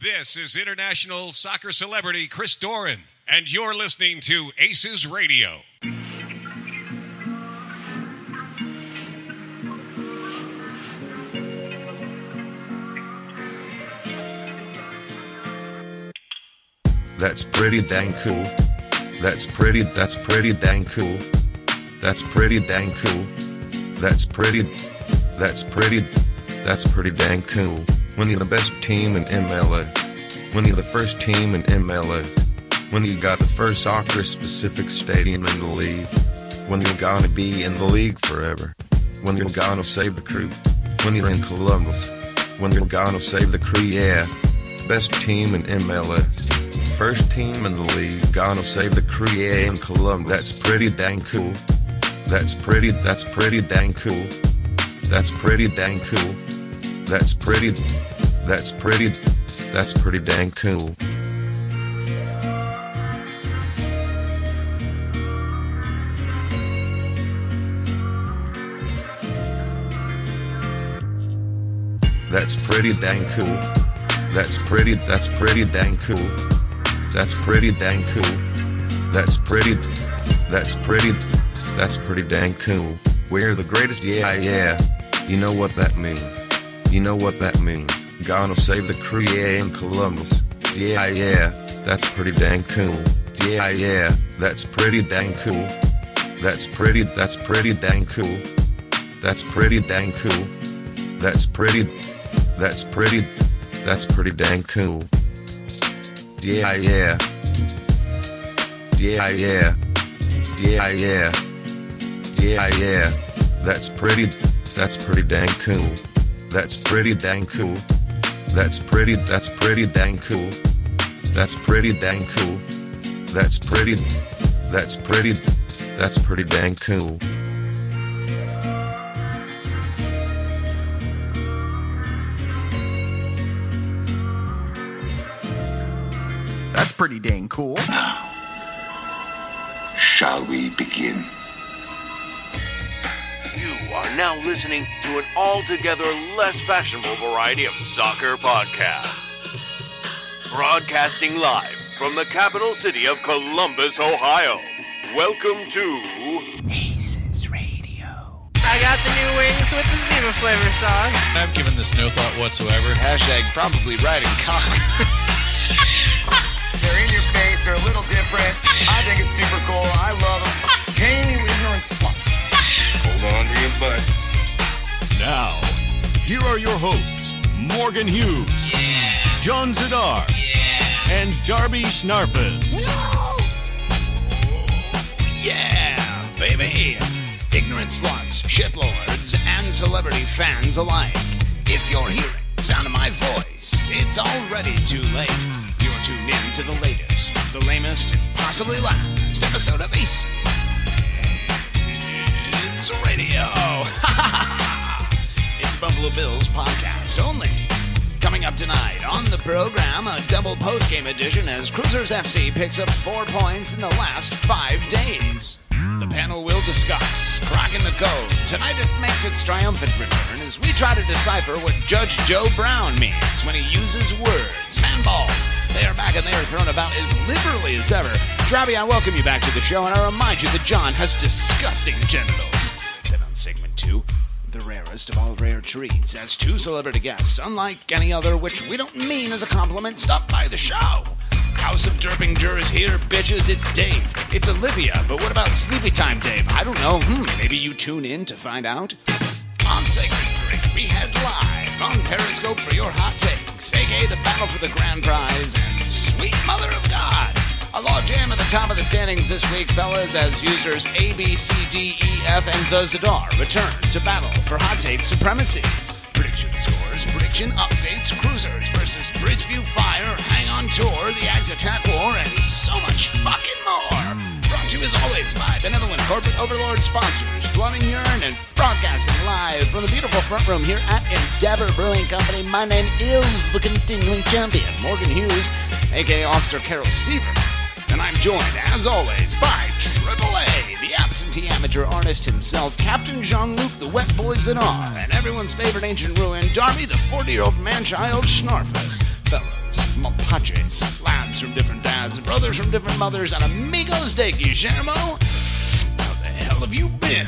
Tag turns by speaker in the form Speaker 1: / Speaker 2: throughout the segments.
Speaker 1: This is international soccer celebrity Chris Doran, and you're listening to ACES Radio.
Speaker 2: That's pretty dang cool. That's pretty dang cool. That's pretty dang cool. That's pretty dang cool. When you're the best team in MLS. When you're the first team in MLS. When you got the first soccer-specific stadium in the league. When you're gonna be in the league forever. When you're gonna save the crew. When you're in Columbus. When you're gonna save the crew, yeah. Best team in MLS. First team in the league, gonna save the crew, yeah, in Columbus. That's pretty dang cool. That's pretty dang cool. That's pretty dang cool. That's pretty dang cool. That's pretty dang cool. That's pretty dang cool. That's pretty dang cool. That's pretty dang cool. We're the greatest, yeah. You know what that means. Gonna save the crew, yeah, in Columbus. Yeah. That's pretty dang cool. Yeah. That's pretty dang cool. That's pretty dang cool. That's pretty dang cool. That's pretty dang cool. Yeah. That's pretty dang cool. That's pretty dang cool. That's pretty dang cool. That's pretty dang cool. That's pretty dang cool.
Speaker 3: That's pretty dang cool.
Speaker 4: Now, shall we begin?
Speaker 5: You are now listening to an altogether less fashionable variety of soccer podcasts. Broadcasting live from the capital city of Columbus, Ohio. Welcome to
Speaker 3: ACES Radio.
Speaker 6: I got the new wings with the Zima flavor sauce.
Speaker 7: I've given this no thought whatsoever.
Speaker 3: Hashtag probably riding cock.
Speaker 8: They're in your face, they're a little different. I think it's super cool. I love them. Jamie, ignorant slut.
Speaker 4: Hold on to your butts.
Speaker 9: Now, here are your hosts, Morgan Hughes, John Zadar, and Darby Schnarpus.
Speaker 3: No!
Speaker 10: Yeah, baby! Ignorant sluts, shitlords, and celebrity fans alike. If you're hearing the sound of my voice, it's already too late. You're tuned in to the latest, the lamest, and possibly last episode of ACES Radio. It's Buffalo Bills podcast only. Coming up tonight on the program, a double post-game edition as Crewzers FC picks up 4 points in the last 5 days. The panel will discuss cracking the code. Tonight it makes its triumphant return as we try to decipher what Judge Joe Brown means when he uses words. Man balls, they are back and they are thrown about as liberally as ever. Drabby, I welcome you back to the show, and I remind you that John has disgusting genitals. Then on segment 2, the rarest of all rare treats, as 2 celebrity guests, unlike any other, which we don't mean as a compliment, stop by the show. House of Derping Jurors here, bitches, it's Dave. It's Olivia, but what about Sleepy Time, Dave? I don't know. Maybe you tune in to find out. On segment 3, we head live on Periscope for your hot takes, aka the battle for the grand prize, and sweet mother of God. A log jam at the top of the standings this week, fellas, as users A, B, C, D, E, F, and the Zadar return to battle for hot take supremacy. Prediction scores, prediction updates, Crewzers versus Bridgeview Fire, Hang On Tour, the Ags Attack War, and so much fucking more. Brought to you as always by benevolent corporate overlord sponsors, Blood and Urine, and broadcasting live from the beautiful front room here at Endeavor Brewing Company. My name is the continuing champion, Morgan Hughes, aka Officer Carol Seaver. And I'm joined, as always, by AAA, the absentee amateur artist himself, Captain Jean-Luc, the wet boy Zadar, and everyone's favorite ancient ruin, Darby, the 40-year-old man-child Schnarfus. Fellas, from different mothers, and amigos de Guillermo. How the hell have you been?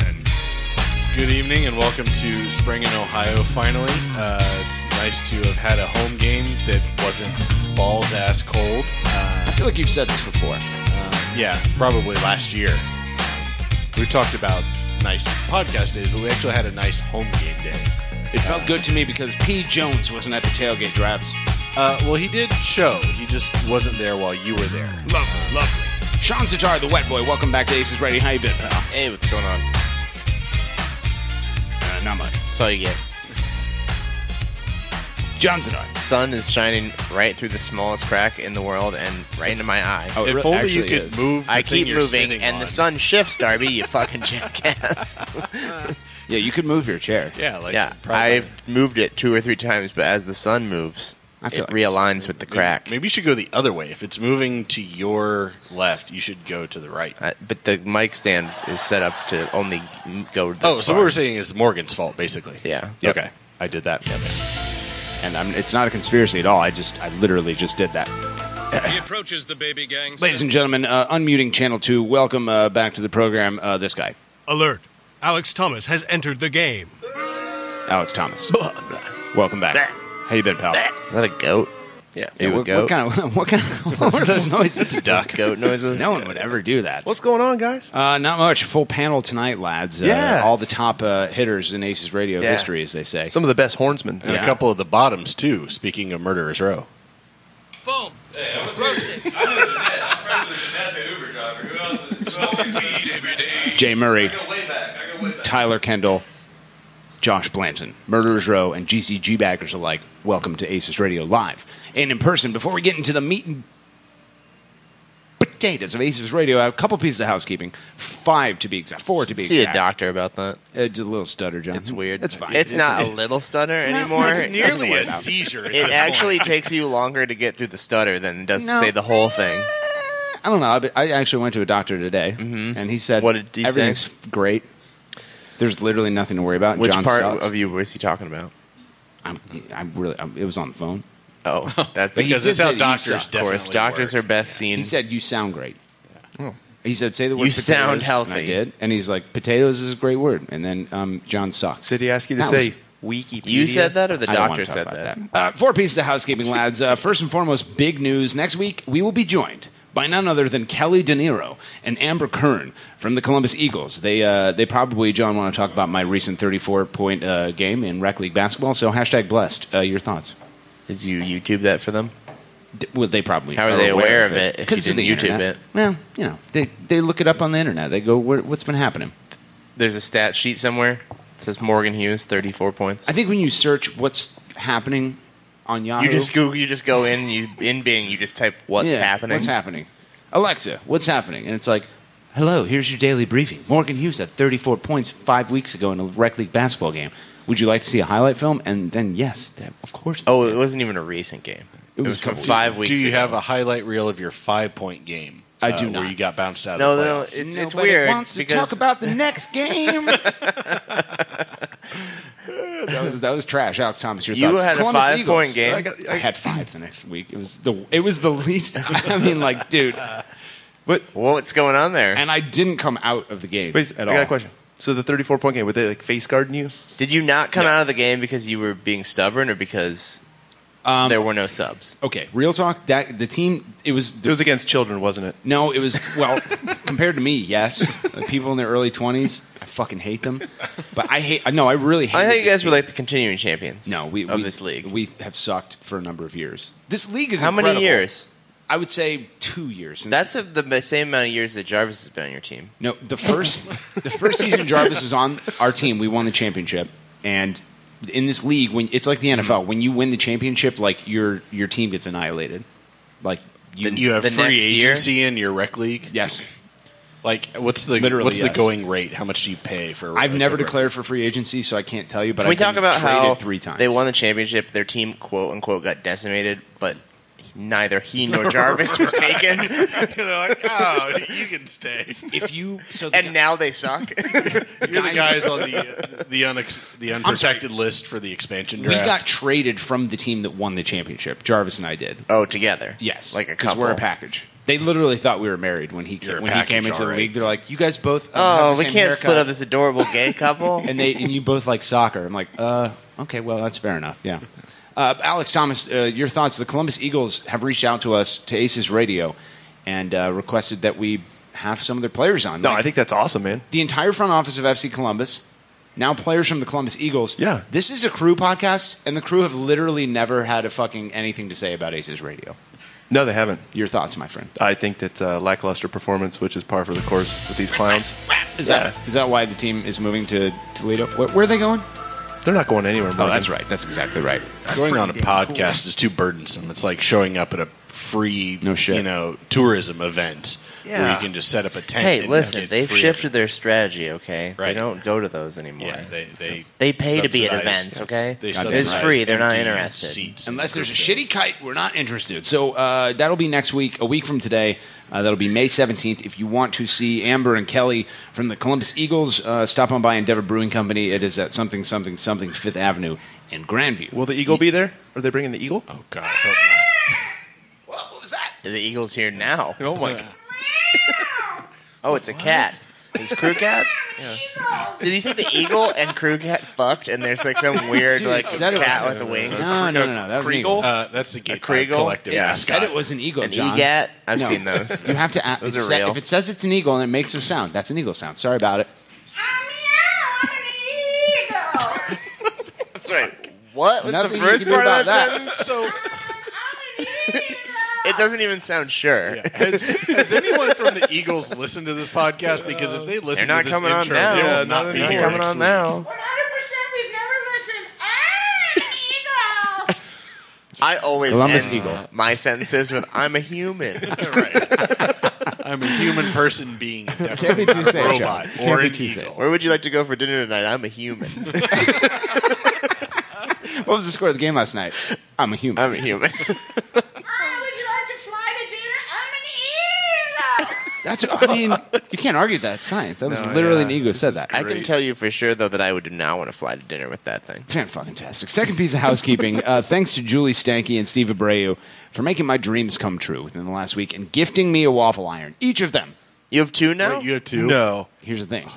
Speaker 7: Good evening and welcome to spring in Ohio finally. It's nice to have had a home game that wasn't balls-ass cold.
Speaker 10: I feel like you've said this before.
Speaker 7: Yeah, probably last year. We talked about nice podcast days, but we actually had a nice home game day.
Speaker 10: It felt good to me because P. Jones wasn't at the tailgate drives.
Speaker 7: Well, he did show. He just wasn't there while you were there.
Speaker 10: Lovely. Sean Sitar, the wet boy. Welcome back to ACES Radio. How you been, pal?
Speaker 11: Hey, what's going on?
Speaker 10: Not much.
Speaker 11: That's all you get.
Speaker 10: John Sitar.
Speaker 11: Sun is shining right through the smallest crack in the world and right into my eye.
Speaker 10: Oh,
Speaker 7: if only you could move the
Speaker 11: I
Speaker 7: thing
Speaker 11: keep
Speaker 7: you're
Speaker 11: moving,
Speaker 7: sitting
Speaker 11: and
Speaker 7: on.
Speaker 11: the sun shifts, Darby, you fucking jackass.
Speaker 10: Yeah, you could move your chair.
Speaker 7: Yeah, like
Speaker 11: Yeah,
Speaker 7: probably.
Speaker 11: I've moved it 2 or 3 times, but as the sun moves,
Speaker 10: I feel
Speaker 11: it
Speaker 10: like
Speaker 11: realigns with the crack.
Speaker 7: Maybe you should go the other way. If it's moving to your left, you should go to the right.
Speaker 11: But the mic stand is set up to only go this
Speaker 7: Oh, so
Speaker 11: far.
Speaker 7: what we're saying is Morgan's fault, basically.
Speaker 11: Yeah.
Speaker 10: Yep.
Speaker 7: Okay, I did that.
Speaker 10: And it's not a conspiracy at all. I literally just did that.
Speaker 12: He approaches the baby gang.
Speaker 10: Ladies and gentlemen, unmuting Channel 2. Welcome back to the program. This guy,
Speaker 13: Alert. Alex Thomas has entered the game.
Speaker 10: Alex Thomas. Welcome back. How you been, pal?
Speaker 11: Is that a goat?
Speaker 13: Yeah.
Speaker 11: You a
Speaker 10: What
Speaker 11: goat?
Speaker 10: what are those noises?
Speaker 11: Duck. Goat noises?
Speaker 10: No one would ever do that.
Speaker 13: What's going on, guys?
Speaker 10: Not much. Full panel tonight, lads.
Speaker 13: Yeah.
Speaker 10: All the top hitters in ACES Radio
Speaker 13: Yeah.
Speaker 10: history, as they say.
Speaker 13: Some of the best hornsmen.
Speaker 7: And a couple of the bottoms, too, speaking of Murderer's Row.
Speaker 6: Boom. Roasted.
Speaker 12: I'm friends with the death Uber driver. Who else is smoking weed every day?
Speaker 10: Jay Murray,
Speaker 12: I go way back.
Speaker 10: Tyler Kendall, Josh Blanton, Murderers Row, and GCG baggers alike. Welcome to ACES Radio Live and in person. Before we get into the meat and potatoes of ACES Radio, I have a couple pieces of housekeeping. 5 to be exact. 4 to be
Speaker 11: See
Speaker 10: exact.
Speaker 11: a doctor about that.
Speaker 10: It's a little stutter, John.
Speaker 11: It's weird.
Speaker 10: It's fine.
Speaker 11: It's not a little stutter anymore.
Speaker 10: it's
Speaker 7: Nearly a
Speaker 10: about it.
Speaker 7: seizure.
Speaker 11: It actually takes you longer to get through the stutter than it does to say the whole thing.
Speaker 10: I don't know. I actually went to a doctor today, and he said,
Speaker 11: What did he say?
Speaker 10: everything's great. There's literally nothing to worry about.
Speaker 11: Which
Speaker 10: John
Speaker 11: part
Speaker 10: sucks.
Speaker 11: of you was he talking about?
Speaker 10: It was on the phone.
Speaker 11: Oh, that's
Speaker 10: But he
Speaker 7: Because
Speaker 10: did
Speaker 7: that's
Speaker 10: say
Speaker 7: how
Speaker 10: that you
Speaker 7: doctors
Speaker 10: suck.
Speaker 11: Of
Speaker 7: definitely
Speaker 11: course, doctors
Speaker 7: work.
Speaker 11: are best seen.
Speaker 10: He said, you sound great. He said, say the word
Speaker 11: You
Speaker 10: potatoes.
Speaker 11: sound healthy.
Speaker 10: And I did. And he's like, potatoes is a great word. And then John sucks.
Speaker 13: Did he ask you to
Speaker 10: That
Speaker 13: say
Speaker 10: was-
Speaker 13: Wikipedia?
Speaker 11: You said that, or the
Speaker 10: I don't
Speaker 11: doctor
Speaker 10: want to
Speaker 11: said
Speaker 10: talk
Speaker 11: that?
Speaker 10: about 4 pieces of housekeeping, lads. First and foremost, big news. Next week, we will be joined by none other than Kelly De Niro and Amber Kern from the Columbus Eagles. They probably, John, want to talk about my recent 34-point game in rec league basketball. So #blessed. Your thoughts?
Speaker 11: Did you YouTube that for them?
Speaker 10: Well, they probably
Speaker 11: How are they aware of it if you didn't YouTube it?
Speaker 10: Well, they look it up on the internet. They go, what's been happening?
Speaker 11: There's a stat sheet somewhere. It says Morgan Hughes, 34 points.
Speaker 10: I think when you search what's happening on Yahoo,
Speaker 11: You just Google. You just go in Bing. You just type what's happening.
Speaker 10: What's happening? Alexa, what's happening? And it's like, hello, here's your daily briefing. Morgan Hughes had 34 points 5 weeks ago in a rec league basketball game. Would you like to see a highlight film? And then yes, of course.
Speaker 11: Oh, it wasn't even a recent game. It was from 5 weeks ago.
Speaker 7: Do you have a highlight reel of your 5-point game?
Speaker 10: I do not.
Speaker 7: Where you got bounced out
Speaker 11: No,
Speaker 7: of the
Speaker 11: no,
Speaker 7: playoffs?
Speaker 11: it's
Speaker 10: Nobody
Speaker 11: weird
Speaker 10: wants to
Speaker 11: because
Speaker 10: talk about the next game. That was trash. Alex Thomas, your
Speaker 11: You
Speaker 10: thoughts?
Speaker 11: had a
Speaker 10: Columbus
Speaker 11: 5-point
Speaker 10: Eagles.
Speaker 11: game.
Speaker 10: I had 5 the next week. It was the least. I mean, like, dude.
Speaker 11: What's going on there?
Speaker 10: And I didn't come out of the game
Speaker 13: Wait,
Speaker 10: at
Speaker 13: I
Speaker 10: all.
Speaker 13: got a question. So the 34-point game, were they like face guarding you?
Speaker 11: Did you not come out of the game because you were being stubborn, or because there were no subs?
Speaker 10: Okay, real talk. That the team, it was
Speaker 13: against children, wasn't it?
Speaker 10: No, it was compared to me. Yes, people in their early 20s, I fucking hate them. But I really hate.
Speaker 11: I thought you guys were like the continuing champions.
Speaker 10: No,
Speaker 11: of this league.
Speaker 10: We have sucked for a number of years. This league is
Speaker 11: How
Speaker 10: incredible.
Speaker 11: many years?
Speaker 10: I would say 2 years.
Speaker 11: That's the same amount of years that Jarvis has been on your team.
Speaker 10: No, the first season Jarvis was on our team, we won the championship. And in this league, when it's like the NFL, when you win the championship, like your team gets annihilated. Like
Speaker 7: you have
Speaker 11: the
Speaker 7: free
Speaker 11: next year?
Speaker 7: agency in your rec league.
Speaker 10: Yes.
Speaker 7: Like what's the
Speaker 10: yes.
Speaker 7: going rate? How much do you pay for?
Speaker 10: I've never declared for free agency, so I can't tell you. But
Speaker 11: Can we
Speaker 10: I've
Speaker 11: talk
Speaker 10: been
Speaker 11: about
Speaker 10: traded
Speaker 11: how
Speaker 10: 3 times.
Speaker 11: they won the championship? Their team, quote unquote, got decimated, but neither he nor Jarvis was taken.
Speaker 7: They're like, oh, you can stay.
Speaker 11: And now they suck.
Speaker 7: You're the guys on the unprotected list for the expansion draft.
Speaker 10: We got traded from the team that won the championship. Jarvis and I did.
Speaker 11: Oh, together?
Speaker 10: Yes.
Speaker 11: Like a
Speaker 10: Because
Speaker 11: couple?
Speaker 10: we're a package. They literally thought we were married when he came into the league. They're like, "You guys both have the
Speaker 11: we
Speaker 10: same
Speaker 11: can't
Speaker 10: haircut."
Speaker 11: split up this adorable gay couple.
Speaker 10: and you both like soccer. I'm like, okay, well, that's fair enough. Yeah. Alex Thomas, your thoughts? The Columbus Eagles have reached out to us to ACES Radio and requested that we have some of their players on.
Speaker 13: No, I think that's awesome, man.
Speaker 10: The entire front office of FC Columbus, now players from the Columbus Eagles.
Speaker 13: Yeah.
Speaker 10: This is a Crew podcast, and the Crew have literally never had a fucking anything to say about ACES Radio.
Speaker 13: No, they haven't.
Speaker 10: Your thoughts, my friend?
Speaker 13: I think that's a lackluster performance, which is par for the course with these clowns.
Speaker 10: Is that why the team is moving to Toledo? Where are they going?
Speaker 13: They're not going anywhere.
Speaker 10: Oh, that's right. That's exactly right.
Speaker 7: Going on a podcast is too burdensome. It's like showing up at a free, tourism event where you can just set up a tent.
Speaker 11: Hey,
Speaker 7: and
Speaker 11: listen,
Speaker 7: get
Speaker 11: they've
Speaker 7: free
Speaker 11: shifted their strategy, okay?
Speaker 7: Right.
Speaker 11: They don't go to those anymore.
Speaker 7: Yeah,
Speaker 11: they pay to be at
Speaker 7: subsidize-
Speaker 11: events, okay?
Speaker 7: They
Speaker 11: It's free. They're not
Speaker 7: empty
Speaker 11: interested.
Speaker 7: seats
Speaker 10: Unless
Speaker 7: and
Speaker 10: there's a
Speaker 7: group
Speaker 10: shitty kite, we're not interested. So that'll be next week, a week from today. That'll be May 17th. If you want to see Amber and Kelly from the Columbus Eagles, stop on by Endeavor Brewing Company. It is at something 5th Avenue in Grandview.
Speaker 13: Will the Eagle be there? Are they bringing the Eagle?
Speaker 7: Oh, God, I hope not.
Speaker 10: What was that?
Speaker 11: The Eagle's here now.
Speaker 13: Oh, my God.
Speaker 11: Oh, it's a cat. Is Crew Cat? Yeah. Did you think the Eagle and Crew Cat fucked and there's like some weird cat with the wings?
Speaker 10: No. That was an eagle.
Speaker 7: That's the Gate
Speaker 11: Kriegel?
Speaker 7: Collective.
Speaker 11: Yeah.
Speaker 10: It said it was an eagle,
Speaker 11: An
Speaker 10: John.
Speaker 11: EGAT? I've
Speaker 10: No.
Speaker 11: seen those.
Speaker 10: You have to.
Speaker 11: Those are real.
Speaker 10: If it says it's an eagle and it makes a sound, that's an eagle sound. Sorry about it.
Speaker 11: Wait, what was
Speaker 10: Nothing
Speaker 11: the
Speaker 10: you
Speaker 11: first
Speaker 10: can do
Speaker 11: part of
Speaker 10: about
Speaker 11: that
Speaker 10: that.
Speaker 11: sentence? So it doesn't even sound sure.
Speaker 7: Yeah. Has anyone from the Eagles listened to this podcast? Because if they listen
Speaker 11: They're not
Speaker 7: to this
Speaker 11: coming on
Speaker 7: intro,
Speaker 11: now.
Speaker 7: they
Speaker 11: Yeah,
Speaker 7: will not be
Speaker 11: They're
Speaker 7: here
Speaker 11: coming
Speaker 7: next
Speaker 11: on
Speaker 7: week.
Speaker 11: now.
Speaker 6: 100% we've never listened. I'm an eagle.
Speaker 11: I always
Speaker 10: Columbus
Speaker 11: end
Speaker 10: Eagle.
Speaker 11: my sentences with "I'm a human."
Speaker 7: I'm a human person being a
Speaker 10: Can't be too safe,
Speaker 7: robot
Speaker 10: Sean.
Speaker 7: or
Speaker 10: Can't be
Speaker 7: an
Speaker 10: too
Speaker 7: eagle.
Speaker 10: safe.
Speaker 11: Where would you like to go for dinner tonight? I'm a human.
Speaker 10: What was the score of the game last night? I'm a human.
Speaker 11: I'm a human.
Speaker 6: Would you like to fly to dinner? I'm an eagle.
Speaker 10: That's. I mean, you can't argue that. It's science. That was literally an ego who said that.
Speaker 11: I can tell you for sure though that I would not want to fly to dinner with that thing.
Speaker 10: Fantastic. Second piece of housekeeping. Thanks to Julie Stanky and Steve Abreu for making my dreams come true within the last week and gifting me a waffle iron. Each of them.
Speaker 11: You have two now?
Speaker 7: Wait, you have two?
Speaker 13: No.
Speaker 10: Here's the thing.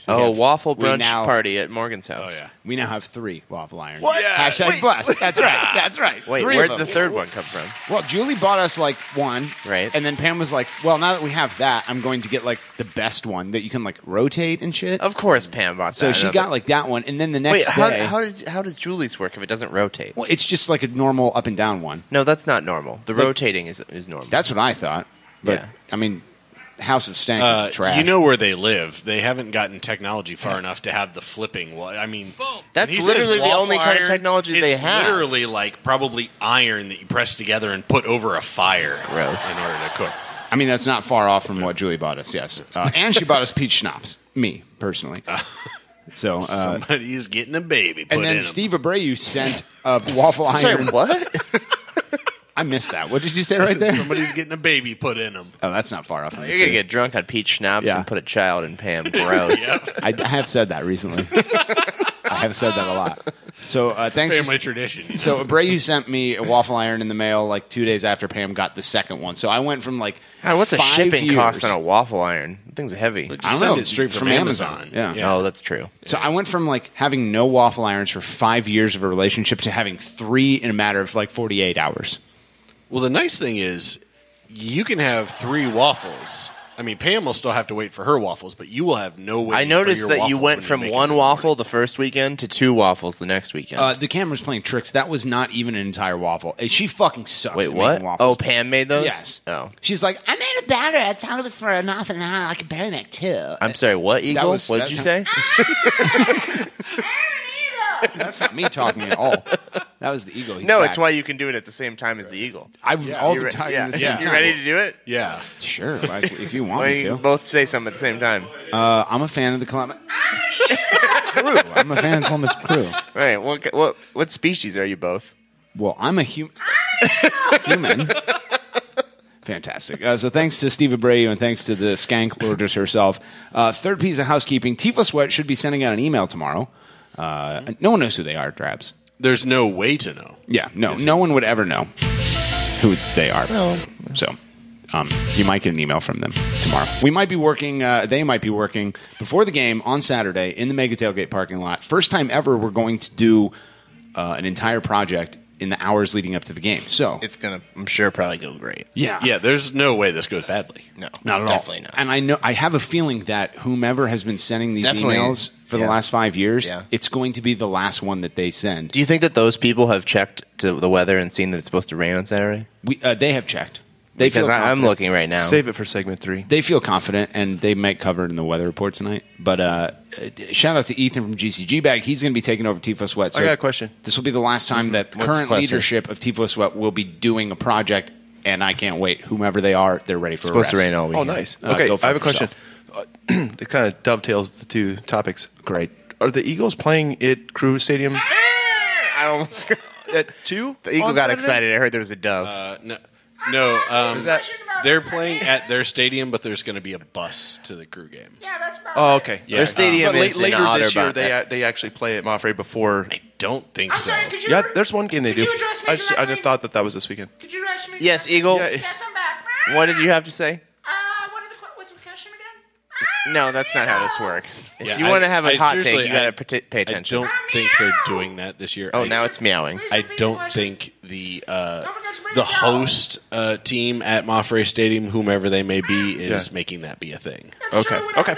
Speaker 11: Oh, waffle
Speaker 10: we
Speaker 11: brunch
Speaker 10: now-
Speaker 11: party at Morgan's house.
Speaker 7: Oh, yeah.
Speaker 10: We now have 3 waffle irons.
Speaker 11: What? Yeah.
Speaker 10: Hashtag blessed. That's right. That's right.
Speaker 11: Wait,
Speaker 10: 3
Speaker 11: where'd
Speaker 10: of
Speaker 11: the
Speaker 10: them.
Speaker 11: third one come from?
Speaker 10: Well, Julie bought us like one.
Speaker 11: Right.
Speaker 10: And then Pam was like, well, now that we have that, I'm going to get like the best one that you can like rotate and shit.
Speaker 11: Of course Pam bought that.
Speaker 10: So she got like that one. And then the next
Speaker 11: Wait,
Speaker 10: day.
Speaker 11: how does Julie's work if it doesn't rotate?
Speaker 10: Well, it's just like a normal up and down one.
Speaker 11: No, that's not normal. The rotating is normal.
Speaker 10: That's what I thought. But,
Speaker 11: Yeah.
Speaker 10: I mean, House of Stank is trash.
Speaker 7: You know where they live. They haven't gotten technology far enough to have the flipping. I mean,
Speaker 11: That's
Speaker 7: when he
Speaker 11: literally
Speaker 7: says
Speaker 11: the only
Speaker 7: waffle
Speaker 11: kind of
Speaker 7: iron,
Speaker 11: technology they
Speaker 7: it's
Speaker 11: have.
Speaker 7: literally like probably iron that you press together and put over a fire
Speaker 11: Gross.
Speaker 7: in order to cook.
Speaker 10: I mean, that's not far off from what Julie bought us, yes. And she bought us peach schnapps. Me, personally. So,
Speaker 7: Somebody's getting a baby put
Speaker 10: and then
Speaker 7: in 'em.
Speaker 10: Steve Abreu sent a waffle iron.
Speaker 11: Sorry, what?
Speaker 10: I missed that. What did you say right there?
Speaker 7: Somebody's getting a baby put in them.
Speaker 10: Oh, that's not far off. From the
Speaker 11: You're going to
Speaker 10: truth.
Speaker 11: get drunk on peach schnapps
Speaker 10: Yeah.
Speaker 11: and put a child in Pam. Gross.
Speaker 10: I have said that recently. I have said that a lot. So thanks.
Speaker 7: Family tradition. You know?
Speaker 10: So Abreu sent me a waffle iron in the mail like 2 days after Pam got the second one. So I went from like
Speaker 11: God, what's a
Speaker 10: 5
Speaker 11: shipping
Speaker 10: years,
Speaker 11: cost on a waffle iron? That thing's heavy.
Speaker 10: I don't
Speaker 7: Send
Speaker 10: know.
Speaker 7: it straight from Amazon.
Speaker 10: Yeah.
Speaker 11: Oh, that's true.
Speaker 10: So I went from like having no waffle irons for 5 years of a relationship to having 3 in a matter of like 48 hours.
Speaker 7: Well, the nice thing is you can have 3 waffles. I mean, Pam will still have to wait for her waffles, but you will have no wait.
Speaker 11: I noticed
Speaker 7: for your
Speaker 11: that you
Speaker 7: waffles
Speaker 11: went
Speaker 7: when
Speaker 11: from
Speaker 7: make
Speaker 11: one
Speaker 7: them in the
Speaker 11: waffle
Speaker 7: morning.
Speaker 11: the first weekend to 2 waffles the next weekend.
Speaker 10: The camera's playing tricks. That was not even an entire waffle. She fucking sucks.
Speaker 11: Wait,
Speaker 10: at
Speaker 11: what?
Speaker 10: making waffles.
Speaker 11: Oh, Pam made those?
Speaker 10: Yes.
Speaker 11: Oh.
Speaker 10: She's like,
Speaker 6: I made it better. I thought it was for enough, and I could barely make 2.
Speaker 11: I'm sorry, what, Eagle?
Speaker 10: was-
Speaker 11: What did you say?
Speaker 10: that's not me talking at all. That was the eagle. He's
Speaker 11: No,
Speaker 10: back.
Speaker 11: it's why you can do it at the same time as the eagle.
Speaker 10: I've all
Speaker 11: You
Speaker 10: been
Speaker 11: re-
Speaker 10: talking
Speaker 11: yeah.
Speaker 10: at the same
Speaker 11: You
Speaker 10: time.
Speaker 11: ready to do it?
Speaker 7: Yeah.
Speaker 10: Sure, like, if you want
Speaker 11: Why
Speaker 10: me
Speaker 11: don't you
Speaker 10: to.
Speaker 11: both say something at the same time?
Speaker 10: I'm a fan of the Columbus Crew. I'm a fan of the Columbus Crew.
Speaker 11: Right. What species are you both?
Speaker 10: Well, I'm a human. Fantastic. So thanks to Steve Abreu and thanks to the skank lordess herself. Third piece of housekeeping. Tifa Sweat should be sending out an email tomorrow. No one knows who they are, Drabs.
Speaker 7: There's no way to know.
Speaker 10: Yeah, no one would ever know who they are. So, you might get an email from them tomorrow. We might be working, they might be working before the game on Saturday in the Mega Tailgate parking lot. First time ever we're going to do an entire project in the hours leading up to the game. So
Speaker 11: it's going to, I'm sure, probably go great.
Speaker 10: Yeah.
Speaker 7: Yeah, there's no way this goes badly.
Speaker 11: No.
Speaker 10: Not at
Speaker 11: definitely
Speaker 10: all.
Speaker 11: not.
Speaker 10: And I have a feeling that whomever has been sending these emails for the last 5 years, it's going to be the last one that they send.
Speaker 11: Do you think that those people have checked to the weather and seen that it's supposed to rain on Saturday?
Speaker 10: They have checked.
Speaker 11: Because I'm looking right now.
Speaker 13: Save it for segment 3.
Speaker 10: They feel confident, and they might cover it in the weather report tonight. But shout out to Ethan from GCG Bag. He's going to be taking over Tifo Sweat. So
Speaker 13: I got a question.
Speaker 10: This will be the last time that the current leadership of Tifo Sweat will be doing a project, and I can't wait. Whomever they are, they're ready for
Speaker 11: It's supposed
Speaker 10: a rest.
Speaker 11: to rain all week.
Speaker 13: Oh, nice. Okay, I have a question. It kind of dovetails the two topics.
Speaker 10: Great.
Speaker 13: Are the Eagles playing at Crew Stadium
Speaker 11: I almost
Speaker 13: at 2?
Speaker 11: The Eagle got excited. I heard there was a dove.
Speaker 7: No, they're playing at their stadium, but there's going to be a bus to the Crew game.
Speaker 6: Yeah, that's about
Speaker 13: Oh, okay.
Speaker 11: Their stadium
Speaker 13: but
Speaker 11: is in
Speaker 13: later this year.
Speaker 11: Otterburn.
Speaker 13: They actually play at Moffrey before.
Speaker 7: I don't think
Speaker 6: I'm
Speaker 7: so.
Speaker 6: sorry, could you...
Speaker 13: Yeah, there's one game they do.
Speaker 6: you address me
Speaker 13: I just
Speaker 6: directly?
Speaker 13: thought that was this weekend.
Speaker 6: Could you address me?
Speaker 11: Yes, Eagle.
Speaker 6: Yes, I'm back.
Speaker 11: What did you have to say?
Speaker 6: What's the question again?
Speaker 11: No, that's not how this works. If
Speaker 7: Yeah,
Speaker 11: you want to have a hot take,
Speaker 7: seriously,
Speaker 11: you got to pay attention.
Speaker 7: I don't think they're doing that this year.
Speaker 11: Oh, now it's meowing.
Speaker 7: I don't think the host team at Moffrey Stadium, whomever they may be, is making that be a thing.
Speaker 13: Okay.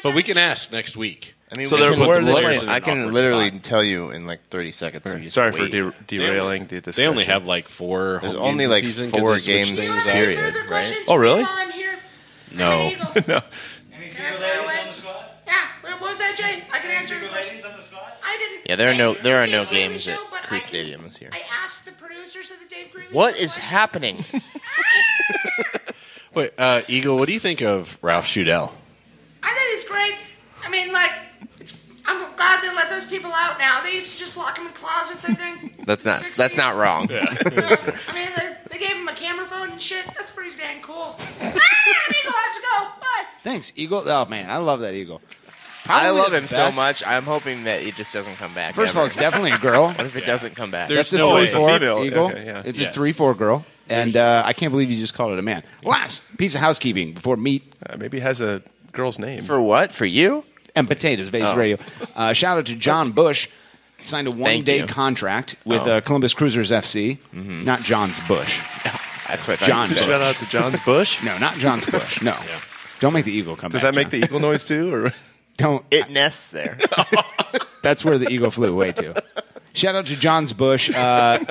Speaker 7: But we can ask next week.
Speaker 11: I mean,
Speaker 13: So
Speaker 11: we
Speaker 13: they're
Speaker 11: can
Speaker 13: where
Speaker 11: literally-
Speaker 13: they-
Speaker 11: I can
Speaker 7: awkward
Speaker 11: literally
Speaker 7: spot.
Speaker 11: tell you in like 30 seconds.
Speaker 13: Right.
Speaker 11: You just
Speaker 13: Sorry for
Speaker 11: wait.
Speaker 13: derailing the discussion.
Speaker 7: They only have like 4
Speaker 11: There's
Speaker 7: home
Speaker 11: only
Speaker 7: games
Speaker 11: like
Speaker 7: this season 'cause
Speaker 11: 4
Speaker 7: they switch
Speaker 11: games,
Speaker 7: things up.
Speaker 11: period, right?
Speaker 13: Oh, really?
Speaker 6: While I'm here,
Speaker 7: No.
Speaker 6: I'm an Eagle.
Speaker 13: No.
Speaker 12: Any single ladies on the squad?
Speaker 6: Yeah, what was that, Jay? I can
Speaker 12: Any
Speaker 6: answer the
Speaker 12: single
Speaker 6: question.
Speaker 12: ladies on the squad?
Speaker 6: I didn't.
Speaker 11: Yeah, there are no
Speaker 6: Dave Greeley
Speaker 11: games
Speaker 6: show,
Speaker 11: at
Speaker 6: but
Speaker 11: Crew
Speaker 6: I can-
Speaker 11: Stadium this year.
Speaker 6: I asked the producers of the Dave Greeley
Speaker 11: What
Speaker 6: show
Speaker 11: is
Speaker 6: questions.
Speaker 11: happening?
Speaker 7: Wait, Eagle, what do you think of Ralph Schudel?
Speaker 6: I think it's great. I mean, like, I'm glad they let those people out now. They used to just lock them in closets, I think.
Speaker 11: That's not
Speaker 6: 60s.
Speaker 11: wrong.
Speaker 6: I mean, they gave him a camera phone and shit. That's pretty dang cool. Eagle, I have to go. Bye.
Speaker 10: Thanks, Eagle. Oh, man, I love that Eagle.
Speaker 11: I
Speaker 10: Probably
Speaker 11: love
Speaker 10: the
Speaker 11: him so
Speaker 10: best.
Speaker 11: much. I'm hoping that it just doesn't come back.
Speaker 10: First of all,
Speaker 11: ever.
Speaker 10: it's definitely a girl.
Speaker 11: What if it doesn't come back?
Speaker 10: That's a
Speaker 7: no way.
Speaker 10: 3-4
Speaker 13: Female.
Speaker 10: Eagle.
Speaker 13: Okay, yeah.
Speaker 10: It's
Speaker 7: Yeah.
Speaker 10: a 3-4 girl. And I can't believe you just called it a man. Last piece of housekeeping before meat
Speaker 13: Maybe it has a girl's name.
Speaker 11: For what? For you?
Speaker 10: and potatoes. Base
Speaker 11: Oh.
Speaker 10: Radio. Shout out to John Bush. Signed a one-day
Speaker 11: you.
Speaker 10: contract with
Speaker 11: Oh.
Speaker 10: Columbus Crewzers FC. Not John's Bush.
Speaker 11: That's what
Speaker 10: John's
Speaker 11: Bush.
Speaker 13: Shout out to John's Bush.
Speaker 10: No, not John's Bush. No. Don't make the eagle come
Speaker 13: Does
Speaker 10: back.
Speaker 13: that make
Speaker 10: John.
Speaker 13: the eagle noise too? Or
Speaker 10: Don't.
Speaker 11: It nests there.
Speaker 10: That's where the eagle flew away to. Shout out to John's Bush.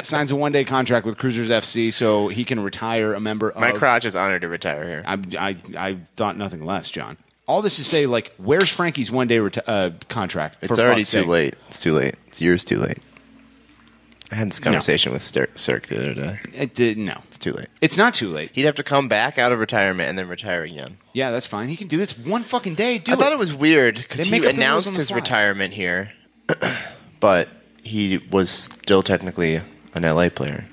Speaker 10: Signs a one-day contract with Crewzers FC so he can retire a member of...
Speaker 11: My crotch is honored to retire here.
Speaker 10: I thought nothing less, John. All this to say, like, where's Frankie's one-day contract?
Speaker 11: It's
Speaker 10: for
Speaker 11: already
Speaker 10: fuck's
Speaker 11: too
Speaker 10: sake?
Speaker 11: late. It's too late. It's years too late. I had this conversation with Cirque the other day.
Speaker 10: It did, no.
Speaker 11: It's too late.
Speaker 10: It's not too late.
Speaker 11: He'd have to come back out of retirement and then retire again.
Speaker 10: Yeah, that's fine. He can do it. It's one fucking day.
Speaker 11: I thought it was weird because
Speaker 10: They
Speaker 11: he
Speaker 10: make up the rules
Speaker 11: announced
Speaker 10: on the
Speaker 11: his
Speaker 10: fly.
Speaker 11: retirement here, but he was still technically an LA player.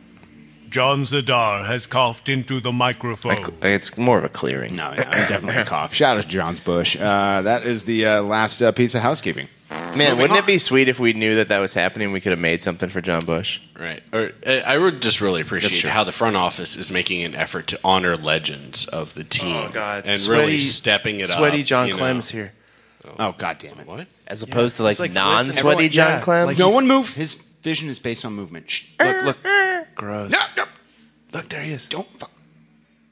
Speaker 9: John Zadar has coughed into the microphone.
Speaker 11: It's more of a clearing.
Speaker 10: No, it's definitely a cough. Shout out to John's Bush. That is the last piece of housekeeping.
Speaker 11: Man, wouldn't it be sweet if we knew that was happening? We could have made something for John Bush.
Speaker 7: Right. Or, I would just really appreciate how the front office is making an effort to honor legends of the team.
Speaker 13: Oh, God.
Speaker 7: And
Speaker 13: Sweaty-
Speaker 7: really stepping it up.
Speaker 13: Sweaty John
Speaker 7: you know.
Speaker 13: Clem's here.
Speaker 10: Oh, God damn it.
Speaker 7: What?
Speaker 11: As opposed to like,
Speaker 13: It's like
Speaker 11: non-sweaty
Speaker 13: everyone-
Speaker 11: John
Speaker 13: yeah,
Speaker 11: Clem.
Speaker 13: like
Speaker 10: No one move. His vision is based on movement. Shh. Look.
Speaker 13: Gross.
Speaker 10: No.
Speaker 13: Look, there he is.
Speaker 10: Don't.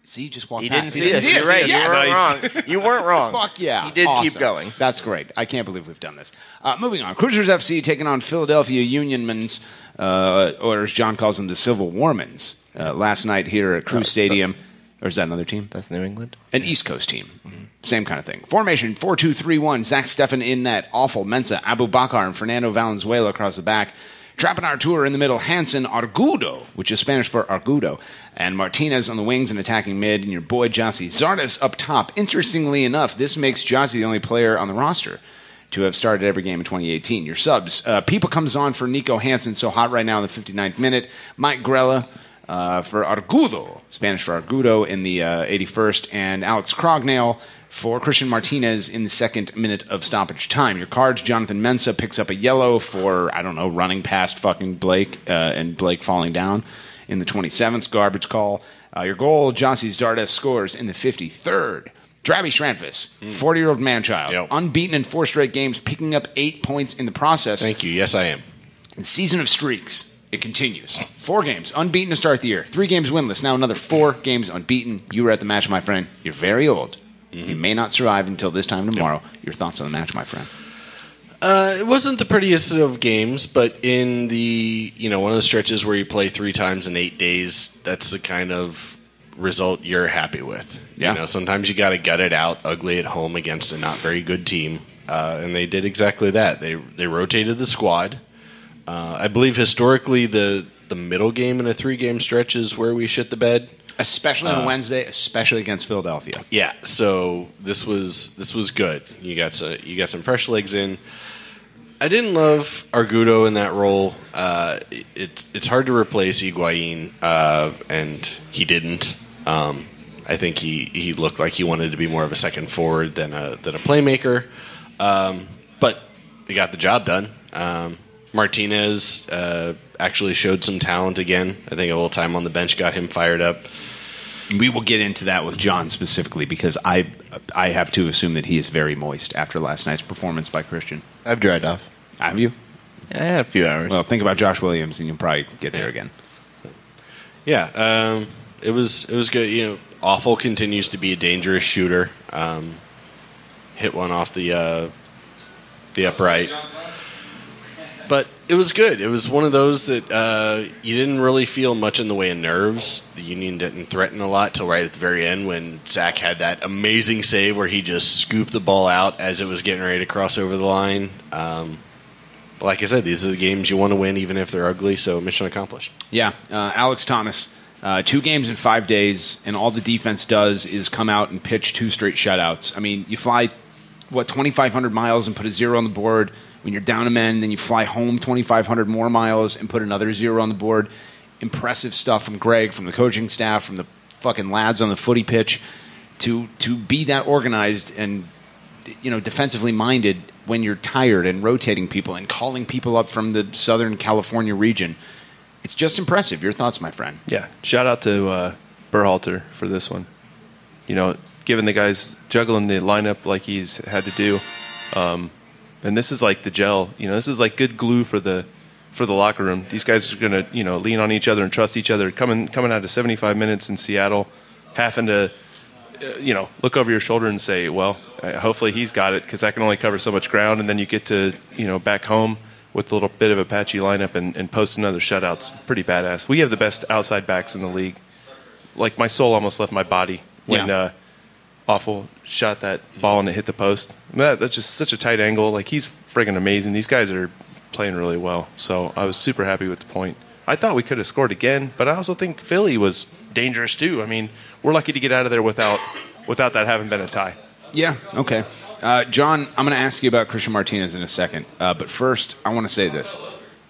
Speaker 10: See, just walk
Speaker 11: He
Speaker 10: past.
Speaker 11: didn't see us. You're right.
Speaker 10: Yes.
Speaker 11: You weren't wrong. You weren't wrong.
Speaker 10: Fuck yeah.
Speaker 11: He did
Speaker 10: Awesome.
Speaker 11: keep going.
Speaker 10: That's great. I can't believe we've done this. Moving on. Crewzers FC taking on Philadelphia Unionmen's, or as John calls them, the Civil Warmans, last night here at Crew Stadium. Or is that another team?
Speaker 11: That's New England.
Speaker 10: An East Coast team. Same kind of thing. Formation 4-2-3-1. Zach Steffen in net. Awful. Mensah, Abu Bakar, and Fernando Valenzuela across the back. Trapping Artur in the middle. Hansen, Argudo, which is Spanish for Argudo. And Martinez on the wings and attacking mid. And your boy Jossie Zardes up top. Interestingly enough, this makes Jossie the only player on the roster to have started every game in 2018. Your subs. Pipa comes on for Nico Hansen, so hot right now in the 59th minute. Mike Grella for Argudo, Spanish for Argudo in the 81st. And Alex Crognale for Christian Martinez in the 2nd minute of stoppage time. Your cards, Jonathan Mensah picks up a yellow for, I don't know, running past fucking Blake and Blake falling down in the 27th. Garbage call. Your goal, Jossie Zardes scores in the 53rd. Drabby Shranfus, 40-year-old man-child, unbeaten in 4 straight games, picking up 8 points in the process.
Speaker 7: Thank you. Yes, I am.
Speaker 10: The season of streaks, it continues. 4 games, unbeaten to start the year. 3 games winless, now another 4 games unbeaten. You were at the match, my friend. You're very old. You may not survive until this time tomorrow. Your thoughts on the match, my friend?
Speaker 7: It wasn't the prettiest of games, but in the one of the stretches where you play 3 times in 8 days, that's the kind of result you're happy with.
Speaker 10: Yeah.
Speaker 7: Sometimes you got to gut it out ugly at home against a not very good team, and they did exactly that. They rotated the squad. I believe historically the middle game in a 3-game stretch is where we shit the bed,
Speaker 10: especially on Wednesday, especially against Philadelphia.
Speaker 7: Yeah, so this was good. You got some fresh legs in. I didn't love Argudo in that role. It's hard to replace Higuain, and he didn't. I think he looked like he wanted to be more of a second forward than a playmaker. But he got the job done. Martinez actually showed some talent again. I think a little time on the bench got him fired up.
Speaker 10: We will get into that with John specifically because I have to assume that he is very moist after last night's performance by Christian.
Speaker 11: I've dried off.
Speaker 10: Have you?
Speaker 11: I had a few hours.
Speaker 10: Well, think about Josh Williams and you'll probably get there again.
Speaker 7: Yeah, it was good. Awful continues to be a dangerous shooter. Hit one off the upright. But it was good. It was one of those that you didn't really feel much in the way of nerves. The Union didn't threaten a lot till right at the very end when Zach had that amazing save where he just scooped the ball out as it was getting ready to cross over the line. But like I said, these are the games you want to win even if they're ugly, so mission accomplished.
Speaker 10: Yeah, Alex Thomas, 2 games in 5 days, and all the defense does is come out and pitch 2 straight shutouts. I mean, you fly, 2,500 miles and put a 0 on the board when you're down a men, then you fly home 2,500 more miles and put another 0 on the board. Impressive stuff from Greg, from the coaching staff, from the fucking lads on the footy pitch to be that organized and defensively minded when you're tired and rotating people and calling people up from the Southern California region. It's just impressive. Your thoughts, my friend?
Speaker 13: Yeah, shout out to Berhalter for this one. Giving the guys juggling the lineup like he's had to do. And this is like the gel. This is like good glue for the locker room. These guys are going to lean on each other and trust each other. Coming out of 75 minutes in Seattle, having to look over your shoulder and say, well, hopefully he's got it because that can only cover so much ground. And then you get to back home with a little bit of a patchy lineup and post another shutouts. Pretty badass. We have the best outside backs in the league. Like my soul almost left my body when Awful shot that ball and it hit the post. That's just such a tight angle. Like, he's friggin' amazing. These guys are playing really well. So I was super happy with the point. I thought we could have scored again, but I also think Philly was dangerous too. I mean, we're lucky to get out of there without that having been a tie.
Speaker 10: Yeah, okay. John, I'm going to ask you about Christian Martinez in a second. But first, I want to say this.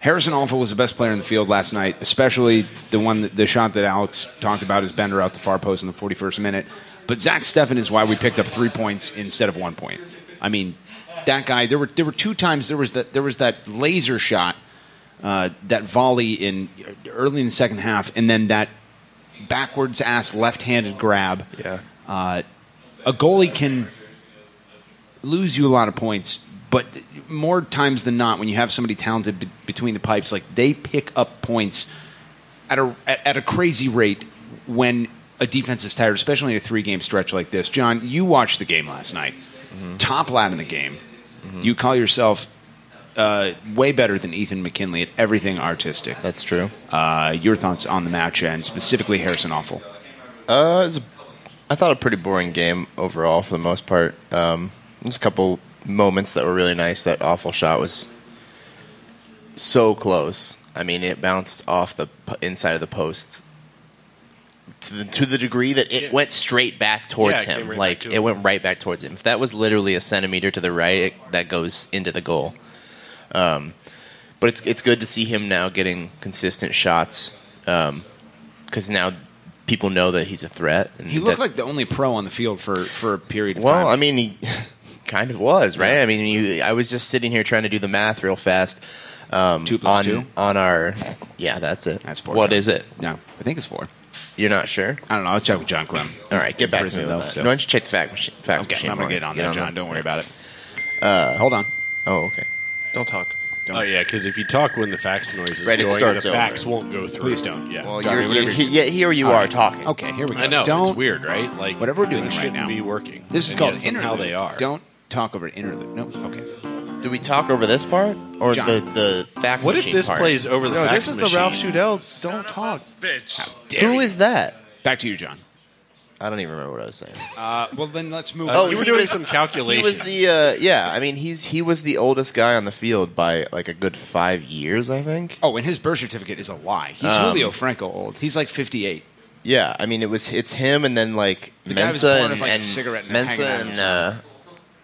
Speaker 10: Harrison Alpha was the best player in the field last night, especially the shot that Alex talked about, his bender out the far post in the 41st minute. But Zach Steffen is why we picked up 3 points instead of 1 point. I mean, that guy. There were 2 times there was that laser shot, that volley early in the second half, and then that backwards ass left-handed grab.
Speaker 13: Yeah.
Speaker 10: A goalie can lose you a lot of points, but more times than not, when you have somebody talented between the pipes, like, they pick up points at a crazy rate when a defense is tired, especially in a 3-game stretch like this. John, you watched the game last night. Mm-hmm. Top lad in the game. Mm-hmm. You call yourself way better than Ethan McKinley at everything artistic.
Speaker 11: That's true.
Speaker 10: Your thoughts on the match and specifically Harrison Awful?
Speaker 11: I thought a pretty boring game overall for the most part. There's a couple moments that were really nice. That Awful shot was so close. I mean, it bounced off the inside of the post to the degree that it went straight back towards him. It went right back towards him. If that was literally a centimeter to the right, that goes into the goal. But it's good to see him now getting consistent shots because now people know that he's a threat. And
Speaker 10: he looked like the only pro on the field for a period of
Speaker 11: time.
Speaker 10: time.
Speaker 11: Well, I mean, he kind of was, right? Yeah. I mean, I was just sitting here trying to do the math real fast.
Speaker 10: 2 + 2?
Speaker 11: On our... Yeah, that's it.
Speaker 10: That's 4.
Speaker 11: What is it?
Speaker 10: No, I think it's 4.
Speaker 11: You're not sure?
Speaker 10: I don't know. I'll check with John Clem.
Speaker 11: All right, get back to me
Speaker 10: though.
Speaker 11: on that.
Speaker 10: So.
Speaker 11: Why don't you check the fact machine?
Speaker 10: Okay, I'm going to get on that, John. Don't worry about it. Hold on.
Speaker 11: Oh, okay.
Speaker 13: Don't talk.
Speaker 7: Oh, yeah, because if you talk when the fax noise is
Speaker 11: Right, it
Speaker 7: going,
Speaker 11: starts
Speaker 7: the
Speaker 11: over.
Speaker 7: fax won't go through.
Speaker 10: Please don't.
Speaker 7: Yeah.
Speaker 11: Well,
Speaker 10: Sorry,
Speaker 11: here you are talking.
Speaker 10: Okay, here we go.
Speaker 7: I know.
Speaker 10: Don't,
Speaker 7: it's weird, right? Like
Speaker 10: whatever we're doing
Speaker 7: it
Speaker 10: right
Speaker 7: shouldn't
Speaker 10: now.
Speaker 7: be working.
Speaker 10: This is
Speaker 7: And
Speaker 10: called
Speaker 7: yet somehow
Speaker 10: interlude.
Speaker 7: they are.
Speaker 10: Don't talk over interlude. No? Okay.
Speaker 11: Do we talk over this part? Or
Speaker 10: John.
Speaker 11: the fax
Speaker 7: What if
Speaker 11: machine
Speaker 7: this
Speaker 11: part?
Speaker 7: plays over the
Speaker 13: No,
Speaker 7: fax
Speaker 13: this is
Speaker 7: machine?
Speaker 13: the Ralph Shudell. Don't talk.
Speaker 11: Who is that?
Speaker 10: Back to you, John.
Speaker 11: I don't even remember what I was saying.
Speaker 10: Well, then let's move
Speaker 11: Oh,
Speaker 10: on.
Speaker 7: you were doing some calculations.
Speaker 11: He was the I mean, he was the oldest guy on the field by like a good 5 years, I think.
Speaker 10: Oh, and his birth certificate is a lie. He's Julio Franco old. He's like 58.
Speaker 11: Yeah, I mean, it's him and then like
Speaker 10: The guy was
Speaker 11: Mensa
Speaker 10: born with, like, a
Speaker 11: and
Speaker 10: cigarette and
Speaker 11: Mensa
Speaker 10: hanging out of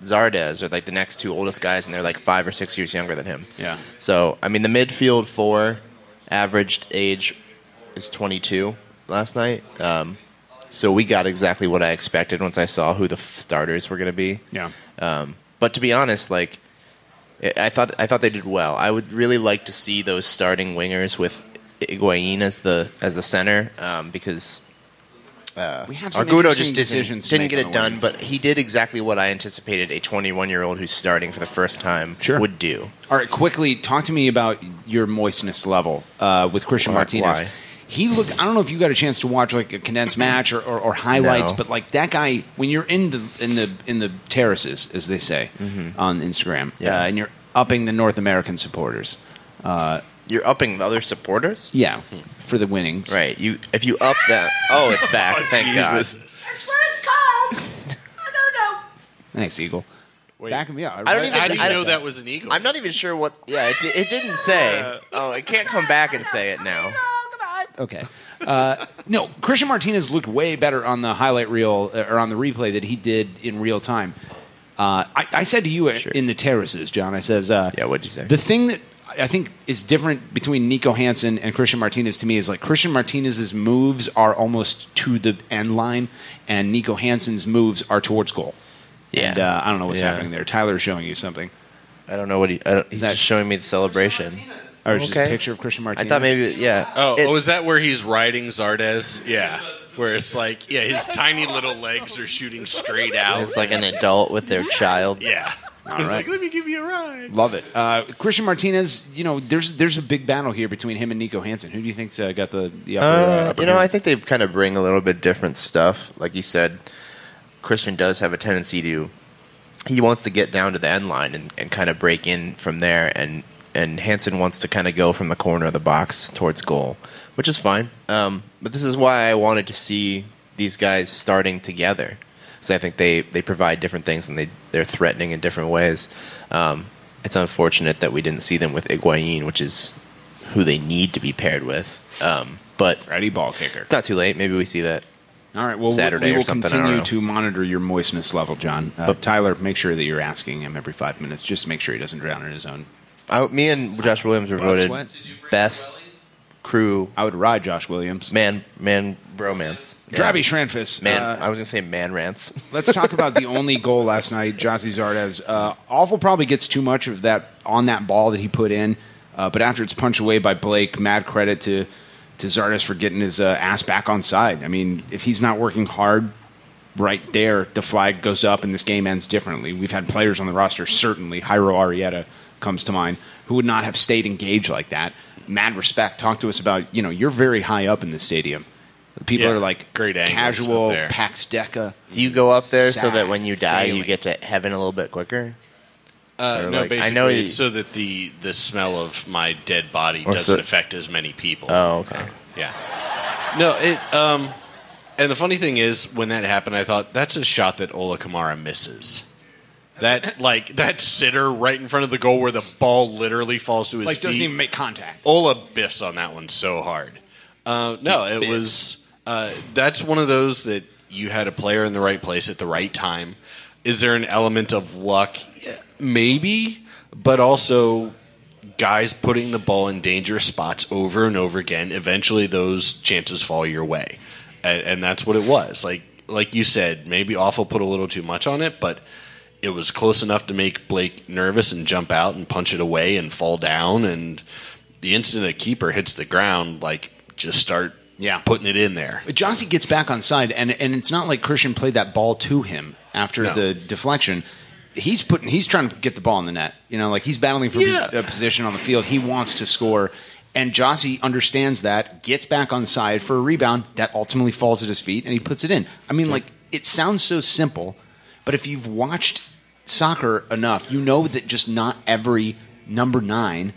Speaker 10: his
Speaker 11: and Zardes are like the next two oldest guys, and they're like 5 or 6 years younger than him.
Speaker 10: Yeah.
Speaker 11: So I mean, the midfield four averaged age is 22 last night. So we got exactly what I expected once I saw who the starters were going to be.
Speaker 10: Yeah.
Speaker 11: But to be honest, like I thought they did well. I would really like to see those starting wingers with Higuain as the center because
Speaker 10: We have some
Speaker 11: Argudo
Speaker 10: interesting
Speaker 11: just
Speaker 10: decisions to
Speaker 11: didn't
Speaker 10: make
Speaker 11: get
Speaker 10: on
Speaker 11: it
Speaker 10: the
Speaker 11: done.
Speaker 10: wings.
Speaker 11: But he did exactly what I anticipated a 21-year-old who's starting for the first time would do.
Speaker 10: All right, quickly, talk to me about your moistness level with Christian Martinez.
Speaker 11: Why?
Speaker 10: He looked. I don't know if you got a chance to watch like a condensed match or highlights,
Speaker 11: No.
Speaker 10: but like that guy, when you're in the terraces, as they say on Instagram,
Speaker 11: Yeah.
Speaker 10: and you're upping the North American supporters.
Speaker 11: You're upping the other supporters?
Speaker 10: Yeah, for the winnings.
Speaker 11: Right. If you up them. Oh, it's back. Thank God.
Speaker 6: That's what it's called. I don't know.
Speaker 10: Thanks, Eagle. Back me up.
Speaker 11: I don't even.
Speaker 7: How do you
Speaker 11: I
Speaker 7: know
Speaker 11: don't-
Speaker 7: that was an eagle?
Speaker 11: I'm not even sure what. Yeah, it didn't say. Oh, it can't come back and say it now.
Speaker 10: Okay. No, Christian Martinez looked way better on the highlight reel or on the replay that he did in real time. I said to you in the terraces, John, I says,
Speaker 11: Yeah, what'd you say?
Speaker 10: the thing that I think is different between Nico Hansen and Christian Martinez to me is like Christian Martinez's moves are almost to the end line, and Nico Hansen's moves are towards goal.
Speaker 11: Yeah.
Speaker 10: And I don't know what's happening there. Tyler's showing you something.
Speaker 11: I don't know what he's just showing me the celebration.
Speaker 10: Or it's just a picture of Christian
Speaker 11: I
Speaker 10: Martinez.
Speaker 11: thought maybe, yeah.
Speaker 7: Oh, is that where he's riding Zardes? Yeah. Where it's like, yeah, his tiny little legs are shooting straight out.
Speaker 11: It's like an adult with their child.
Speaker 7: Yeah.
Speaker 10: All
Speaker 7: He's
Speaker 10: right.
Speaker 7: like, let me give you a ride.
Speaker 10: Love it. Christian Martinez, there's a big battle here between him and Nico Hansen. Who do you think's got the upper
Speaker 11: I
Speaker 10: hand?
Speaker 11: think they kind of bring a little bit different stuff. Like you said, Christian does have a tendency he wants to get down to the end line and kind of break in from there, and Hansen wants to kind of go from the corner of the box towards goal, which is fine. But this is why I wanted to see these guys starting together. So I think they provide different things, and they're threatening in different ways. It's unfortunate that we didn't see them with Higuain, which is who they need to be paired with. But
Speaker 10: Freddie ball kicker.
Speaker 11: It's not too late. Maybe we see that.
Speaker 10: All right. Well,
Speaker 11: Saturday
Speaker 10: we
Speaker 11: or
Speaker 10: will
Speaker 11: something, I don't
Speaker 10: continue
Speaker 11: know.
Speaker 10: to monitor your moistness level, John. Tyler, make sure that you're asking him every 5 minutes, just to make sure he doesn't drown in his own.
Speaker 11: Me and Josh Williams were voted best crew.
Speaker 10: I would ride Josh Williams.
Speaker 11: Man bromance.
Speaker 10: Drabby Schranfis.
Speaker 11: Man, I was going to say man rants.
Speaker 10: Let's talk about the only goal last night, Jossie Zardes. Awful probably gets too much of that on that ball that he put in, but after it's punched away by Blake, mad credit to Zardes for getting his ass back on side. I mean, if he's not working hard right there, the flag goes up and this game ends differently. We've had players on the roster, certainly, Jairo Arrieta comes to mind, who would not have stayed engaged like that. Mad respect. Talk to us about, you're very high up in the stadium. People
Speaker 7: Yeah,
Speaker 10: are like
Speaker 7: great angles
Speaker 10: casual,
Speaker 7: up there.
Speaker 10: Pax Deca.
Speaker 11: Do you go up there so
Speaker 10: Sad
Speaker 11: that when you die, you
Speaker 10: failing.
Speaker 11: get to heaven a little bit quicker? Or
Speaker 7: No,
Speaker 11: like-
Speaker 7: basically,
Speaker 11: I know
Speaker 7: it's so that the smell of my dead body
Speaker 11: Or
Speaker 7: doesn't
Speaker 11: so-
Speaker 7: affect as many people.
Speaker 11: Oh, okay.
Speaker 7: Yeah. No, and the funny thing is, when that happened, I thought that's a shot that Ola Kamara misses. That sitter right in front of the goal where the ball literally falls to his feet.
Speaker 10: Doesn't even make contact.
Speaker 7: Ola biffs on that one so hard. No, it was. That's one of those that you had a player in the right place at the right time. Is there an element of luck? Yeah, maybe, but also guys putting the ball in dangerous spots over and over again. Eventually, those chances fall your way, and that's what it was. Like you said, maybe Awful put a little too much on it, but it was close enough to make Blake nervous and jump out and punch it away and fall down. And the instant a keeper hits the ground, just start
Speaker 14: putting it in there.
Speaker 10: Jossie gets back on side, and it's not like Christian played that ball to him after the deflection. He's trying to get the ball in the net. Like he's battling for a position on the field. He wants to score, and Jossie understands that, gets back on side for a rebound that ultimately falls at his feet, and he puts it in. I mean, like, it sounds so simple, but if you've watched soccer enough, you know that just not every number 9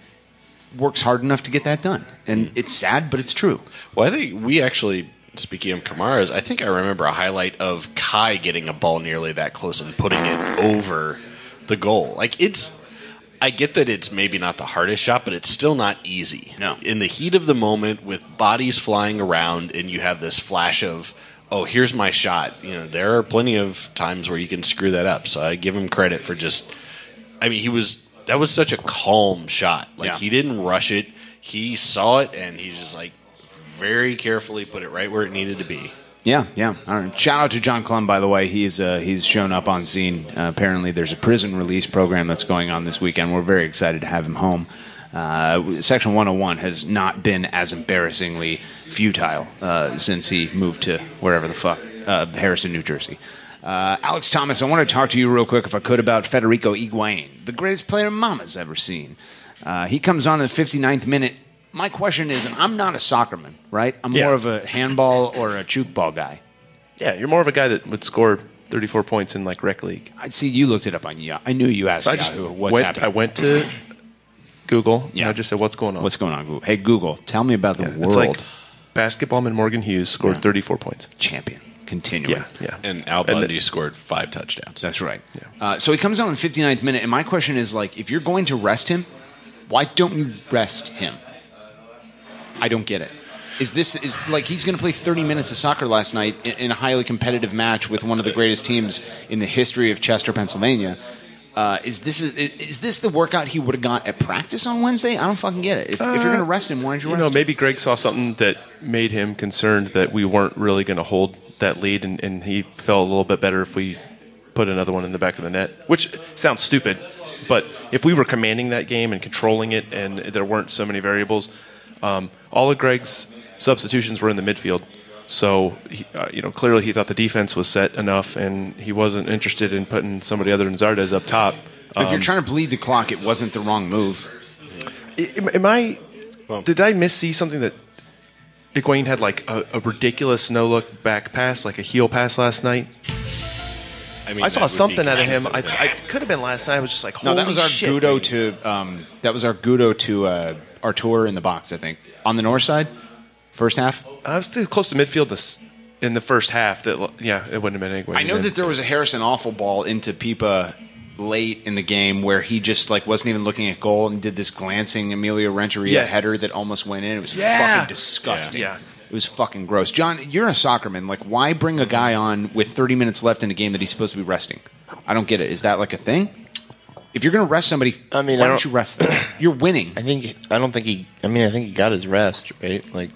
Speaker 10: works hard enough to get that done. And it's sad, but it's true.
Speaker 14: Well, I think we actually, speaking of Kamara's, I think I remember a highlight of Kai getting a ball nearly that close and putting it over the goal. Like, I get that it's maybe not the hardest shot, but it's still not easy.
Speaker 10: No.
Speaker 14: In the heat of the moment, with bodies flying around, and you have this flash of, oh, here's my shot. There are plenty of times where you can screw that up. So I give him credit for that was such a calm shot. Like, he didn't rush it. He saw it, and he just, like, very carefully put it right where it needed to be.
Speaker 10: Yeah. All right. Shout out to John Clum, by the way. He's shown up on scene. Apparently, there's a prison release program that's going on this weekend. We're very excited to have him home. Section 101 has not been as embarrassingly futile since he moved to wherever the fuck, Harrison, New Jersey. Alex Thomas, I want to talk to you real quick, if I could, about Federico Higuain, the greatest player Mama's ever seen. He comes on in the 59th minute. My question is, and I'm not a soccerman, right? I'm more of a handball or a juke ball guy.
Speaker 13: Yeah, you're more of a guy that would score 34 points in, like, rec league.
Speaker 10: I see you looked it up on Yahoo. I knew you asked Yahoo what's happening.
Speaker 13: I went to Google,
Speaker 10: Yeah.
Speaker 13: and I just said, what's going on?
Speaker 10: What's going on, Google? Hey, Google, tell me about the world.
Speaker 13: It's like basketballman Morgan Hughes scored 34 points.
Speaker 10: Champion. Continuing.
Speaker 13: Yeah.
Speaker 14: And Al Bundy scored 5 touchdowns.
Speaker 10: That's right. So he comes on in the 59th minute, and my question is, like, if you're going to rest him, why don't you rest him? I don't get it. Is like he's going to play 30 minutes of soccer last night in a highly competitive match with one of the greatest teams in the history of Chester, Pennsylvania? Is this the workout he would have got at practice on Wednesday? I don't fucking get it. If you're going to rest him, why don't you rest him?
Speaker 13: Maybe Greg saw something that made him concerned that we weren't really going to hold that lead, and he felt a little bit better if we put another one in the back of the net, which sounds stupid, but if we were commanding that game and controlling it and there weren't so many variables, all of Greg's substitutions were in the midfield. So, clearly he thought the defense was set enough, and he wasn't interested in putting somebody other than Zardes up top.
Speaker 10: If you're trying to bleed the clock, it wasn't the wrong move.
Speaker 13: Did I see something that Higuain had, like, a ridiculous no-look back pass, like a heel pass last night? I saw something out of him. It could have been last night. I was just like, holy
Speaker 10: shit. No, that was our Gudo to Artur in the box, I think. On the north side? First half?
Speaker 13: I was too close to midfield in the first half. It wouldn't have been Higuain.
Speaker 10: I know that there was a Harrison Awful ball into Pipa late in the game where he just wasn't even looking at goal and did this glancing Emilio Renteria header that almost went in. It was fucking disgusting. Yeah. It was fucking gross. John, you're a soccerman. Like, why bring a guy on with 30 minutes left in a game that he's supposed to be resting? I don't get it. Is that like a thing? If you're going to rest somebody, why don't you rest them? You're winning.
Speaker 11: I think he got his rest, right? Like,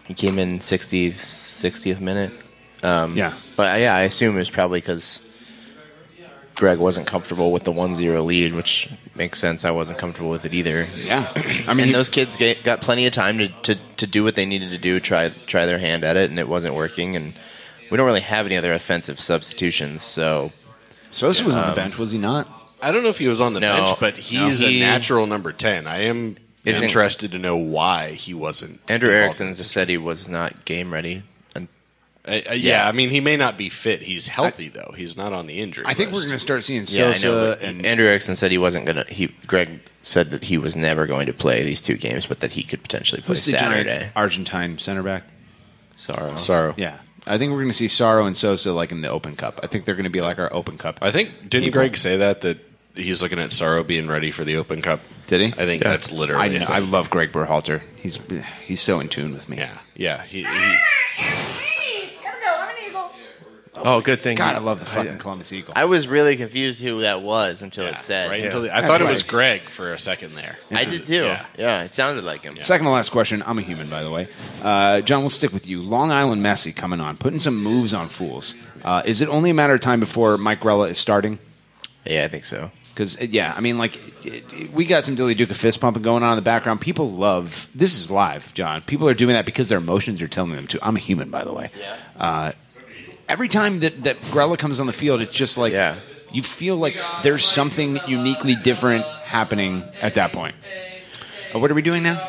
Speaker 11: he came in 60th minute. But I assume it was probably because Greg wasn't comfortable with the 1-0 lead, which makes sense. I wasn't comfortable with it either.
Speaker 10: Yeah.
Speaker 11: And those kids got plenty of time to do what they needed to do, try their hand at it, and it wasn't working. And we don't really have any other offensive substitutions. So
Speaker 10: Sosa was on the bench, was he not?
Speaker 14: I don't know if he was on the bench, but he's a natural number 10. I am interested to know why he wasn't.
Speaker 11: Andrew Erickson just said he was not game ready.
Speaker 14: I mean, he may not be fit. He's healthy, though. He's not on the injury
Speaker 10: list. I think we're going to start seeing Sosa.
Speaker 11: Yeah, I know, and Andrew Erickson said he wasn't going to. Greg said that he was never going to play these 2 games, but that he could potentially play Saturday.
Speaker 10: Argentine center back?
Speaker 11: Sorrow.
Speaker 10: Yeah. I think we're going to see Sorrow and Sosa in the Open Cup. I think they're going to be like our Open Cup.
Speaker 14: Didn't Greg say that he's looking at Sorrow being ready for the Open Cup?
Speaker 10: Did he?
Speaker 14: I think that's literally.
Speaker 10: I love Greg Berhalter. He's so in tune with me.
Speaker 14: Yeah.
Speaker 13: Oh, good thing.
Speaker 10: God, I love the fucking Columbus Eagle.
Speaker 11: I was really confused who that was until it said.
Speaker 14: Right, I thought it was Greg for a second there.
Speaker 11: I did too. Yeah, it sounded like him.
Speaker 10: Second to last question. I'm a human, by the way. John, we'll stick with you. Long Island Messi coming on, putting some moves on fools. Is it only a matter of time before Mike Grella is starting?
Speaker 11: Yeah, I think so.
Speaker 10: Because, I mean, like, we got some Dilly Duke fist pumping going on in the background. People love... This is live, John. People are doing that because their emotions are telling them to. I'm a human, by the way. Yeah. Every time that Grella comes on the field, it's just like... Yeah. You feel like there's something uniquely different happening at that point. What are we doing now?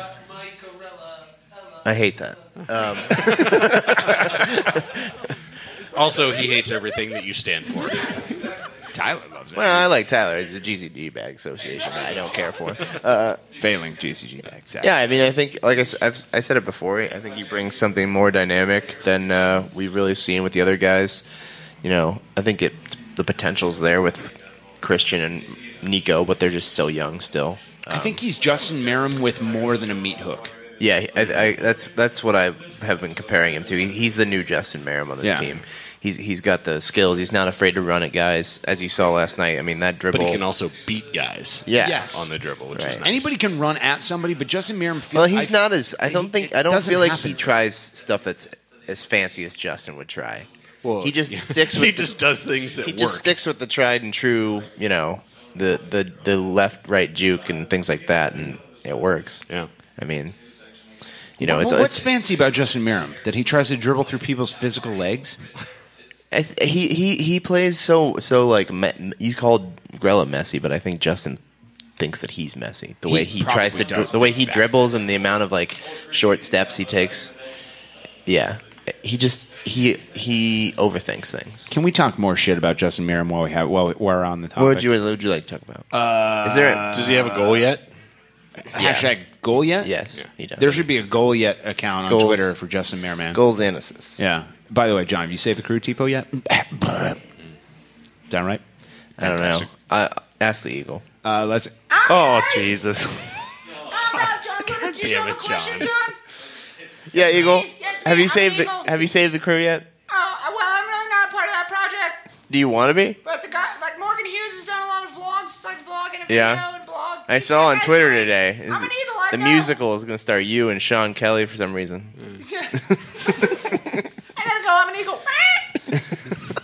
Speaker 11: I hate that.
Speaker 14: Also, he hates everything that you stand for.
Speaker 10: Tyler loves it.
Speaker 11: Well, I like Tyler. It's a GCG bag association that I don't care for.
Speaker 10: Failing GCG bag. Exactly.
Speaker 11: Yeah, I mean, I think, like I said it before, I think he brings something more dynamic than we've really seen with the other guys. You know, I think the potential's there with Christian and Nico, but they're just still young still.
Speaker 10: I think he's Justin Merrim with more than a meat hook.
Speaker 11: Yeah, that's what I have been comparing him to. He's the new Justin Merrim on this team. He's got the skills. He's not afraid to run at guys, as you saw last night. I mean, that dribble.
Speaker 14: But he can also beat guys. On the dribble, which is nice.
Speaker 10: Anybody can run at somebody, but Justin Merrim feels.
Speaker 11: Well, he's not as. I don't feel like he tries stuff that's as fancy as Justin would try.
Speaker 14: Well,
Speaker 11: he just sticks with.
Speaker 14: He just does things that
Speaker 11: he
Speaker 14: work.
Speaker 11: Just sticks with the tried and true. You know, the left right juke and things like that, and it works.
Speaker 14: Yeah,
Speaker 11: I mean. You know,
Speaker 10: what's fancy about Justin Merrim? That he tries to dribble through people's physical legs?
Speaker 11: He plays so like you called Grella messy, but I think Justin thinks that he's messy. The way he tries to the way he dribbles and the amount of like short steps he takes. Yeah. He overthinks things.
Speaker 10: Can we talk more shit about Justin Merrim while we're on the topic?
Speaker 11: What would you like to talk about?
Speaker 14: Does he have a goal yet?
Speaker 10: Hashtag goal yet?
Speaker 11: Yes, he does.
Speaker 10: There should be a goal yet account on Twitter for Justin Merrim.
Speaker 11: Goals and assists.
Speaker 10: Yeah. By the way, John, have you saved the crew tifo yet? Down right?
Speaker 11: I don't know. Ask the Eagle.
Speaker 10: Let's.
Speaker 13: Oh, Jesus.
Speaker 6: God
Speaker 14: damn it, John.
Speaker 11: Yeah, Eagle. Have you saved
Speaker 6: Eagle.
Speaker 11: the crew yet?
Speaker 6: Well, I'm really not a part of that project.
Speaker 11: Do you want to be?
Speaker 6: But the guy, like Morgan Hughes, has done a lot of vlogs. It's like vlogging a video and blog.
Speaker 11: I saw on Twitter today.
Speaker 6: I'm an Eagle.
Speaker 11: The musical is going to star you and Sean Kelly for some reason.
Speaker 6: I gotta go. I'm an Eagle.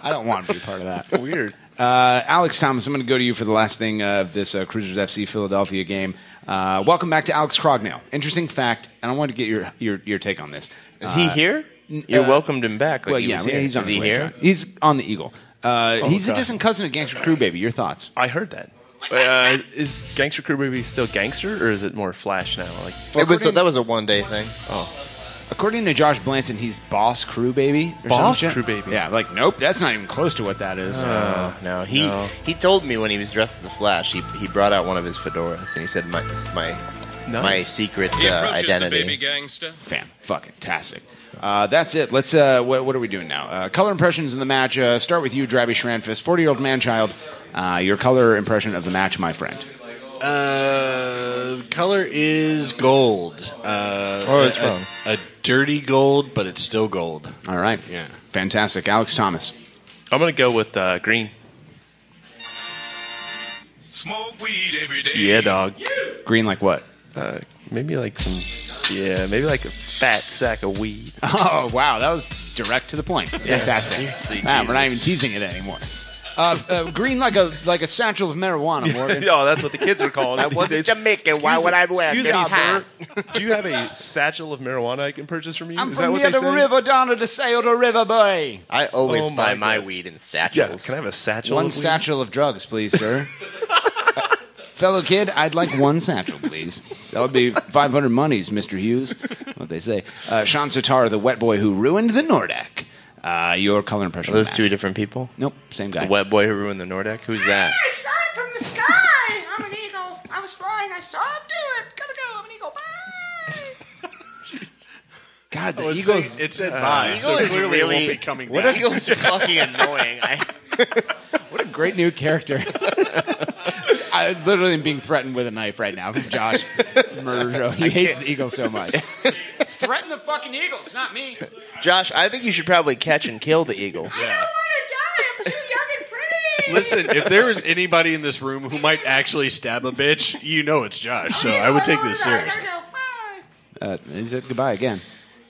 Speaker 10: I don't want to be part of that.
Speaker 11: Weird.
Speaker 10: Alex Thomas, I'm going to go to you for the last thing of this Crewzers FC Philadelphia game. Welcome back to Alex Crognell. Interesting fact, and I wanted to get your take on this.
Speaker 11: Is he here? You welcomed him back.
Speaker 10: He's on
Speaker 11: Is he here?
Speaker 10: He's on the Eagle. He's a distant cousin of Gangster Crew Baby. Your thoughts?
Speaker 13: I heard that. Is Gangster Crew Baby still gangster, or is it more Flash now?
Speaker 11: That was a one-day thing.
Speaker 13: Oh.
Speaker 10: According to Josh Blanton, he's Boss Crew Baby.
Speaker 13: Boss Crew Baby.
Speaker 10: Yeah, nope, that's not even close to what that is.
Speaker 11: No. He told me when he was dressed as the Flash, he brought out one of his fedoras and he said, "This is my secret identity."
Speaker 12: The baby gangster.
Speaker 10: Fucking-tastic. That's it. Let's. What are we doing now? Color impressions in the match. Start with you, Drabby Schranfist, 40-year-old man-child. Your color impression of the match, my friend.
Speaker 14: Color is gold.
Speaker 11: It's wrong.
Speaker 14: A dirty gold, but it's still gold.
Speaker 10: All right.
Speaker 14: Yeah.
Speaker 10: Fantastic. Alex Thomas.
Speaker 13: I'm going to go with green.
Speaker 4: Smoke weed every day.
Speaker 13: Yeah, dog.
Speaker 10: Green like what?
Speaker 13: Maybe like maybe like a fat sack of weed.
Speaker 10: Oh, wow. That was direct to the point. Fantastic.
Speaker 11: Seriously,
Speaker 10: We're not even teasing it anymore. Green like a satchel of marijuana, Morgan.
Speaker 13: Oh, that's what the kids are calling it.
Speaker 11: I wasn't Jamaican. Why would I wear
Speaker 13: Excuse
Speaker 11: this
Speaker 13: me,
Speaker 11: hat?
Speaker 13: sir. Do you have a satchel of marijuana I can purchase from you?
Speaker 10: I'm
Speaker 13: Is that
Speaker 10: from
Speaker 13: what
Speaker 10: near
Speaker 13: they
Speaker 10: the
Speaker 13: say?
Speaker 10: river down at the Scioto River, boy.
Speaker 11: I always
Speaker 13: Oh
Speaker 11: buy
Speaker 13: my
Speaker 11: my
Speaker 13: God.
Speaker 11: weed in
Speaker 13: Yeah,
Speaker 11: satchels.
Speaker 13: can I have a satchel?
Speaker 10: One
Speaker 13: of weed?
Speaker 10: satchel of drugs, please, sir. Fellow kid, I'd like one satchel, please. That would be 500 monies, Mr. Hughes. What they say. Sean Sitar, the wet boy who ruined the Nordic. Your color impression.
Speaker 11: Are those
Speaker 10: of the
Speaker 11: two
Speaker 10: match.
Speaker 11: different people?
Speaker 10: Nope, same guy.
Speaker 11: The wet boy who ruined the Nordic? Who's that?
Speaker 6: I saw it from the sky. I'm an Eagle. I was flying. I saw him do it. Gotta go. I'm an Eagle. Bye.
Speaker 10: God, the
Speaker 14: Oh,
Speaker 10: Eagles.
Speaker 14: it said bye.
Speaker 11: Eagle
Speaker 14: so
Speaker 11: is
Speaker 14: clearly
Speaker 11: really
Speaker 14: it won't be coming
Speaker 11: what
Speaker 14: back.
Speaker 11: Eagle is fucking annoying.
Speaker 10: What a great new character. I literally am being threatened with a knife right now from Josh Murdo. He hates the Eagle so much. Threaten the fucking Eagle. It's not me.
Speaker 11: Josh, I think you should probably catch and kill the Eagle.
Speaker 6: I don't want to die. I'm too young and pretty.
Speaker 14: Listen, if there is anybody in this room who might actually stab a bitch, you know it's Josh. So I would take this seriously.
Speaker 10: He said goodbye again.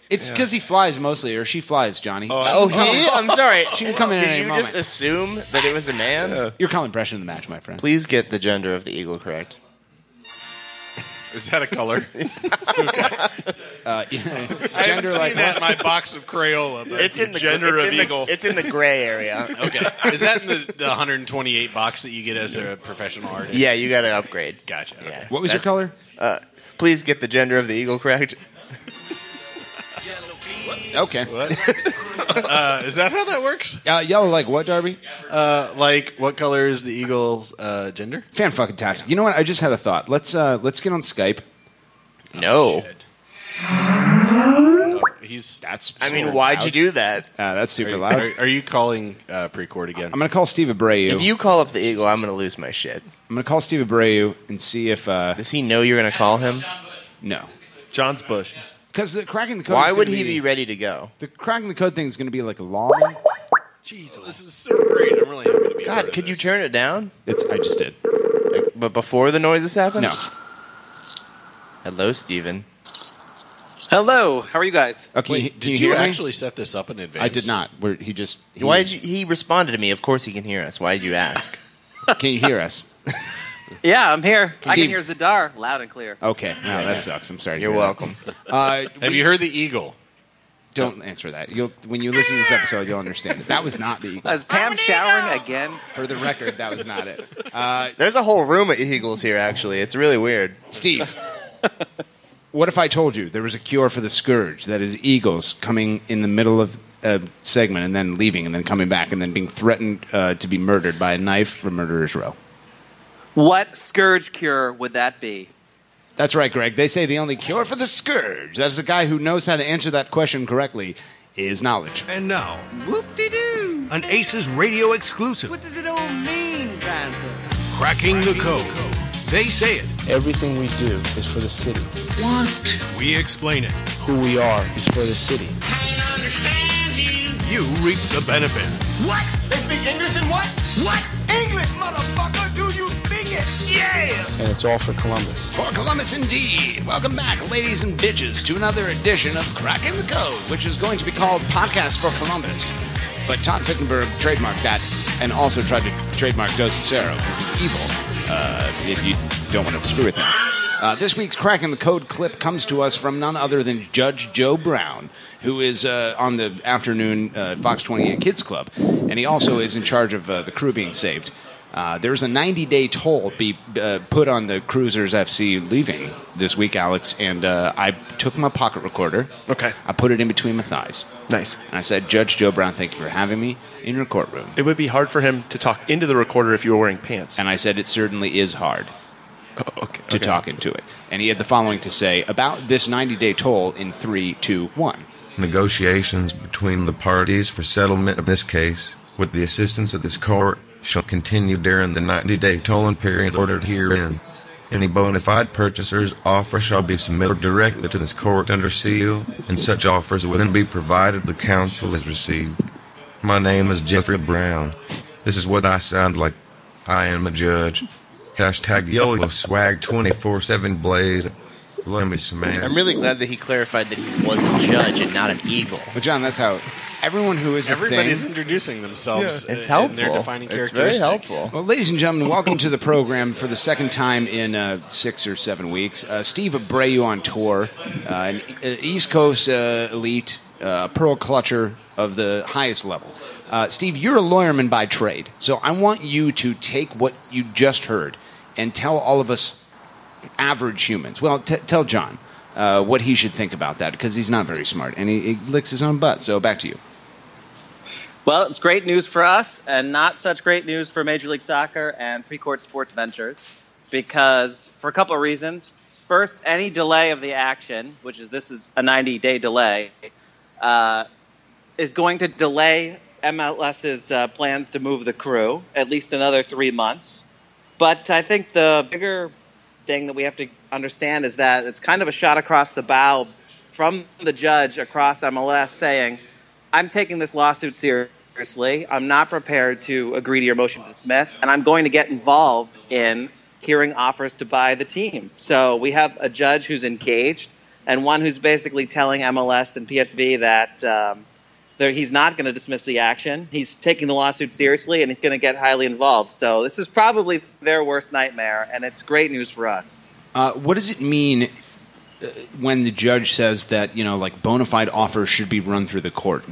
Speaker 10: It's because he flies mostly, or she flies, Johnny.
Speaker 11: Oh, he? I'm sorry.
Speaker 10: She can come in at any
Speaker 11: Did you
Speaker 10: moment.
Speaker 11: just assume that it was a man?
Speaker 10: Your call impression of the match, my friend.
Speaker 11: Please get the gender of the eagle correct.
Speaker 14: Is that a color?
Speaker 10: Yeah.
Speaker 14: I haven't seen that in my box of Crayola. But
Speaker 11: It's in the
Speaker 13: gender of eagle.
Speaker 11: It's in the gray area.
Speaker 14: Okay. Is that in the 128 box that you get as a professional artist?
Speaker 11: Yeah, you got to upgrade.
Speaker 14: Gotcha. Okay.
Speaker 11: Yeah.
Speaker 10: What was your color?
Speaker 11: Please get the gender of the eagle correct.
Speaker 10: Okay.
Speaker 14: What? Is that how that works?
Speaker 10: Yellow like what, Darby?
Speaker 14: Like, what color is the eagle's gender?
Speaker 10: Fan-fucking-tastic. You know what? I just had a thought. Let's get on Skype.
Speaker 11: No.
Speaker 10: That's.
Speaker 11: I mean, why'd you do that?
Speaker 10: That's super loud.
Speaker 14: Are you calling Precourt again?
Speaker 10: I'm going to call Steve Abreu.
Speaker 11: If you call up the eagle, I'm going to lose my shit.
Speaker 10: I'm going to call Steve Abreu and see if...
Speaker 11: Does he know you're going to call him?
Speaker 10: No.
Speaker 13: John's Bush.
Speaker 10: Because the cracking the code...
Speaker 11: Why would he be ready to go?
Speaker 10: The cracking the code thing is going to be like a long...
Speaker 14: Jesus. This is so great. I'm really happy to be
Speaker 11: God, could you turn it down?
Speaker 10: I just did.
Speaker 11: But before the noises happened?
Speaker 10: No.
Speaker 11: Hello, Steven.
Speaker 15: Hello. How are you guys?
Speaker 10: Okay,
Speaker 14: Did you actually set this up in advance?
Speaker 10: I did not.
Speaker 11: Why did you? He responded to me. Of course he can hear us. Why did you ask?
Speaker 10: Can you hear us?
Speaker 15: Yeah, I'm here. I
Speaker 10: Steve.
Speaker 15: can hear Zadar loud and clear.
Speaker 10: Okay. No, that sucks. I'm sorry. to
Speaker 11: You're
Speaker 10: hear
Speaker 11: welcome.
Speaker 10: That.
Speaker 14: Have you heard the eagle?
Speaker 10: Don't answer that. When you listen to this episode, you'll understand it. That was not the eagle.
Speaker 15: Is Pam showering again?
Speaker 10: For the record, that was not it.
Speaker 11: There's a whole room of eagles here, actually. It's really weird.
Speaker 10: Steve, what if I told you there was a cure for the scourge? That is eagles coming in the middle of a segment and then leaving and then coming back and then being threatened to be murdered by a knife from Murderer's Row.
Speaker 15: What scourge cure would that be?
Speaker 10: That's right, Greg. They say the only cure for the scourge, that is a guy who knows how to answer that question correctly, is knowledge.
Speaker 9: And now,
Speaker 16: Whoop-de-doo.
Speaker 9: an ACES radio exclusive.
Speaker 16: What does it all mean, Panther?
Speaker 9: Cracking the code. They say it.
Speaker 17: Everything we do is for the city.
Speaker 16: What?
Speaker 9: We explain it.
Speaker 17: Who we are is for the city.
Speaker 16: I understand you.
Speaker 9: You reap the benefits.
Speaker 16: What? They speak English and what? What? English, motherfucker! Do you speak it? Yeah!
Speaker 17: And it's all for Columbus.
Speaker 10: For Columbus, indeed. Welcome back, ladies and bitches, to another edition of Cracking the Code, which is going to be called Podcast for Columbus. But Todd Fickenberg trademarked that and also tried to trademark Dos Cicero because he's evil, if you don't want to screw with him. This week's Cracking the Code clip comes to us from none other than Judge Joe Brown, who is on the afternoon Fox 28 Kids Club, and he also is in charge of the crew being saved. There's a 90-day toll be put on the Crewzers FC leaving this week, Alex, and I took my pocket recorder.
Speaker 13: Okay.
Speaker 10: I put it in between my thighs.
Speaker 13: Nice.
Speaker 10: And I said, Judge Joe Brown, thank you for having me in your courtroom.
Speaker 13: It would be hard for him to talk into the recorder if you were wearing pants.
Speaker 10: And I said, it certainly is hard to talk into it. And he had the following to say about this 90-day toll in 3, 2, 1.
Speaker 2: Negotiations between the parties for settlement of this case, with the assistance of this court, shall continue during the 90-day tolling period ordered herein. Any bona fide purchaser's offer shall be submitted directly to this court under seal, and such offers will then be provided the counsel has received. My name is Jeffrey Brown. This is what I sound like. I am a judge. Hashtag YOLO swag 24/7 blaze. Let me smash.
Speaker 11: I'm really glad that he clarified that he was a judge and not an eagle.
Speaker 10: Well, John, that's how everyone who is
Speaker 14: Everybody's
Speaker 10: a thing.
Speaker 14: introducing themselves.
Speaker 11: It's
Speaker 14: in
Speaker 11: helpful.
Speaker 14: their defining
Speaker 11: It's
Speaker 14: characteristic.
Speaker 11: very helpful.
Speaker 10: Well, ladies and gentlemen, welcome to the program for the second time in 6 or 7 weeks. Steve Abreu on tour, an East Coast elite, pearl clutcher of the highest level. Steve, you're a lawyerman by trade, so I want you to take what you just heard and tell all of us average humans, well, tell John what he should think about that, because he's not very smart, and he licks his own butt. So back to you.
Speaker 15: Well, it's great news for us and not such great news for Major League Soccer and Precourt Sports Ventures, because for a couple of reasons. First, any delay of the action, this is a 90-day delay, is going to delay MLS's plans to move the crew at least another 3 months. But I think the bigger thing that we have to understand is that it's kind of a shot across the bow from the judge across MLS saying, I'm taking this lawsuit seriously. I'm not prepared to agree to your motion to dismiss, and I'm going to get involved in hearing offers to buy the team. So we have a judge who's engaged, and one who's basically telling MLS and PSV that he's not going to dismiss the action. He's taking the lawsuit seriously, and he's going to get highly involved. So this is probably their worst nightmare, and it's great news for us.
Speaker 10: What does it mean when the judge says that, like bona fide offers should be run through the court?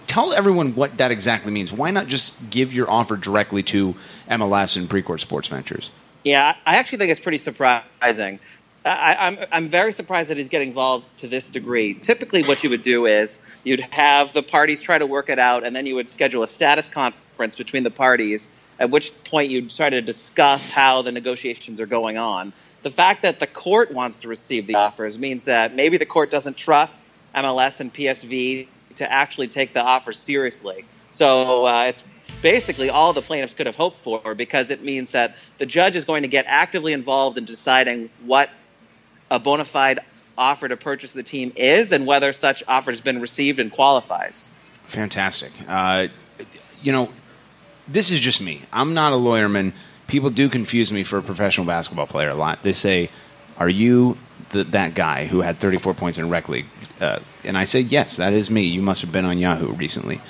Speaker 10: Tell everyone what that exactly means. Why not just give your offer directly to MLS and Precourt Sports Ventures?
Speaker 15: Yeah, I actually think it's pretty surprising. I'm very surprised that he's getting involved to this degree. Typically what you would do is you'd have the parties try to work it out, and then you would schedule a status conference between the parties, at which point you'd try to discuss how the negotiations are going on. The fact that the court wants to receive the offers means that maybe the court doesn't trust MLS and PSV to actually take the offer seriously. So it's basically all the plaintiffs could have hoped for, because it means that the judge is going to get actively involved in deciding what a bona fide offer to purchase the team is and whether such offer has been received and qualifies.
Speaker 10: Fantastic. This is just me. I'm not a lawyerman. People do confuse me for a professional basketball player a lot. They say, are you that guy who had 34 points in rec league? And I say, yes, that is me. You must have been on Yahoo recently.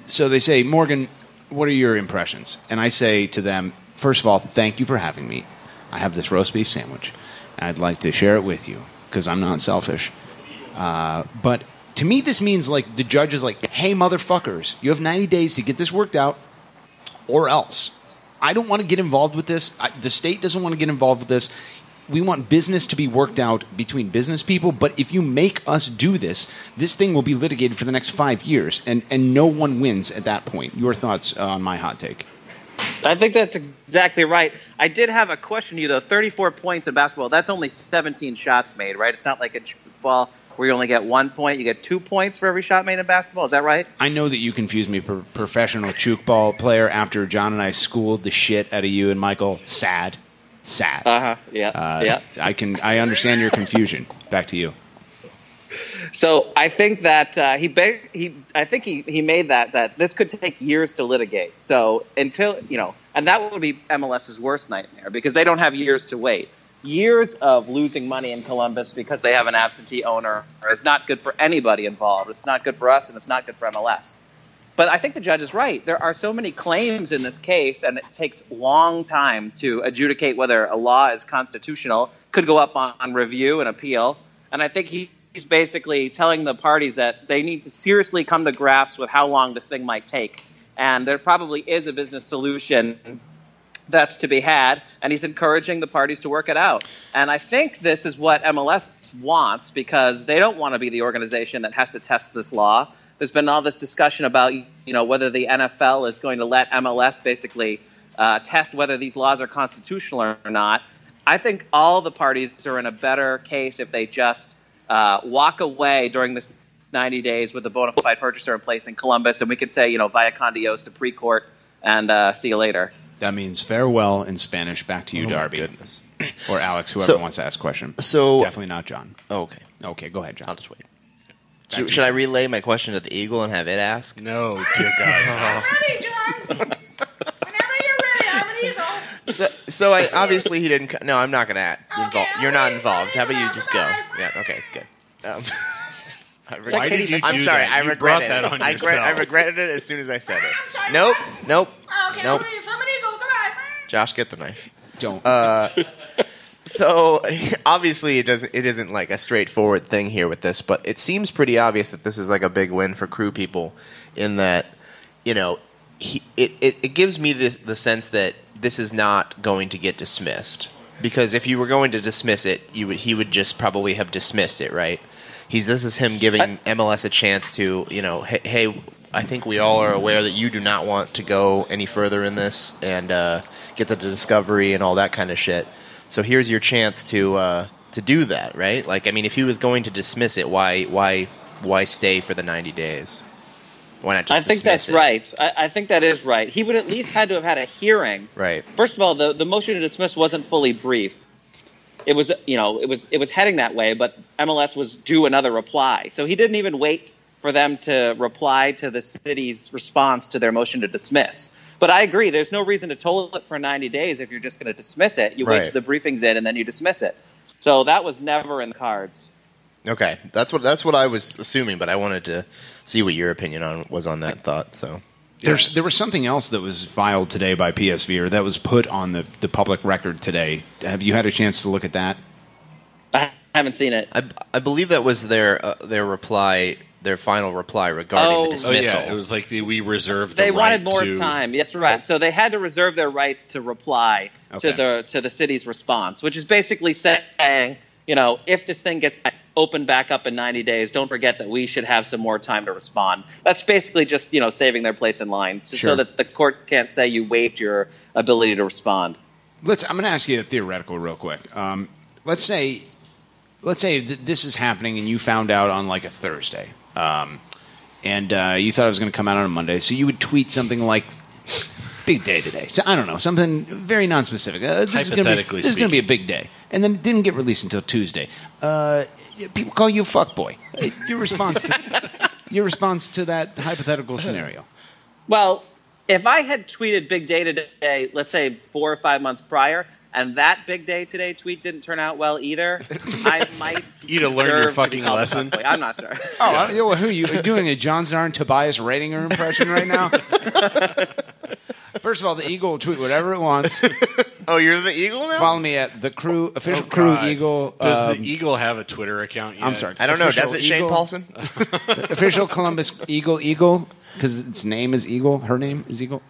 Speaker 10: So they say, Morgan, what are your impressions? And I say to them, first of all, thank you for having me. I have this roast beef sandwich. I'd like to share it with you because I'm not selfish. But to me, this means like the judge is like, hey, motherfuckers, you have 90 days to get this worked out or else. I don't want to get involved with this. The state doesn't want to get involved with this. We want business to be worked out between business people. But if you make us do this, this thing will be litigated for the next 5 years, and no one wins at that point. Your thoughts on my hot take?
Speaker 15: I think that's exactly right. I did have a question to you, though. 34 points in basketball, that's only 17 shots made, right? It's not like a ball where you only get 1 point. You get 2 points for every shot made in basketball. Is that right?
Speaker 10: I know that you confused me for professional chook ball player after John and I schooled the shit out of you and Michael. Sad.
Speaker 15: Yeah. Yeah.
Speaker 10: I understand your confusion. Back to you.
Speaker 15: So I think that he made that this could take years to litigate. So until, and that would be MLS's worst nightmare, because they don't have years to wait. Years of losing money in Columbus because they have an absentee owner is not good for anybody involved. It's not good for us, and it's not good for MLS. But I think the judge is right. There are so many claims in this case, and it takes a long time to adjudicate whether a law is constitutional. Could go up on review and appeal. And I think he's basically telling the parties that they need to seriously come to grasp with how long this thing might take. And there probably is a business solution that's to be had, and he's encouraging the parties to work it out. And I think this is what MLS wants, because they don't want to be the organization that has to test this law. There's been all this discussion about, whether the NFL is going to let MLS basically test whether these laws are constitutional or not. I think all the parties are in a better case if they just walk away during this 90 days with a bona fide purchaser in place in Columbus, and we could say, via con Dios to Precourt, and see you later.
Speaker 10: That means farewell in Spanish. Back to you, Darby.
Speaker 11: Goodness.
Speaker 10: Or Alex, whoever wants to ask a question.
Speaker 11: So
Speaker 10: definitely not John.
Speaker 11: Oh, okay.
Speaker 10: Okay, go ahead, John.
Speaker 11: I'll just wait. Should I relay my question to the Eagle and have it ask?
Speaker 14: No, dear God.
Speaker 6: I'm ready, John. Whenever you're ready, I'm an Eagle.
Speaker 11: So I obviously he didn't. No, I'm not going to involve. You're not involved. How about you just go? Yeah. Okay. Good.
Speaker 14: Why did you do
Speaker 11: I'm sorry.
Speaker 14: that?
Speaker 11: I
Speaker 14: You
Speaker 11: regretted
Speaker 14: brought that
Speaker 11: it.
Speaker 14: on yourself.
Speaker 11: I regretted it as soon as I said it.
Speaker 6: I'm sorry.
Speaker 11: Nope.
Speaker 6: Okay,
Speaker 11: Nope.
Speaker 6: I'm an Eagle. Goodbye.
Speaker 11: Josh, get the knife.
Speaker 10: Don't.
Speaker 11: So obviously it isn't like a straightforward thing here with this, but it seems pretty obvious that this is like a big win for Crew people, in that it gives me the sense that this is not going to get dismissed, because if you were going to dismiss it, he would just probably have dismissed it, right? This is him giving MLS a chance to, hey, I think we all are aware that you do not want to go any further in this and get the discovery and all that kind of shit. So here's your chance to do that, right? Like, I mean, if he was going to dismiss it, why stay for the 90 days? Why not just
Speaker 15: I think that's right. I think that is right. He would at least had to have had a hearing.
Speaker 11: Right.
Speaker 15: First of all, the motion to dismiss wasn't fully briefed. It was, it was heading that way, but MLS was due another reply. So he didn't even wait for them to reply to the city's response to their motion to dismiss. But I agree, there's no reason to toll it for 90 days if you're just going to dismiss it. You wait till the briefing's in and then you dismiss it. So that was never in the cards.
Speaker 11: Okay, that's what I was assuming, but I wanted to see what your opinion was on that thought. So
Speaker 10: there was something else that was filed today by PSV, or that was put on the public record today. Have you had a chance to look at that?
Speaker 15: I haven't seen it.
Speaker 11: I believe that was their reply, their final reply regarding the dismissal.
Speaker 14: It was like we reserved.
Speaker 15: They wanted more time. That's right. So they had to reserve their rights to reply to the city's response, which is basically saying, if this thing gets opened back up in 90 days, don't forget that we should have some more time to respond. That's basically just, saving their place in line so that the court can't say you waived your ability to respond.
Speaker 10: I'm going to ask you a theoretical real quick. Let's say this is happening and you found out on like a Thursday, and you thought it was going to come out on a Monday, so you would tweet something like, big day today. So I don't know, something very non-specific. This is going to be a big day. And then it didn't get released until Tuesday. People call you a fuckboy. Your response to that hypothetical scenario.
Speaker 15: Well, if I had tweeted big day today, let's say 4 or 5 months prior, and that big day today tweet didn't turn out well either, I might
Speaker 14: you'd have learned your fucking lesson.
Speaker 15: I'm not sure.
Speaker 10: Oh, who are you doing? A John Zarn Tobias Ratinger impression right now? First of all, the Eagle will tweet whatever it wants.
Speaker 11: Oh, you're the Eagle now?
Speaker 10: Follow me at the Crew official Crew Eagle.
Speaker 14: Does the Eagle have a Twitter account yet?
Speaker 10: I'm sorry.
Speaker 11: I don't know. Does it, Shane Paulson?
Speaker 10: Official Columbus Eagle, because its name is Eagle. Her name is Eagle.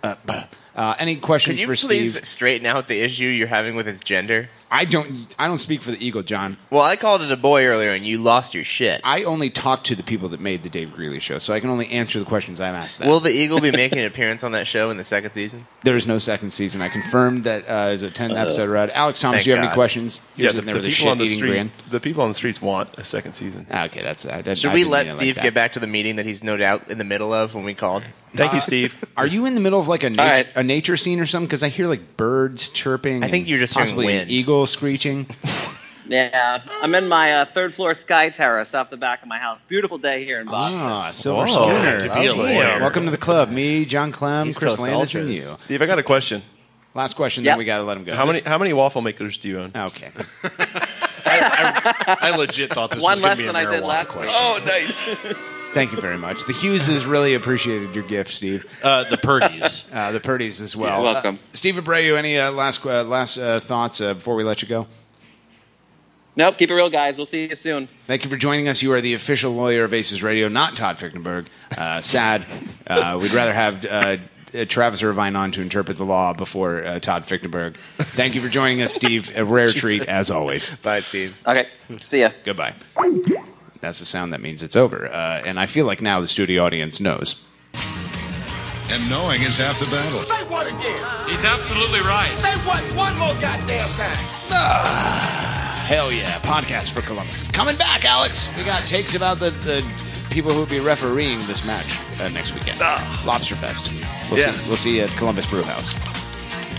Speaker 10: Any questions for Steve?
Speaker 11: Can you please straighten out the issue you're having with its gender?
Speaker 10: I don't speak for the Eagle, John.
Speaker 11: Well, I called it a boy earlier, and you lost your shit.
Speaker 10: I only talk to the people that made the Dave Greeley show, so I can only answer the questions I'm asked.
Speaker 11: Will the Eagle be making an appearance on that show in the second season?
Speaker 10: There is no second season. I confirmed that is a 10-episode ride. Alex Thomas, do you have any questions? You're sitting there with a shit-eating grin.
Speaker 13: The people on the streets want a second season.
Speaker 10: Okay, that's...
Speaker 11: Should we let Steve get back to the meeting that he's no doubt in the middle of when we called?
Speaker 13: Thank you, Steve.
Speaker 10: Are you in the middle of like a nature scene or something? Because I hear like birds chirping.
Speaker 11: I think you're just
Speaker 10: possibly
Speaker 11: hearing
Speaker 10: an
Speaker 11: wind.
Speaker 10: Eagle screeching.
Speaker 15: Yeah, I'm in my third floor sky terrace off the back of my house. Beautiful day here in Boston.
Speaker 10: Silver Schooner. Welcome to the club. Me, John Clem,
Speaker 11: East
Speaker 10: Chris
Speaker 11: Coast
Speaker 10: Landis, and
Speaker 11: Ultras.
Speaker 10: you.
Speaker 13: Steve, I got a question.
Speaker 10: Last question, then we got to let him go.
Speaker 13: How many waffle makers do you own?
Speaker 10: Okay.
Speaker 14: I legit thought this was going to be a marijuana question.
Speaker 11: Oh, nice.
Speaker 10: Thank you very much. The Hugheses really appreciated your gift, Steve.
Speaker 14: The Purdy's.
Speaker 10: The Purdy's as well.
Speaker 15: You're welcome.
Speaker 10: Steve Abreu, any last thoughts before we let you go?
Speaker 15: Nope, keep it real, guys. We'll see you soon.
Speaker 10: Thank you for joining us. You are the official lawyer of ACES Radio, not Todd Fichtenberg. Sad. We'd rather have Travis Irvine on to interpret the law before Todd Fichtenberg. Thank you for joining us, Steve. A rare treat, as always.
Speaker 11: Bye, Steve.
Speaker 15: Okay, see ya.
Speaker 10: Goodbye. That's the sound that means it's over. And I feel like now the studio audience knows.
Speaker 18: And knowing is half the battle.
Speaker 16: Say what again?
Speaker 12: He's absolutely right.
Speaker 16: Say what one more goddamn time.
Speaker 10: Hell yeah, podcast for Columbus. It's coming back, Alex. We got takes about the people who will be refereeing this match next weekend. Lobster Fest. We'll see you at Columbus Brew House.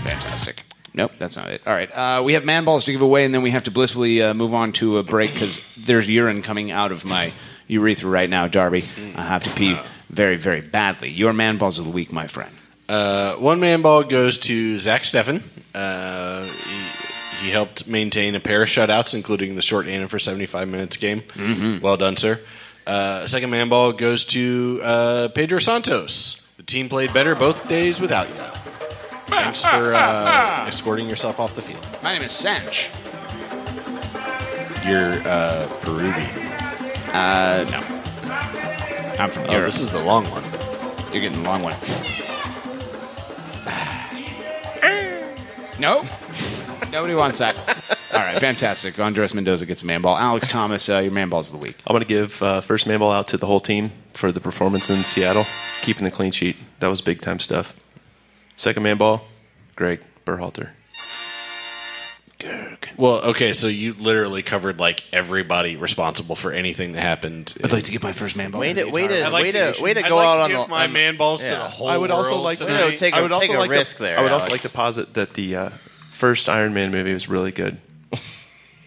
Speaker 10: Fantastic. Nope, that's not it. All right, we have man balls to give away, and then we have to blissfully move on to a break because there's urine coming out of my urethra right now, Darby. I have to pee very, very badly. Your man balls of the week, my friend.
Speaker 14: One man ball goes to Zach Steffen. He helped maintain a pair of shutouts, including the short inning for 75 minutes game.
Speaker 10: Mm-hmm.
Speaker 14: Well done, sir. Second man ball goes to Pedro Santos. The team played better both days without you. Thanks for escorting yourself off the field.
Speaker 10: My name is Sanch.
Speaker 14: You're Peruvian.
Speaker 10: No. I'm from Europe.
Speaker 14: This is the long one.
Speaker 10: You're getting the long one. Nope. Nobody wants that. All right, fantastic. Andres Mendoza gets a man ball. Alex Thomas, your man balls of the week.
Speaker 13: I'm going to give first man ball out to the whole team for the performance in Seattle, keeping the clean sheet. That was big time stuff. Second man ball, Greg Berhalter.
Speaker 14: Well, okay, so you literally covered like everybody responsible for anything that happened.
Speaker 10: I'd like to give my first man ball.
Speaker 11: Way to go
Speaker 14: out
Speaker 11: on
Speaker 14: the my man balls to the whole
Speaker 13: I would also
Speaker 14: world
Speaker 13: like
Speaker 14: tonight.
Speaker 13: to
Speaker 11: take a risk there.
Speaker 13: I would also
Speaker 11: Alex.
Speaker 13: like to posit that the first Iron Man movie was really good.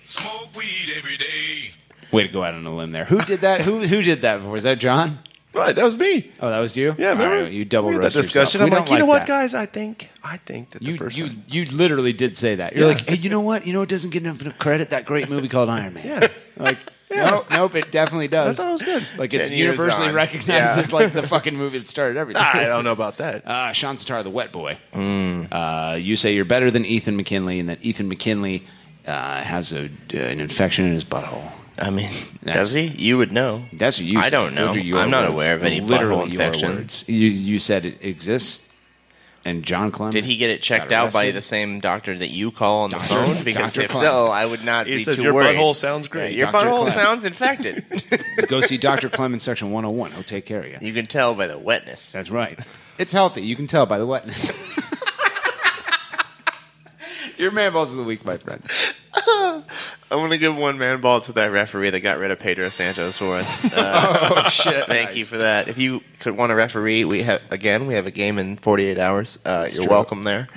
Speaker 4: Smoke weed every day.
Speaker 10: Way to go out on a limb there. Who did that? Who did that before? Was that John?
Speaker 13: Right, that was me.
Speaker 10: Oh, that was you?
Speaker 13: Yeah, remember?
Speaker 10: Right, you double
Speaker 13: we had
Speaker 10: roast
Speaker 13: that discussion.
Speaker 10: yourself.
Speaker 13: I'm like, you know what,
Speaker 10: that.
Speaker 13: guys? I think that the first time.
Speaker 10: You literally did say that. You're like, hey, you know what? You know what doesn't get enough credit? That great movie called Iron Man.
Speaker 13: Yeah.
Speaker 10: Like, nope, it definitely does.
Speaker 13: I thought it was good.
Speaker 10: Like, it's
Speaker 11: 10 years
Speaker 10: universally
Speaker 11: on.
Speaker 10: recognized as like the fucking movie that started everything.
Speaker 13: I don't know about that.
Speaker 10: Sean Sitar, the wet boy. You say you're better than Ethan McKinley, and that Ethan McKinley has an infection in his butthole.
Speaker 11: I mean, does he? You would know.
Speaker 10: That's what you
Speaker 11: I
Speaker 10: said.
Speaker 11: don't know.
Speaker 10: Those are your
Speaker 11: I'm not
Speaker 10: words.
Speaker 11: aware of any
Speaker 10: Literally
Speaker 11: butthole
Speaker 10: your
Speaker 11: infections.
Speaker 10: words. You said it exists, and John Clem.
Speaker 11: Did he get it checked out by the same doctor that you call on the phone? Because
Speaker 10: Dr.
Speaker 11: if
Speaker 10: Clem.
Speaker 11: so, I would not
Speaker 13: He
Speaker 11: be
Speaker 13: says
Speaker 11: too
Speaker 13: your
Speaker 11: worried.
Speaker 13: butthole sounds great.
Speaker 11: Yeah, your
Speaker 10: Dr.
Speaker 11: butthole
Speaker 10: Clem.
Speaker 11: sounds infected.
Speaker 10: Go see Dr. Clem in section 101. He'll take care of you.
Speaker 11: You can tell by the wetness.
Speaker 10: That's right. It's healthy. You can tell by the wetness. Your man balls of the week, my friend.
Speaker 11: I'm going to give one man ball to that referee that got rid of Pedro Santos for us.
Speaker 10: Oh, shit.
Speaker 11: Thank you for that. If you could want a referee, we have a game in 48 hours. You're
Speaker 10: true.
Speaker 11: welcome there.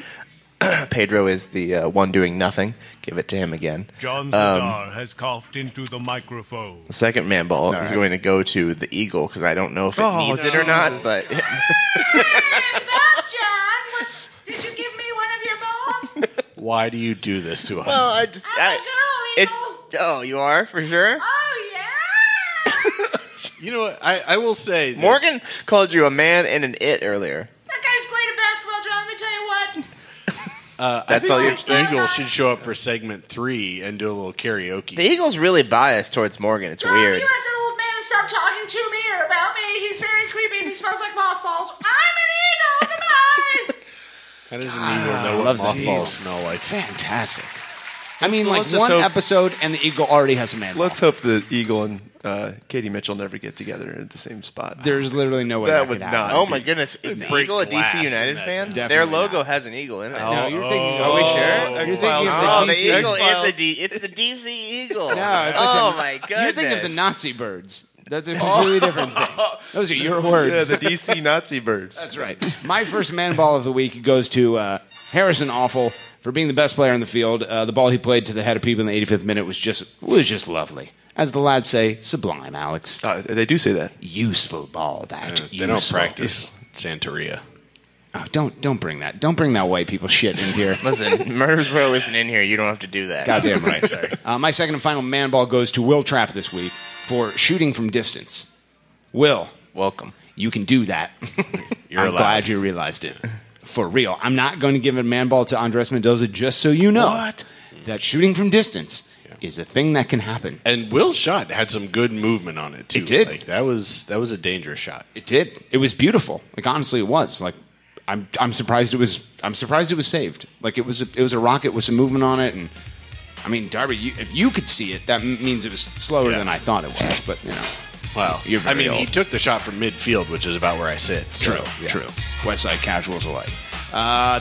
Speaker 11: Pedro is the one doing nothing. Give it to him again.
Speaker 9: John Zadar has coughed into the microphone.
Speaker 11: The second man ball is going to go to the Eagle because I don't know if it needs it or not. But
Speaker 6: John, did you give me one of your balls?
Speaker 14: Why do you do this to us?
Speaker 11: well,
Speaker 6: I'm a girl, Eagle.
Speaker 11: you are for sure.
Speaker 6: Oh, yeah.
Speaker 14: You know what? I will say that
Speaker 11: Morgan called you a man and an it earlier.
Speaker 6: That guy's great at basketball, John. Let me tell you what.
Speaker 11: That's all you have to say.
Speaker 14: The Eagle should show up for segment 3 and do a little karaoke.
Speaker 11: The Eagle's really biased towards Morgan. It's
Speaker 6: John,
Speaker 11: weird.
Speaker 6: you ask that old man to stop talking to me or about me. He's very creepy and he smells like mothballs. I'm an eagle. Goodbye.
Speaker 14: How does an eagle know what
Speaker 10: loves the
Speaker 14: mothballs
Speaker 10: Eagle.
Speaker 14: smell like?
Speaker 10: Fantastic. I mean,
Speaker 13: So
Speaker 10: like
Speaker 13: let's just
Speaker 10: one
Speaker 13: hope-
Speaker 10: episode and the Eagle already has a man ball.
Speaker 13: Let's hope the Eagle and Katie Mitchell never get together at the same spot.
Speaker 10: There's literally no way
Speaker 13: That
Speaker 10: that
Speaker 13: would
Speaker 10: could happen.
Speaker 13: not.
Speaker 11: Oh my goodness! Is the
Speaker 14: break
Speaker 11: Eagle a
Speaker 14: glass
Speaker 11: DC
Speaker 14: in
Speaker 11: United
Speaker 14: that
Speaker 11: fan?
Speaker 10: sense.
Speaker 11: Their
Speaker 10: Definitely
Speaker 11: logo
Speaker 10: not.
Speaker 11: has an eagle in it.
Speaker 10: No, you're thinking.
Speaker 11: Are we sure?
Speaker 10: You're thinking of the
Speaker 11: Oh, the
Speaker 10: DC.
Speaker 11: Eagle
Speaker 13: X-Files.
Speaker 11: it's the DC Eagle.
Speaker 10: No, it's like
Speaker 11: oh my goodness!
Speaker 10: You're thinking of the Nazi birds. That's a completely different thing. Those are your words.
Speaker 13: Yeah, the DC Nazi birds.
Speaker 10: That's right. My first man ball of the week goes to Harrison Awful for being the best player in the field. The ball he played to the head of people in the 85th minute was just lovely. As the lads say, sublime, Alex.
Speaker 13: They do say that.
Speaker 10: Useful ball, that.
Speaker 14: They don't practice Santeria.
Speaker 10: Oh, don't bring that. Don't bring that white people shit in here.
Speaker 11: Listen, Murdersboro isn't in here. You don't have to do that.
Speaker 10: Goddamn right. Sorry. My second and final man ball goes to Will Trapp this week for shooting from distance. Will,
Speaker 11: Welcome.
Speaker 10: you can do that. I'm glad you realized it. For real. I'm not going to give a man ball to Andres Mendoza just so you know that shooting from distance is a thing that can happen.
Speaker 14: And Will's shot had some good movement on it too.
Speaker 10: It did.
Speaker 14: Like, that was a dangerous shot.
Speaker 10: It did. It was beautiful. Like honestly, it was. Like I'm surprised it was. I'm surprised it was saved. Like it was a rocket with some movement on it. And I mean, Darby, if you could see it, that means it was slower than I thought it was. But you know,
Speaker 14: Well,
Speaker 10: you're very
Speaker 14: he
Speaker 10: old.
Speaker 14: took the shot from midfield, which is about where I sit. So,
Speaker 10: True. West Side Casuals alike.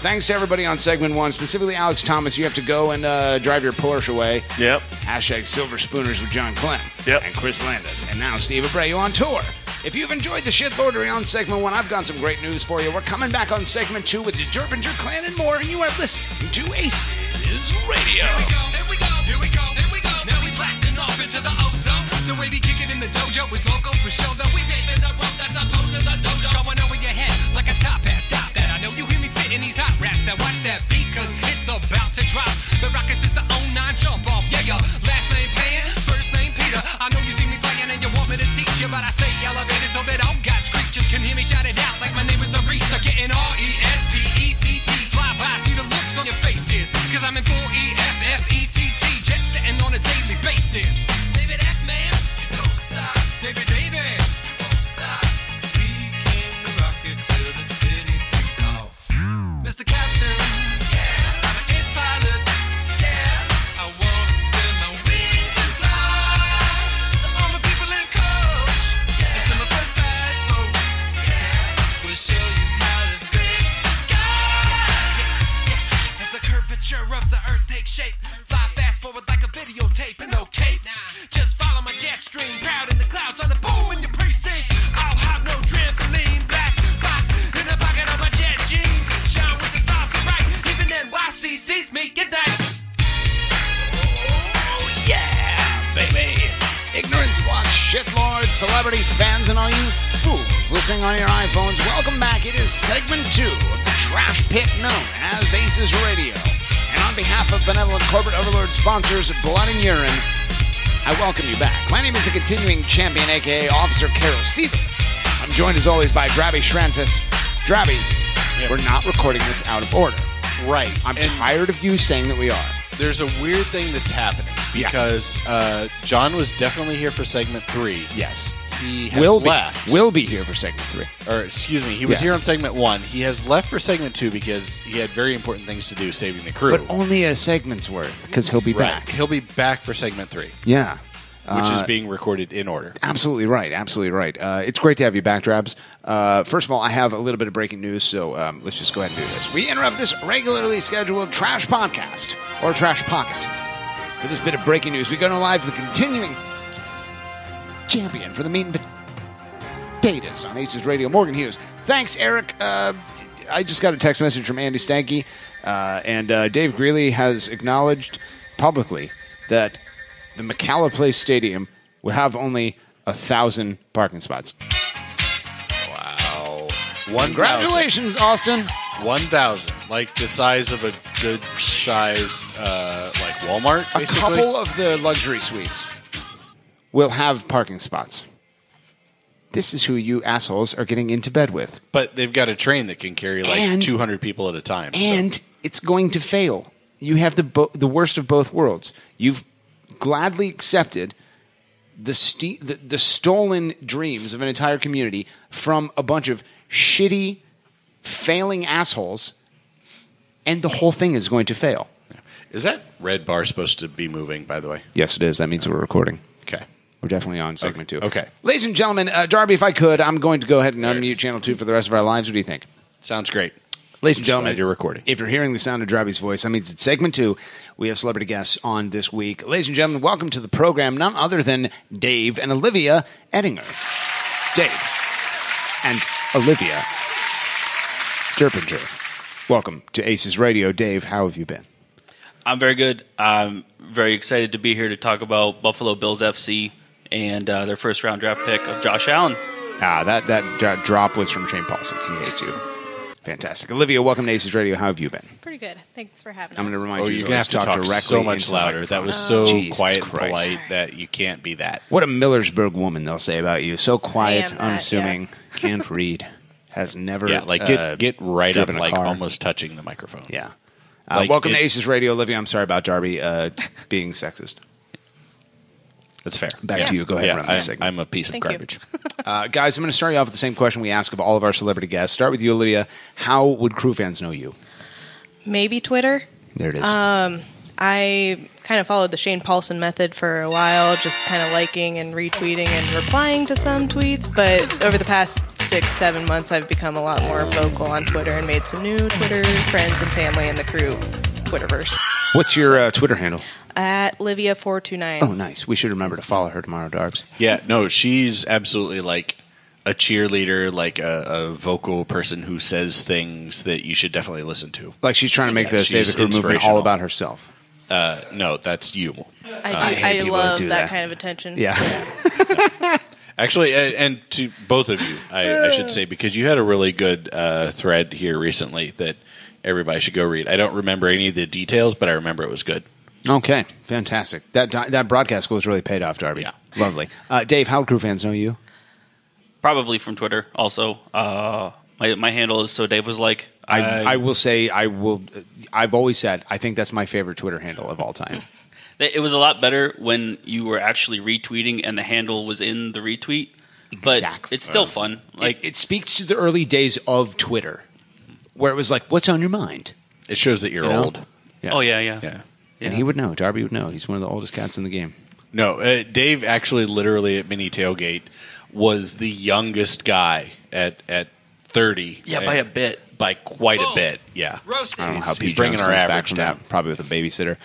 Speaker 10: Thanks to everybody on segment 1, specifically Alex Thomas. You have to go and drive your Porsche away.
Speaker 13: Yep.
Speaker 10: Hashtag Silver Spooners with John Clem.
Speaker 13: Yep.
Speaker 10: And Chris Landis. And now Steve Abreu on tour. If you've enjoyed the shitlordery on segment 1, I've got some great news for you. We're coming back on segment 2 with the Derbinger Clan and more, and you are listening to ACES Radio.
Speaker 16: Here we go. Now we blasting off into the ozone. The way we kick it in the dojo is local for show. Though we paving the road that's opposed to the dodo. Going over your head like a top hat. Stop that. I know you hear me spitting these hot raps. Now watch that beat, cause it's about to drop. The Rockets is the 09 jump off. Yeah, your last name Pan, first name Peter. I know you see me playing and you want me to teach you, but I stay elevated so that all God's creatures can hear me shout it out like my name is Aretha. Getting RESPECT. Fly by, see the looks on your faces. Cause I'm in full EFFECT. Jet setting on a daily basis. David F, man, you don't stop. David, don't stop. We came to rock it till the city takes off. Mr. Captain, I'm an ace pilot. I wanna spin my wings and fly. To all the people in coach, and to my first class folks, we'll show you how to scrape the sky. As the curvature of the earth takes shape, fly fast forward like a videotape and no cape. Just follow my jet stream, proud in the clouds on the boom in your precinct. I'll have no trampoline, black box in the pocket of my jet jeans. Shine with the stars so bright, even NYC sees me. Get that?
Speaker 10: Oh, yeah, baby. Ignorant sluts, shitlords, celebrity fans, and all you fools listening on your iPhones, welcome back. It is segment 2 of the trash pit known as ACES Radio. And on behalf of benevolent corporate overlord sponsors Blood and Urine, I welcome you back. My name is the continuing champion, a.k.a. Officer Carol Seaver. I'm joined as always by Drabby Shranfus. Drabby, we're not recording this out of order.
Speaker 14: Right.
Speaker 10: I'm tired of you saying that we are.
Speaker 14: There's a weird thing that's happening because John was definitely here for segment 3.
Speaker 10: Yes.
Speaker 14: He has left.
Speaker 10: Will be here for segment 3.
Speaker 14: Or, excuse me, he was here on segment 1. He has left for segment 2 because he had very important things to do saving the crew.
Speaker 10: But only a segment's worth, because he'll be back.
Speaker 14: He'll be back for segment 3.
Speaker 10: Yeah.
Speaker 14: Which is being recorded in order.
Speaker 10: Absolutely right. Absolutely right. It's great to have you back, Drabs. First of all, I have a little bit of breaking news, so let's just go ahead and do this. We interrupt this regularly scheduled Trash Podcast, or Trash Pocket. For this bit of breaking news, we go live to the continuing champion for the meat and potatoes on ACES Radio, Morgan Hughes. Thanks, Eric. I just got a text message from Andy Stanky, and Dave Greeley has acknowledged publicly that the McCalla Place Stadium will have only 1,000 parking spots.
Speaker 14: Wow.
Speaker 10: Congratulations, Austin.
Speaker 14: 1,000. Like the size of a good size, like Walmart, basically?
Speaker 10: A couple of the luxury suites will have parking spots. This is who you assholes are getting into bed with.
Speaker 14: But they've got a train that can carry like 200 people at a time.
Speaker 10: And it's going to fail. You have the worst of both worlds. You've gladly accepted the stolen dreams of an entire community from a bunch of shitty, failing assholes, and the whole thing is going to fail.
Speaker 14: Is that red bar supposed to be moving, by the way?
Speaker 10: Yes, it is. That means we're recording.
Speaker 14: Okay.
Speaker 10: We're definitely on segment 2.
Speaker 14: Okay.
Speaker 10: Ladies and gentlemen, Darby, if I could, I'm going to go ahead and unmute Channel 2 for the rest of our lives. What do you think?
Speaker 14: Sounds great.
Speaker 10: Ladies and gentlemen,
Speaker 14: glad you're recording.
Speaker 10: If you're hearing the sound of Darby's voice, that means it's segment 2. We have celebrity guests on this week. Ladies and gentlemen, welcome to the program, none other than Dave and Olivia Edinger. Dave and Olivia Derpinger. Welcome to ACES Radio. Dave, how have you been?
Speaker 19: I'm very good. I'm very excited to be here to talk about Buffalo Bills FC and their first-round draft pick of Josh Allen.
Speaker 10: That drop was from Shane Paulson. He hates you. Fantastic. Olivia, welcome to ACES Radio. How have you been?
Speaker 20: Pretty good. Thanks for having us.
Speaker 10: I'm going to remind you,
Speaker 14: you're going to have to talk
Speaker 10: directly
Speaker 14: so much louder. That was so quiet and polite that you can't be that.
Speaker 10: What a Millersburg woman, they'll say about you. So quiet, unassuming, can't read, has never
Speaker 14: get right up,
Speaker 10: driven a
Speaker 14: like
Speaker 10: car.
Speaker 14: almost touching the microphone.
Speaker 10: Yeah. Welcome to ACES Radio, Olivia. I'm sorry about Darby being sexist.
Speaker 14: That's fair.
Speaker 10: Back to you. Go ahead and run this segment.
Speaker 14: I'm a piece of garbage.
Speaker 10: Guys, I'm going to start you off with the same question we ask of all of our celebrity guests. Start with you, Olivia. How would crew fans know you?
Speaker 20: Maybe Twitter.
Speaker 10: There it is.
Speaker 20: I kind of followed the Shane Paulson method for a while, just kind of liking and retweeting and replying to some tweets. But over the past 6-7 months, I've become a lot more vocal on Twitter and made some new Twitter friends and family in the crew Twitterverse.
Speaker 10: What's your Twitter handle?
Speaker 20: At Livia429.
Speaker 10: Oh, nice. We should remember to follow her tomorrow, Darbs.
Speaker 14: Yeah, no, she's absolutely like a cheerleader, like a vocal person who says things that you should definitely listen to.
Speaker 10: Like she's trying to make the Save the Crew movement all about herself.
Speaker 14: No, that's you.
Speaker 20: I love that kind of attention.
Speaker 10: Yeah.
Speaker 14: Actually, and to both of you, I should say, because you had a really good thread here recently that everybody should go read. I don't remember any of the details, but I remember it was good.
Speaker 10: Okay, fantastic. That broadcast school has really paid off, Darby.
Speaker 14: Yeah.
Speaker 10: Lovely. Dave, how do crew fans know you?
Speaker 19: Probably from Twitter also. My handle is So Dave Was Like.
Speaker 10: I will say, I've always said, I think that's my favorite Twitter handle of all time.
Speaker 19: It was a lot better when you were actually retweeting and the handle was in the retweet. But it's still fun. Like
Speaker 10: it speaks to the early days of Twitter, where it was like, what's on your mind?
Speaker 14: It shows that you're old.
Speaker 10: Yeah.
Speaker 19: Oh, yeah.
Speaker 10: And he would know. Darby would know. He's one of the oldest cats in the game.
Speaker 14: No, Dave actually literally at Mini Tailgate was the youngest guy at 30.
Speaker 19: Yeah, by a bit.
Speaker 14: By quite a bit, yeah.
Speaker 10: I don't know how
Speaker 14: he's bringing our average down.
Speaker 10: Probably with a babysitter.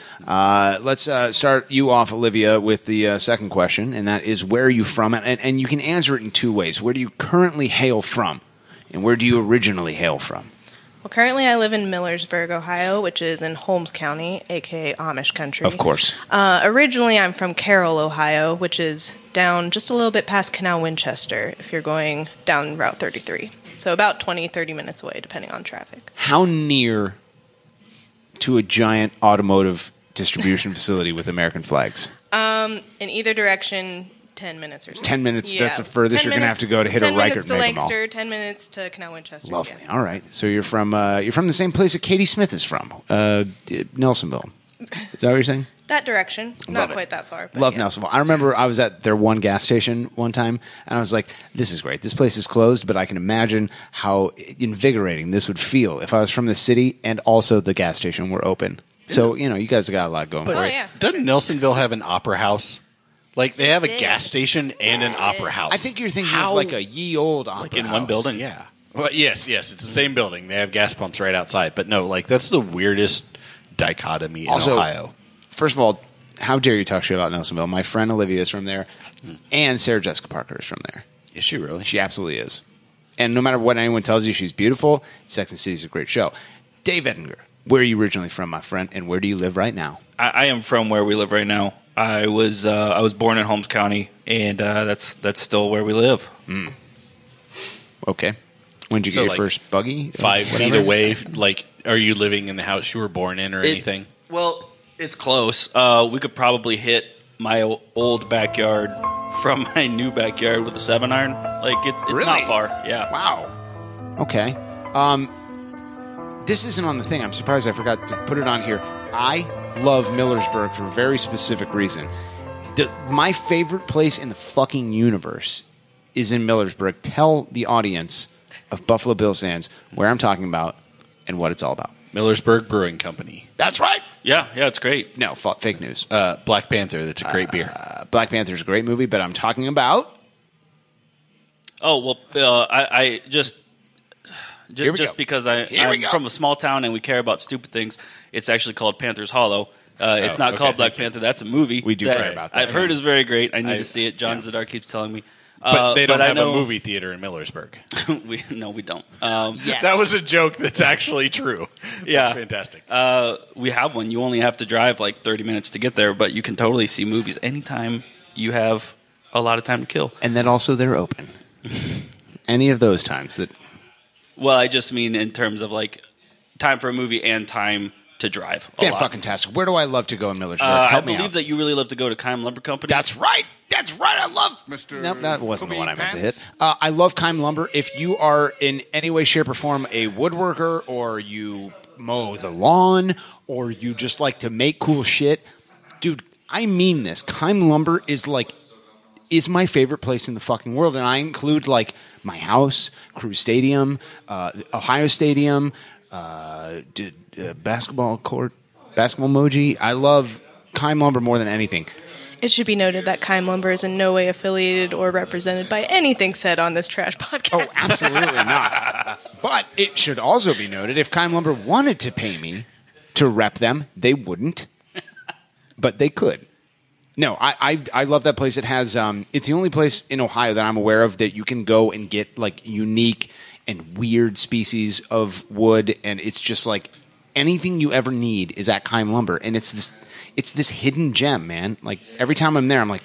Speaker 10: Let's start you off, Olivia, with the second question, and that is, where are you from? And you can answer it in two ways. Where do you currently hail from, and where do you originally hail from?
Speaker 20: Well, currently I live in Millersburg, Ohio, which is in Holmes County, a.k.a. Amish country.
Speaker 10: Of course.
Speaker 20: Originally, I'm from Carroll, Ohio, which is down just a little bit past Canal Winchester if you're going down Route 33. So about 20, 30 minutes away, depending on traffic.
Speaker 10: How near to a giant automotive distribution facility with American flags?
Speaker 20: In either direction, 10 minutes or so.
Speaker 10: 10 minutes,
Speaker 20: Yeah.
Speaker 10: that's the furthest
Speaker 20: 10
Speaker 10: you're going to have to go to hit a
Speaker 20: 10
Speaker 10: Reichert
Speaker 20: minutes to
Speaker 10: Mega Mall.
Speaker 20: Lancaster, 10 minutes to Canal Winchester.
Speaker 10: Lovely.
Speaker 20: Yeah.
Speaker 10: All right. So you're from the same place that Katie Smith is from, Nelsonville. Is that what you're saying?
Speaker 20: That direction.
Speaker 10: Love
Speaker 20: Not
Speaker 10: it.
Speaker 20: quite that far. But
Speaker 10: Love
Speaker 20: yeah.
Speaker 10: Nelsonville. I remember I was at their one gas station one time, and I was like, this is great. This place is closed, but I can imagine how invigorating this would feel if I was from the city and also the gas station were open. So, you guys got a lot going for it.
Speaker 20: yeah.
Speaker 14: Doesn't Nelsonville have an opera house? Like, they have a gas station and an opera house.
Speaker 10: I think you're thinking of like a ye old opera
Speaker 14: Like in
Speaker 10: house.
Speaker 14: one building? Yeah. Well, yes, it's the same building. They have gas pumps right outside. But no, like, that's the weirdest dichotomy in
Speaker 10: Also,
Speaker 14: Ohio.
Speaker 10: First of all, how dare you talk shit about Nelsonville? My friend Olivia is from there, and Sarah Jessica Parker is from there.
Speaker 14: Is she really?
Speaker 10: She absolutely is. And no matter what anyone tells you, she's beautiful. Sex and the City is a great show. Dave Edinger, where are you originally from, my friend, and where do you live right now?
Speaker 19: I am from where we live right now. I was born in Holmes County, and that's still where we live.
Speaker 10: Okay. When did you get your first buggy?
Speaker 14: 5 feet away. Like, are you living in the house you were born in or anything?
Speaker 19: Well, it's close. We could probably hit my old backyard from my new backyard with a 7-iron. Like, it's
Speaker 10: Really?
Speaker 19: not far. Yeah.
Speaker 10: Wow. Okay. This isn't on the thing. I'm surprised I forgot to put it on here. I love Millersburg for a very specific reason. My favorite place in the fucking universe is in Millersburg. Tell the audience of Buffalo Bills fans where I'm talking about and what it's all about.
Speaker 14: Millersburg Brewing Company.
Speaker 10: That's right.
Speaker 19: Yeah, it's great.
Speaker 10: No, fake news.
Speaker 14: Black Panther, that's a great beer.
Speaker 10: Black Panther's a great movie, but I'm talking about...
Speaker 19: Oh, well, I just
Speaker 10: Here we
Speaker 19: just
Speaker 10: go.
Speaker 19: because
Speaker 10: Here we
Speaker 19: I'm
Speaker 10: go.
Speaker 19: from a small town and we care about stupid things, it's actually called Panther's Hollow. It's not
Speaker 14: okay,
Speaker 19: called Black
Speaker 14: thank you.
Speaker 19: Panther. That's a movie.
Speaker 10: We do care about that.
Speaker 19: I've heard is very great. I need to see it. John Zadar keeps telling me.
Speaker 14: But they don't
Speaker 19: I
Speaker 14: have
Speaker 19: know,
Speaker 14: a movie theater in Millersburg.
Speaker 19: we don't.
Speaker 14: That was a joke that's actually true.
Speaker 19: Yeah.
Speaker 14: That's fantastic.
Speaker 19: We have one. You only have to drive like 30 minutes to get there, but you can totally see movies anytime you have a lot of time to kill.
Speaker 10: And then also they're open. Any of those times that...
Speaker 19: Well, I just mean in terms of like time for a movie and time to drive.
Speaker 10: Fan-fucking-tastic. Where do I love to go in Millersburg?
Speaker 19: I
Speaker 10: Help me
Speaker 19: believe
Speaker 10: out.
Speaker 19: that you really love to go to Keim Lumber Company.
Speaker 10: That's right. That's right. I love... Nope, that wasn't the one I meant to hit. I love Keim Lumber. If you are in any way, shape, or form a woodworker, or you mow the lawn, or you just like to make cool shit, dude, I mean this. Keim Lumber is my favorite place in the fucking world, and I include like my house, Crew Stadium, Ohio Stadium, basketball court, basketball emoji. I love Keim Lumber more than anything.
Speaker 20: It should be noted that Keim Lumber is in no way affiliated or represented by anything said on this trash podcast.
Speaker 10: Oh, absolutely not. But it should also be noted, if Keim Lumber wanted to pay me to rep them, they wouldn't. But they could. No, I love that place. It has it's the only place in Ohio that I'm aware of that you can go and get like unique and weird species of wood, and it's just like anything you ever need is at Keim Lumber, and it's this hidden gem, man. Like every time I'm there, I'm like,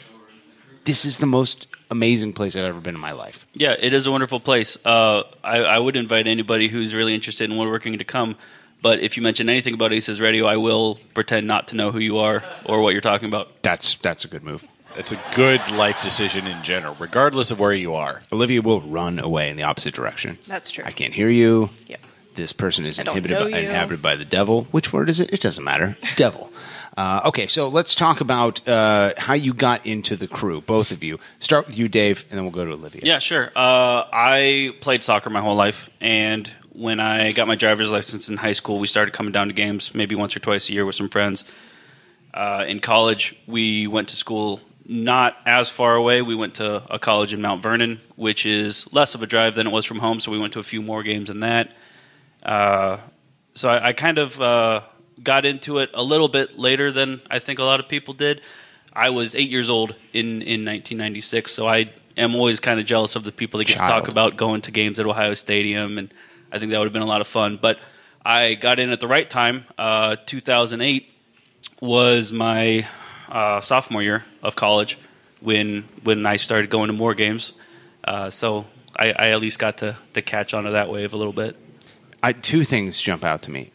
Speaker 10: this is the most amazing place I've ever been in my life.
Speaker 19: Yeah, it is a wonderful place. I would invite anybody who's really interested in woodworking to come. But if you mention anything about ACES Radio, I will pretend not to know who you are or what you're talking about.
Speaker 10: That's a good move.
Speaker 14: It's a good life decision in general, regardless of where you are.
Speaker 10: Olivia will run away in the opposite direction.
Speaker 20: That's true.
Speaker 10: I can't hear you.
Speaker 20: Yep.
Speaker 10: This person is
Speaker 20: I don't know you.
Speaker 10: inhabited by the devil. Which word is it? It doesn't matter. Devil. Okay, so let's talk about how you got into the crew, both of you. Start with you, Dave, and then we'll go to Olivia.
Speaker 19: Yeah, sure. I played soccer my whole life, and when I got my driver's license in high school, we started coming down to games maybe once or twice a year with some friends. In college, we went to school not as far away. We went to a college in Mount Vernon, which is less of a drive than it was from home, so we went to a few more games than that. So I kind of got into it a little bit later than I think a lot of people did. I was 8 years old in 1996, so I am always kind of jealous of the people that get to talk about going to games at Ohio Stadium, and I think that would have been a lot of fun. But I got in at the right time. 2008 was my sophomore year of college when I started going to more games. So I at least got to catch onto that wave a little bit.
Speaker 10: Two things jump out to me.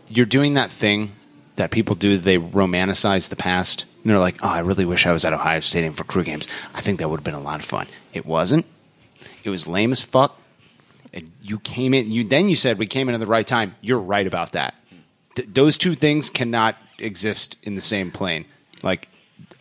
Speaker 10: You're doing that thing that people do. They romanticize the past. And they're like, oh, I really wish I was at Ohio Stadium for crew games. I think that would have been a lot of fun. It wasn't. It was lame as fuck. And you came in. Then you said we came in at the right time. You're right about that. Those two things cannot exist in the same plane. Like,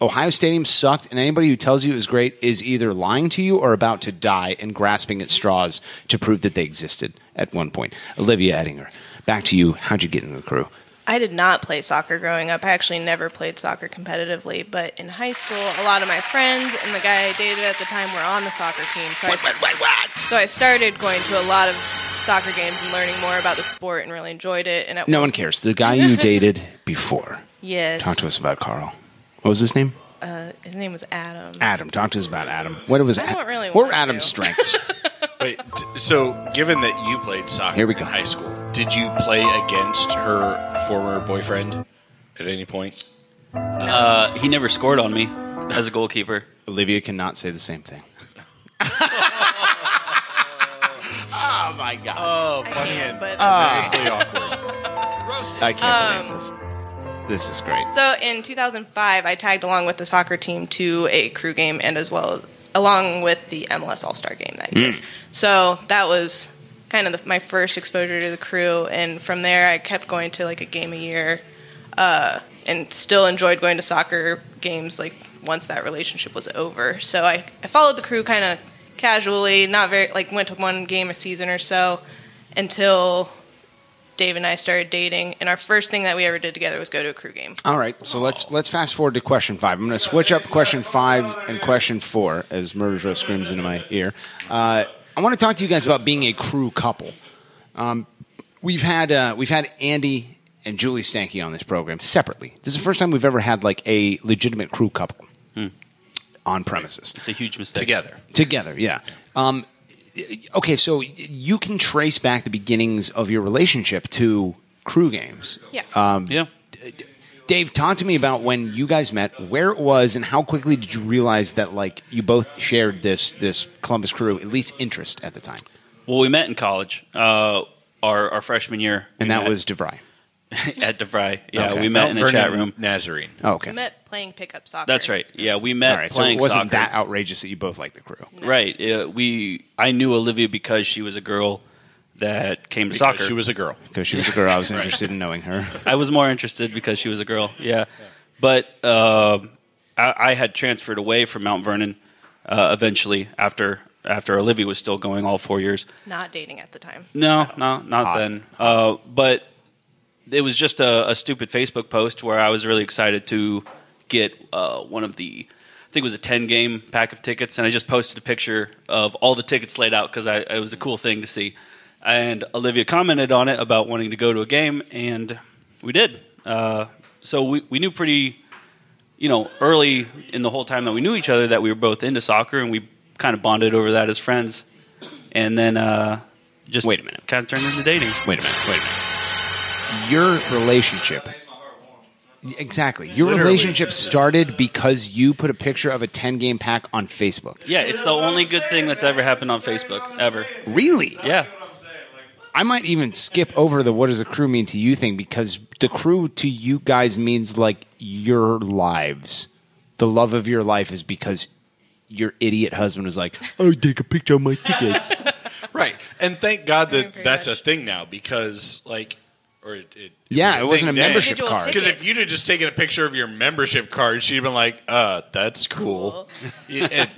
Speaker 10: Ohio Stadium sucked, and anybody who tells you it was great is either lying to you or about to die and grasping at straws to prove that they existed at one point. Olivia Edinger, back to you. How'd you get into the crew?
Speaker 20: I did not play soccer growing up. I actually never played soccer competitively, but in high school, a lot of my friends and the guy I dated at the time were on the soccer team. So I started going to a lot of soccer games and learning more about the sport and really enjoyed it. And
Speaker 10: no one cares. The guy you dated before.
Speaker 20: Yes.
Speaker 10: Talk to us about Carl. What was his name?
Speaker 20: His name was Adam.
Speaker 10: Adam. Talk to us about Adam. What was
Speaker 20: really
Speaker 10: what were Adam's strengths?
Speaker 14: Wait, so given that you played soccer
Speaker 10: Here we go.
Speaker 14: in high school, did you play against her former boyfriend at any point?
Speaker 19: He never scored on me as a goalkeeper.
Speaker 10: Olivia cannot say the same thing.
Speaker 14: Oh my god! Oh, funny and
Speaker 20: seriously
Speaker 14: awkward.
Speaker 10: I can't believe this. This is great.
Speaker 20: So in 2005, I tagged along with the soccer team to a crew game and as well along with the MLS All-Star game that year. So that was kind of my first exposure to the crew, and from there I kept going to like a game a year and still enjoyed going to soccer games like once that relationship was over. So I followed the crew kind of casually, not very, like went to one game a season or so until Dave and I started dating, and our first thing that we ever did together was go to a crew game.
Speaker 10: All right, so let's fast forward to question 5. I'm going to switch up question 5 and question 4 as Murder's Row screams into my ear. I want to talk to you guys about being a crew couple. We've had Andy and Julie Stanky on this program separately. This is the first time we've ever had like a legitimate crew couple on premises.
Speaker 19: It's a huge mistake.
Speaker 10: Together, yeah. Okay, so you can trace back the beginnings of your relationship to crew games.
Speaker 20: Yeah.
Speaker 10: Dave, talk to me about when you guys met, where it was, and how quickly did you realize that like you both shared this Columbus Crew, at least interest at the time?
Speaker 19: Well, we met in college, our freshman year.
Speaker 10: And that was DeVry.
Speaker 19: At DeVry, yeah.
Speaker 10: Okay.
Speaker 19: We met in a chat room.
Speaker 14: Nazarene.
Speaker 10: Oh, okay.
Speaker 20: We met playing pickup soccer.
Speaker 19: That's right. Yeah, we met
Speaker 10: All right,
Speaker 19: playing
Speaker 10: so it wasn't
Speaker 19: soccer.
Speaker 10: that outrageous that you both liked the crew.
Speaker 20: No.
Speaker 19: Right. I knew Olivia because she was a girl that came to soccer.
Speaker 14: She was a girl.
Speaker 10: Because she was a girl, I was interested in knowing her.
Speaker 19: I was more interested because she was a girl, yeah. But I had transferred away from Mount Vernon eventually after Olivia was still going all 4 years.
Speaker 20: Not dating at the time.
Speaker 19: No, not then. But it was just a stupid Facebook post where I was really excited to get one of the, I think it was a 10-game pack of tickets, and I just posted a picture of all the tickets laid out because it was a cool thing to see. And Olivia commented on it about wanting to go to a game, and we did. So we knew pretty, early in the whole time that we knew each other that we were both into soccer, and we kind of bonded over that as friends. And then just
Speaker 10: wait a minute,
Speaker 19: kind of turned into dating.
Speaker 10: Wait a minute. Your relationship. Exactly. Your relationship started because you put a picture of a 10-game pack on Facebook.
Speaker 19: Yeah, it's the only good thing that's ever happened on Facebook, ever.
Speaker 10: Really?
Speaker 19: Yeah.
Speaker 10: I might even skip over the what does the crew mean to you thing because the crew to you guys means like your lives. The love of your life is because your idiot husband was like, oh, take a picture of my tickets.
Speaker 14: Right. And thank God that that's a thing now because like... It
Speaker 10: wasn't a membership card.
Speaker 14: Because if you'd have just taken a picture of your membership card, she'd have been like, that's cool. Lame.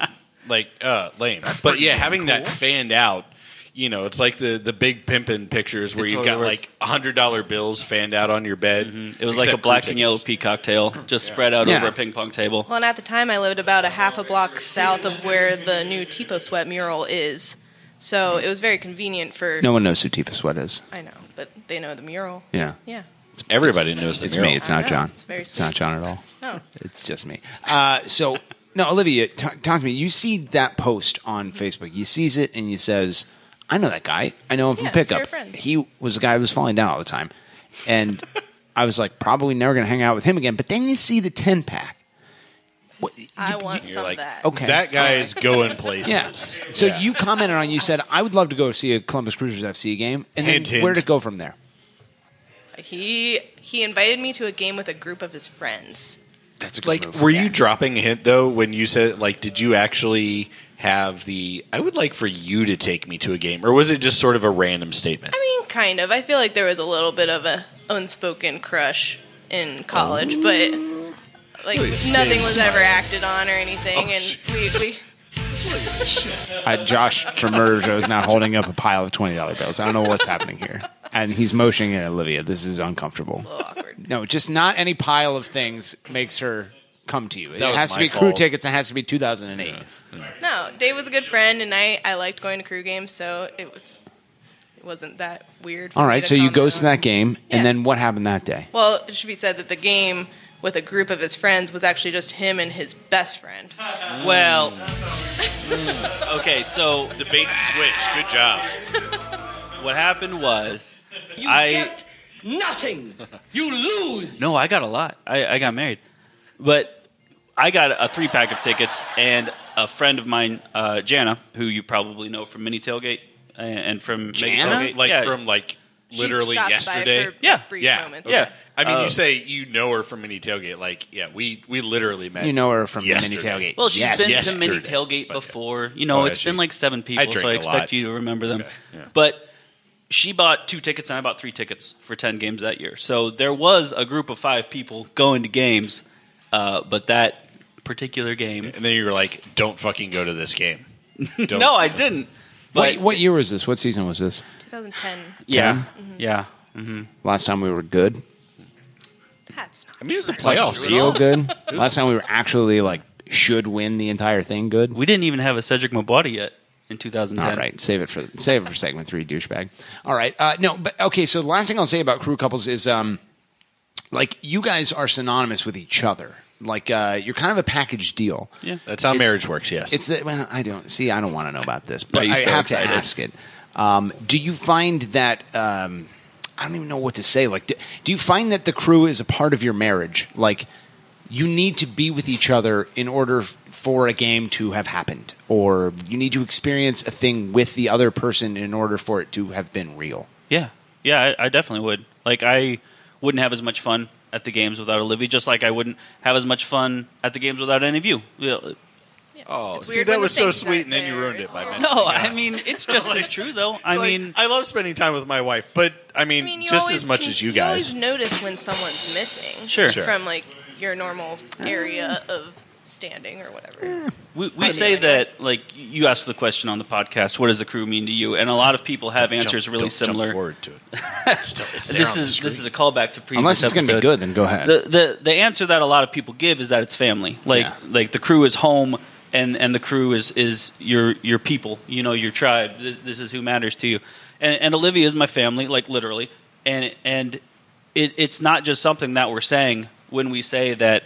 Speaker 14: But yeah, having that fanned out, it's like the big pimpin' pictures where you've got like $100 bills fanned out on your bed.
Speaker 19: Mm-hmm. It was like a black and yellow peacock tail just spread out over a ping pong table.
Speaker 20: Well, and at the time I lived about a half a block south of where the new Tifo Sweat mural is. So it was very convenient for...
Speaker 10: No one knows who Tifa Sweat is.
Speaker 20: I know, but they know the mural.
Speaker 10: Yeah.
Speaker 20: Yeah.
Speaker 14: Everybody knows the
Speaker 10: it's
Speaker 14: mural.
Speaker 10: Me. It's not John.
Speaker 20: It's very
Speaker 10: It's not John at all.
Speaker 20: No.
Speaker 10: It's just me. No, Olivia, talk to me. You see that post on Facebook. You sees it and you says, I know that guy. I know him from
Speaker 20: Yeah,
Speaker 10: pickup.
Speaker 20: you're friends.
Speaker 10: He was the guy who was falling down all the time. And I was like, probably never going to hang out with him again. But then you see the 10-pack.
Speaker 20: I want some of that.
Speaker 10: Okay.
Speaker 14: That guy is going places.
Speaker 10: Yeah. So you commented on, you said, I would love to go see a Columbus Crewzers FC game. And then
Speaker 14: Hint, hint.
Speaker 10: where did it go from there?
Speaker 20: He invited me to a game with a group of his friends.
Speaker 10: That's a good
Speaker 14: Like,
Speaker 10: move.
Speaker 14: were you dropping a hint, though, when you said, like, did you actually have the, I would like for you to take me to a game? Or was it just sort of a random statement?
Speaker 20: I mean, kind of. I feel like there was a little bit of a unspoken crush in college, but like nothing was ever acted on or anything. And we
Speaker 10: Josh from Murder Show is now holding up a pile of $20 bills. I don't know what's happening here. And he's motioning at Olivia. This is uncomfortable.
Speaker 20: a little awkward.
Speaker 10: No, just not any pile of things makes her come to you. It
Speaker 14: That was
Speaker 10: has to
Speaker 14: my
Speaker 10: be crew
Speaker 14: fault.
Speaker 10: tickets. It has to be 2008.
Speaker 20: No, Dave was a good friend, and I liked going to crew games, so it wasn't that weird. For
Speaker 10: All
Speaker 20: me
Speaker 10: right,
Speaker 20: to
Speaker 10: so you
Speaker 20: comment
Speaker 10: goes to
Speaker 20: on.
Speaker 10: that game,
Speaker 20: Yeah.
Speaker 10: and then what happened that day?
Speaker 20: Well, it should be said that the game with a group of his friends was actually just him and his best friend.
Speaker 19: Well, okay, so
Speaker 14: The bait and switch. Good job.
Speaker 19: what happened was
Speaker 16: nothing. You lose.
Speaker 19: No, I got a lot. I got married. But I got a 3-pack of tickets, and a friend of mine, Jana, who you probably know from Mini Tailgate and from Mega
Speaker 10: Jana?
Speaker 19: Tailgate.
Speaker 14: Like,
Speaker 19: yeah.
Speaker 14: from, like,
Speaker 20: She
Speaker 14: literally
Speaker 20: stopped by
Speaker 14: yesterday.
Speaker 20: for
Speaker 19: Yeah.
Speaker 20: brief
Speaker 14: Yeah.
Speaker 20: moments.
Speaker 19: Yeah.
Speaker 14: I mean, you say you know her from Mini Tailgate. Like, yeah, we literally met.
Speaker 10: You know her from the Mini
Speaker 14: yesterday.
Speaker 10: Tailgate.
Speaker 19: Well, she's
Speaker 10: Yes,
Speaker 19: been to
Speaker 14: yesterday.
Speaker 19: Mini Tailgate
Speaker 14: But,
Speaker 19: before. You know,
Speaker 14: Oh,
Speaker 19: it's
Speaker 14: has she?
Speaker 19: been like 7 people,
Speaker 14: drink
Speaker 19: so I
Speaker 14: a
Speaker 19: expect
Speaker 14: lot.
Speaker 19: you to remember them.
Speaker 14: Okay. Yeah.
Speaker 19: But she bought 2 tickets, and I bought 3 tickets for 10 games that year. So there was a group of 5 people going to games, but that particular game...
Speaker 14: And then you were like, don't fucking go to this game. Don't.
Speaker 19: No, I didn't. But
Speaker 10: What year was this? What season was this?
Speaker 20: 2010.
Speaker 19: yeah, yeah. Mm-hmm.
Speaker 10: Last time we were good?
Speaker 20: That's not.
Speaker 14: I mean, it was a playoff
Speaker 10: Real
Speaker 14: season.
Speaker 10: good? Last time we were actually, like, should win the entire thing good?
Speaker 19: We didn't even have a Cedric Mabwadi yet in 2010.
Speaker 10: All right, save it for segment 3, douchebag. All right, no, but okay. So the last thing I'll say about crew couples is, like, you guys are synonymous with each other. Like, you're kind of a package deal.
Speaker 19: Yeah,
Speaker 14: That's how marriage works, yes.
Speaker 10: It's that. Well, I don't want to know about this, but
Speaker 19: you
Speaker 10: I
Speaker 19: so
Speaker 10: have
Speaker 19: excited?
Speaker 10: to ask it. Do you find that? I don't even know what to say. Like, do you find that the crew is a part of your marriage? Like, you need to be with each other in order for a game to have happened, or you need to experience a thing with the other person in order for it to have been real.
Speaker 19: Yeah, I definitely would. Like, I wouldn't have as much fun at the games without Olivia, just like I wouldn't have as much fun at the games without any of you.
Speaker 14: Oh,
Speaker 20: It's
Speaker 14: see,
Speaker 20: weird
Speaker 14: that
Speaker 20: when
Speaker 14: was
Speaker 20: the
Speaker 14: so
Speaker 20: things
Speaker 14: sweet,
Speaker 20: aren't
Speaker 14: and then you
Speaker 20: there.
Speaker 14: ruined it by mentioning
Speaker 19: No,
Speaker 14: us.
Speaker 19: I mean, it's just as true, though. I mean,
Speaker 14: I love spending time with my wife, but I mean,
Speaker 20: you
Speaker 14: just
Speaker 20: always
Speaker 14: as much as you
Speaker 20: You always
Speaker 14: guys.
Speaker 20: notice when someone's missing.
Speaker 19: Sure.
Speaker 20: From like your normal area of standing or whatever.
Speaker 19: we say that, like, you asked the question on the podcast, what does the crew mean to you? And a lot of people have answers really
Speaker 14: don't
Speaker 19: similar.
Speaker 14: Jump forward to it. It's there
Speaker 19: This
Speaker 14: on the
Speaker 19: is
Speaker 14: screen.
Speaker 19: this is a callback to previous
Speaker 10: Unless it's going to be
Speaker 19: episodes.
Speaker 10: good, then go ahead.
Speaker 19: The answer that a lot of people give is that it's family. Like the crew is home, and the crew is your people. You know, your tribe. This is who matters to you. And Olivia is my family, like literally. And it's not just something that we're saying when we say that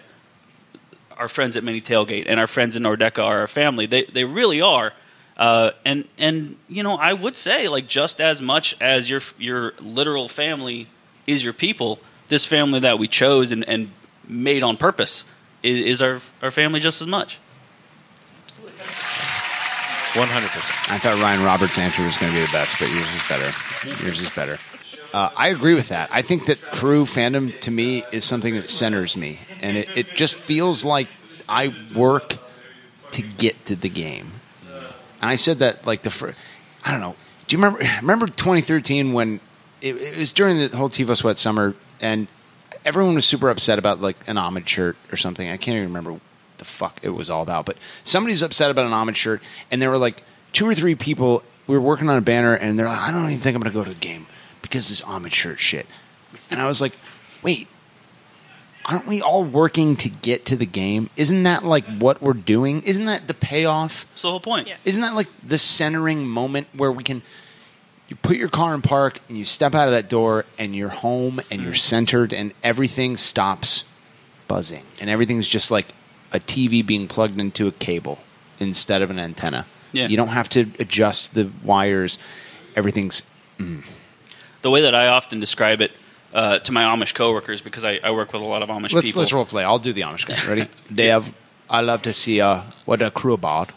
Speaker 19: our friends at Mini Tailgate and our friends in Nordeca are our family. They really are. And you know, I would say, like, just as much as your literal family is your people, this family that we chose and made on purpose is our family just as much.
Speaker 20: Absolutely.
Speaker 14: 100%.
Speaker 10: I thought Ryan Roberts' answer was going to be the best, but yours is better. I agree with that. I think that crew fandom, to me, is something that centers me. And it just feels like I work to get to the game. And I said that, like, I don't know. Do you remember 2013 when it was during the whole Tifo Sweat summer, and everyone was super upset about, like, an Amish shirt or something. I can't even remember what the fuck it was all about. But somebody's upset about an Amish shirt, and there were, like, 2 or 3 people. We were working on a banner, and they're like, I don't even think I'm going to go to the game because this Amish shirt shit. And I was like, wait, aren't we all working to get to the game? Isn't that, like, what we're doing? Isn't that the payoff?
Speaker 19: That's the whole point. Yeah.
Speaker 10: Isn't that, like, the centering moment where we can, you put your car in park and you step out of that door and you're home and you're centered and everything stops buzzing and everything's just like a TV being plugged into a cable instead of an antenna.
Speaker 19: Yeah.
Speaker 10: You don't have to adjust the wires. everything's.
Speaker 19: The way that I often describe it to my Amish coworkers, because I work with a lot of Amish people.
Speaker 10: Let's role play. I'll do the Amish guy. Ready? Dave, I love to see what a crew about.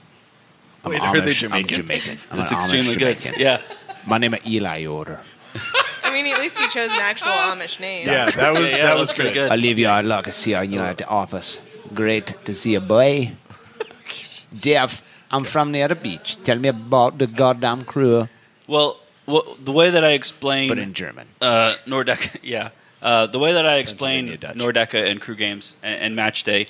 Speaker 14: Wait, are they Jamaican?
Speaker 10: I'm Jamaican. I'm
Speaker 19: That's
Speaker 10: an
Speaker 19: extremely
Speaker 10: Amish
Speaker 19: good.
Speaker 10: Jamaican.
Speaker 19: Yeah.
Speaker 10: My name is Eli Yoder.
Speaker 20: I mean, at least you chose an actual Amish name.
Speaker 14: Yeah, that was
Speaker 19: pretty
Speaker 14: good.
Speaker 10: Olivia, I'd like to see you at the office. Great to see you, boy. Dave, I'm from near the beach. Tell me about the goddamn crew.
Speaker 19: Well, the way that I explain,
Speaker 10: But in German.
Speaker 19: Nordeca, yeah. The way that I explain
Speaker 14: Pennsylvania Dutch.
Speaker 19: Nordeca and crew games and match day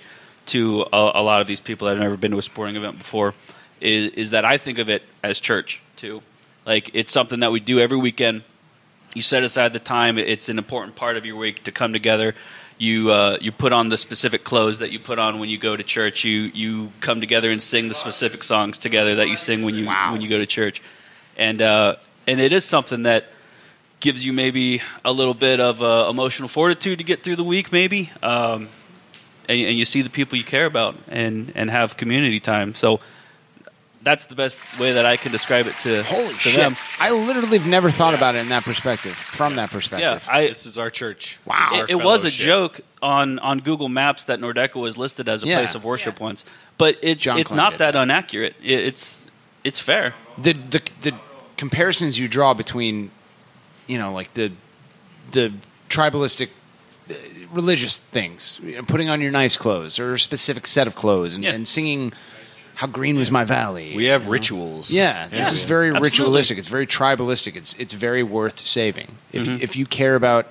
Speaker 19: to a lot of these people that have never been to a sporting event before is that I think of it as church too. Like, it's something that we do every weekend. You set aside the time. It's an important part of your week to come together. You put on the specific clothes that you put on when you go to church. You come together and sing the specific songs together that you sing when you go to church. And it is something that gives you maybe a little bit of emotional fortitude to get through the week, maybe. And you see the people you care about and have community time. So that's the best way that I can describe it to them.
Speaker 10: I literally have never thought about it in that perspective, from that perspective.
Speaker 19: Yeah,
Speaker 14: This is our church.
Speaker 10: Wow.
Speaker 19: It was a joke on Google Maps that Nordeca was listed as a place of worship once, but it's not that inaccurate. It's fair.
Speaker 10: The comparisons you draw between, like the tribalistic religious things, putting on your nice clothes or a specific set of clothes and singing "How Green Was My Valley."
Speaker 14: We have rituals.
Speaker 10: Yeah, this is very ritualistic. It's very tribalistic. It's very worth saving. If you care about,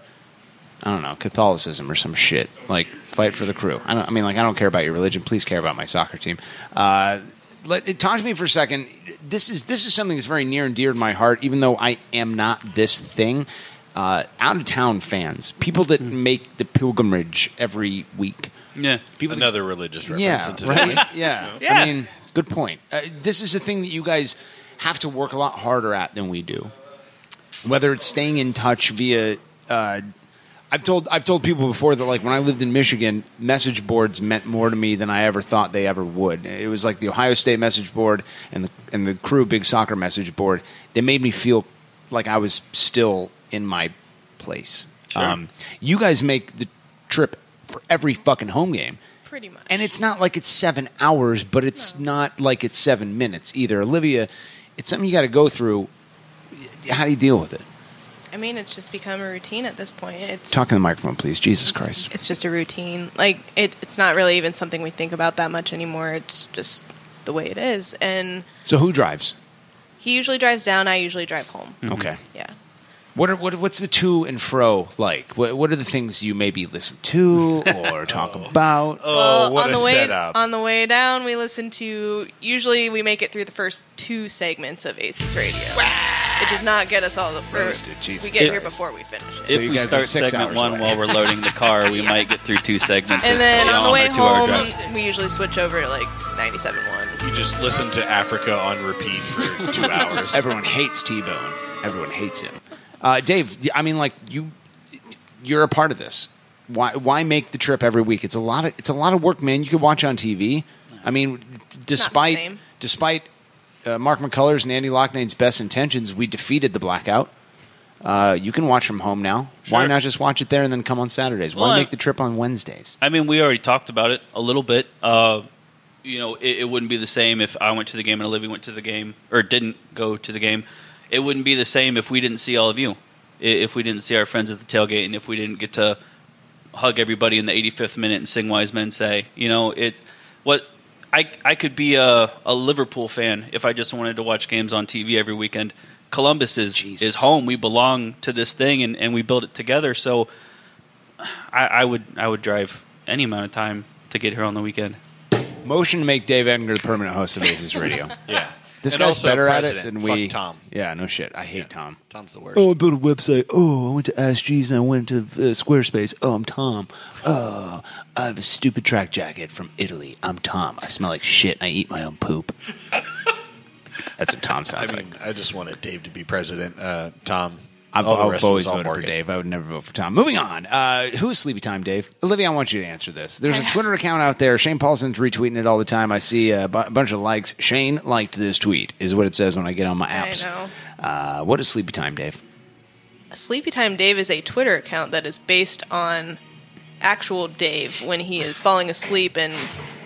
Speaker 10: I don't know, Catholicism or some shit, like fight for the crew. I don't care about your religion. Please care about my soccer team. Talk to me for a second. This is something that's very near and dear to my heart, even though I am not this thing. Out of town fans, people that make the pilgrimage every week.
Speaker 19: Yeah,
Speaker 14: another religious reference. Into
Speaker 10: right.
Speaker 14: that.
Speaker 10: Yeah. I mean, good point. This is a thing that you guys have to work a lot harder at than we do. Whether it's staying in touch via. I've told people before that, like, when I lived in Michigan, message boards meant more to me than I ever thought they ever would. It was like the Ohio State message board and the Crew Big Soccer message board. They made me feel like I was still in my place.
Speaker 19: Sure.
Speaker 10: You guys make the trip for every fucking home game.
Speaker 20: Pretty much.
Speaker 10: And it's not like it's 7 hours, but it's not like it's 7 minutes either. Olivia, it's something you got to go through. How do you deal with it?
Speaker 20: I mean, it's just become a routine at this point.
Speaker 10: Talk in the microphone, please. Jesus Christ.
Speaker 20: It's just a routine. Like, it's not really even something we think about that much anymore. It's just the way it is. And
Speaker 10: so who drives?
Speaker 20: he usually drives down. I usually drive home.
Speaker 10: Okay.
Speaker 20: Yeah.
Speaker 10: What's the to and fro like? What are the things you maybe listen to or talk about?
Speaker 20: On the way down, we listen to. Usually, we make it through the first 2 segments of ACES Radio. It does not get us all. We get here before we finish it.
Speaker 19: If we start segment 1 while we're loading the car, we might get through 2 segments.
Speaker 20: And then on the way home,
Speaker 19: drives.
Speaker 20: we usually switch over to like 97.1.
Speaker 14: You just listen to Africa on repeat for 2 hours.
Speaker 10: Everyone hates T-Bone. Everyone hates him. Dave, I mean, like you're a part of this. Why make the trip every week? It's a lot of work, man. You could watch on TV. I mean, despite Mark McCullers and Andy Lochnane's best intentions, we defeated the blackout. You can watch from home now.
Speaker 19: Sure.
Speaker 10: Why not just watch it there and then come on Saturdays? Why make the trip on Wednesdays?
Speaker 19: I mean, we already talked about it a little bit. It wouldn't be the same if I went to the game and Olivia went to the game or didn't go to the game. It wouldn't be the same if we didn't see all of you, if we didn't see our friends at the tailgate, and if we didn't get to hug everybody in the 85th minute and sing Wise Men Say. I could be a Liverpool fan if I just wanted to watch games on TV every weekend. Columbus is home. We belong to this thing, and we build it together. So I would drive any amount of time to get here on the weekend.
Speaker 10: Motion to make Dave Edinger the permanent host of ACES Radio.
Speaker 14: Yeah.
Speaker 10: This
Speaker 14: and
Speaker 10: guy's
Speaker 14: also
Speaker 10: better at it
Speaker 14: president.
Speaker 10: than we.
Speaker 14: Fuck Tom.
Speaker 10: Yeah, no shit. I hate Tom.
Speaker 14: Tom's the worst.
Speaker 9: Oh, I built a website. Oh, I went to Ask Jeeves and I went to Squarespace. Oh, I'm Tom. Oh, I have a stupid track jacket from Italy. I'm Tom. I smell like shit and I eat my own poop. That's what Tom sounds like.
Speaker 14: I just wanted Dave to be president. Tom,
Speaker 9: I've
Speaker 14: All the rest
Speaker 9: always
Speaker 14: was all
Speaker 9: voted for
Speaker 14: Morgan.
Speaker 9: Dave. I would never vote for Tom. Moving on. Who's Sleepy Time, Dave? Olivia, I want you to answer this. There's a Twitter account out there. Shane Paulson's retweeting it all the time. I see a bunch of likes. Shane liked this tweet, is what it says when I get on my apps.
Speaker 20: I know.
Speaker 9: What is Sleepy Time, Dave?
Speaker 20: Sleepy Time Dave is a Twitter account that is based on actual Dave when he is falling asleep and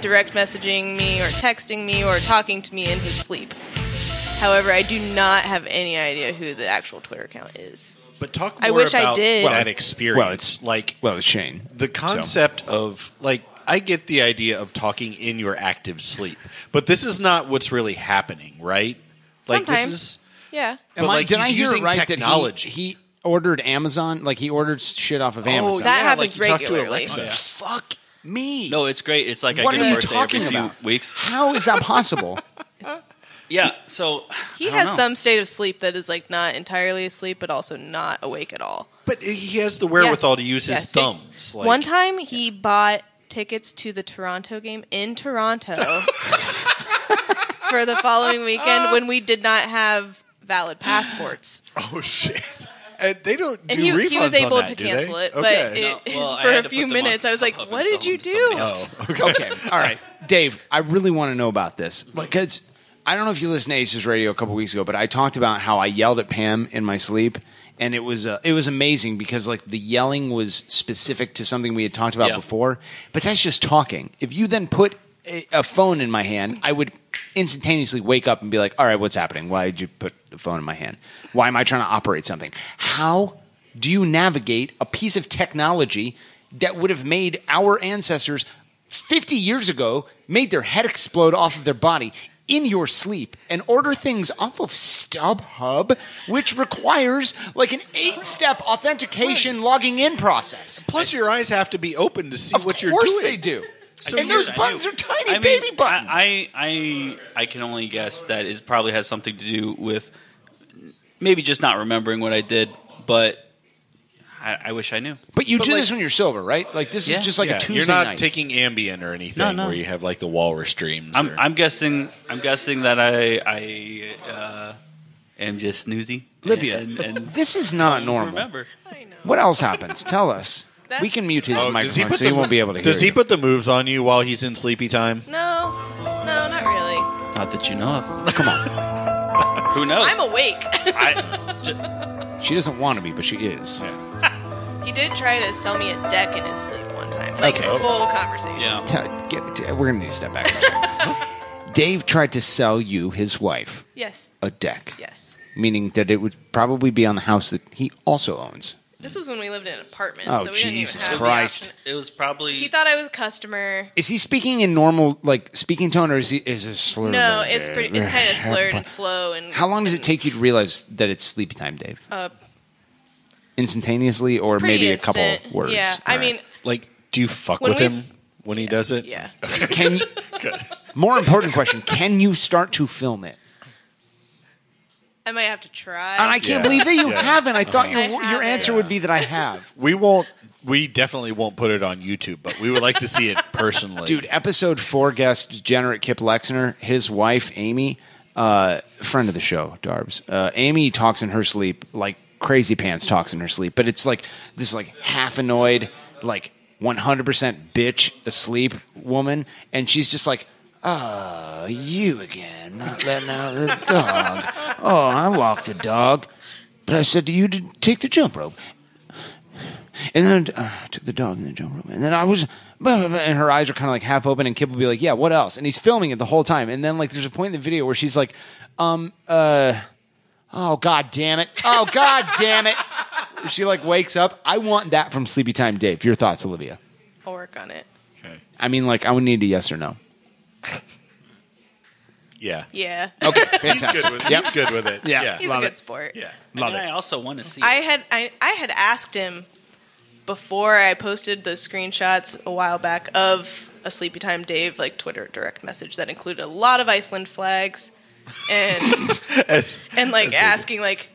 Speaker 20: direct messaging me or texting me or talking to me in his sleep. However, I do not have any idea who the actual Twitter account is.
Speaker 14: But talk
Speaker 20: I
Speaker 14: more
Speaker 20: wish
Speaker 14: about
Speaker 20: I did.
Speaker 14: that experience.
Speaker 9: It's Shane.
Speaker 14: The concept of, like, I get the idea of talking in your active sleep, but this is not what's really happening, right? Like,
Speaker 20: Sometimes.
Speaker 14: this is...
Speaker 20: Yeah.
Speaker 9: Did I
Speaker 14: he's
Speaker 9: hear it
Speaker 14: using
Speaker 9: right
Speaker 14: technology.
Speaker 9: that he ordered Amazon? Like, he ordered shit off of Amazon?
Speaker 20: that happens
Speaker 14: you talk to
Speaker 20: regularly.
Speaker 14: Alexa.
Speaker 9: Fuck me.
Speaker 19: No, it's great. It's like
Speaker 9: What
Speaker 19: I
Speaker 9: are
Speaker 19: get a
Speaker 9: you
Speaker 19: birthday
Speaker 9: talking
Speaker 19: every
Speaker 9: about?
Speaker 19: few weeks.
Speaker 9: How is that possible?
Speaker 19: Yeah, so
Speaker 20: He
Speaker 19: I don't
Speaker 20: has
Speaker 19: know.
Speaker 20: some state of sleep that is like not entirely asleep, but also not awake at all.
Speaker 14: But he has the wherewithal to use his thumbs. Like,
Speaker 20: One time he bought tickets to the Toronto game in Toronto for the following weekend when we did not have valid passports.
Speaker 14: Oh, shit. And they don't
Speaker 20: And
Speaker 14: do
Speaker 20: he
Speaker 14: refunds
Speaker 20: was able
Speaker 14: on that,
Speaker 20: to
Speaker 14: do
Speaker 20: cancel
Speaker 14: they?
Speaker 20: it, but
Speaker 14: Okay.
Speaker 20: for a few minutes I was like, what did you do?
Speaker 9: Okay. All right. Dave, I really want to know about this. Because I don't know if you listened to ACES Radio a couple weeks ago, but I talked about how I yelled at Pam in my sleep. And it was amazing because like the yelling was specific to something we had talked about before. But that's just talking. If you then put a phone in my hand, I would instantaneously wake up and be like, all right, what's happening? Why did you put the phone in my hand? Why am I trying to operate something? How do you navigate a piece of technology that would have made our ancestors 50 years ago, made their head explode off of their body in your sleep and order things off of StubHub, which requires like an 8-step authentication logging in process?
Speaker 14: Plus, your eyes have to be open to see what you're
Speaker 9: Of
Speaker 14: doing.
Speaker 9: course they do.
Speaker 14: So
Speaker 9: and those buttons are tiny baby buttons.
Speaker 19: I can only guess that it probably has something to do with maybe just not remembering what I did, but I wish I knew.
Speaker 9: But you do this when you're sober, right? Like this is just like a Tuesday
Speaker 14: You're not
Speaker 9: night.
Speaker 14: taking Ambien or anything
Speaker 19: No.
Speaker 14: where you have like the walrus dreams.
Speaker 19: I'm guessing that I am just snoozy.
Speaker 9: Olivia,
Speaker 19: and
Speaker 9: this is not
Speaker 19: don't
Speaker 9: normal.
Speaker 19: remember.
Speaker 9: What else happens? Tell us. We can mute his microphone so he won't be able to hear
Speaker 14: Does he
Speaker 9: you.
Speaker 14: put the moves on you while he's in sleepy time?
Speaker 20: No, not really.
Speaker 19: Not that you know of.
Speaker 9: Come on.
Speaker 19: Who knows?
Speaker 20: I'm awake.
Speaker 9: She doesn't want to be, but she is.
Speaker 20: He did try to sell me a deck in his sleep one time. Like,
Speaker 9: Okay.
Speaker 20: full conversation.
Speaker 19: Yeah.
Speaker 9: We're going to need to step back for a second. Dave tried to sell you, his wife,
Speaker 20: Yes.
Speaker 9: a deck.
Speaker 20: Yes.
Speaker 9: Meaning that it would probably be on the house that he also owns.
Speaker 20: This was when we lived in an apartment.
Speaker 9: Oh,
Speaker 20: so we didn't even
Speaker 9: Jesus
Speaker 20: have
Speaker 9: Christ.
Speaker 19: It was probably.
Speaker 20: He thought I was a customer.
Speaker 9: Is he speaking in normal, like, speaking tone, or is it slurred?
Speaker 20: No, it's kind of slurred and slow. And
Speaker 9: How long does it take you to realize that it's sleepy time, Dave? Instantaneously, or
Speaker 20: pretty
Speaker 9: maybe
Speaker 20: instant.
Speaker 9: a couple words?
Speaker 20: Yeah, I mean,
Speaker 14: Like, do you fuck
Speaker 20: When
Speaker 14: with
Speaker 20: we've-
Speaker 14: him when he does it?
Speaker 20: Yeah.
Speaker 9: Can you, more important question, can you start to film it?
Speaker 20: I might have to try.
Speaker 9: And I can't believe that you haven't. I thought
Speaker 20: I
Speaker 9: your
Speaker 20: haven't.
Speaker 9: answer would be that I have.
Speaker 14: We definitely won't put it on YouTube, but we would like to see it personally.
Speaker 9: Dude, episode 4 guest, degenerate Kip Lexner, his wife, Amy, friend of the show, Darbs. Amy talks in her sleep like Crazy Pants talks in her sleep, but it's like this like half annoyed, like 100% bitch asleep woman, and she's just like, oh, you again, not letting out the dog. Oh, I walked the dog, but I said to you to take the jump rope. And then I took the dog in the jump rope, and then I was, and her eyes are kind of like half open, and Kip will be like, yeah, what else? And he's filming it the whole time, and then like there's a point in the video where she's like, oh, God damn it. Oh, God damn it. She like wakes up. I want that from Sleepy Time Dave. Your thoughts, Olivia?
Speaker 20: I'll work on it.
Speaker 9: I mean, like, I would need a yes or no.
Speaker 14: Yeah.
Speaker 20: Yeah.
Speaker 9: Okay,
Speaker 14: He's
Speaker 9: fantastic.
Speaker 14: good with it.
Speaker 9: Yep.
Speaker 14: He's good with it.
Speaker 9: Yeah.
Speaker 20: He's
Speaker 9: Love
Speaker 20: a good
Speaker 9: it.
Speaker 20: sport.
Speaker 14: Yeah.
Speaker 9: Love
Speaker 19: and
Speaker 9: it.
Speaker 19: I also want to see.
Speaker 20: I had asked him before I posted the screenshots a while back of a Sleepy Time Dave like Twitter direct message that included a lot of Iceland flags and and like asking like,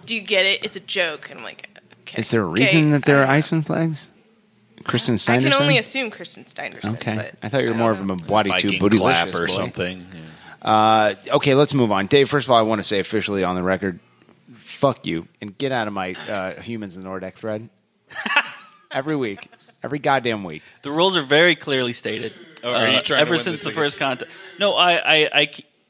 Speaker 20: do you get it? It's a joke. And I'm like, okay.
Speaker 9: Is there a reason that there are Iceland flags? Kristen
Speaker 20: I
Speaker 9: Steinerson?
Speaker 20: can only assume Kristen Steinerson.
Speaker 9: Okay.
Speaker 20: But
Speaker 9: I thought you were more of a body
Speaker 14: Viking
Speaker 9: tube bootylicious
Speaker 14: clap or
Speaker 9: boy.
Speaker 14: something.
Speaker 9: Okay, let's move on. Dave, first of all, I want to say officially on the record, fuck you, and get out of my Humans in the Nordic thread. Every week. Every goddamn week.
Speaker 19: The rules are very clearly stated.
Speaker 14: Are you trying to
Speaker 19: ever
Speaker 14: win
Speaker 19: since
Speaker 14: the
Speaker 19: the first contest? No,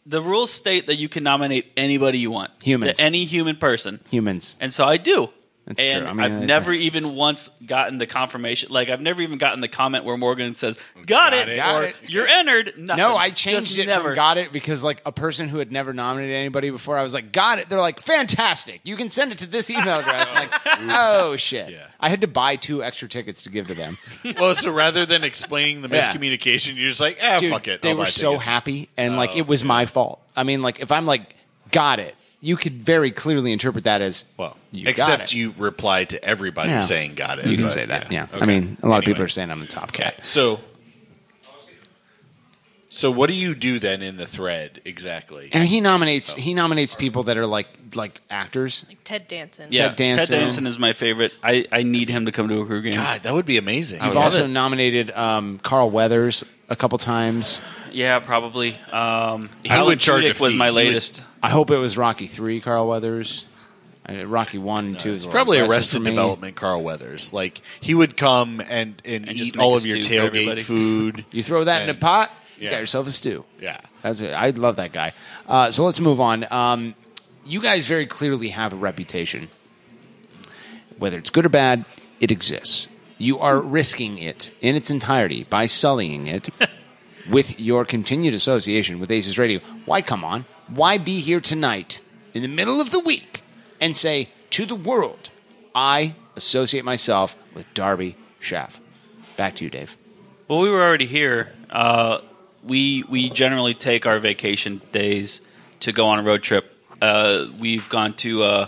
Speaker 19: the rules state that you can nominate anybody you want.
Speaker 9: Humans.
Speaker 19: Any human person.
Speaker 9: Humans.
Speaker 19: And so I do.
Speaker 9: That's
Speaker 19: and
Speaker 9: true. I mean,
Speaker 19: I've never even once gotten the confirmation. Like, I've never even gotten the comment where Morgan says, got it, or you're entered. Nothing.
Speaker 9: No, I changed it
Speaker 19: never.
Speaker 9: from got it because, like, a person who had never nominated anybody before, I was like, got it. They're like, fantastic. You can send it to this email address. I'm like, oh, shit.
Speaker 14: Yeah.
Speaker 9: I had to buy 2 extra tickets to give to them.
Speaker 14: Well, so rather than explaining the miscommunication, you're just like,
Speaker 9: Dude,
Speaker 14: fuck it.
Speaker 9: They
Speaker 14: I'll
Speaker 9: were
Speaker 14: buy
Speaker 9: so
Speaker 14: tickets.
Speaker 9: happy, and, like, it was my fault. I mean, like, if I'm like, got it, you could very clearly interpret that as, well, you got
Speaker 14: Except
Speaker 9: it.
Speaker 14: you reply to everybody
Speaker 9: Yeah.
Speaker 14: saying got it.
Speaker 9: You can
Speaker 14: but,
Speaker 9: say that, yeah.
Speaker 14: Okay.
Speaker 9: I mean, a lot of people are saying I'm the top cat.
Speaker 14: So what do you do then in the thread exactly?
Speaker 9: And he nominates people that are like actors.
Speaker 20: Like Ted Danson.
Speaker 19: Yeah,
Speaker 9: Ted Danson
Speaker 19: is my favorite. I need him to come to a crew game.
Speaker 14: God, that would be amazing.
Speaker 9: You've also nominated Carl Weathers a couple times.
Speaker 19: Yeah, probably. Alan
Speaker 14: would charge a
Speaker 19: Tudyk was
Speaker 14: fee.
Speaker 19: my
Speaker 14: He would-
Speaker 19: latest.
Speaker 9: I hope it was Rocky 3, Carl Weathers. Rocky 1 and 2 is
Speaker 14: It's probably
Speaker 9: aggressive
Speaker 14: Arrested
Speaker 9: for me.
Speaker 14: Development Carl Weathers. Like, he would come and
Speaker 19: just
Speaker 14: eat
Speaker 19: make
Speaker 14: all
Speaker 19: a
Speaker 14: of your
Speaker 19: stew for
Speaker 14: tailgate
Speaker 19: everybody.
Speaker 14: food.
Speaker 9: You throw that in a
Speaker 14: And-
Speaker 9: pot, you
Speaker 14: Yeah.
Speaker 9: got yourself a stew.
Speaker 14: Yeah.
Speaker 9: That's it. I love that guy. So let's move on. You guys very clearly have a reputation. Whether it's good or bad, it exists. You are risking it in its entirety by sullying it with your continued association with ACES Radio. Why come on? Why be here tonight in the middle of the week and say to the world, I associate myself with Darby Schaff? Back to you, Dave.
Speaker 19: Well, we were already here. We generally take our vacation days to go on a road trip. We've gone to,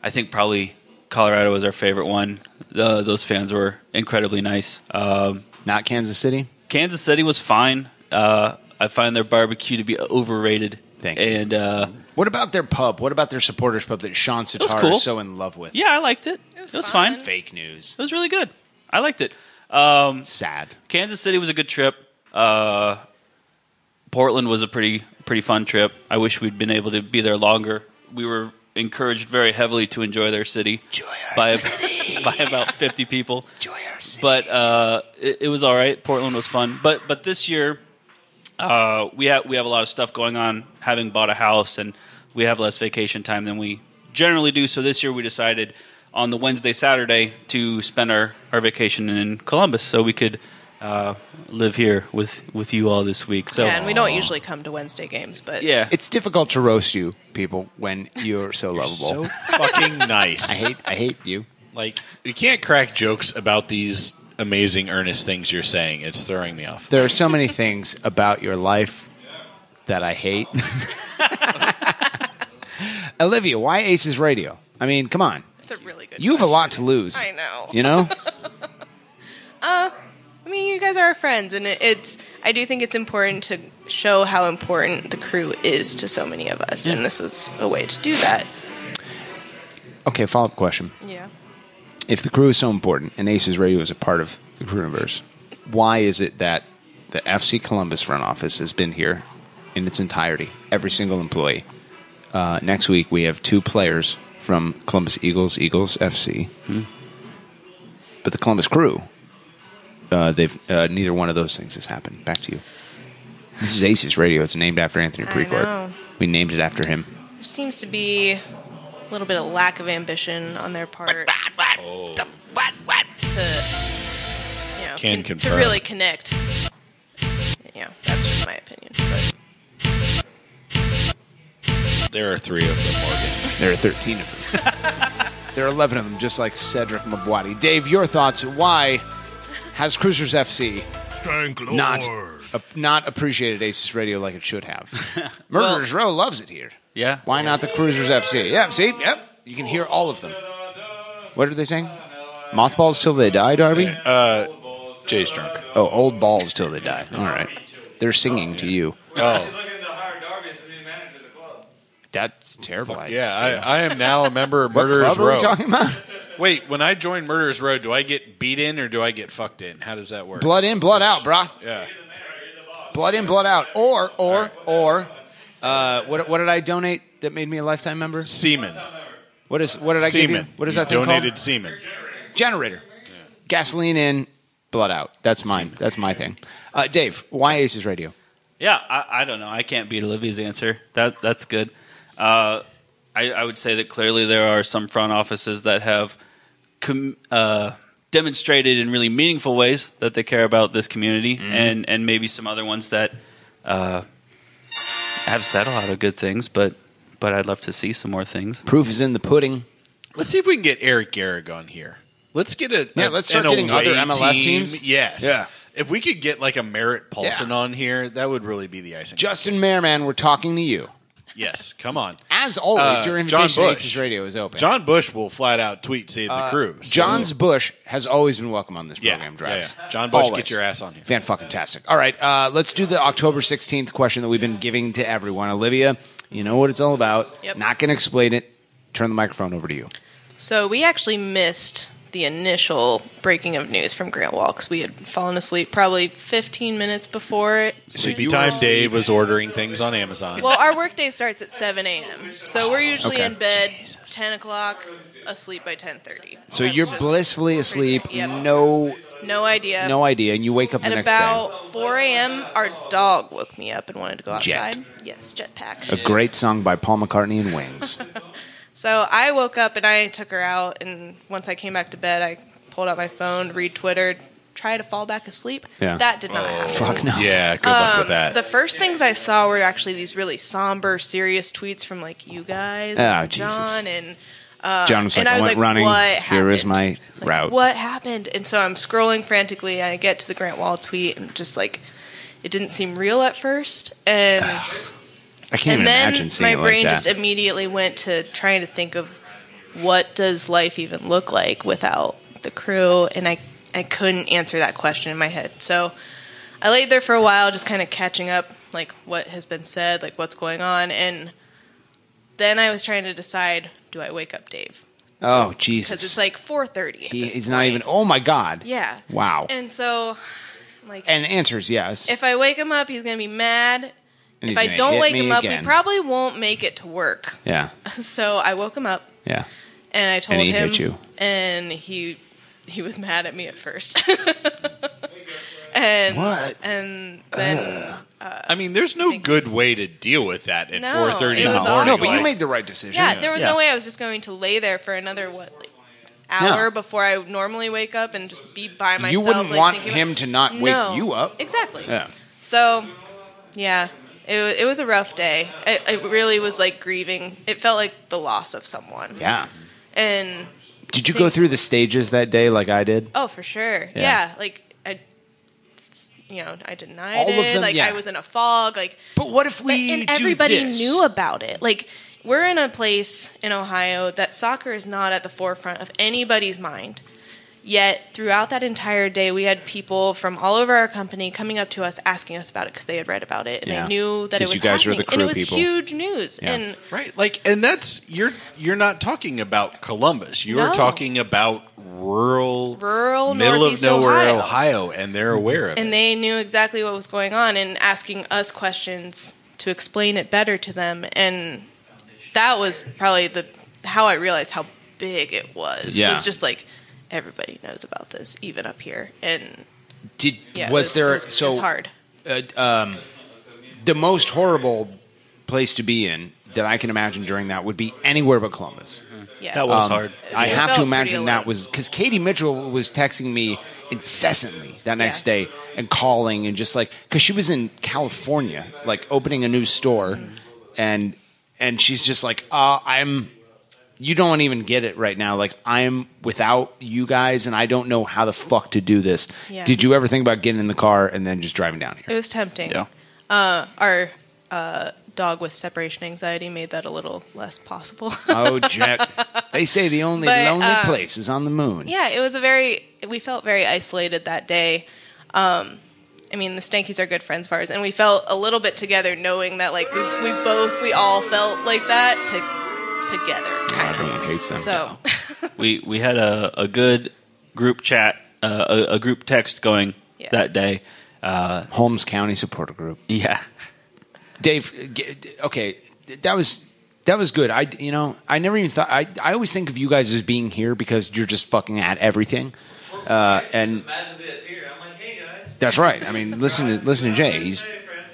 Speaker 19: I think probably Colorado was our favorite one. Those fans were incredibly nice.
Speaker 9: Not Kansas City?
Speaker 19: Kansas City was fine. I find their barbecue to be overrated.
Speaker 9: Thank you.
Speaker 19: And
Speaker 9: what about their pub? What about their supporters pub that Sean
Speaker 19: was
Speaker 9: Sitar
Speaker 19: cool.
Speaker 9: is so in love with?
Speaker 19: yeah, I liked it. It was fine.
Speaker 9: Fake news.
Speaker 19: It was really good. I liked it.
Speaker 9: Sad.
Speaker 19: Kansas City was a good trip. Portland was a pretty fun trip. I wish we'd been able to be there longer. We were encouraged very heavily to enjoy their city by about 50 people.
Speaker 9: Enjoy our city.
Speaker 19: But it was all right. Portland was fun. But this year we have a lot of stuff going on. Having bought a house, and we have less vacation time than we generally do. So this year we decided on the Wednesday, Saturday to spend our vacation in Columbus, so we could live here with you all this week. So
Speaker 20: Yeah, and we don't usually come to Wednesday games, but
Speaker 19: yeah,
Speaker 9: It's difficult to roast you, people, when you're so lovable.
Speaker 14: So fucking nice.
Speaker 9: I hate you.
Speaker 14: Like, you can't crack jokes about these amazing, earnest things you're saying. It's throwing me off.
Speaker 9: There are so many things about your life that I hate. Olivia, why ACES Radio? I mean, come on.
Speaker 20: it's a really good
Speaker 9: You have a lot to lose.
Speaker 20: I know.
Speaker 9: You know?
Speaker 20: I mean, you guys are our friends, and I do think it's important to show how important the crew is to so many of us, and this was a way to do that.
Speaker 9: Okay, follow-up question.
Speaker 20: Yeah.
Speaker 9: If the crew is so important and ACES Radio is a part of the crew universe, why is it that the FC Columbus front office has been here in its entirety, every single employee? Next week we have 2 players from Columbus Eagles FC, but the Columbus crew, they've neither one of those things has happened. Back to you. This is ACES Radio. It's named after Anthony
Speaker 20: I
Speaker 9: Precourt.
Speaker 20: know.
Speaker 9: We named it after him.
Speaker 20: There seems to be a little bit of lack of ambition on their part. To,
Speaker 14: Can
Speaker 20: to
Speaker 14: confirm.
Speaker 20: really connect. Yeah, that's just my opinion. But
Speaker 14: There are 3 of them, Morgan.
Speaker 9: There are 13 of them. There are 11 of them, just like Cedric Mabwadi. Dave, your thoughts. Why has Crewzers FC not appreciated ACES Radio like it should have? Murderers Row loves it here.
Speaker 19: Yeah.
Speaker 9: Why not the Crewzers FC? Yeah, see? Yep. You can hear all of them. What are they saying? Mothballs till they die, Darby?
Speaker 14: Jay's drunk.
Speaker 9: Oh, old balls till they die. All right. They're singing to you.
Speaker 14: Oh.
Speaker 9: That's terrible.
Speaker 14: Yeah, I am now a member of
Speaker 9: What
Speaker 14: Murderers
Speaker 9: club are
Speaker 14: Row.
Speaker 9: we talking about?
Speaker 14: Wait, when I join Murderers Row, do I get beat in or do I get fucked in? How does that work?
Speaker 9: Blood in, blood out, brah.
Speaker 14: Yeah.
Speaker 9: Blood in, blood out. Or, what did I donate that made me a lifetime member?
Speaker 14: Semen.
Speaker 9: What did I give you? What is that thing
Speaker 14: donated
Speaker 9: called?
Speaker 14: semen.
Speaker 9: Generator. Gasoline in, blood out. That's mine. That's my thing. Dave, why Aces Radio?
Speaker 19: Yeah, I don't know. I can't beat Olivia's answer. That's good. I would say that clearly there are some front offices that have demonstrated in really meaningful ways that they care about this community, and maybe some other ones that have said a lot of good things, but I'd love to see some more things.
Speaker 9: Proof is in the pudding.
Speaker 14: Let's see if we can get Eric Garrig on here. Let's get
Speaker 9: let's start getting other MLS teams.
Speaker 14: Yes.
Speaker 9: Yeah.
Speaker 14: If we could get like a Merritt Paulson on here, that would really be the icing.
Speaker 9: Justin Merriman, we're talking to you.
Speaker 14: Yes, come on.
Speaker 9: As always, your invitation to Aces Radio is open.
Speaker 14: John Bush will flat out tweet Save the Crew. So.
Speaker 9: John's Bush has always been welcome on this program, Drax.
Speaker 14: Yeah. John Bush,
Speaker 9: always.
Speaker 14: get your ass on here.
Speaker 9: Fan-fucking-tastic. All right, let's do the October 16th question that we've been giving to everyone. Olivia, you know what it's all about.
Speaker 20: Yep.
Speaker 9: Not going to explain it. Turn the microphone over to you.
Speaker 20: So we actually missed the initial breaking of news from Grant Wall because we had fallen asleep probably 15 minutes before it.
Speaker 14: Sleepy time Dave was ordering things on Amazon.
Speaker 20: Well, our workday starts at 7 a.m. So we're usually in bed 10 o'clock, asleep by 10:30.
Speaker 9: So you're blissfully asleep,
Speaker 20: Yep.
Speaker 9: no
Speaker 20: idea.
Speaker 9: No idea, and you wake up the
Speaker 20: At
Speaker 9: next
Speaker 20: about 4 a.m., our dog woke me up and wanted to go
Speaker 9: Jet.
Speaker 20: outside. Yes, Jetpack.
Speaker 9: day. A great song by Paul McCartney and Wings.
Speaker 20: So I woke up and I took her out, and once I came back to bed, I pulled out my phone, read Twitter, try to fall back asleep.
Speaker 9: Yeah.
Speaker 20: That did not happen.
Speaker 9: Fuck no.
Speaker 14: Yeah, good luck with that.
Speaker 20: The first things I saw were actually these really somber, serious tweets from like you guys,
Speaker 9: Oh,
Speaker 20: and
Speaker 9: Jesus.
Speaker 20: John, and
Speaker 9: John was like,
Speaker 20: and I was
Speaker 9: went
Speaker 20: like,
Speaker 9: running.
Speaker 20: what
Speaker 9: Here is
Speaker 20: happened?
Speaker 9: my route.
Speaker 20: What happened? And so I'm scrolling frantically. I get to the Grant Wall tweet, and just like it didn't seem real at first, and
Speaker 9: I can't even imagine seeing
Speaker 20: my
Speaker 9: it like
Speaker 20: brain
Speaker 9: that.
Speaker 20: just immediately went to trying to think of what does life even look like without the crew, and I couldn't answer that question in my head. So I laid there for a while just kind of catching up, like what has been said, like what's going on, and then I was trying to decide, do I wake up Dave?
Speaker 9: Oh, Jesus.
Speaker 20: Because it's like 4:30 at this
Speaker 9: He's not
Speaker 20: point.
Speaker 9: even, oh my God.
Speaker 20: Yeah.
Speaker 9: Wow.
Speaker 20: And so, like...
Speaker 9: And the answer is yes.
Speaker 20: If I wake him up, he's going to be mad.
Speaker 9: And
Speaker 20: If
Speaker 9: he's
Speaker 20: I
Speaker 9: gonna
Speaker 20: don't
Speaker 9: hit
Speaker 20: wake
Speaker 9: me
Speaker 20: him up,
Speaker 9: again.
Speaker 20: we probably won't make it to work.
Speaker 9: Yeah.
Speaker 20: So I woke him up,
Speaker 9: Yeah.
Speaker 20: and I told
Speaker 9: And he
Speaker 20: him...
Speaker 9: hit you.
Speaker 20: And he was mad at me at first. And
Speaker 14: What?
Speaker 20: And then...
Speaker 14: I mean, there's no good way to deal with that at
Speaker 20: No,
Speaker 14: 4:30 in
Speaker 20: it
Speaker 14: the
Speaker 20: was
Speaker 14: morning.
Speaker 9: No, but you
Speaker 14: Like-
Speaker 9: made the right decision.
Speaker 20: Yeah, there was no way I was just going to lay there for another, hour before I normally wake up and just be by myself.
Speaker 9: You wouldn't
Speaker 20: like,
Speaker 9: want
Speaker 20: thinking
Speaker 9: him to not wake
Speaker 20: No,
Speaker 9: you up.
Speaker 20: Exactly.
Speaker 9: Yeah.
Speaker 20: So, yeah, it was a rough day. It really was like grieving. It felt like the loss of someone.
Speaker 9: Yeah.
Speaker 20: And
Speaker 9: Did you go through the stages that day like I did?
Speaker 20: oh, for sure.
Speaker 9: Yeah.
Speaker 20: Yeah, like I denied
Speaker 9: All of
Speaker 20: it.
Speaker 9: them,
Speaker 20: Like
Speaker 9: yeah.
Speaker 20: I was in a fog. Like,
Speaker 9: but what if we
Speaker 20: and
Speaker 9: do
Speaker 20: everybody
Speaker 9: this?
Speaker 20: knew about it. Like we're in a place in Ohio that soccer is not at the forefront of anybody's mind. Yet throughout that entire day, we had people from all over our company coming up to us asking us about it because they had read about it and
Speaker 9: Yeah.
Speaker 20: they knew that it
Speaker 9: 'Cause
Speaker 20: was
Speaker 9: you guys are
Speaker 20: happening.
Speaker 9: the
Speaker 20: And
Speaker 9: crew
Speaker 20: it was
Speaker 9: people.
Speaker 20: huge news.
Speaker 9: Yeah.
Speaker 20: And
Speaker 14: Right, and that's you're not talking about Columbus. You are
Speaker 20: No.
Speaker 14: talking about rural middle of
Speaker 20: Northeast
Speaker 14: nowhere
Speaker 20: Ohio.
Speaker 14: Ohio, and they're aware of it.
Speaker 20: And they knew exactly what was going on and asking us questions to explain it better to them. And that was probably how I realized how big it was.
Speaker 9: Yeah.
Speaker 20: It was just like everybody knows about this, even up here. And
Speaker 9: Was there
Speaker 20: it was hard.
Speaker 9: The most horrible place to be in that I can imagine during that would be anywhere but Columbus.
Speaker 20: Yeah.
Speaker 19: That was hard.
Speaker 9: I
Speaker 20: It
Speaker 9: have
Speaker 20: felt
Speaker 9: to
Speaker 20: pretty
Speaker 9: imagine that
Speaker 20: alone.
Speaker 9: was because Katie Mitchell was texting me incessantly that next day and calling and just like because she was in California, like opening a new store, and she's just like, you don't even get it right now. Like I'm without you guys, and I don't know how the fuck to do this.
Speaker 20: Yeah.
Speaker 9: Did you ever think about getting in the car and then just driving down here?
Speaker 20: It was tempting.
Speaker 9: Yeah.
Speaker 20: Our dog with separation anxiety made that a little less possible.
Speaker 9: Oh, Jet. They say the only
Speaker 20: But,
Speaker 9: lonely place is on the moon.
Speaker 20: Yeah, it was we felt very isolated that day. I mean, the Stankies are good friends of ours, and we felt a little bit together knowing that, like, we all felt like that together, kind of.
Speaker 9: Everyone hates them.
Speaker 20: So,
Speaker 19: we had a good group chat, a group text going that day.
Speaker 9: Holmes County Supporter Group.
Speaker 19: Yeah.
Speaker 9: Dave, okay, that was That was good. I never even thought. I always think of you guys as being here because you're just fucking at everything. And that's right. I mean, listen to Jay. He's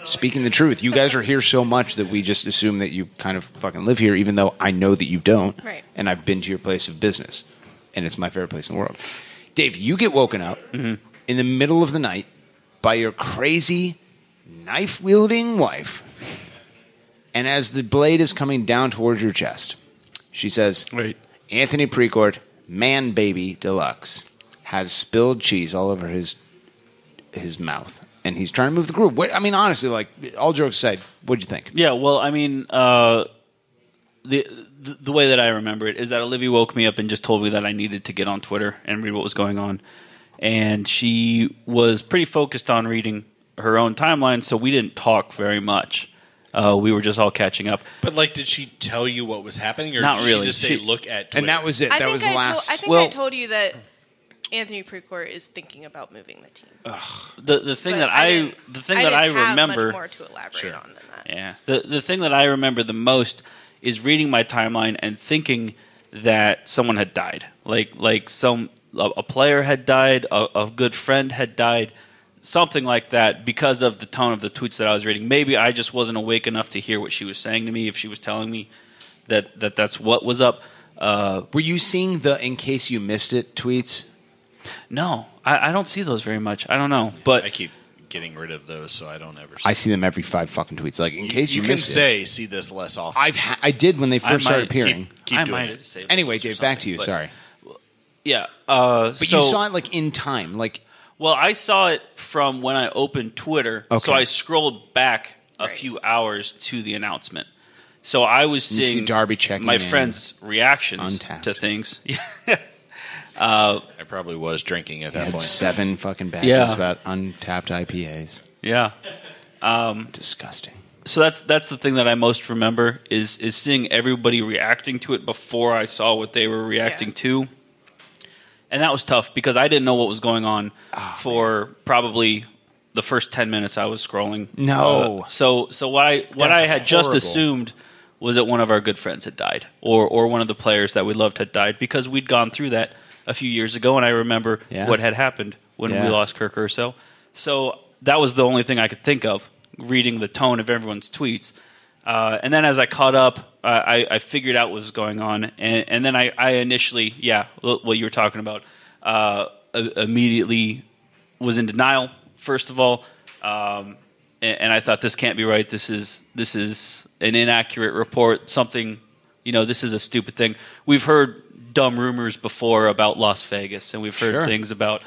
Speaker 9: speaking the truth. You guys are here so much that we just assume that you kind of fucking live here, even though I know that you don't.
Speaker 20: Right.
Speaker 9: And I've been to your place of business, and it's my favorite place in the world. Dave, you get woken up in the middle of the night by your crazy knife-wielding wife. And as the blade is coming down towards your chest, she says,
Speaker 19: "Wait,
Speaker 9: Anthony Precourt, man baby deluxe, has spilled cheese all over his mouth, and he's trying to move the crew." I mean, honestly, like, all jokes aside, what'd you think?
Speaker 19: Yeah, well, I mean, the way that I remember it is that Olivia woke me up and just told me that I needed to get on Twitter and read what was going on, and she was pretty focused on reading her own timeline, so we didn't talk very much. We were just all catching up.
Speaker 14: But, like, did she tell you what was happening, or
Speaker 19: Not
Speaker 14: did
Speaker 19: really.
Speaker 14: she just say, look at Twitter?
Speaker 9: And that was it. That was the last.
Speaker 20: I think I told you that Anthony Precourt is thinking about moving the team.
Speaker 19: The thing
Speaker 20: But
Speaker 19: that I remember,
Speaker 20: much more to elaborate on than that.
Speaker 19: Yeah, the thing that I remember the most is reading my timeline and thinking that someone had died, like a player had died, a good friend had died. Something like that, because of the tone of the tweets that I was reading. Maybe I just wasn't awake enough to hear what she was saying to me, if she was telling me that's what was up.
Speaker 9: Were you seeing the "in case you missed it" tweets?
Speaker 19: No, I don't see those very much. I don't know. But
Speaker 14: I keep getting rid of those, so I don't ever see
Speaker 9: I see them every 5 fucking tweets. Like, in case you missed it.
Speaker 14: see this less often.
Speaker 9: I did when they first started appearing.
Speaker 14: Keep
Speaker 19: I
Speaker 14: doing
Speaker 19: might
Speaker 14: it.
Speaker 19: have saved
Speaker 9: Anyway,
Speaker 19: those or
Speaker 9: Dave, back to
Speaker 19: something,
Speaker 9: you.
Speaker 19: but-
Speaker 9: Sorry.
Speaker 19: Yeah.
Speaker 9: But
Speaker 19: so,
Speaker 9: you saw it, like, in time. Like,
Speaker 19: well, I saw it from when I opened Twitter,
Speaker 9: Okay.
Speaker 19: so I scrolled back a few hours to the announcement. So I was
Speaker 9: You see
Speaker 19: seeing
Speaker 9: Darby checking
Speaker 19: my
Speaker 9: in.
Speaker 19: friends' reactions
Speaker 9: Untapped.
Speaker 19: to things.
Speaker 14: I probably was drinking at
Speaker 9: he
Speaker 14: that
Speaker 9: had
Speaker 14: point.
Speaker 9: 7 fucking badges
Speaker 19: Yeah.
Speaker 9: about untapped IPAs.
Speaker 19: Yeah.
Speaker 9: Disgusting.
Speaker 19: So that's the thing that I most remember is seeing everybody reacting to it before I saw what they were reacting to. And that was tough because I didn't know what was going on for probably the first 10 minutes I was scrolling.
Speaker 9: No.
Speaker 19: So what I had just
Speaker 9: horrible.
Speaker 19: assumed was that one of our good friends had died or one of the players that we loved had died because we'd gone through that a few years ago and I remember what had happened when we lost Kirk Urso. So that was the only thing I could think of, reading the tone of everyone's tweets. And then as I caught up, I figured out what was going on. And then I initially, what you were talking about, immediately was in denial, first of all. And I thought, this can't be right. This is an inaccurate report. Something, this is a stupid thing. We've heard dumb rumors before about Las Vegas, and we've heard things about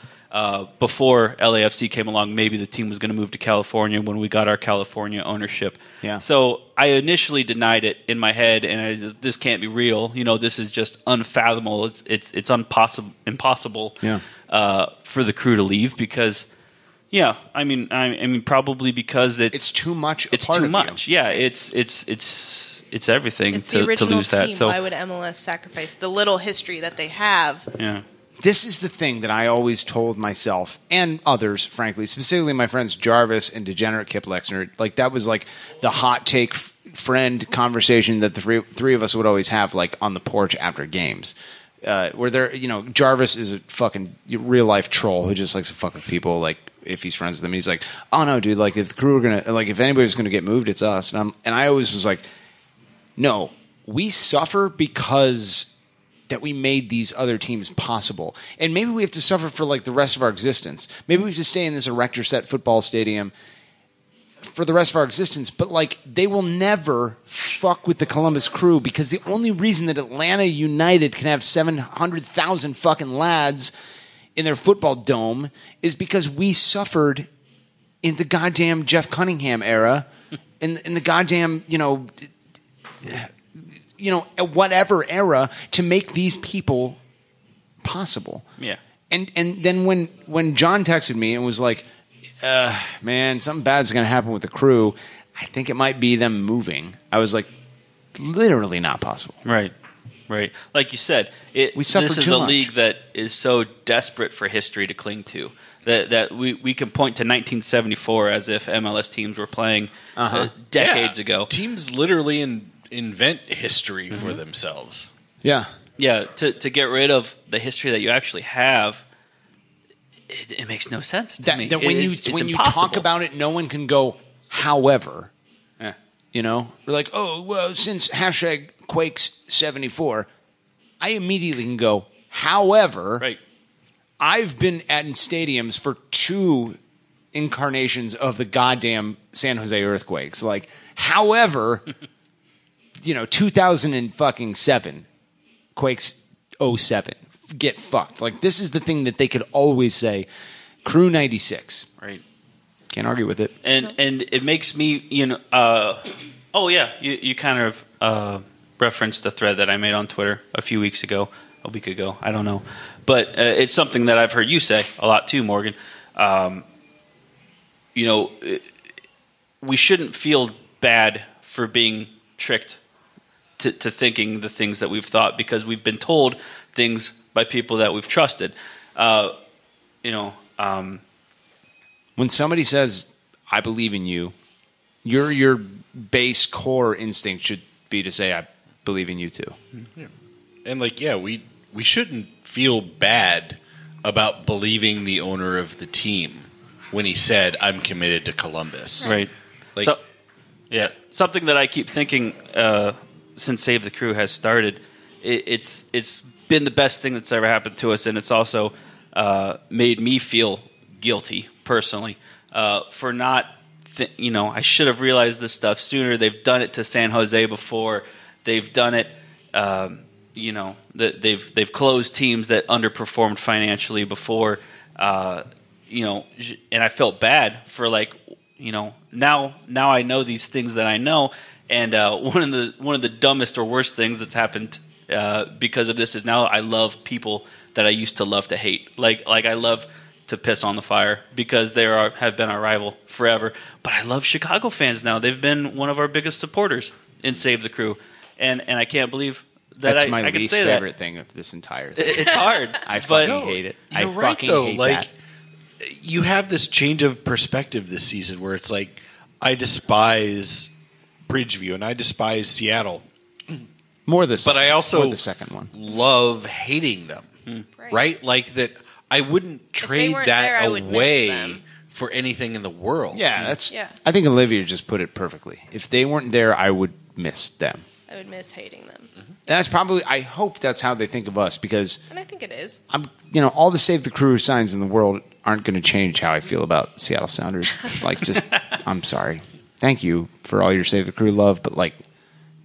Speaker 19: before LAFC came along, maybe the team was going to move to California when we got our California ownership.
Speaker 9: Yeah.
Speaker 19: So I initially denied it in my head, and this can't be real. This is just unfathomable. It's impossible for the crew to leave because, I mean, probably because it's
Speaker 9: too much.
Speaker 19: It's
Speaker 9: part
Speaker 19: too
Speaker 9: of
Speaker 19: much.
Speaker 9: You.
Speaker 19: Yeah, it's everything
Speaker 20: It's
Speaker 19: to
Speaker 20: the original
Speaker 19: lose that.
Speaker 20: team.
Speaker 19: So
Speaker 20: Why would MLS sacrifice the little history that they have?
Speaker 19: yeah.
Speaker 9: This is the thing that I always told myself and others, frankly, specifically my friends Jarvis and Degenerate Kip Lexner. Like, that was like the hot take friend conversation that the three of us would always have, like, on the porch after games. Where they're, Jarvis is a fucking real life troll who just likes to fuck with people. Like, if he's friends with them, he's like, "Oh no, dude! Like, if the crew are gonna, like, if anybody's gonna get moved, it's us." And I always was like, "No, we suffer because that we made these other teams possible, and maybe we have to suffer for like the rest of our existence. Maybe we have to stay in this erector set football stadium for the rest of our existence, but like they will never fuck with the Columbus Crew because the only reason that Atlanta United can have 700,000 fucking lads in their football dome is because we suffered in the goddamn Jeff Cunningham era, in the goddamn, whatever era to make these people possible."
Speaker 19: Yeah.
Speaker 9: And then when John texted me and was like, "Man, something bad's going to happen with the Crew. I think it might be them moving." I was like, literally not possible.
Speaker 19: Right. Like you said,
Speaker 9: We suffered
Speaker 19: this is
Speaker 9: too
Speaker 19: a
Speaker 9: much.
Speaker 19: league that is so desperate for history to cling to that we can point to 1974 as if MLS teams were playing decades ago.
Speaker 14: Teams literally in invent history for themselves.
Speaker 9: Yeah.
Speaker 19: Yeah, to get rid of the history that you actually have, it makes no sense to me.
Speaker 9: That when you talk about it, no one can go, however.
Speaker 19: Yeah.
Speaker 9: You know? We're like, oh, well, since hashtag Quakes 74, I immediately can go, however,
Speaker 19: right.
Speaker 9: I've been at stadiums for 2 incarnations of the goddamn San Jose earthquakes. Like, however, 2007, Quakes 07, get fucked. Like, this is the thing that they could always say. Crew 96.
Speaker 19: Right.
Speaker 9: Can't argue with it.
Speaker 19: And it makes me, you kind of referenced the thread that I made on Twitter a week ago, I don't know. But it's something that I've heard you say a lot too, Morgan. We shouldn't feel bad for being tricked to thinking the things that we've thought because we've been told things by people that we've trusted.
Speaker 9: When somebody says, I believe in you, your base core instinct should be to say, I believe in you too.
Speaker 14: Yeah. And we shouldn't feel bad about believing the owner of the team when he said, I'm committed to Columbus.
Speaker 19: Right. Something that I keep thinking since Save the Crew has started, it's been the best thing that's ever happened to us, and it's also made me feel guilty personally for not. I should have realized this stuff sooner. They've done it to San Jose before. They've done it. They've closed teams that underperformed financially before. And I felt bad for now I know these things that I know, and one of the dumbest or worst things that's happened because of this is now I love people that I used to love to hate. Like I love to piss on the Fire because they have been our rival forever. But I love Chicago fans now. They've been one of our biggest supporters in Save the Crew, and I can't believe that
Speaker 9: That's
Speaker 19: I
Speaker 9: my
Speaker 19: can
Speaker 9: least
Speaker 19: say
Speaker 9: favorite
Speaker 19: that.
Speaker 9: thing of this entire thing.
Speaker 19: It's hard.
Speaker 9: I fucking hate it. I
Speaker 14: You're right,
Speaker 9: fucking
Speaker 14: though.
Speaker 9: hate
Speaker 14: Like,
Speaker 9: that.
Speaker 14: you have this change of perspective this season where it's like, I despise Bridgeview and I despise Seattle.
Speaker 9: More the
Speaker 14: but I also
Speaker 9: the second one.
Speaker 14: love hating them. Right? Like that I wouldn't trade
Speaker 20: weren't
Speaker 14: that
Speaker 20: there, I would miss
Speaker 14: away
Speaker 20: them.
Speaker 14: for anything in the world.
Speaker 9: Yeah, that's.
Speaker 20: Yeah.
Speaker 9: I think Olivia just put it perfectly. If they weren't there, I would miss them.
Speaker 20: I would miss hating them.
Speaker 9: That's probably. I hope that's how they think of us because
Speaker 20: And I think it is.
Speaker 9: all the Save the Crew signs in the world aren't going to change how I feel about Seattle Sounders. I'm sorry. Thank you for all your Save the Crew love, but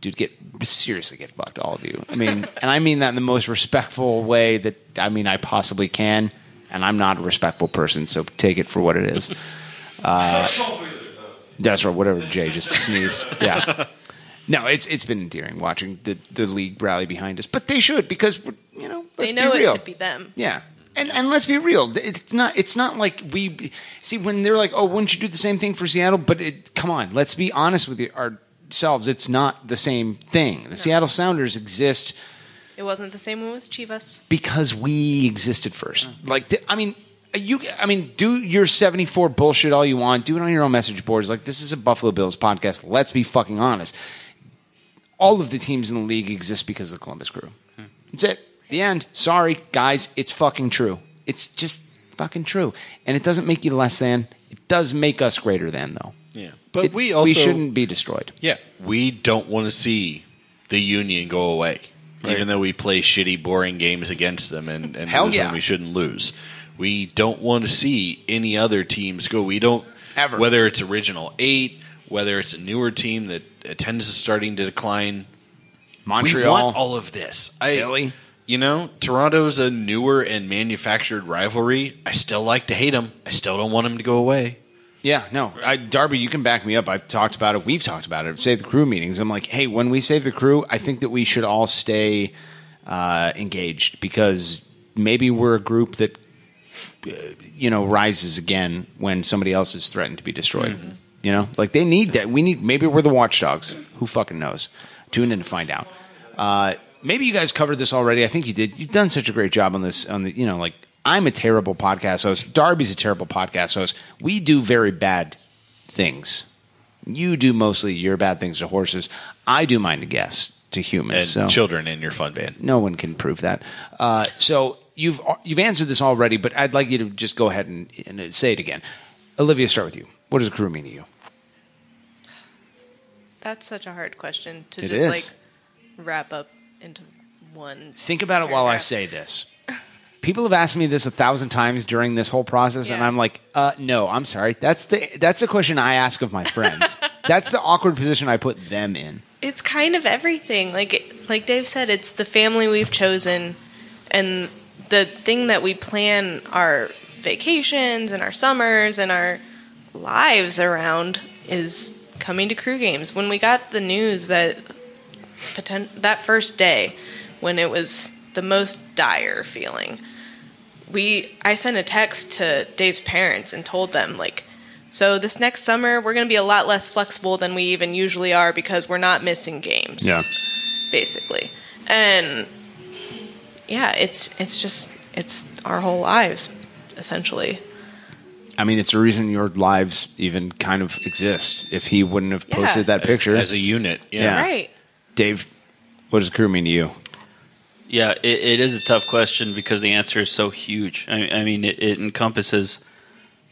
Speaker 9: dude, seriously get fucked, all of you. And I mean that in the most respectful way that I possibly can. And I'm not a respectful person, so take it for what it is. That's right. Whatever Jay just sneezed. Yeah. No, it's been endearing watching the league rally behind us, but they should because let's
Speaker 20: They know
Speaker 9: be
Speaker 20: it
Speaker 9: real.
Speaker 20: could be them.
Speaker 9: Yeah. And let's be real. It's not like we see when they're like, oh, wouldn't you do the same thing for Seattle? But come on, let's be honest with ourselves. It's not the same thing. The Seattle Sounders exist.
Speaker 20: It wasn't the same one with Chivas.
Speaker 9: Because we existed first. Do your 74 bullshit all you want. Do it on your own message boards. This is a Buffalo Bills podcast. Let's be fucking honest. All of the teams in the league exist because of the Columbus Crew. That's it. The end. Sorry, guys. It's fucking true. It's just fucking true. And it doesn't make you less than. It does make us greater than, though.
Speaker 14: Yeah. But we
Speaker 9: shouldn't be destroyed.
Speaker 14: Yeah. We don't want to see the Union go away. Right. Even though we play shitty, boring games against them and
Speaker 9: Hell
Speaker 14: lose
Speaker 9: yeah.
Speaker 14: when we shouldn't lose. We don't want to see any other teams go. We don't
Speaker 9: ever. Whether
Speaker 14: it's Original 8, whether it's a newer team that attendance is starting to decline.
Speaker 9: Montreal.
Speaker 14: We want all of this.
Speaker 9: Philly.
Speaker 14: Toronto's a newer and manufactured rivalry. I still like to hate them. I still don't want them to go away.
Speaker 9: Yeah, no. Darby, you can back me up. I've talked about it. We've talked about it at Save the Crew meetings. I'm like, hey, when we save the crew, I think that we should all stay engaged because maybe we're a group that rises again when somebody else is threatened to be destroyed. Mm-hmm. They need that. Maybe we're the watchdogs. Who fucking knows? Tune in to find out. Maybe you guys covered this already. I think you did. You've done such a great job on this. I'm a terrible podcast host. Darby's a terrible podcast host. We do very bad things. You do mostly your bad things to horses. I do mine to guests, to humans.
Speaker 14: And
Speaker 9: so
Speaker 14: children in your fun van.
Speaker 9: no one can prove that. So you've answered this already, but I'd like you to just go ahead and say it again. Olivia, start with you. What does a crew mean to you?
Speaker 20: That's such a hard question to
Speaker 9: It
Speaker 20: just
Speaker 9: is.
Speaker 20: like wrap up into one.
Speaker 9: Think about it while I say this. People have asked me this 1,000 times during this whole process, and I'm like, no, I'm sorry. That's the question I ask of my friends. That's the awkward position I put them in.
Speaker 20: It's kind of everything. Like Dave said, it's the family we've chosen, and the thing that we plan our vacations and our summers and our lives around is coming to crew games. When we got the news that that first day, when it was the most dire feeling, I sent a text to Dave's parents and told them, like, so this next summer we're going to be a lot less flexible than we even usually are because we're not missing games.
Speaker 9: Yeah.
Speaker 20: Basically. And yeah, it's our whole lives, essentially.
Speaker 9: I mean, it's the reason your lives even kind of exist. If he wouldn't have posted that picture.
Speaker 14: As a unit. Yeah.
Speaker 20: Right.
Speaker 9: Dave, what does crew mean to you?
Speaker 19: Yeah, it is a tough question because the answer is so huge. I mean, it encompasses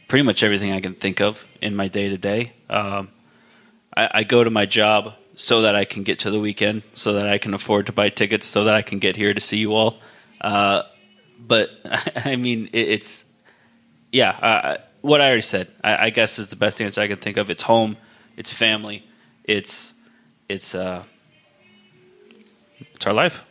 Speaker 19: pretty much everything I can think of in my day-to-day. I go to my job so that I can get to the weekend, so that I can afford to buy tickets, so that I can get here to see you all. But, I mean, it's... Yeah, what I already said, I guess is the best answer I can think of. It's home, it's family, it's our life.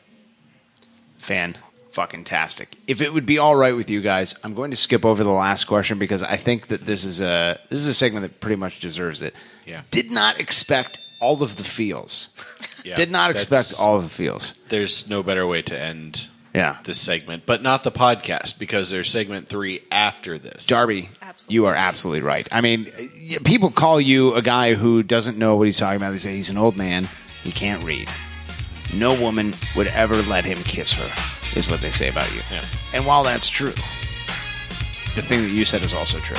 Speaker 9: Fan-fucking-tastic. If it would be all right with you guys, I'm going to skip over the last question because I think that this is a segment that pretty much deserves it.
Speaker 14: Yeah.
Speaker 9: Did not expect all of the feels.
Speaker 14: Yeah,
Speaker 9: Did not expect all of the feels.
Speaker 14: There's no better way to end
Speaker 9: Yeah.
Speaker 14: this segment, but not the podcast because there's segment 3 after this.
Speaker 9: Darby, you are absolutely right. I mean, people call you a guy who doesn't know what he's talking about. They say he's an old man. He can't read. No woman would ever let him kiss her, is what they say about you.
Speaker 14: Yeah.
Speaker 9: And while that's true, the thing that you said is also true.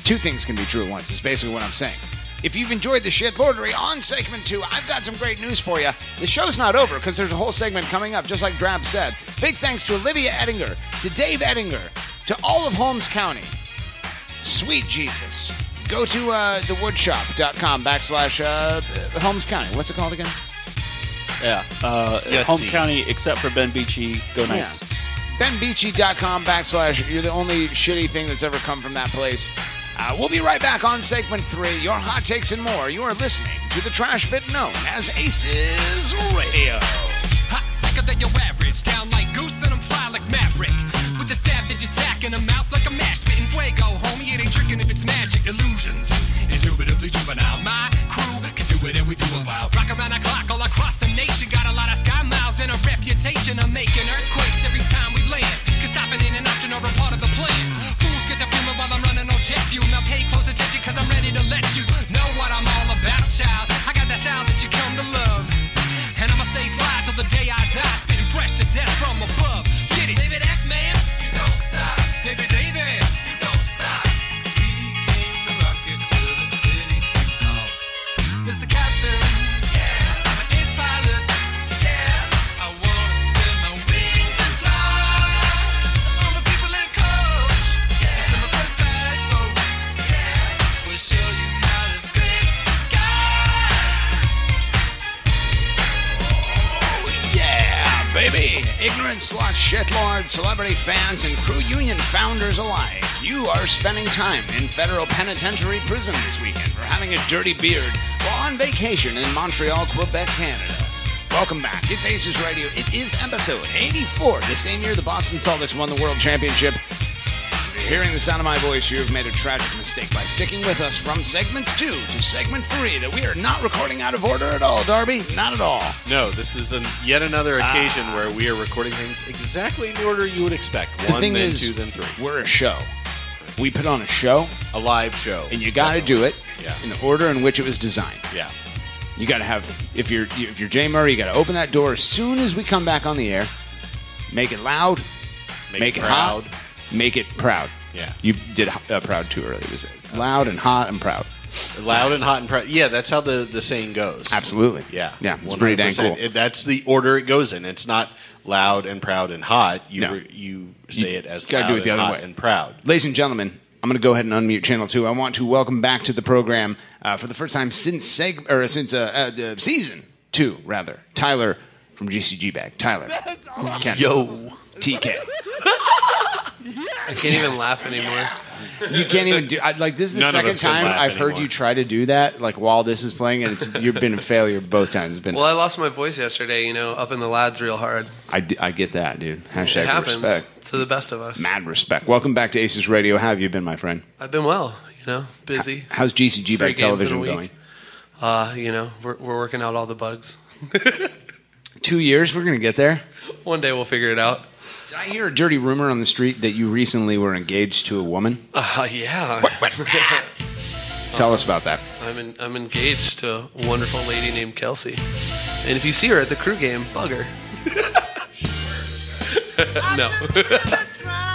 Speaker 9: Two things can be true at once, is basically what I'm saying. If you've enjoyed the shit lordery on segment 2, I've got some great news for you. The show's not over because there's a whole segment coming up, just like Drab said. Big thanks to Olivia Edinger, to Dave Edinger, to all of Holmes County. Sweet Jesus. Go to thewoodshop.com/Holmes County. What's it called again?
Speaker 19: Yeah. Home County, except for Ben Beachy, go nice.
Speaker 9: Yeah. BenBeachy.com / you're the only shitty thing that's ever come from that place. We'll be right back on segment 3, your hot takes and more. You are listening to the trash bit known as ACES Radio.
Speaker 16: Hot, sicker than your average, down like goose and I'm fly like Maverick. With a savage attack in a mouth like a mash, spitting fuego, homie, it ain't tricking if it's magic illusions. Indubitably juvenile, my crew can do it and we do it well. Rock around the clock all across the nation, got a lot of sky miles and a reputation of making earthquakes every time we land. Cause stopping ain't an option or a part of the plan. Fools get to fuming while I'm running on jet fuel. Now pay close attention cause I'm ready to let you know what I'm all about, child. I got that style that you come to love. And I'ma stay fly till the day I die, spitting fresh to death from above. Get it, David F, man. You don't stop. David, you don't stop. We came to rock it till the city takes off. Mr. Captain, yeah, I'm an ace pilot, yeah. I wanna spin my wings and fly to all the people in coach, yeah. To my first class folks, yeah. We'll show you how to scrape the sky.
Speaker 9: Yeah, baby. Ignorant slut, shitlord, celebrity fans, and crew union founders alike. You are spending time in federal penitentiary prison this weekend for having a dirty beard while on vacation in Montreal, Quebec, Canada. Welcome back. It's ACES Radio. It is episode 84. The same year the Boston Celtics won the World Championship. If you're hearing the sound of my voice, you have made a tragic mistake by sticking with us from segments 2 to segment 3 that we are not recording out of order at all, Darby. Not at all.
Speaker 14: No, this is yet another occasion where we are recording things exactly in the order you would expect.
Speaker 9: The
Speaker 14: 1,
Speaker 9: thing
Speaker 14: then
Speaker 9: is,
Speaker 14: 2, then 3.
Speaker 9: We're a show. We put on a show.
Speaker 14: A live show.
Speaker 9: And you got to do it
Speaker 14: Yeah.
Speaker 9: in the order in which it was designed.
Speaker 14: Yeah.
Speaker 9: You got to have, if you're Jay Murray, you got to open that door as soon as we come back on the air. Make it loud. Make it
Speaker 14: proud.
Speaker 9: hot. Make it proud.
Speaker 14: Yeah.
Speaker 9: You did proud too early. It was loud and hot and proud.
Speaker 14: Loud and hot and proud. Yeah, that's how the saying goes.
Speaker 9: Absolutely.
Speaker 14: Yeah.
Speaker 9: Yeah, it's pretty dang
Speaker 14: 100%.
Speaker 9: cool.
Speaker 14: That's the order it goes in. It's not loud and proud and hot. You say it as
Speaker 9: gotta
Speaker 14: loud
Speaker 9: do it the
Speaker 14: and
Speaker 9: other
Speaker 14: hot
Speaker 9: way.
Speaker 14: and proud.
Speaker 9: Ladies and gentlemen, I'm going to go ahead and unmute Channel 2. I want to welcome back to the program for the first time since season 2, rather. Tyler from GCG Bag. Tyler.
Speaker 21: Yo.
Speaker 9: TK.
Speaker 21: I can't even laugh anymore.
Speaker 9: You can't even do. This is the
Speaker 14: None of
Speaker 9: second
Speaker 14: us can
Speaker 9: time
Speaker 14: laugh
Speaker 9: I've heard
Speaker 14: anymore.
Speaker 9: you try to do that. Like while this is playing, and you've been a failure both times. It's been.
Speaker 21: Well, I lost my voice yesterday, up in the lads real hard.
Speaker 9: I get that, dude.
Speaker 21: It
Speaker 9: Hashtag
Speaker 21: happens
Speaker 9: respect.
Speaker 21: to the best of us.
Speaker 9: Mad respect. Welcome back to ACES Radio. How have you been, my friend?
Speaker 21: I've been well, busy.
Speaker 9: How's GCG
Speaker 21: 3
Speaker 9: Bag
Speaker 21: games in
Speaker 9: Television
Speaker 21: a
Speaker 9: going?
Speaker 21: week. We're working out all the bugs.
Speaker 9: 2 years. We're gonna get there.
Speaker 21: One day we'll figure it out.
Speaker 9: Did I hear a dirty rumor on the street that you recently were engaged to a woman?
Speaker 21: Yeah.
Speaker 9: Tell us about that.
Speaker 21: I'm engaged to a wonderful lady named Kelsey, and if you see her at the crew game, bug her. No.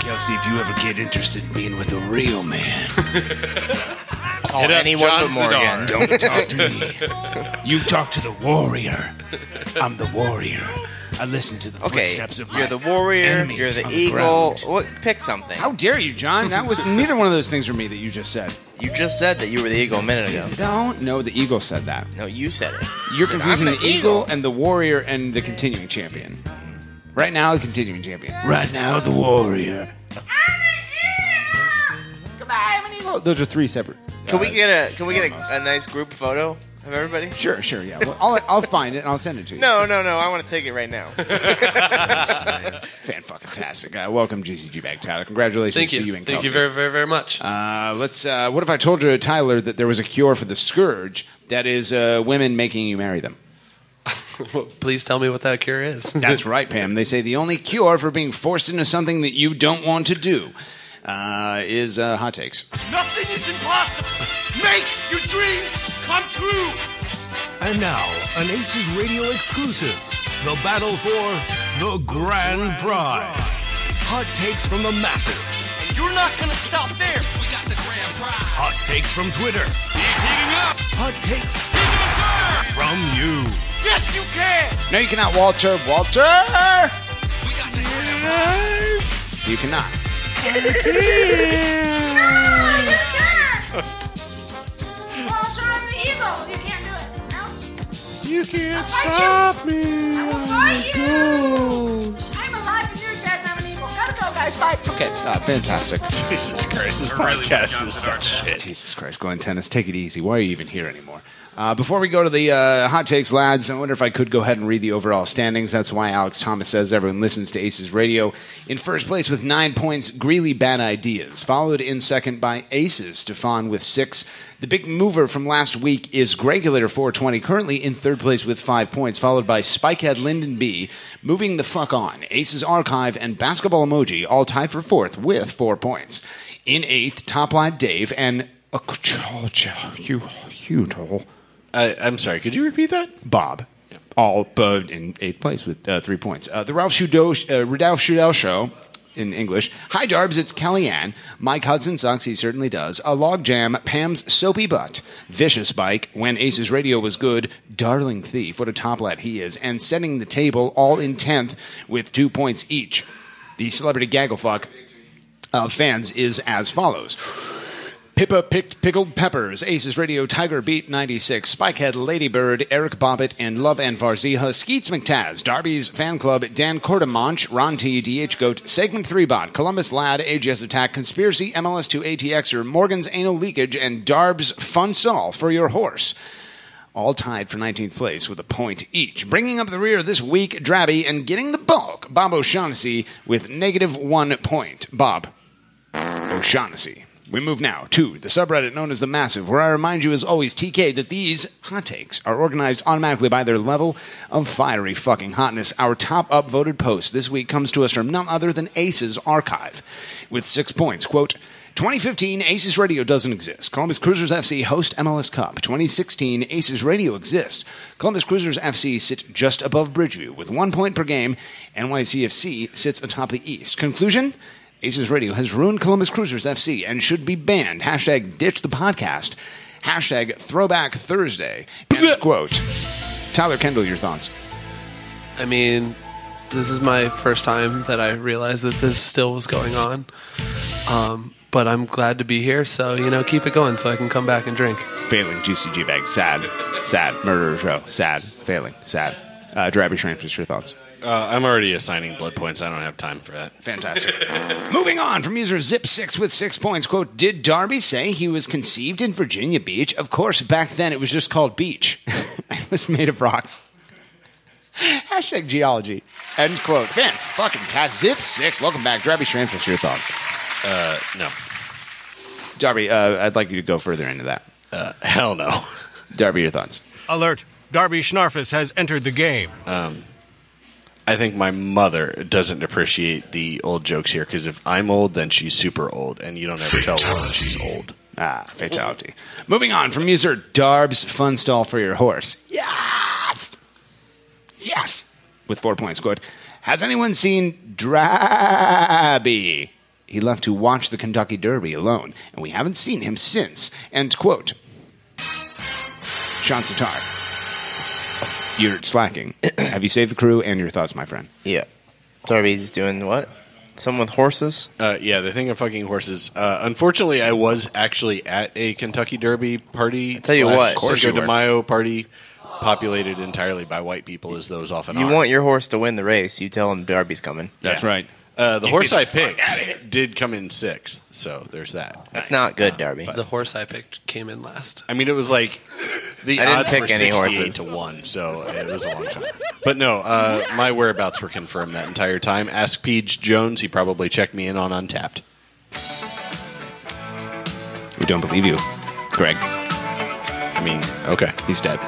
Speaker 9: Kelsey, if you ever get interested in being with a real man,
Speaker 11: Call anyone but Morgan.
Speaker 9: don't talk to me. You talk to the warrior. I'm the warrior. I listen to the footsteps of my
Speaker 11: you're the warrior,
Speaker 9: enemies
Speaker 11: you're the
Speaker 9: on
Speaker 11: eagle.
Speaker 9: ground.
Speaker 11: Pick something.
Speaker 9: How dare you, John? That was neither one of those things for me that you just said.
Speaker 11: You just said that you were the eagle a minute ago.
Speaker 9: No, the eagle said that.
Speaker 11: No, you said it.
Speaker 9: You're
Speaker 11: said,
Speaker 9: confusing
Speaker 11: "I'm
Speaker 9: the eagle and the warrior and the continuing champion. Right now, the continuing champion. Right now, the warrior.
Speaker 6: Goodbye, I'm an eagle.
Speaker 9: Those are 3 separate.
Speaker 11: Can we get a nice group photo of everybody?
Speaker 9: Sure, yeah. Well, I'll find it and I'll send it to you.
Speaker 11: No. I want to take it right now.
Speaker 9: Fan-fucking-tastic. Welcome, GCG Bag, Tyler. Congratulations
Speaker 21: Thank you.
Speaker 9: to you and
Speaker 21: Thank
Speaker 9: Kelsey.
Speaker 21: you very, very, very much.
Speaker 9: What if I told you, Tyler, that there was a cure for the scourge? That is women making you marry them.
Speaker 21: Well, please tell me what that cure is.
Speaker 9: That's right, Pam. They say the only cure for being forced into something that you don't want to do is hot takes.
Speaker 16: Nothing is impossible. Make your dreams come true.
Speaker 22: And now, an ACES Radio exclusive. The battle for the grand prize. Hot takes from the massive.
Speaker 16: And you're not going to stop there. We got the grand prize.
Speaker 22: Hot takes from Twitter.
Speaker 16: He's heating up.
Speaker 22: Hot takes
Speaker 16: He's on fire.
Speaker 22: from you.
Speaker 16: Yes, you can.
Speaker 9: No, you cannot, Walter. Walter!
Speaker 16: We got the grand prize.
Speaker 9: You cannot.
Speaker 6: Walter, I'm the eagle. You can't do it. No?
Speaker 9: You can't
Speaker 6: stop
Speaker 9: me.
Speaker 6: I will fight you. I'm alive and you're dead and I'm an eagle. Gotta go, guys. Bye.
Speaker 9: Okay, fantastic.
Speaker 14: Jesus Christ, this podcast is such shit.
Speaker 9: Jesus Christ, Glenn Tennis, take it easy. Why are you even here anymore? Before we go to the hot takes, lads, I wonder if I could go ahead and read the overall standings. That's why Alex Thomas says everyone listens to Aces Radio. In first place with 9 points, Greeley Bad Ideas. Followed in second by Aces, Stefan with 6. The big mover from last week is Gregulator 420, currently in third place with 5 points, followed by Spikehead Lyndon B, moving the fuck on. Aces Archive and Basketball Emoji, all tied for fourth with 4 points. In eighth, Top Lad Dave and
Speaker 14: I'm sorry, could you repeat that?
Speaker 9: Bob. Yeah. All in eighth place with 3 points. The Ralph Shudell Show, in English. Hi, Darbs, it's Kellyanne. Mike Hudson sucks, he certainly does. A Log Jam, Pam's Soapy Butt. Vicious Bike, When Aces Radio Was Good. Darling Thief, what a top lad he is. And Setting the Table, all in 10th with 2 points each. The Celebrity Gagglefuck of fans is as follows. Pippa Picked Pickled Peppers, Aces Radio, Tiger Beat 96, Spikehead, Ladybird, Eric Bobbitt, and Love and Varziha, Skeets McTaz, Darby's Fan Club, Dan Cordemonch, Ron T, DH Goat, Segment 3Bot, Columbus Lad, AGS Attack, Conspiracy, MLS2 ATXer, Morgan's Anal Leakage, and Darb's Fun Stall for your horse. All tied for 19th place with a point each. Bringing up the rear this week, Drabby, and getting the bulk, Bob O'Shaughnessy with negative 1 point. Bob O'Shaughnessy. We move now to the subreddit known as The Massive, where I remind you, as always, TK, that these hot takes are organized automatically by their level of fiery fucking hotness. Our top upvoted post this week comes to us from none other than Aces Archive, with 6 points. Quote, 2015, Aces Radio doesn't exist. Columbus Crewzers FC host MLS Cup. 2016, Aces Radio exists. Columbus Crewzers FC sit just above Bridgeview with 1 point per game. NYCFC sits atop the East. Conclusion? Aces Radio has ruined Columbus Crewzers FC and should be banned. Hashtag ditch the podcast. Hashtag Throwback Thursday. End quote. Tyler Kendall, your thoughts?
Speaker 21: I mean, this is my first time that I realized that this still was going on. But I'm glad to be here, so, keep it going so I can come back and drink.
Speaker 9: Failing Juicy G-Bag. Sad. Sad. Murderer Show. Sad. Failing. Sad. Drabby Shrimp, your thoughts?
Speaker 14: I'm already assigning blood points. I don't have time for that.
Speaker 9: Fantastic. Moving on from user Zip6 with 6 points. Quote, did Darby say he was conceived in Virginia Beach? Of course, back then it was just called Beach. It was made of rocks. Hashtag geology. End quote. Fan-fucking-tastic. Zip6. Welcome back. Drabby Shrimp, your thoughts?
Speaker 14: No.
Speaker 9: Darby, I'd like you to go further into that.
Speaker 14: Hell no.
Speaker 9: Darby, your thoughts?
Speaker 1: Alert. Darby Schnarfus has entered the game.
Speaker 14: I think my mother doesn't appreciate the old jokes here, because if I'm old, then she's super old, and you don't ever tell her when she's old.
Speaker 9: Fatality. Moving on from user Darb's Fun Stall for Your Horse. Yes! With 4 points. Quote, has anyone seen Drabby? He left to watch the Kentucky Derby alone, and we haven't seen him since. End quote. Sean Sitar. You're slacking. Have you saved the crew and your thoughts, my friend?
Speaker 11: Yeah. Darby's doing what? Someone with horses?
Speaker 14: Yeah, the thing of fucking horses. Unfortunately, I was actually at a Kentucky Derby party.
Speaker 11: Tell you what.
Speaker 14: Cinco de Mayo party, populated entirely by white people, as those often are.
Speaker 11: You want your horse to win the race, you tell him Darby's coming.
Speaker 9: That's right.
Speaker 14: The horse I picked did come in 6th, so there's that.
Speaker 11: That's not good, Darby.
Speaker 21: The horse I picked came in last.
Speaker 14: I mean, it was like the
Speaker 11: I didn't
Speaker 14: odds
Speaker 11: pick
Speaker 14: were
Speaker 11: any
Speaker 14: 68
Speaker 11: horses.
Speaker 14: to 1, so it was a long shot. But no, my whereabouts were confirmed that entire time. Ask Peach Jones; he probably checked me in on Untapped.
Speaker 9: We don't believe you, Greg.
Speaker 14: I mean, okay,
Speaker 9: he's dead.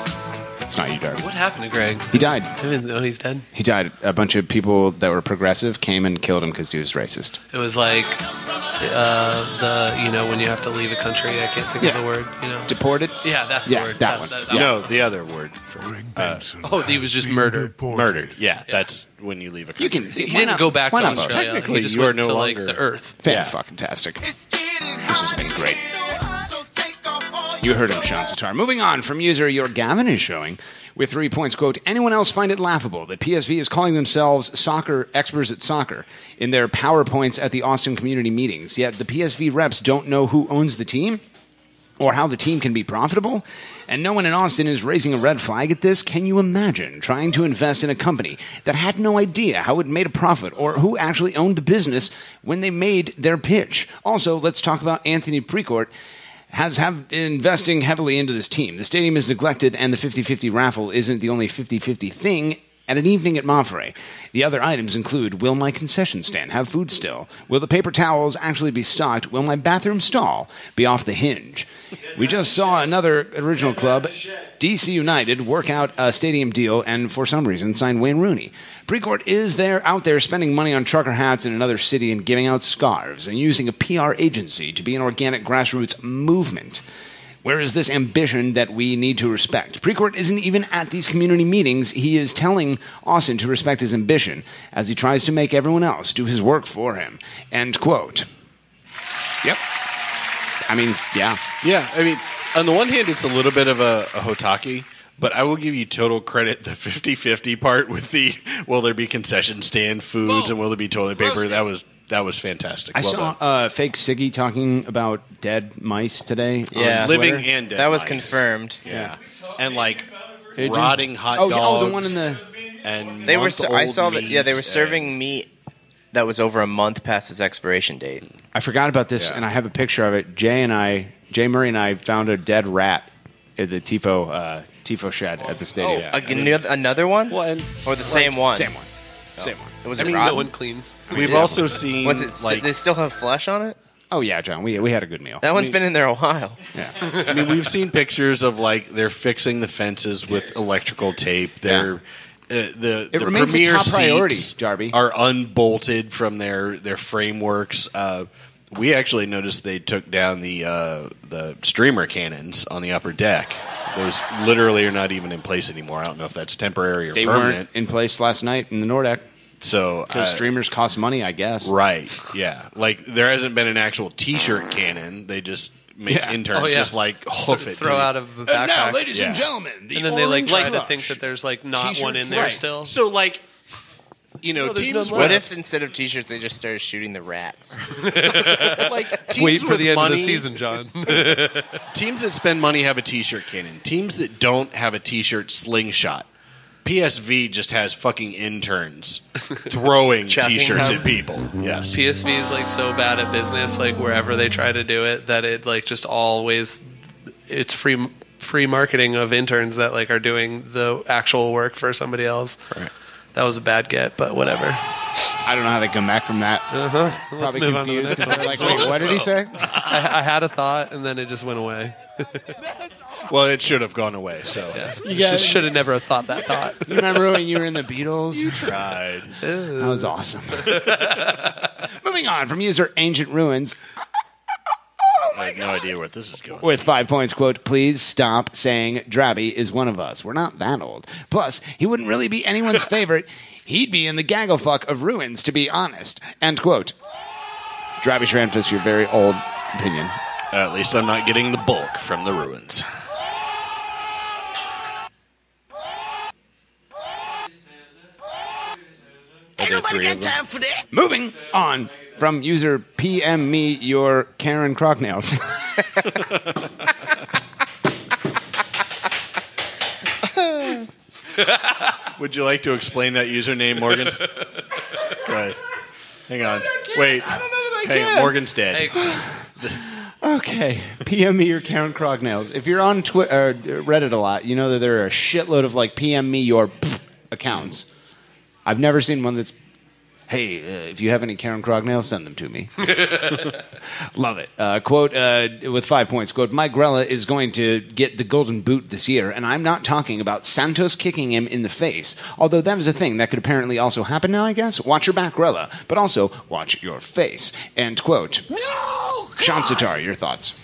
Speaker 9: It's not you, Darby.
Speaker 21: What happened to Greg?
Speaker 9: He died.
Speaker 21: I didn't know he's dead.
Speaker 9: He died. A bunch of people that were progressive came and killed him because he was racist.
Speaker 21: It was like when you have to leave a country. I can't think of the word.
Speaker 9: Deported?
Speaker 21: Yeah, that's the word.
Speaker 9: That one.
Speaker 14: No, the other word. For,
Speaker 21: he was just murdered.
Speaker 14: Murdered. Yeah, that's when you leave a country.
Speaker 21: He didn't go back to Australia.
Speaker 14: Technically,
Speaker 21: he just
Speaker 14: you are
Speaker 21: went
Speaker 14: no
Speaker 21: to
Speaker 14: longer
Speaker 21: the Earth.
Speaker 9: Fan-fucking-tastic. This has been great. You heard him, Sean Sitar. Moving on from user Your Gavin is showing with 3 points. Quote, anyone else find it laughable that PSV is calling themselves soccer experts at soccer in their PowerPoints at the Austin community meetings, yet the PSV reps don't know who owns the team or how the team can be profitable? And no one in Austin is raising a red flag at this? Can you imagine trying to invest in a company that had no idea how it made a profit or who actually owned the business when they made their pitch? Also, let's talk about Anthony Precourt. Has investing heavily into this team. The stadium is neglected, and the 50-50 raffle isn't the only 50-50 thing at an evening at Mafre. The other items include, will my concession stand have food still? Will the paper towels actually be stocked? Will my bathroom stall be off the hinge? We just saw another original club, DC United, work out a stadium deal and, for some reason, sign Wayne Rooney. Precourt is out there spending money on trucker hats in another city and giving out scarves and using a PR agency to be an organic grassroots movement. Where is this ambition that we need to respect? Precourt isn't even at these community meetings. He is telling Austin to respect his ambition as he tries to make everyone else do his work for him. End quote. Yep. I mean, yeah.
Speaker 14: Yeah, I mean, on the one hand, it's a little bit of a Hotaki, but I will give you total credit, the 50-50 part with the, will there be concession stand foods and will there be toilet paper? That was fantastic.
Speaker 9: I saw fake Siggy talking about dead mice today.
Speaker 11: Yeah,
Speaker 14: living and dead.
Speaker 11: That was
Speaker 14: mice.
Speaker 11: confirmed.
Speaker 14: Yeah, and like rotting hot dogs.
Speaker 9: Oh, the one in the.
Speaker 14: And
Speaker 11: they were. I saw
Speaker 14: that.
Speaker 11: Yeah, they were serving meat that was over a month past its expiration date.
Speaker 9: I forgot about this, and I have a picture of it. Jay Murray and I found a dead rat at the Tifo shed at the stadium.
Speaker 11: Another one?
Speaker 9: Well,
Speaker 11: or the same one?
Speaker 9: Same one. Same one.
Speaker 11: Was
Speaker 21: it
Speaker 11: rotten?
Speaker 21: No one cleans.
Speaker 14: We've also seen.
Speaker 11: Was it? Like, they still have flesh on it?
Speaker 9: Oh yeah, John. We had a good meal.
Speaker 11: That one's been in there a while.
Speaker 9: Yeah.
Speaker 14: I mean, we've seen pictures of like they're fixing the fences with electrical tape. They're the
Speaker 9: remains a
Speaker 14: premier
Speaker 9: top priority,
Speaker 14: seats
Speaker 9: Darby.
Speaker 14: Are unbolted from their frameworks. We actually noticed they took down the streamer cannons on the upper deck. Those literally are not even in place anymore. I don't know if that's temporary or
Speaker 9: they
Speaker 14: permanent.
Speaker 9: Weren't in place last night in the Nordeck.
Speaker 14: So
Speaker 9: because streamers cost money, I guess.
Speaker 14: Right. Yeah. Like there hasn't been an actual T-shirt cannon. They just make interns just like hoof it.
Speaker 21: Throw out of a backpack.
Speaker 9: And now, ladies and gentlemen, the
Speaker 21: and then they like
Speaker 9: Orange
Speaker 21: try to
Speaker 9: Crush
Speaker 21: think that there's like not
Speaker 9: T-shirt
Speaker 21: one in there
Speaker 9: right.
Speaker 21: still.
Speaker 14: So like, teams.
Speaker 11: What if instead of T-shirts they just started shooting the rats?
Speaker 14: Like teams
Speaker 21: Wait for
Speaker 14: with
Speaker 21: the end
Speaker 14: money,
Speaker 21: of the season, John.
Speaker 14: Teams that spend money have a T-shirt cannon. Teams that don't have a T-shirt slingshot. PSV just has fucking interns throwing
Speaker 11: Chucking
Speaker 14: T-shirts
Speaker 11: them.
Speaker 14: at people. Yes.
Speaker 21: PSV is like so bad at business, like wherever they try to do it, that it like just always it's free marketing of interns that like are doing the actual work for somebody else.
Speaker 14: Right.
Speaker 21: That was a bad get, but whatever.
Speaker 9: I don't know how they come back from that. Probably
Speaker 21: move on to the
Speaker 9: confused because
Speaker 21: next
Speaker 9: they're like,
Speaker 21: one.
Speaker 9: wait, what did he say?
Speaker 21: I had a thought and then it just went away.
Speaker 14: Well, it should have gone away. So
Speaker 21: You should have never thought that thought.
Speaker 9: You remember when you were in the Beatles?
Speaker 14: You tried.
Speaker 9: That was awesome. Moving on from user Ancient Ruins.
Speaker 14: I have no idea where this is going.
Speaker 9: With 5 points, quote, please stop saying Drabby is one of us. We're not that old. Plus, he wouldn't really be anyone's favorite. He'd be in the gagglefuck of Ruins, to be honest. End quote. Drabby Shranfist, your very old opinion.
Speaker 14: At least I'm not getting the bulk from the Ruins.
Speaker 6: Ain't nobody got time for that.
Speaker 9: Moving on from user PM me your Karen Crocknails.
Speaker 14: Would you like to explain that username, Morgan? Go ahead. Hang on. Wait. Hey, Morgan's dead.
Speaker 9: Okay, PM me your Karen Crocknails. If you're on Reddit a lot, you know that there are a shitload of like PM me your accounts. I've never seen one that's, hey, if you have any Karen Crocknails, send them to me. Love it. Quote, with 5 points, quote, Mike Grella is going to get the golden boot this year, and I'm not talking about Santos kicking him in the face, although that is a thing that could apparently also happen now, I guess. Watch your back, Grella, but also watch your face. End quote.
Speaker 6: No!
Speaker 9: Sean Sitar, your thoughts?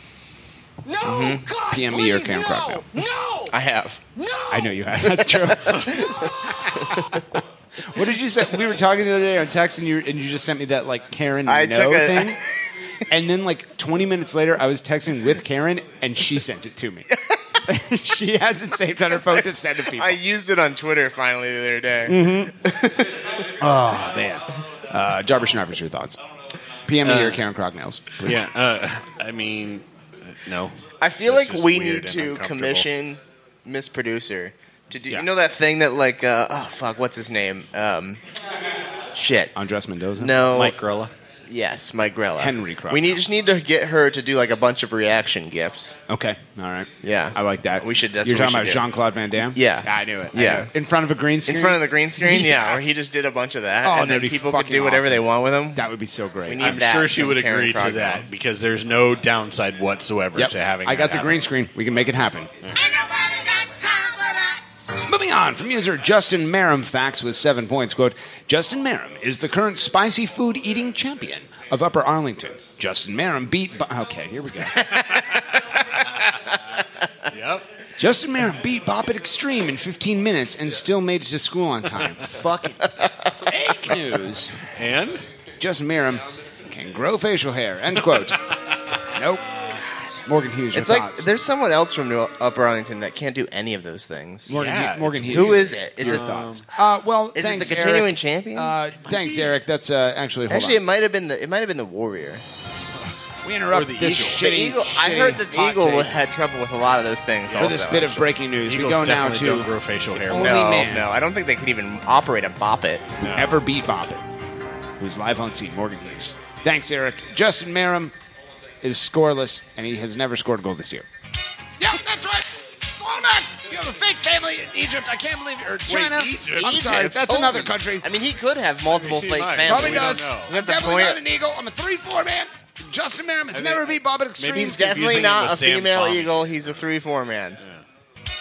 Speaker 6: No! God,
Speaker 9: PM me your
Speaker 6: please,
Speaker 9: Karen
Speaker 6: no!
Speaker 9: Crocknail.
Speaker 6: No!
Speaker 11: I have.
Speaker 6: No!
Speaker 9: I know you have. That's true. What did you say? We were talking the other day on text, and you just sent me that like Karen thing. And then like 20 minutes later, I was texting with Karen, and she sent it to me. She has it saved on her phone to send to people.
Speaker 11: I used it on Twitter finally the other day.
Speaker 9: Mm-hmm. Oh man, Jarber Schnarfers, your thoughts? PM me your Karen Crocknails, please.
Speaker 14: Yeah, I mean, no.
Speaker 11: I feel
Speaker 14: That's
Speaker 11: like
Speaker 14: just
Speaker 11: we
Speaker 14: weird
Speaker 11: need
Speaker 14: and
Speaker 11: to
Speaker 14: uncomfortable.
Speaker 11: commission Miss Producer to do. You know that thing that like, oh fuck, what's his name? Shit.
Speaker 9: Andres Mendoza.
Speaker 11: No,
Speaker 14: Mike Grella.
Speaker 11: Yes, Mike Grella.
Speaker 9: Henry Crocknail.
Speaker 11: We just need to get her to do like a bunch of reaction gifs.
Speaker 9: Okay, all right.
Speaker 11: Yeah,
Speaker 9: I like that.
Speaker 11: We should. That's
Speaker 9: You're
Speaker 11: what
Speaker 9: talking
Speaker 11: we
Speaker 9: about
Speaker 11: should do.
Speaker 9: Jean-Claude Van Damme?
Speaker 11: Yeah,
Speaker 9: I knew it.
Speaker 11: Yeah,
Speaker 9: in front of a green screen.
Speaker 11: In front of the green screen, yeah,
Speaker 9: Yes.
Speaker 11: where he just did a bunch of that,
Speaker 9: Oh,
Speaker 11: and then
Speaker 9: that'd be
Speaker 11: people could
Speaker 9: fucking
Speaker 11: do whatever
Speaker 9: awesome.
Speaker 11: they want with them.
Speaker 9: That would be so great.
Speaker 11: We need
Speaker 14: I'm
Speaker 11: that
Speaker 14: sure she
Speaker 11: from
Speaker 14: would
Speaker 11: Karen
Speaker 14: agree to
Speaker 11: Crocknail.
Speaker 14: that because there's no downside whatsoever
Speaker 9: Yep.
Speaker 14: to having.
Speaker 9: I got
Speaker 14: that
Speaker 9: the green
Speaker 14: happen.
Speaker 9: screen. We can make it happen. Moving on from user Justin Merrim facts with 7 points. Quote, Justin Merrim is the current spicy food eating champion of Upper Arlington. Justin Merrim beat... Okay, here we go.
Speaker 14: Yep.
Speaker 9: Justin Merrim beat Bop at Extreme in 15 minutes and still made it to school on time. Fucking fake news.
Speaker 14: And?
Speaker 9: Justin Merrim can grow facial hair. End quote. Nope. Morgan Hughes, your
Speaker 11: It's like
Speaker 9: thoughts?
Speaker 11: there's someone else from Upper Arlington that can't do any of those things.
Speaker 9: Morgan Hughes.
Speaker 11: Who is it?
Speaker 9: Your thoughts? Well,
Speaker 11: is
Speaker 9: thanks,
Speaker 11: it the continuing
Speaker 9: Eric.
Speaker 11: champion?
Speaker 9: Thanks, Eric. That's actually. Hold
Speaker 11: Actually,
Speaker 9: on.
Speaker 11: it might have been the Warrior.
Speaker 9: We interrupt
Speaker 11: Or the
Speaker 9: this
Speaker 11: Eagle.
Speaker 9: shitty.
Speaker 11: The Eagle. I
Speaker 9: shitty
Speaker 11: heard that the
Speaker 9: hot
Speaker 11: Eagle
Speaker 9: take.
Speaker 11: had trouble with a lot of those things.
Speaker 9: For
Speaker 11: also,
Speaker 9: this bit of
Speaker 11: actually.
Speaker 9: breaking news,
Speaker 14: Eagles
Speaker 9: we go now
Speaker 14: definitely
Speaker 9: to
Speaker 14: don't grow facial hair.
Speaker 9: only
Speaker 11: No,
Speaker 9: man
Speaker 11: no, I don't think they could even operate a Bop It.
Speaker 9: ever beat Bop It, who's live on scene. Morgan Hughes. Thanks, Eric. Justin Merrim is scoreless, and he has never scored a goal this year.
Speaker 6: Yeah, that's right. Slaughtermax, you have a fake family in Egypt. I can't believe it. Or China.
Speaker 11: Egypt?
Speaker 6: I'm sorry,
Speaker 11: Egypt?
Speaker 6: that's
Speaker 11: Holy-
Speaker 6: another country.
Speaker 11: I mean, he could have multiple fake families.
Speaker 6: Probably
Speaker 11: We
Speaker 6: does.
Speaker 11: don't know.
Speaker 6: I'm definitely not an eagle. I'm a 3-4 man. Justin Merrim has never beat Bob at Extreme.
Speaker 11: He's definitely not a female eagle. He's a 3-4 man.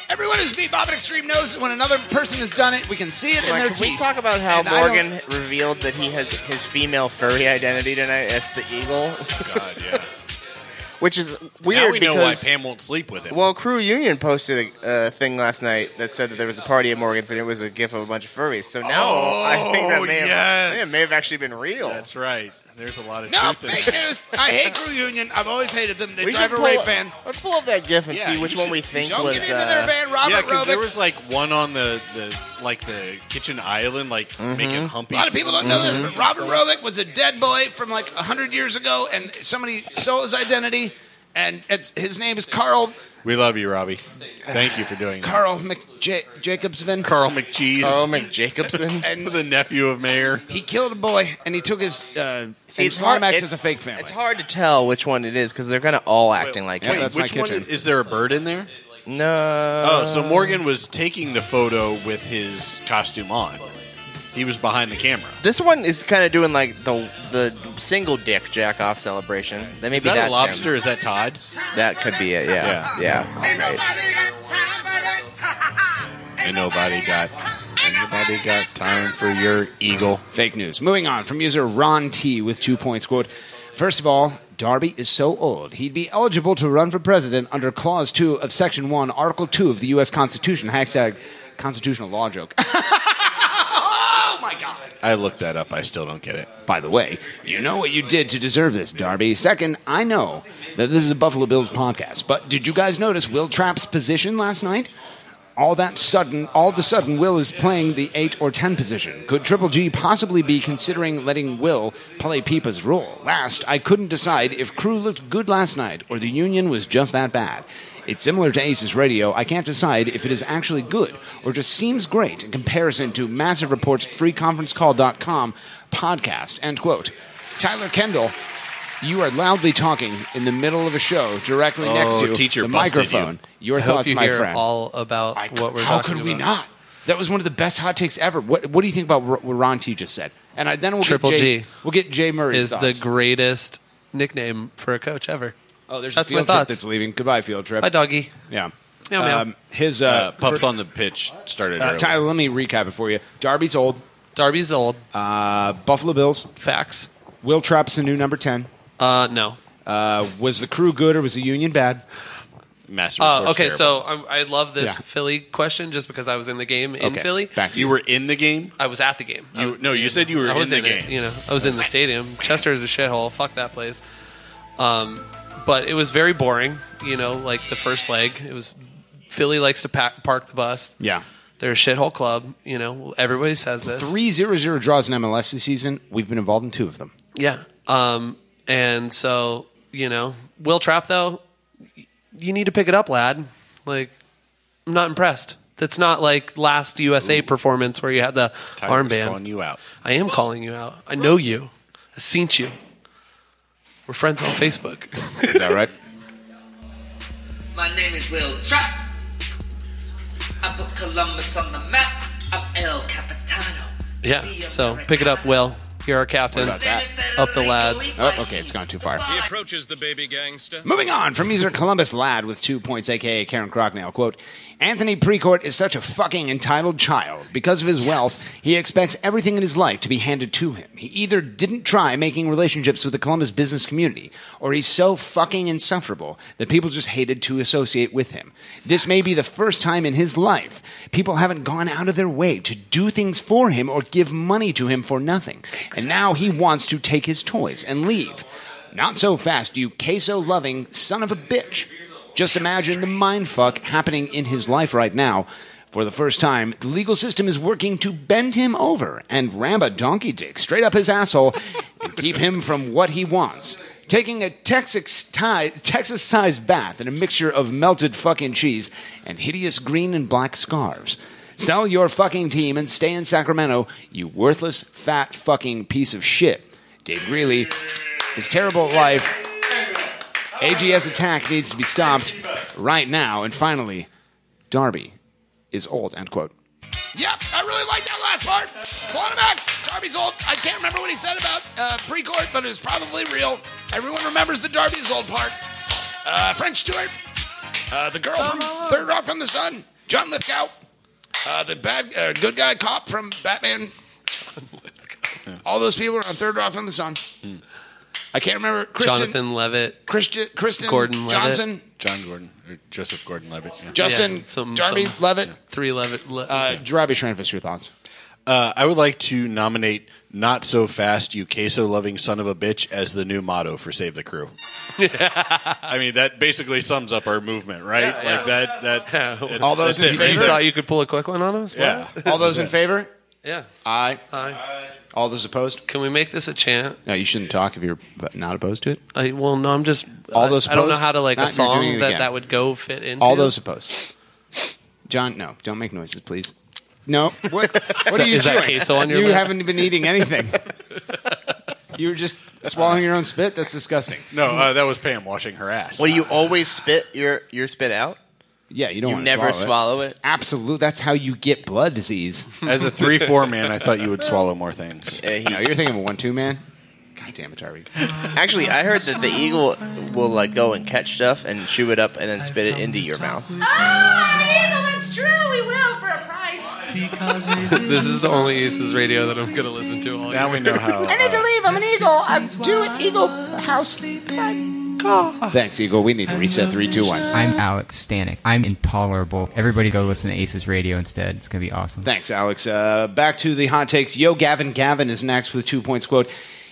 Speaker 6: Everyone who's beat Bob at Extreme knows that when another person has done it, we can see it in
Speaker 11: Like,
Speaker 6: their
Speaker 11: can we
Speaker 6: teeth.
Speaker 11: talk about how
Speaker 6: And I don't-
Speaker 11: Morgan revealed that he has his female furry identity tonight as the eagle?
Speaker 14: God, yeah.
Speaker 11: Which is
Speaker 14: Now
Speaker 11: weird
Speaker 14: we know why
Speaker 11: because
Speaker 14: Pam won't sleep with him.
Speaker 11: well, Crew Union posted a thing last night that said that there was a party at Morgan's and it was a gif of a bunch of furries. So now I think that may have actually been real.
Speaker 14: That's right. There's a lot of
Speaker 10: No,
Speaker 14: truth in
Speaker 10: fake
Speaker 14: there.
Speaker 10: news. I hate Crew Union. I've always hated them. They
Speaker 11: We
Speaker 10: drive a
Speaker 11: should
Speaker 10: rape
Speaker 11: pull-
Speaker 10: van.
Speaker 11: Let's pull up that gif and
Speaker 14: Yeah,
Speaker 11: see
Speaker 14: you
Speaker 11: which one
Speaker 14: should-
Speaker 11: we think
Speaker 10: Don't
Speaker 11: was.
Speaker 10: get into their van, Robert
Speaker 14: Yeah, because
Speaker 10: Robick.
Speaker 14: there was like one on the kitchen island, like making humpy.
Speaker 10: A lot of people don't know this, but Robert Robick was a dead boy from like 100 years ago, and somebody stole his identity, and his name is Carl
Speaker 14: We love you, Robbie. Thank you for doing that.
Speaker 10: Carl McJacobson.
Speaker 14: Carl McCheese.
Speaker 11: Carl McJacobson.
Speaker 14: And the nephew of Mayor.
Speaker 10: He killed a boy, and he took his
Speaker 11: See, it's hard.
Speaker 10: Climax
Speaker 11: It's,
Speaker 10: as a fake family.
Speaker 11: it's hard to tell which one it is because they're kind of all acting like
Speaker 14: Wait,
Speaker 11: him.
Speaker 9: that's my
Speaker 14: which one?
Speaker 9: kitchen.
Speaker 14: Is there a bird in there?
Speaker 11: No.
Speaker 14: Oh, so Morgan was taking the photo with his costume on. He was behind the camera.
Speaker 11: This one is kind of doing like the single dick jack off celebration. Maybe
Speaker 14: Is that
Speaker 11: that's
Speaker 14: a lobster?
Speaker 11: him.
Speaker 14: Is that Todd?
Speaker 11: That could be it. Yeah. Right.
Speaker 14: Ain't nobody got time for your eagle.
Speaker 9: Fake news. Moving on from user Ron T with 2 points. Quote, first of all, Darby is so old, he'd be eligible to run for president under Clause 2 of Section 1, Article 2 of the U.S. Constitution. Hashtag constitutional law joke.
Speaker 10: Oh my God!
Speaker 14: I looked that up. I still don't get it.
Speaker 9: By the way, you know what you did to deserve this, Darby. Second, I know that this is a Buffalo Bills podcast, but did you guys notice Will Trapp's position last night? All of a sudden, Will is playing the 8 or 10 position. Could Triple G possibly be considering letting Will play Peepa's role? Last, I couldn't decide if Crew looked good last night or the Union was just that bad. It's similar to ACES Radio. I can't decide if it is actually good or just seems great in comparison to Massive Report's freeconferencecall.com podcast. End quote. Tyler Kendall, you are loudly talking in the middle of a show directly next to
Speaker 14: teacher
Speaker 9: the
Speaker 14: busted
Speaker 9: microphone. Your
Speaker 21: I hope
Speaker 9: thoughts,
Speaker 21: you
Speaker 9: my
Speaker 21: hear
Speaker 9: friend.
Speaker 21: all about what we're
Speaker 9: How
Speaker 21: talking
Speaker 9: could we
Speaker 21: about.
Speaker 9: not? That was one of the best hot takes ever. What do you think about what Ron T just said? And then we'll
Speaker 21: Triple
Speaker 9: get Jay,
Speaker 21: G
Speaker 9: We'll get Jay Murray's
Speaker 21: is
Speaker 9: thoughts.
Speaker 21: the greatest nickname for a coach ever.
Speaker 9: Oh, there's
Speaker 21: That's
Speaker 9: a
Speaker 21: my
Speaker 9: field trip
Speaker 21: thoughts.
Speaker 9: that's leaving. Goodbye, field trip.
Speaker 21: Bye, doggy.
Speaker 9: Yeah.
Speaker 21: Meow, meow.
Speaker 9: His
Speaker 14: Pups on the pitch started early.
Speaker 9: Tyler, let me recap it for you. Darby's old.
Speaker 21: Darby's old.
Speaker 9: Buffalo Bills.
Speaker 21: Facts.
Speaker 9: Will Trapp's the new number 10.
Speaker 21: No.
Speaker 9: Was the Crew good or was the Union bad?
Speaker 14: Massive Report's
Speaker 21: okay,
Speaker 14: terrible.
Speaker 21: so I love this
Speaker 9: Yeah.
Speaker 21: Philly question just because I was in the game in
Speaker 9: Okay,
Speaker 21: Philly.
Speaker 9: back to
Speaker 14: You were in the game?
Speaker 21: I was at the game.
Speaker 14: You said you were
Speaker 21: I was
Speaker 14: in the
Speaker 21: it,
Speaker 14: game.
Speaker 21: You know, I was in the stadium. Chester is a shithole. Fuck that place. But it was very boring. You know, like the first leg, it was Philly likes to park the bus.
Speaker 9: Yeah.
Speaker 21: They're a shithole club. You know, everybody says this.
Speaker 9: 3-0-0 draws in MLS this season. We've been involved in 2 of them.
Speaker 21: Yeah. And so, you know, Will Trapp, though, you need to pick it up, lad. Like, I'm not impressed. That's not like last USA performance where you had the
Speaker 14: Tyler's
Speaker 21: armband.
Speaker 14: calling you out.
Speaker 21: I am calling you out. I know you. I've seen you. We're friends on Facebook.
Speaker 9: Is that right?
Speaker 5: My name is Will Trapp. I put Columbus on the map. I'm El Capitano.
Speaker 21: Yeah, so pick it up, Will. You're our captain.
Speaker 9: What about that?
Speaker 21: Up the lads.
Speaker 9: Oh, okay, it's gone too far.
Speaker 4: He approaches the baby gangster.
Speaker 9: Moving on from user Columbus Lad with 2 points, a.k.a. Karen Crocknell. Quote, Anthony Precourt is such a fucking entitled child. Because of his wealth, he expects everything in his life to be handed to him. He either didn't try making relationships with the Columbus business community, or he's so fucking insufferable that people just hated to associate with him. This may be the first time in his life people haven't gone out of their way to do things for him or give money to him for nothing. And now he wants to take his toys and leave. Not so fast, you queso-loving son of a bitch. Just imagine the mindfuck happening in his life right now. For the first time, the legal system is working to bend him over and ram a donkey dick straight up his asshole and keep him from what he wants. Taking a Texas-sized bath in a mixture of melted fucking cheese and hideous green and black scarves. Sell your fucking team and stay in Sacramento, you worthless, fat fucking piece of shit. Dave Greeley, his terrible life. AGS attack needs to be stopped right now. And finally, Darby is old, end quote.
Speaker 10: Yep, I really like that last part. It's a lot of Max. Darby's old. I can't remember what he said about Precourt, but it was probably real. Everyone remembers the Darby's old part. French Stewart, the girl from Third Rock from the Sun, John Lithgow, the good guy cop from Batman. All those people are on Third Rock from the Sun.
Speaker 9: I can't remember.
Speaker 21: Jonathan Levitt.
Speaker 9: Kristen
Speaker 21: Gordon Levitt.
Speaker 9: Johnson.
Speaker 14: John Gordon. Or Joseph Gordon-Levitt. Yeah.
Speaker 9: Justin. Darby Levitt.
Speaker 21: Yeah. 3 Levitt.
Speaker 9: Darby Schranfus, your thoughts?
Speaker 14: I would like to nominate "Not So Fast, You Queso-Loving Son of a Bitch" as the new motto for Save the Crew. I mean, that basically sums up our movement, right? That.
Speaker 21: All those in favor? You thought you could pull a quick one on us?
Speaker 14: Yeah.
Speaker 9: All those in favor?
Speaker 21: Yeah.
Speaker 9: Aye.
Speaker 21: Aye.
Speaker 9: All those opposed?
Speaker 21: Can we make this a chant?
Speaker 9: No, you shouldn't talk if you're not opposed to it.
Speaker 21: Well, no, I'm just...
Speaker 9: All those opposed?
Speaker 21: I don't know how to, a
Speaker 9: You're
Speaker 21: song
Speaker 9: doing it again.
Speaker 21: that would go fit into.
Speaker 9: All those opposed. John, no. Don't make noises, please. No. What are you
Speaker 21: is
Speaker 9: doing?
Speaker 21: that queso on your
Speaker 9: You
Speaker 21: lips?
Speaker 9: haven't been eating anything. You were just swallowing your own spit? That's disgusting.
Speaker 14: No, that was Pam washing her ass.
Speaker 11: What, do you always spit your spit out?
Speaker 9: Yeah, you don't
Speaker 11: You
Speaker 9: want
Speaker 11: never
Speaker 9: to
Speaker 11: swallow it?
Speaker 9: Absolutely. That's how you get blood disease.
Speaker 14: As a 3-4 man, I thought you would swallow more things.
Speaker 9: No, you're thinking of a 1-2 man? God damn it, Darby.
Speaker 11: Actually, I heard that the eagle will go and catch stuff and chew it up and then spit it into your mouth.
Speaker 6: Oh, Eagle, that's true. We will for a price.
Speaker 21: This is the only ACES radio that I'm going to listen to all
Speaker 14: Now
Speaker 21: year.
Speaker 14: we know how.
Speaker 6: I need to leave. I'm an eagle. I'm to an eagle house.
Speaker 9: Thanks, Eagle. We need to reset 3, 2, 1.
Speaker 3: I'm Alex Stanek. I'm intolerable. Everybody go listen to ACES Radio instead. It's going to be awesome.
Speaker 9: Thanks, Alex. Back to the hot takes. Yo, Gavin. Gavin is next with 2 points. Quote,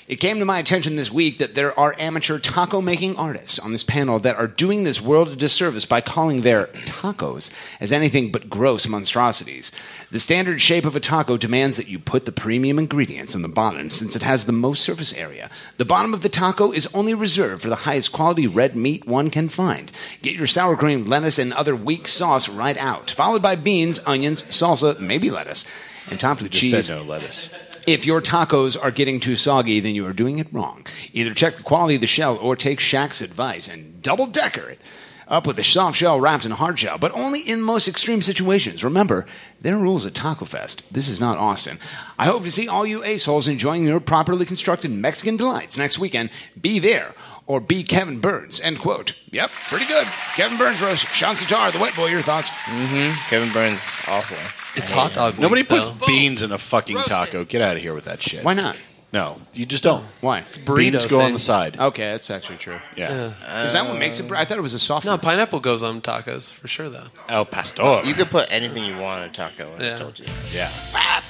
Speaker 9: "It came to my attention this week that there are amateur taco-making artists on this panel that are doing this world a disservice by calling their tacos as anything but gross monstrosities. The standard shape of a taco demands that you put the premium ingredients on the bottom since it has the most surface area. The bottom of the taco is only reserved for the highest quality red meat one can find. Get your sour cream, lettuce, and other weak sauce right out, followed by beans, onions, salsa, maybe lettuce, and topped with
Speaker 14: Just
Speaker 9: cheese.
Speaker 14: said no lettuce.
Speaker 9: If your tacos are getting too soggy, then you are doing it wrong. Either check the quality of the shell or take Shaq's advice and double-decker it up with a soft shell wrapped in a hard shell, but only in most extreme situations. Remember, there are rules at Taco Fest. This is not Austin. I hope to see all you aceholes enjoying your properly constructed Mexican delights next weekend. Be there or be Kevin Burns." End quote. Yep, pretty good. Kevin Burns roast. Sean Sitar, the wet boy, your thoughts?
Speaker 11: Kevin Burns, awful.
Speaker 21: It's hot dog week,
Speaker 14: Nobody puts
Speaker 21: though.
Speaker 14: beans in a fucking taco. Get out of here with that shit.
Speaker 9: Why not?
Speaker 14: No, you just don't.
Speaker 9: Why?
Speaker 21: It's a burrito
Speaker 14: Beans go on
Speaker 21: thing.
Speaker 14: the side.
Speaker 9: Okay, that's actually true.
Speaker 14: Yeah.
Speaker 9: Is that what makes it? I thought it was a soft.
Speaker 21: No, pineapple goes on tacos for sure, though.
Speaker 14: El pastor.
Speaker 11: You could put anything you want in a taco. I told you.
Speaker 14: Yeah.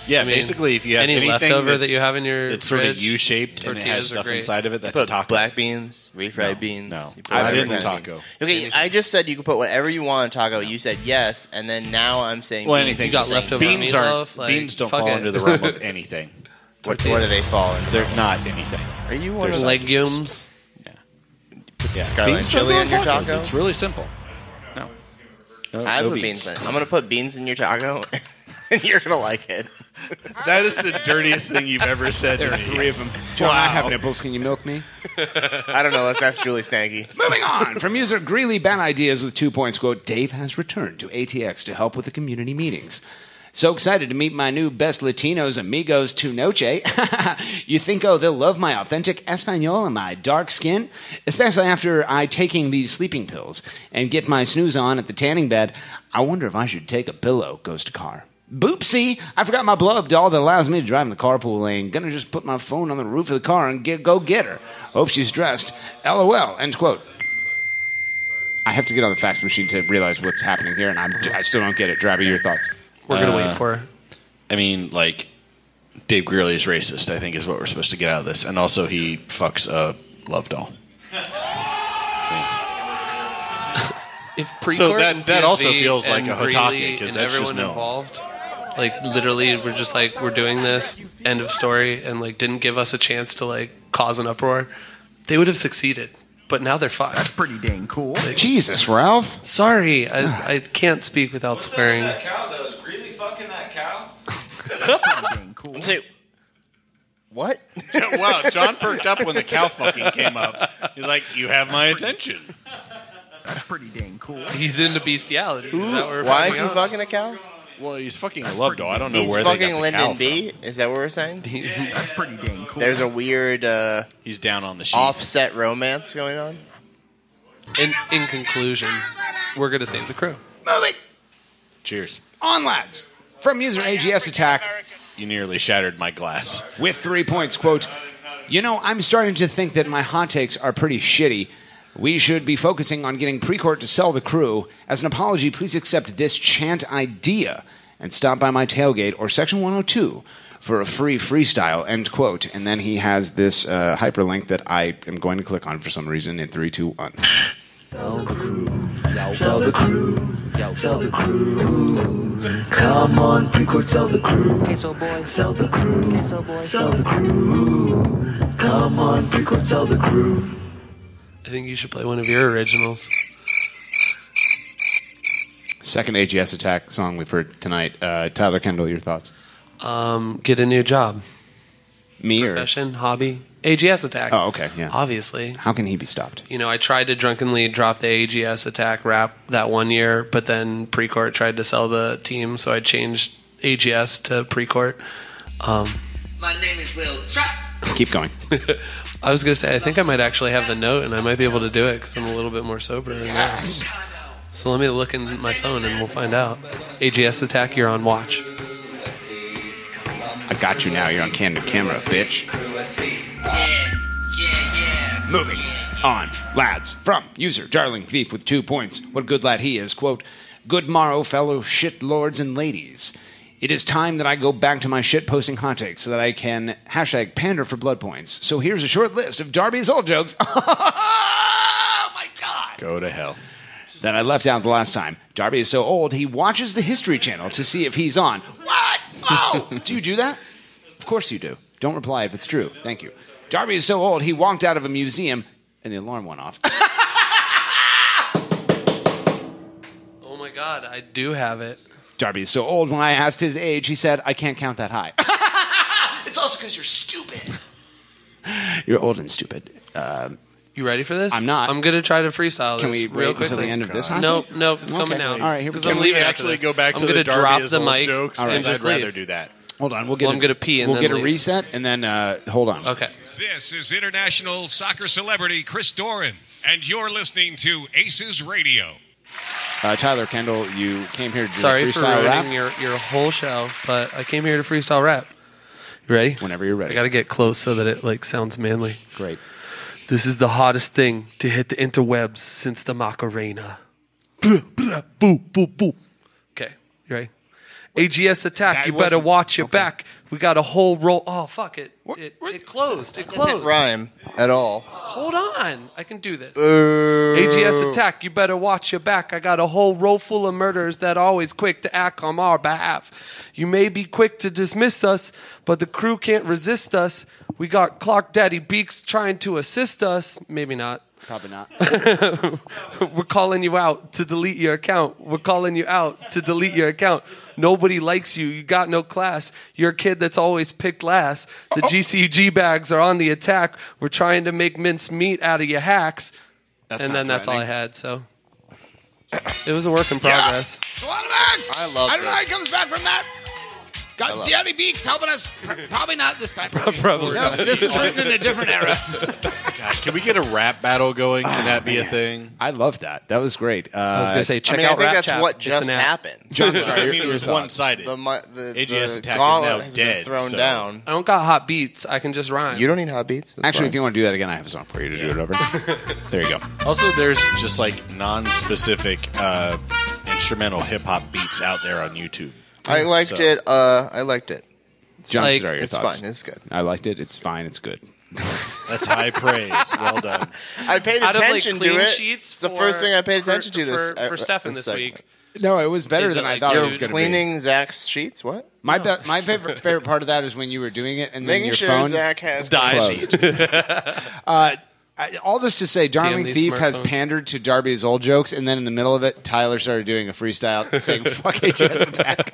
Speaker 14: Yeah,
Speaker 21: I mean,
Speaker 14: basically, if you have
Speaker 21: any
Speaker 14: anything
Speaker 21: leftover
Speaker 14: that's-
Speaker 21: that you have in your
Speaker 14: it's sort of
Speaker 21: fridge,
Speaker 14: U-shaped and it
Speaker 21: tortillas
Speaker 14: has
Speaker 21: are
Speaker 14: stuff
Speaker 21: great.
Speaker 14: inside of it, that's
Speaker 11: Put
Speaker 14: a taco.
Speaker 11: black beans, refried
Speaker 14: No,
Speaker 11: beans.
Speaker 14: no.
Speaker 11: You put
Speaker 14: I
Speaker 11: whatever
Speaker 14: didn't
Speaker 11: kind of
Speaker 14: taco.
Speaker 11: beans. Okay, I just said you could put whatever you want in taco. You said yes, and then now I'm saying
Speaker 14: Well,
Speaker 11: beans.
Speaker 14: anything.
Speaker 21: You got
Speaker 11: You're saying
Speaker 21: leftover
Speaker 14: beans
Speaker 21: meatloaf,
Speaker 14: aren't.
Speaker 21: like,
Speaker 14: Beans don't
Speaker 21: fuck
Speaker 14: fall
Speaker 21: it.
Speaker 14: under the realm of anything.
Speaker 11: What do they fall in?
Speaker 14: They're not anything.
Speaker 11: Are you one
Speaker 14: They're
Speaker 11: of
Speaker 21: Legumes.
Speaker 11: Put some
Speaker 14: Yeah.
Speaker 11: skyline
Speaker 14: Beans don't
Speaker 11: chili
Speaker 14: go
Speaker 11: on your
Speaker 14: tacos.
Speaker 11: taco?
Speaker 14: It's really simple. No.
Speaker 11: I
Speaker 14: no
Speaker 11: put beans in it. I'm going to put beans in your taco, and you're going to like it.
Speaker 14: That is the dirtiest thing you've ever said
Speaker 9: There
Speaker 14: to
Speaker 9: are
Speaker 14: me.
Speaker 9: 3 of them. John, I have nipples. Can you milk me?
Speaker 11: I don't know. Let's ask Julie Stanky.
Speaker 9: Moving on. From user Greeley Bad Ideas with 2 points, quote, "Dave has returned to ATX to help with the community meetings. So excited to meet my new best Latinos amigos tu noche. You think, they'll love my authentic Espanol and my dark skin? Especially after I taking these sleeping pills and get my snooze on at the tanning bed. I wonder if I should take a pillow, goes to car. Boopsie, I forgot my blow-up doll that allows me to drive in the carpool lane. Gonna just put my phone on the roof of the car and go get her. Hope she's dressed. LOL, end quote. I have to get on the fax machine to realize what's happening here, and I still don't get it. Drabby, your thoughts?
Speaker 21: We're going to wait for her.
Speaker 14: I mean, Dave Greeley is racist, I think, is what we're supposed to get out of this. And also, he fucks a love doll.
Speaker 21: If
Speaker 14: So
Speaker 21: Precourt and
Speaker 14: that also
Speaker 21: PSV
Speaker 14: feels like
Speaker 21: and
Speaker 14: a
Speaker 21: Greeley
Speaker 14: Hotake, because
Speaker 21: and
Speaker 14: that's just
Speaker 21: everyone
Speaker 14: no.
Speaker 21: involved, literally, we're just we're doing this, end of story, and didn't give us a chance to cause an uproar, they would have succeeded. But now they're fucked. That's
Speaker 8: pretty dang cool.
Speaker 9: Jesus, Ralph.
Speaker 21: Sorry, I can't speak without swearing.
Speaker 12: That cow, though, is Greeley fucking that cow?
Speaker 11: Cool. Say, what?
Speaker 14: Wow, John perked up when the cow fucking came up. He's like, "You have my attention."
Speaker 8: That's pretty dang cool.
Speaker 21: He's into bestiality. Is that what we're
Speaker 11: Why is
Speaker 21: finding
Speaker 11: he
Speaker 21: out?
Speaker 11: fucking a cow?
Speaker 14: Well, he's fucking a love doll. I don't know
Speaker 11: He's
Speaker 14: where they got
Speaker 11: fucking
Speaker 14: the
Speaker 11: Lyndon
Speaker 14: cow
Speaker 11: B? Is that what we're saying?
Speaker 8: That's pretty dang cool.
Speaker 11: There's a weird
Speaker 14: He's down on the sheet.
Speaker 11: offset romance going on.
Speaker 21: In conclusion, we're going to save the crew.
Speaker 9: Moving
Speaker 14: Cheers.
Speaker 9: on, lads. From user AGS Attack
Speaker 14: You nearly shattered my glass.
Speaker 9: with 3 points, quote, You know, I'm starting to think that my hot takes are pretty shitty. We should be focusing on getting Precourt to sell the crew. As an apology, please accept this chant idea and stop by my tailgate or Section 102 for a free freestyle, end quote. And then he has this hyperlink that I am going to click on for some reason in 3, 2, 1.
Speaker 7: Sell the crew, sell the crew, sell the crew. Come on, Precourt, sell the crew. Sell the crew, sell the crew. Come on, Precourt, sell the crew.
Speaker 21: I think you should play one of your originals.
Speaker 9: Second AGS Attack song we've heard tonight. Tyler Kendall, your thoughts?
Speaker 21: Get a new job.
Speaker 9: Me
Speaker 21: Profession, hobby. AGS Attack.
Speaker 9: Oh, okay, yeah.
Speaker 21: Obviously.
Speaker 9: How can he be stopped?
Speaker 21: You know, I tried to drunkenly drop the AGS Attack rap that one year, but then Precourt tried to sell the team, so I changed AGS to Precourt.
Speaker 5: My name is Will Trap.
Speaker 9: Keep going.
Speaker 21: I was going to say, I think I might actually have the note, and I might be able to do it because I'm a little bit more sober.
Speaker 9: Yes.
Speaker 21: So let me look in my phone, and we'll find out. AGS Attack, you're on watch.
Speaker 9: I got you now. You're on candid camera, bitch. Moving on, lads. From user Darling Thief with 2 points. What good lad he is. Quote, good morrow, fellow shit lords and ladies. It is time that I go back to my shit posting hot takes so that I can hashtag pander for blood points. So here's a short list of Darby's old jokes. Oh my God.
Speaker 14: Go to hell.
Speaker 9: That I left out the last time. Darby is so old, he watches the History Channel to see if he's on. What? Oh! Do you do that? Of course you do. Don't reply if it's true. Thank you. Darby is so old, he walked out of a museum and the alarm went off.
Speaker 21: Oh my God, I do have it.
Speaker 9: Darby is so old, when I asked his age, he said, I can't count that high. It's also because you're stupid. You're old and stupid.
Speaker 21: You ready for this?
Speaker 9: I'm not.
Speaker 21: I'm going to try to freestyle this.
Speaker 9: Can we
Speaker 21: real
Speaker 9: wait
Speaker 21: quickly?
Speaker 9: until the end of this?
Speaker 21: Nope, it's coming out.
Speaker 9: All right, here we go.
Speaker 14: Can we actually go back to the Darby is old jokes?
Speaker 21: Right.
Speaker 14: I'd rather do that.
Speaker 9: Hold on,
Speaker 21: I'm going to pee and
Speaker 9: we'll
Speaker 21: then
Speaker 9: get
Speaker 21: leave.
Speaker 9: a reset and then hold on.
Speaker 21: Okay.
Speaker 12: This is international soccer celebrity Chris Doran, and you're listening to ACES Radio.
Speaker 9: Tyler Kendall, you came here to do
Speaker 21: Sorry
Speaker 9: a
Speaker 21: for
Speaker 9: freestyle
Speaker 21: ruining
Speaker 9: rap.
Speaker 21: your whole show, but I came here to freestyle rap. You ready?
Speaker 9: Whenever you're ready.
Speaker 21: I got to get close so that it sounds manly.
Speaker 9: Great.
Speaker 21: This is the hottest thing to hit the interwebs since the Macarena. Boo, boo, boo. Okay, you ready? AGS Attack,
Speaker 9: That
Speaker 21: you better
Speaker 9: wasn't-
Speaker 21: watch your back. We got a whole roll. Oh, fuck it. It closed. It closed.
Speaker 11: Doesn't rhyme at all.
Speaker 21: Hold on. I can do this. AGS Attack, you better watch your back. I got a whole row full of murderers that are always quick to act on our behalf. You may be quick to dismiss us, but the crew can't resist us. We got Clock Daddy Beaks trying to assist us. Maybe not.
Speaker 9: Probably not.
Speaker 21: We're calling you out to delete your account. We're calling you out to delete your account. Nobody likes you. You got no class. You're a kid that's always picked last. The GCG bags are on the attack. We're trying to make mince meat out of your hacks.
Speaker 9: That's
Speaker 21: That's all I had. So it was a work in progress.
Speaker 11: I love
Speaker 9: I don't know how he comes back from that. Got Daddy Beaks helping us. Probably not this time.
Speaker 21: Probably
Speaker 9: No,
Speaker 21: not.
Speaker 9: this was written in a different era.
Speaker 14: God, can we get a rap battle going? Can that be a thing?
Speaker 9: I love that. That was great.
Speaker 21: I was going to say, check
Speaker 11: I
Speaker 21: out
Speaker 11: think
Speaker 21: Rap
Speaker 11: that's
Speaker 21: Chat.
Speaker 11: what
Speaker 21: It's
Speaker 11: just
Speaker 21: an app.
Speaker 11: happened.
Speaker 9: John,
Speaker 14: I
Speaker 9: sorry,
Speaker 14: mean, it
Speaker 9: your
Speaker 14: was
Speaker 9: thoughts.
Speaker 14: one-sided.
Speaker 11: The
Speaker 14: AGS Attack is
Speaker 11: gauntlet
Speaker 14: now
Speaker 11: has
Speaker 14: dead,
Speaker 11: been thrown
Speaker 14: so-
Speaker 11: down.
Speaker 21: I don't got hot beats. I can just rhyme.
Speaker 11: You don't need hot beats. That's
Speaker 9: Actually,
Speaker 11: fine.
Speaker 9: if you want to do that again, I have a song for you to do it over. There you go.
Speaker 14: Also, there's just like non-specific instrumental hip-hop beats out there on YouTube.
Speaker 11: I liked
Speaker 14: So-
Speaker 11: it. I liked it.
Speaker 9: John,
Speaker 21: like-
Speaker 9: your
Speaker 11: It's
Speaker 9: thoughts.
Speaker 11: fine. It's good.
Speaker 9: I liked it. It's fine. It's good.
Speaker 14: That's high praise. Well done.
Speaker 11: I paid
Speaker 21: Out of, like,
Speaker 11: attention to
Speaker 21: clean
Speaker 11: it.
Speaker 21: sheets
Speaker 11: It's the
Speaker 21: for-
Speaker 11: first thing I paid
Speaker 21: for-
Speaker 11: attention to
Speaker 21: for Stefan this
Speaker 11: segment.
Speaker 21: week.
Speaker 9: No, it was better
Speaker 21: Is
Speaker 9: than
Speaker 21: it
Speaker 9: I
Speaker 21: like
Speaker 9: thought it
Speaker 21: you're
Speaker 9: was going to be.
Speaker 11: Cleaning Zach's sheets. What?
Speaker 9: My favorite part of that is when you were doing it and then
Speaker 11: Making
Speaker 9: your
Speaker 11: sure
Speaker 9: phone
Speaker 11: Zach has
Speaker 9: closed. All this to say, Darling
Speaker 21: these
Speaker 9: Thief has
Speaker 21: smartphones.
Speaker 9: pandered to Darby's old jokes, and then in the middle of it, Tyler started doing a freestyle saying "fuck AGS Attack."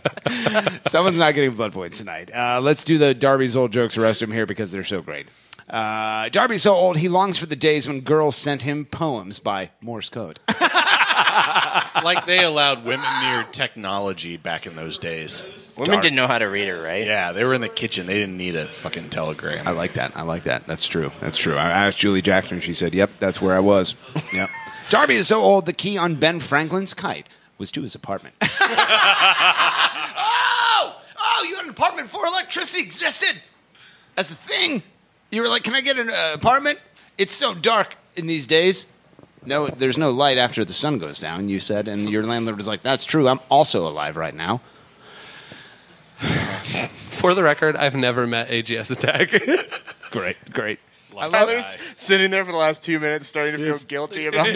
Speaker 9: Someone's not getting blood points tonight. Let's do the Darby's old jokes. Rest them here because they're so great. Darby's so old he longs for the days when girls sent him poems by Morse code.
Speaker 14: Like they allowed women near technology back in those days.
Speaker 11: Women didn't know how to read it, right?
Speaker 14: Yeah, they were in the kitchen. They didn't need a fucking telegram.
Speaker 9: I like that. That's true. I asked Julie Jackson. She said, "Yep, that's where I was." Yep. Darby is so old. The key on Ben Franklin's kite was to his apartment. Oh, you had an apartment before electricity existed. That's a thing. You were like, can I get an apartment? It's so dark in these days. No, there's no light after the sun goes down, you said. And your landlord was like, that's true. I'm also alive right now.
Speaker 21: For the record, I've never met AGS Attack.
Speaker 9: Great.
Speaker 11: Tyler's sitting there for the last 2 minutes starting to feel guilty about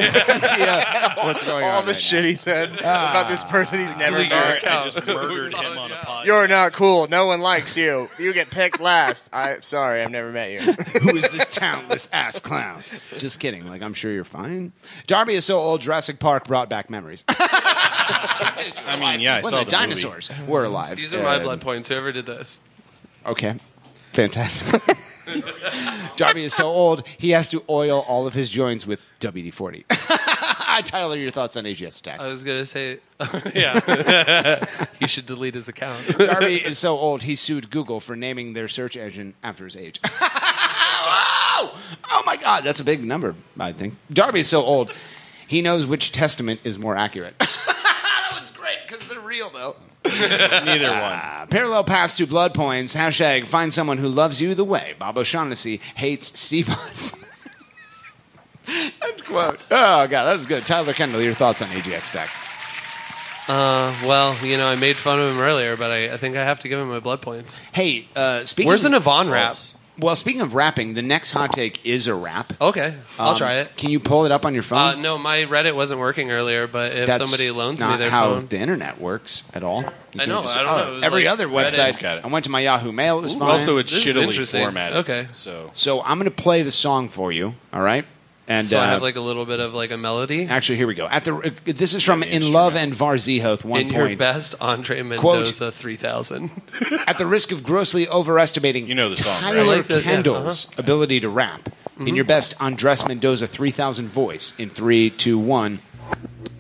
Speaker 9: what's going
Speaker 11: all
Speaker 9: on
Speaker 11: the
Speaker 9: right
Speaker 11: shit
Speaker 9: now.
Speaker 11: he said about this person he's never met.
Speaker 14: I just murdered him on a pod.
Speaker 11: You're not cool. No one likes you. You get picked last. Sorry, I've never met you.
Speaker 9: Who is this talentless ass clown? Just kidding. Like, I'm sure you're fine. Darby is so old, Jurassic Park brought back memories.
Speaker 14: I mean, yeah, I
Speaker 9: when
Speaker 14: saw
Speaker 9: the
Speaker 14: the
Speaker 9: dinosaurs were alive.
Speaker 21: These are my blood points. Whoever did this.
Speaker 9: Okay. Fantastic. Darby is so old, he has to oil all of his joints with WD-40. Tyler, your thoughts on AGS Attack?
Speaker 21: I was going to say, yeah. He should delete his account.
Speaker 9: Darby is so old, he sued Google for naming their search engine after his age. Oh my God, that's a big number, I think. Darby is so old, he knows which testament is more accurate. That was great, because they're real, though.
Speaker 14: Neither one.
Speaker 9: Parallel pass to blood points. Hashtag find someone who loves you the way Bob O'Shaughnessy hates Seabus. End quote. Oh, God, that was good. Tyler Kendall, your thoughts on AGS Attack?
Speaker 21: Well, I made fun of him earlier, but I think I have to give him my blood points.
Speaker 9: Hey, speaking
Speaker 21: Where's an Yvonne rap?
Speaker 9: Well, speaking of rapping, the next hot take is a rap.
Speaker 21: Okay, I'll try it.
Speaker 9: Can you pull it up on your phone?
Speaker 21: No, my Reddit wasn't working earlier, but if
Speaker 9: That's
Speaker 21: somebody loans
Speaker 9: not
Speaker 21: me their
Speaker 9: how
Speaker 21: phone...
Speaker 9: the internet works at all.
Speaker 21: I know, I don't know. It was
Speaker 9: Every
Speaker 21: like
Speaker 9: other
Speaker 21: Reddit's
Speaker 9: website,
Speaker 14: got it.
Speaker 9: I went to my Yahoo Mail, it was fine.
Speaker 14: Also, it's
Speaker 21: This is
Speaker 14: shittily
Speaker 21: interesting.
Speaker 14: formatted.
Speaker 21: Okay.
Speaker 14: So
Speaker 9: I'm going to play the song for you, all right? And
Speaker 21: so I have like a little bit of like a melody.
Speaker 9: Actually, here we go. This is from In Love and Varzihoth, 1
Speaker 21: In
Speaker 9: point.
Speaker 21: your best Andre Mendoza
Speaker 9: Quote,
Speaker 21: 3000.
Speaker 9: At the risk of grossly overestimating
Speaker 14: the song,
Speaker 9: Tyler
Speaker 14: right?
Speaker 9: Kendall's ability to rap, in your best Andres Mendoza 3000 voice, in 3, 2, 1.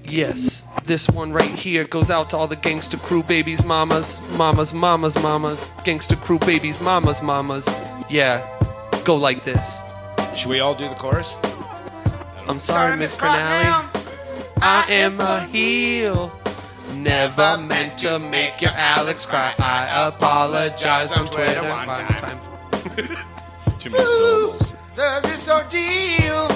Speaker 21: Yes, this one right here goes out to all the gangster crew babies, mamas, gangster crew babies, mamas. Yeah, go like this.
Speaker 9: Should we all do the chorus?
Speaker 21: I'm sorry, Miss Cronally. I am a heel. Never meant to make your Alex cry. I apologize on Twitter one time.
Speaker 14: Too many syllables.
Speaker 9: This ordeal.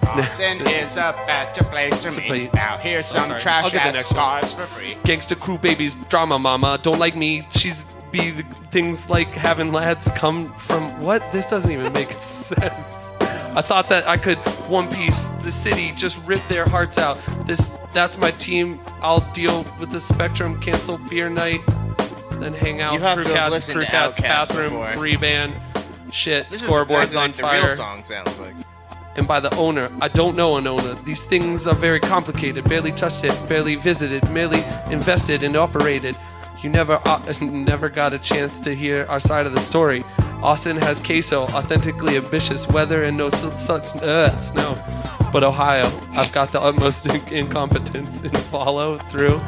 Speaker 9: Austin is about to play for me. Now here's some trash-ass scars for free.
Speaker 21: Gangsta crew babies, drama mama. Don't like me. She's be the things like having lads come from... What? This doesn't even make sense. I thought that I could One Piece the city, just rip their hearts out. That's my team. I'll deal with the Spectrum, cancel beer night, then hang out.
Speaker 11: You have
Speaker 21: Crew
Speaker 11: to have
Speaker 21: Cats,
Speaker 11: listened
Speaker 21: Crew
Speaker 11: to
Speaker 21: Cats
Speaker 11: Outkast
Speaker 21: bathroom,
Speaker 11: before.
Speaker 21: 3-band, shit,
Speaker 11: This
Speaker 21: scoreboards
Speaker 11: is exactly
Speaker 21: on
Speaker 11: like
Speaker 21: fire.
Speaker 11: The real song sounds like.
Speaker 21: And by the owner, I don't know an owner. These things are very complicated. Barely touched it, barely visited, merely invested and operated. You never got a chance to hear our side of the story. Austin has queso, authentically ambitious weather, and no such snow. But Ohio, I've got the utmost incompetence in follow through.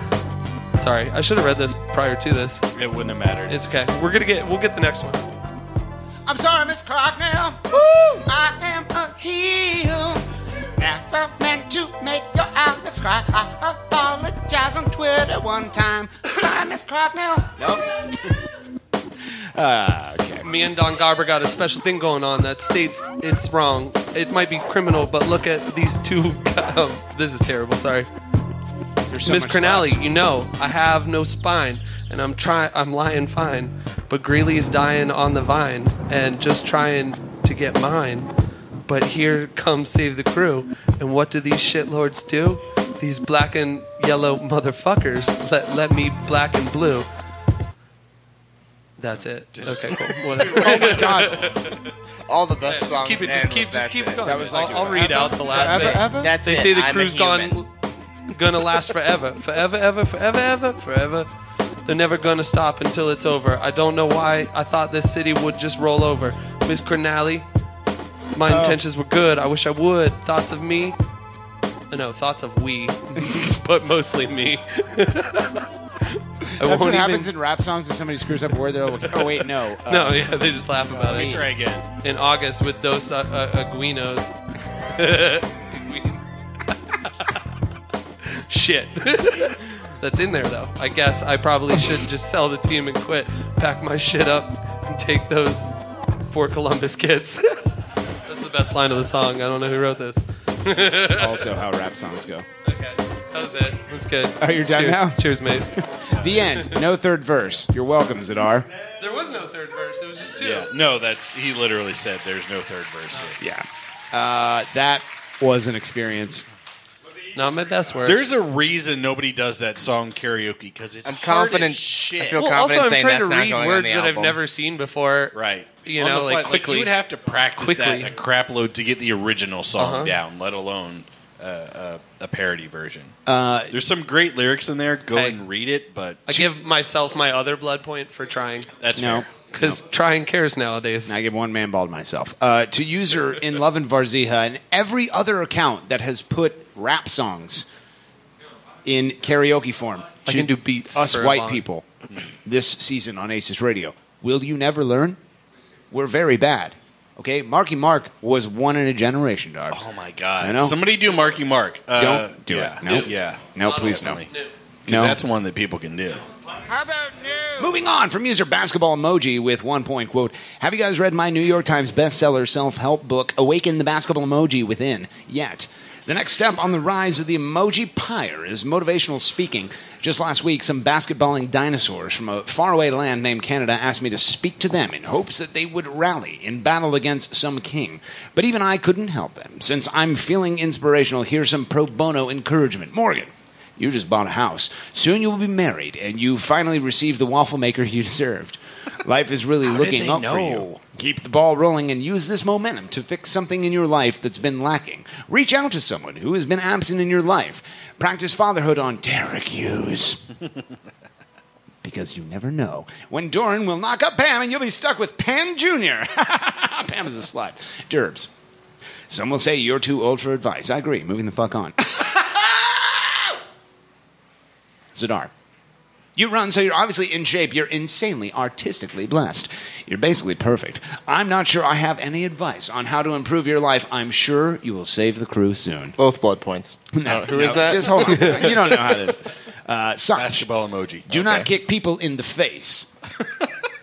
Speaker 21: Sorry, I should have read this prior to this.
Speaker 14: It wouldn't have mattered.
Speaker 21: It's okay. We'll get the next one.
Speaker 9: I'm sorry, Miss Crocknell. Woo! I am a heel. Never meant to make your Alex cry. I apologize on Twitter one time. Sorry, Miss Crocknell. Nope. Okay.
Speaker 21: Me and Don Garber got a special thing going on that states it's wrong. It might be criminal, but look at these two. This is terrible. Sorry.
Speaker 9: So
Speaker 21: Miss
Speaker 9: much
Speaker 21: Cronally,
Speaker 9: left.
Speaker 21: you know I have no spine, and I'm lying fine. But Greeley's dying on the vine, and just trying to get mine. But here comes Save the Crew, and what do these shitlords do? These black and yellow motherfuckers let me black and blue. That's it. Okay, cool. Whatever.
Speaker 11: Oh my god! All the best songs.
Speaker 21: Just keep it going.
Speaker 11: That was like
Speaker 21: I'll read out the last bit.
Speaker 11: That's
Speaker 21: they
Speaker 11: it.
Speaker 21: say the
Speaker 11: I'm
Speaker 21: crew's
Speaker 11: a human.
Speaker 21: gonna last forever. Forever. They're never gonna stop until it's over. I don't know why I thought this city would just roll over. Miss Cronally, my intentions were good. I wish I would. Thoughts of me? No, thoughts of we, but mostly me.
Speaker 9: That's what happens in rap songs when somebody screws up a word. They're like, oh, wait, no.
Speaker 21: No, yeah, they just laugh about it.
Speaker 14: Try again.
Speaker 21: In August with Dos Aguinos. Shit. That's in there, though. I guess I probably should just sell the team and quit, pack my shit up, and take those for Columbus kids. That's the best line of the song. I don't know who wrote this.
Speaker 9: Also how rap songs go.
Speaker 21: Okay, that was it. That's good.
Speaker 9: Oh, you're done now?
Speaker 21: Cheers, mate.
Speaker 9: The end. No third verse. You're welcome, Zadar.
Speaker 21: There was no third verse. It was just two.
Speaker 14: Yeah, no, he literally said there's no third verse here.
Speaker 9: Yeah. That was an experience.
Speaker 21: Not my best work.
Speaker 14: There's a reason nobody does that song karaoke because it's
Speaker 11: I'm
Speaker 14: hard
Speaker 11: confident.
Speaker 14: as shit.
Speaker 11: I feel
Speaker 21: Well,
Speaker 11: confident
Speaker 21: also, I'm
Speaker 11: saying
Speaker 21: trying
Speaker 11: that's
Speaker 21: to
Speaker 11: not
Speaker 21: read
Speaker 11: going on
Speaker 21: words
Speaker 11: the
Speaker 21: that I've
Speaker 11: album.
Speaker 21: never seen before.
Speaker 14: Right.
Speaker 21: You
Speaker 14: On
Speaker 21: know,
Speaker 14: the
Speaker 21: like
Speaker 14: fly,
Speaker 21: quickly.
Speaker 14: you would have to practice
Speaker 21: Quickly.
Speaker 14: that a crap load to get the original song
Speaker 21: Uh-huh.
Speaker 14: down, let alone a parody version. There's some great lyrics in there. Go and read it, but
Speaker 21: I give myself my other blood point for trying.
Speaker 14: That's
Speaker 9: No.
Speaker 14: fair.
Speaker 21: Because trying cares nowadays.
Speaker 9: I give one man bald myself. To user in Love and Varziha and every other account that has put rap songs in karaoke form.
Speaker 21: I can do beats
Speaker 9: Us
Speaker 21: for a
Speaker 9: white
Speaker 21: long-
Speaker 9: people this season on ACES Radio. Will you never learn? We're very bad. Okay? Marky Mark was one in a generation, Darb.
Speaker 14: Oh my god!
Speaker 9: I know.
Speaker 14: Somebody do Marky Mark.
Speaker 9: Don't do
Speaker 14: yeah.
Speaker 9: it. No.
Speaker 14: Yeah.
Speaker 9: No, please no.
Speaker 14: Because
Speaker 9: No.
Speaker 14: that's one that people can do.
Speaker 9: Moving on from user basketball emoji with 1 point quote. Have you guys read my New York Times bestseller self-help book, Awaken the Basketball Emoji Within? Yet. The next step on the rise of the emoji pyre is motivational speaking. Just last week, some basketballing dinosaurs from a faraway land named Canada asked me to speak to them in hopes that they would rally in battle against some king. But even I couldn't help them. Since I'm feeling inspirational, here's some pro bono encouragement. Morgan, you just bought a house. Soon you will be married, and you finally received the waffle maker you deserved. Life is really looking up for you. Keep the ball rolling and use this momentum to fix something in your life that's been lacking. Reach out to someone who has been absent in your life. Practice fatherhood on Derek Hughes. Because you never know when Doran will knock up Pam and you'll be stuck with Pan Jr. Pam is a slut. Derbs. Some will say you're too old for advice. I agree. Moving the fuck on. Zadar. You run, so you're obviously in shape. You're insanely artistically blessed. You're basically perfect. I'm not sure I have any advice on how to improve your life. I'm sure you will save the crew soon.
Speaker 11: Both blood points.
Speaker 9: No,
Speaker 11: Who is that?
Speaker 9: Just hold on. You don't know how this.
Speaker 14: Basketball emoji.
Speaker 9: Do not kick people in the face.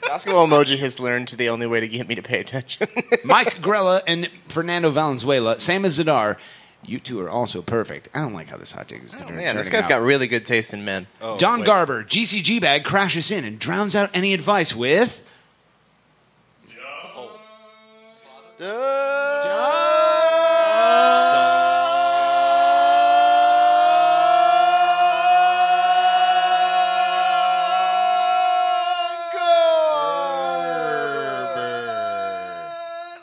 Speaker 11: Basketball emoji has learned the only way to get me to pay attention.
Speaker 9: Mike Grella and Fernando Valenzuela, same as Zadar. You two are also perfect. I don't like how this hot take is
Speaker 11: Oh man, this guy's got really good taste in men.
Speaker 9: Don Garber, GCG bag, crashes in and drowns out any advice with...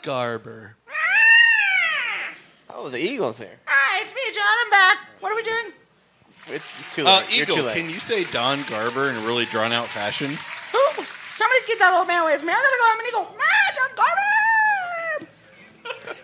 Speaker 21: Garber.
Speaker 11: Oh, the Eagles here.
Speaker 6: Hi, it's me, John. I'm back. What are we doing?
Speaker 11: It's too late. You're
Speaker 14: Eagle,
Speaker 11: too late.
Speaker 14: can you say Don Garber in a really drawn out fashion?
Speaker 6: Who? Somebody get that old man away from me. I'm gonna go. I'm gonna go. John Garber.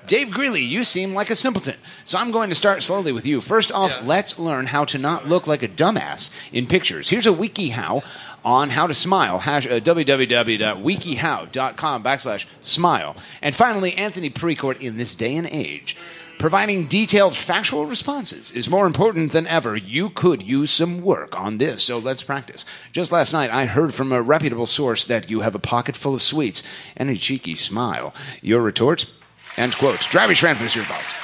Speaker 9: Dave Greeley, you seem like a simpleton. So I'm going to start slowly with you. First off, let's learn how to not look like a dumbass in pictures. Here's a WikiHow on how to smile. www.wikihow.com/smile. And finally, Anthony Precourt, in this day and age, providing detailed factual responses is more important than ever. You could use some work on this, so let's practice. Just last night, I heard from a reputable source that you have a pocket full of sweets and a cheeky smile. Your retort? End quote. Travis Schranfus, your thoughts?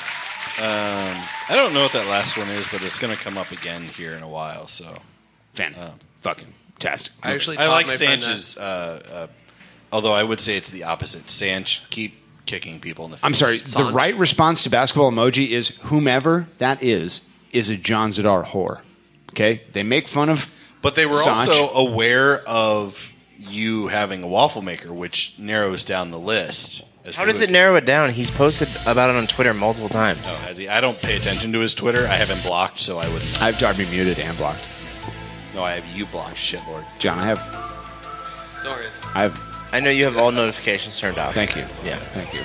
Speaker 14: I don't know what that last one is, but it's going to come up again here in a while. So,
Speaker 9: fucking test.
Speaker 21: I actually
Speaker 14: I
Speaker 21: taught
Speaker 14: like
Speaker 21: my friend
Speaker 14: Sanch's. Although I would say it's the opposite. Sanch, keep kicking people in the face.
Speaker 9: I'm sorry. The right response to basketball emoji is whomever that is a John Zadar whore. Okay? They make fun of
Speaker 14: But they were
Speaker 9: Sanch.
Speaker 14: also aware of you having a waffle maker, which narrows down the list.
Speaker 11: How does it narrow it down? He's posted about it on Twitter multiple times.
Speaker 14: Oh, has he? I don't pay attention to his Twitter. I have him blocked, so I wouldn't know.
Speaker 9: I have Darby muted and blocked.
Speaker 14: No, I have you blocked, shitlord.
Speaker 9: John, I have.
Speaker 21: Don't worry.
Speaker 11: I know you have all notifications turned off.
Speaker 9: Thank you.
Speaker 11: Yeah.
Speaker 9: Thank you.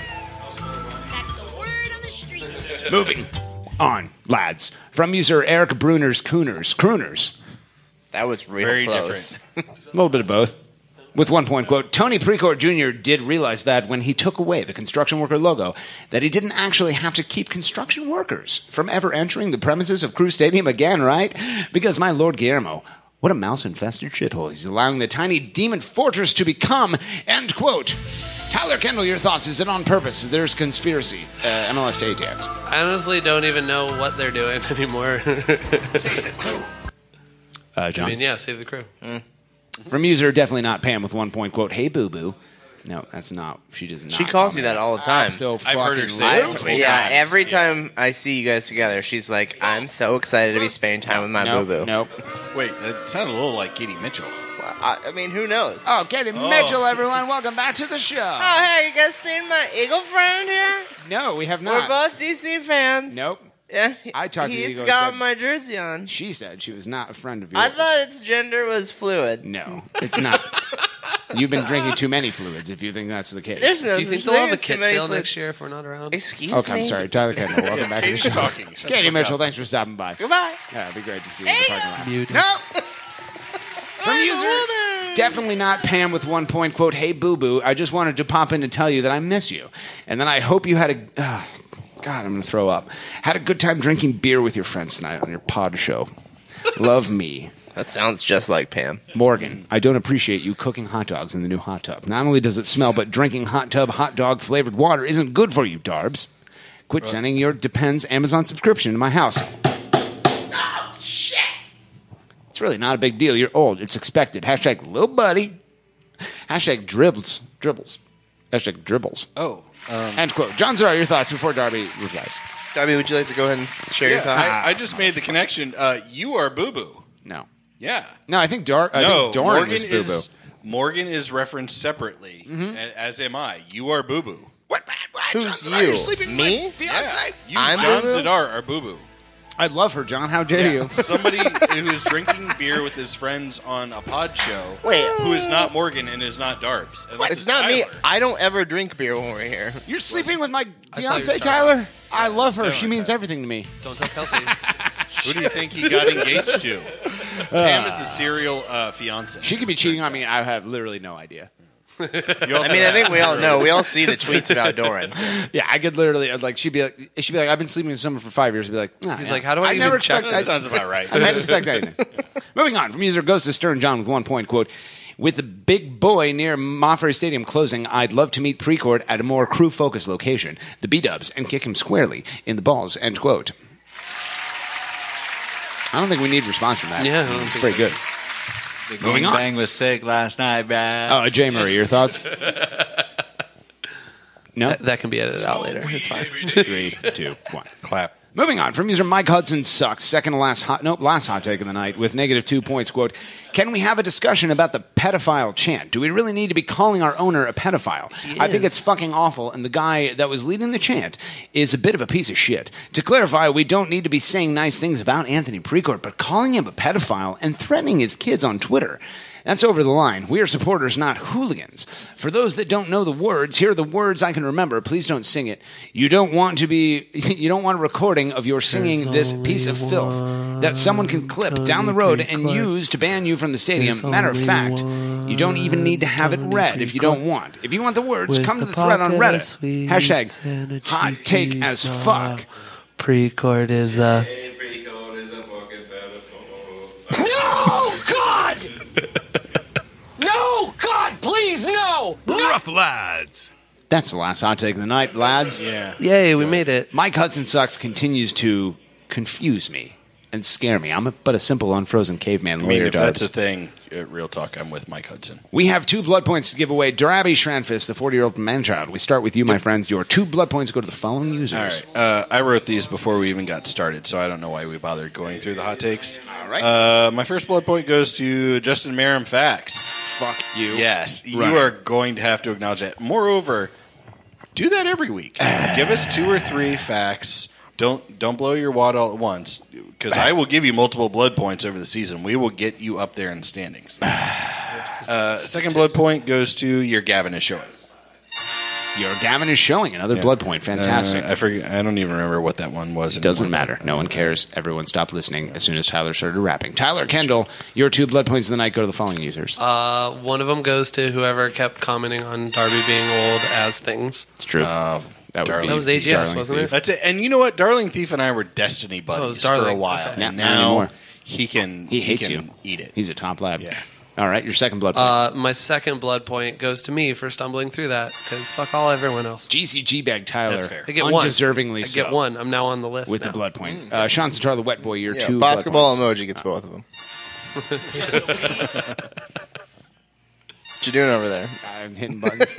Speaker 6: That's the word on the street.
Speaker 9: Moving on, lads. From user Eric Bruner's Crooners.
Speaker 11: That was real
Speaker 14: Very
Speaker 11: close.
Speaker 9: A little bit of both. With 1 point quote, Tony Precourt Jr. did realize that when he took away the construction worker logo, that he didn't actually have to keep construction workers from ever entering the premises of Crew Stadium again, right? Because my Lord Guillermo, what a mouse-infested shithole he's allowing the tiny demon fortress to become, end quote. Tyler Kendall, your thoughts? Is it on purpose? Is there conspiracy? MLS to ATX.
Speaker 21: I honestly don't even know what they're doing anymore.
Speaker 9: Save the crew. John?
Speaker 21: I mean, yeah, save the crew.
Speaker 9: From user, definitely not Pam with 1 point, quote, hey, boo-boo. No, that's not. She does not.
Speaker 11: She calls you that all the time.
Speaker 9: So
Speaker 11: I've heard her say it multiple times. Every time I see you guys together, she's like, I'm so excited to be spending time with my boo-boo.
Speaker 9: Nope.
Speaker 2: Wait, that sounded a little like Katie Mitchell.
Speaker 11: I mean, who knows?
Speaker 9: Oh, Katie Mitchell, everyone. Welcome back to the show.
Speaker 11: Oh, hey, you guys seen my Eagle friend here?
Speaker 9: No, we have not.
Speaker 11: We're both DC fans.
Speaker 9: Nope.
Speaker 11: Yeah,
Speaker 9: I talked to
Speaker 11: he's
Speaker 9: Eagle.
Speaker 11: got my jersey on.
Speaker 9: She said she was not a friend of yours.
Speaker 11: I thought its gender was fluid.
Speaker 9: No, it's not. You've been drinking too many fluids if you think that's the case.
Speaker 11: There's no
Speaker 21: Do you think they'll have a kit sale next year if we're not around?
Speaker 11: Excuse me?
Speaker 9: Okay, I'm sorry. Tyler Kendall, welcome back to the show.
Speaker 2: Talking.
Speaker 9: Katie Mitchell, thanks for stopping by.
Speaker 11: Goodbye.
Speaker 9: Yeah, it'd be great to see you in the parking lot.
Speaker 21: Muted.
Speaker 9: No! From user, definitely not Pam with 1 point, quote, hey, boo-boo, I just wanted to pop in and tell you that I miss you. And then I hope you had a... God, I'm going to throw up. Had a good time drinking beer with your friends tonight on your pod show. Love me.
Speaker 11: That sounds just like Pam.
Speaker 9: Morgan, I don't appreciate you cooking hot dogs in the new hot tub. Not only does it smell, but drinking hot tub hot dog flavored water isn't good for you, Darbs. Quit sending your Depends Amazon subscription to my house.
Speaker 6: Oh, shit!
Speaker 9: It's really not a big deal. You're old. It's expected. Hashtag little buddy. Hashtag dribbles. Hashtag dribbles.
Speaker 2: Oh.
Speaker 9: End quote. John Zara, your thoughts before Darby replies.
Speaker 11: Darby, would you like to go ahead and share your thoughts?
Speaker 2: I just made the connection. You are boo-boo.
Speaker 9: No.
Speaker 2: Yeah.
Speaker 9: No, I think Doran is boo-boo.
Speaker 2: Morgan is referenced separately, as am I. You are boo-boo.
Speaker 11: Who's you? Me?
Speaker 2: Yeah. You,
Speaker 11: I'm
Speaker 2: John
Speaker 11: boo-boo?
Speaker 2: Zadar, are boo-boo.
Speaker 9: I love her, John. How dare you?
Speaker 2: Somebody who is drinking beer with his friends on a pod show.
Speaker 11: Wait.
Speaker 2: Who is not Morgan and is not Darbs. And this
Speaker 11: It's
Speaker 2: is
Speaker 11: not me.
Speaker 2: Tyler.
Speaker 11: I don't ever drink beer when we're here.
Speaker 9: You're sleeping with my
Speaker 21: I saw your
Speaker 9: fiance,
Speaker 21: Starbucks.
Speaker 9: Tyler? I love her. She means everything to me.
Speaker 21: Don't tell Kelsey.
Speaker 2: Who do you think he got engaged to? Pam is a serial fiance.
Speaker 9: She could be cheating on me. I have literally no idea.
Speaker 11: I think we all know. We all see the tweets about Doran.
Speaker 9: Yeah, I could literally she'd be like, I've been sleeping with someone for 5 years. I'd be like, nah,
Speaker 21: He's
Speaker 9: yeah.
Speaker 21: like, how do I even
Speaker 9: never
Speaker 21: check?
Speaker 9: expect-
Speaker 2: That sounds about right.
Speaker 9: I never expect anything. Moving on from user goes to Stern John with 1 point, quote, with the big boy near Moffrey Stadium closing, I'd love to meet Precourt at a more crew-focused location, the B-dubs, and kick him squarely in the balls, end quote. I don't think we need response from that.
Speaker 21: Yeah,
Speaker 9: it's pretty good.
Speaker 17: The
Speaker 9: Moving on.
Speaker 17: gangbang was sick last night, man.
Speaker 9: Oh, Jay Murray, your thoughts? No?
Speaker 21: That can be edited out later. It's fine.
Speaker 9: 3, 2, 1.
Speaker 2: Clap.
Speaker 9: Moving on from user Mike Hudson sucks. Second to last hot take of the night with negative 2 points. Quote, can we have a discussion about the pedophile chant? Do we really need to be calling our owner a pedophile? I think it's fucking awful, and the guy that was leading the chant is a bit of a piece of shit. To clarify, we don't need to be saying nice things about Anthony Precourt, but calling him a pedophile and threatening his kids on Twitter. That's over the line. We are supporters, not hooligans. For those that don't know the words, here are the words I can remember. Please don't sing it. You don't want a recording of your singing this piece of filth that someone can clip down the road and use to ban you from the stadium. Matter of fact, you don't even need to have it read if you don't want. If you want the words, come to the thread on Reddit. Hashtag hot take as fuck.
Speaker 21: Precourt is a...
Speaker 16: No, God! No, God, please, no!
Speaker 1: Rough lads.
Speaker 9: That's the last hot take of the night, lads.
Speaker 2: Yeah.
Speaker 21: Yay, we made it.
Speaker 9: Mike Hudson Sucks continues to confuse me and scare me. I'm but a simple unfrozen caveman
Speaker 2: I mean,
Speaker 9: lawyer.
Speaker 2: if that's a thing, real talk, I'm with Mike Hudson.
Speaker 9: We have 2 blood points to give away. Darabby Shranfist, the 40-year-old man-child. We start with you, my friends. Your 2 blood points go to the following users.
Speaker 2: All right. I wrote these before we even got started, so I don't know why we bothered going through the hot takes.
Speaker 9: All right.
Speaker 2: My first blood point goes to Justin Merrim Facts.
Speaker 9: Fuck you.
Speaker 2: Yes,
Speaker 9: Right.
Speaker 2: you are going to have to acknowledge that. Moreover, do that every week. Give us 2 or 3 facts. Don't blow your wad all at once, because I will give you multiple blood points over the season. We will get you up there in the standings. Second blood point goes to your Gavin is showing.
Speaker 9: Your Gavin is showing another blood point. Fantastic.
Speaker 2: I forget. I don't even remember what that one was.
Speaker 9: It doesn't matter. No one cares. Everyone stopped listening as soon as Tyler started rapping. Tyler Kendall, your 2 blood points of the night go to the following users.
Speaker 21: One of them goes to whoever kept commenting on Darby being old as things.
Speaker 9: It's true.
Speaker 21: That was AGS, wasn't it?
Speaker 2: That's it. And you know what? Darling Thief and I were destiny buddies for a while.
Speaker 9: Okay.
Speaker 2: And
Speaker 9: Not
Speaker 2: now
Speaker 9: anymore.
Speaker 2: he can
Speaker 9: He hates you.
Speaker 2: eat it.
Speaker 9: He's a top lad.
Speaker 2: Yeah.
Speaker 9: All right, your second blood point.
Speaker 21: My second blood point goes to me for stumbling through that because fuck all everyone else.
Speaker 9: GCG bag Tyler.
Speaker 21: That's fair. I get one.
Speaker 9: Undeservingly
Speaker 21: I
Speaker 9: so.
Speaker 21: get one. I'm now on the list
Speaker 9: with
Speaker 21: now.
Speaker 9: the blood point. Sean Satar, the wet boy, your 2
Speaker 11: basketball
Speaker 9: blood points.
Speaker 11: emoji gets both of them. What you doing over there?
Speaker 9: I'm hitting buttons.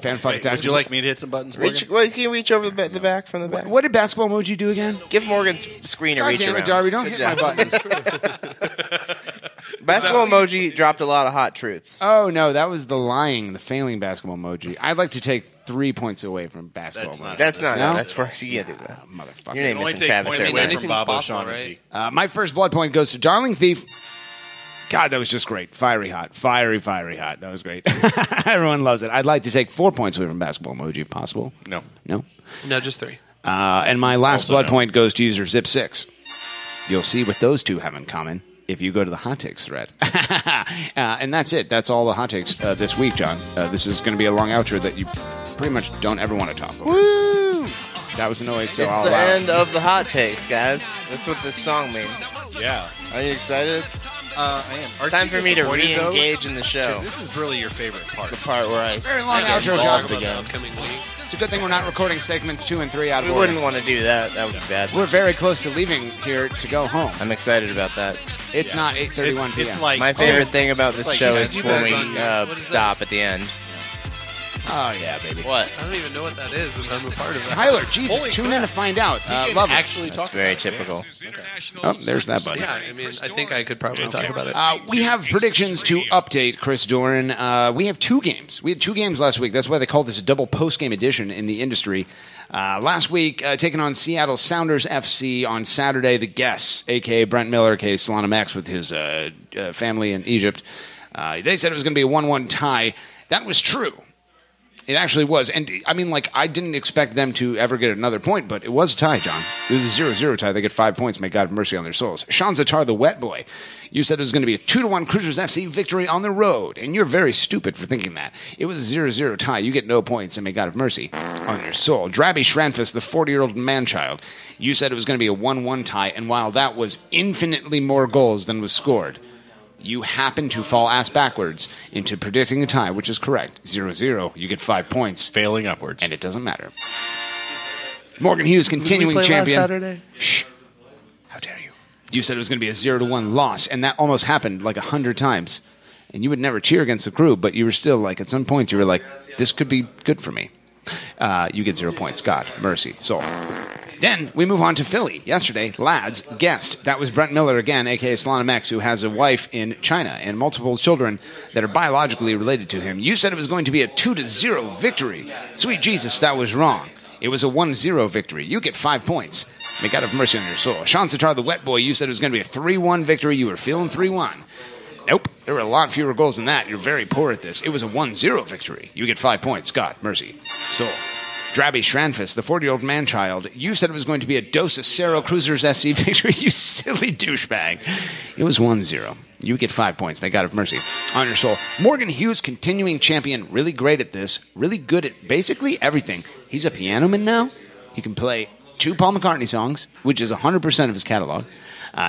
Speaker 9: Fan fuck
Speaker 2: Would you like me to hit some buttons?
Speaker 11: Can you reach over the back from the back?
Speaker 9: What did basketball emoji do again?
Speaker 11: Give Morgan's screen a
Speaker 9: God
Speaker 11: reach
Speaker 9: damn it,
Speaker 11: around.
Speaker 9: Darby, don't
Speaker 11: Good
Speaker 9: hit my
Speaker 11: job.
Speaker 9: buttons.
Speaker 11: Basketball emoji dropped a lot of hot truths.
Speaker 9: Oh, no, that was the failing basketball emoji. I'd like to take 3 points away from basketball emoji.
Speaker 11: That's not.
Speaker 9: No?
Speaker 11: That's where you can't do that.
Speaker 9: Motherfucker.
Speaker 11: Your name isn't Travis.
Speaker 2: From Bob O'Shaughnessy.
Speaker 9: My first blood point goes to Darling Thief. God, that was just great. Fiery hot. Fiery hot. That was great. Everyone loves it. I'd like to take 4 points away from basketball emoji if possible.
Speaker 2: No.
Speaker 21: No, just 3.
Speaker 9: And my last
Speaker 2: Also
Speaker 9: blood
Speaker 2: no.
Speaker 9: point goes to user Zip6. You'll see what those two have in common if you go to the hot takes thread. And that's it. That's all the hot takes this week, John. This is going to be a long outro that you pretty much don't ever want to talk over.
Speaker 11: Woo!
Speaker 9: That was the noise, so
Speaker 11: It's
Speaker 9: I'll
Speaker 11: the
Speaker 9: allow it.
Speaker 11: end of the hot takes, guys. That's what this song means.
Speaker 2: Yeah.
Speaker 11: Are you excited?
Speaker 2: I am. Aren't
Speaker 11: Time
Speaker 2: you
Speaker 11: for me to
Speaker 2: disappointed, though?
Speaker 11: re-engage in the show.
Speaker 2: 'Cause this is really your favorite part.
Speaker 11: The part where I
Speaker 9: Very long
Speaker 11: get
Speaker 9: outro,
Speaker 11: involved
Speaker 9: John.
Speaker 11: again.
Speaker 9: It's a good thing we're not recording segments 2 and 3 out of
Speaker 11: We
Speaker 9: order.
Speaker 11: wouldn't want to do that. That would be bad.
Speaker 9: We're very close to leaving here to go home.
Speaker 11: I'm excited about that.
Speaker 9: It's not 8:31 p.m.
Speaker 2: It's like
Speaker 11: My favorite thing about this
Speaker 2: like
Speaker 11: show
Speaker 2: you
Speaker 11: is
Speaker 2: said,
Speaker 11: when we
Speaker 21: what is
Speaker 11: stop at the end.
Speaker 9: Oh, yeah, baby.
Speaker 11: What?
Speaker 21: I don't even know what that is, and I'm a part of it.
Speaker 9: Tyler, Jesus, tune in to find out. Love it.
Speaker 2: actually
Speaker 11: That's
Speaker 2: talk
Speaker 11: very
Speaker 2: about it.
Speaker 11: typical.
Speaker 9: Oh, there's that button.
Speaker 21: Yeah, I mean, I think I could probably talk about it.
Speaker 9: We have predictions to update, Chris Doran. We have 2 games. We had 2 games last week. That's why they call this a double post-game edition in the industry. Last week, taking on Seattle Sounders FC on Saturday, the guests, a.k.a. Brent Miller, a.k.a. Solana Max with his family in Egypt. They said it was going to be a 1-1 tie. That was true. It actually was. And, I mean, I didn't expect them to ever get another point, but it was a tie, John. It was a 0-0 tie. They get 5 points. May God have mercy on their souls. Sean Zatar, the wet boy. You said it was going to be a 2-1 Crewzers FC victory on the road, and you're very stupid for thinking that. It was a 0-0 tie. You get no points, and may God have mercy on your soul. Drabby Schranfus, the 40-year-old man-child. You said it was going to be a 1-1 tie, and while that was infinitely more goals than was scored, you happen to fall ass backwards into predicting a tie, which is correct. 0-0. You get 5 points.
Speaker 2: Failing upwards.
Speaker 9: And it doesn't matter. Morgan Hughes, continuing
Speaker 21: Did we play
Speaker 9: champion.
Speaker 21: last Saturday?
Speaker 9: Shh. How dare you? You said it was going to be a 0-1 loss, and that almost happened 100 times. And you would never cheer against the Crew, but you were still at some point, you were like, this could be good for me. You get 0 points. God, mercy, soul. Then we move on to Philly. Yesterday, lads, guest. That was Brent Miller again, a.k.a. Solana Max, who has a wife in China and multiple children that are biologically related to him. You said it was going to be a 2-0 victory. Sweet Jesus, that was wrong. It was a 1-0 victory. You get 5 points. May God have mercy on your soul. Sean Satar, the wet boy, you said it was going to be a 3-1 victory. You were feeling 3-1. Nope. There were a lot fewer goals than that. You're very poor at this. It was a 1-0 victory. You get 5 points. God, mercy. Soul. Drabby Schranfus, the 40-year-old man-child, you said it was going to be a Dos Acero Crewzers FC victory, you silly douchebag. It was 1-0. You get 5 points. May God have mercy on your soul. Morgan Hughes, continuing champion, really great at this, really good at basically everything. He's a piano man now. He can play 2 Paul McCartney songs, which is 100% of his catalog.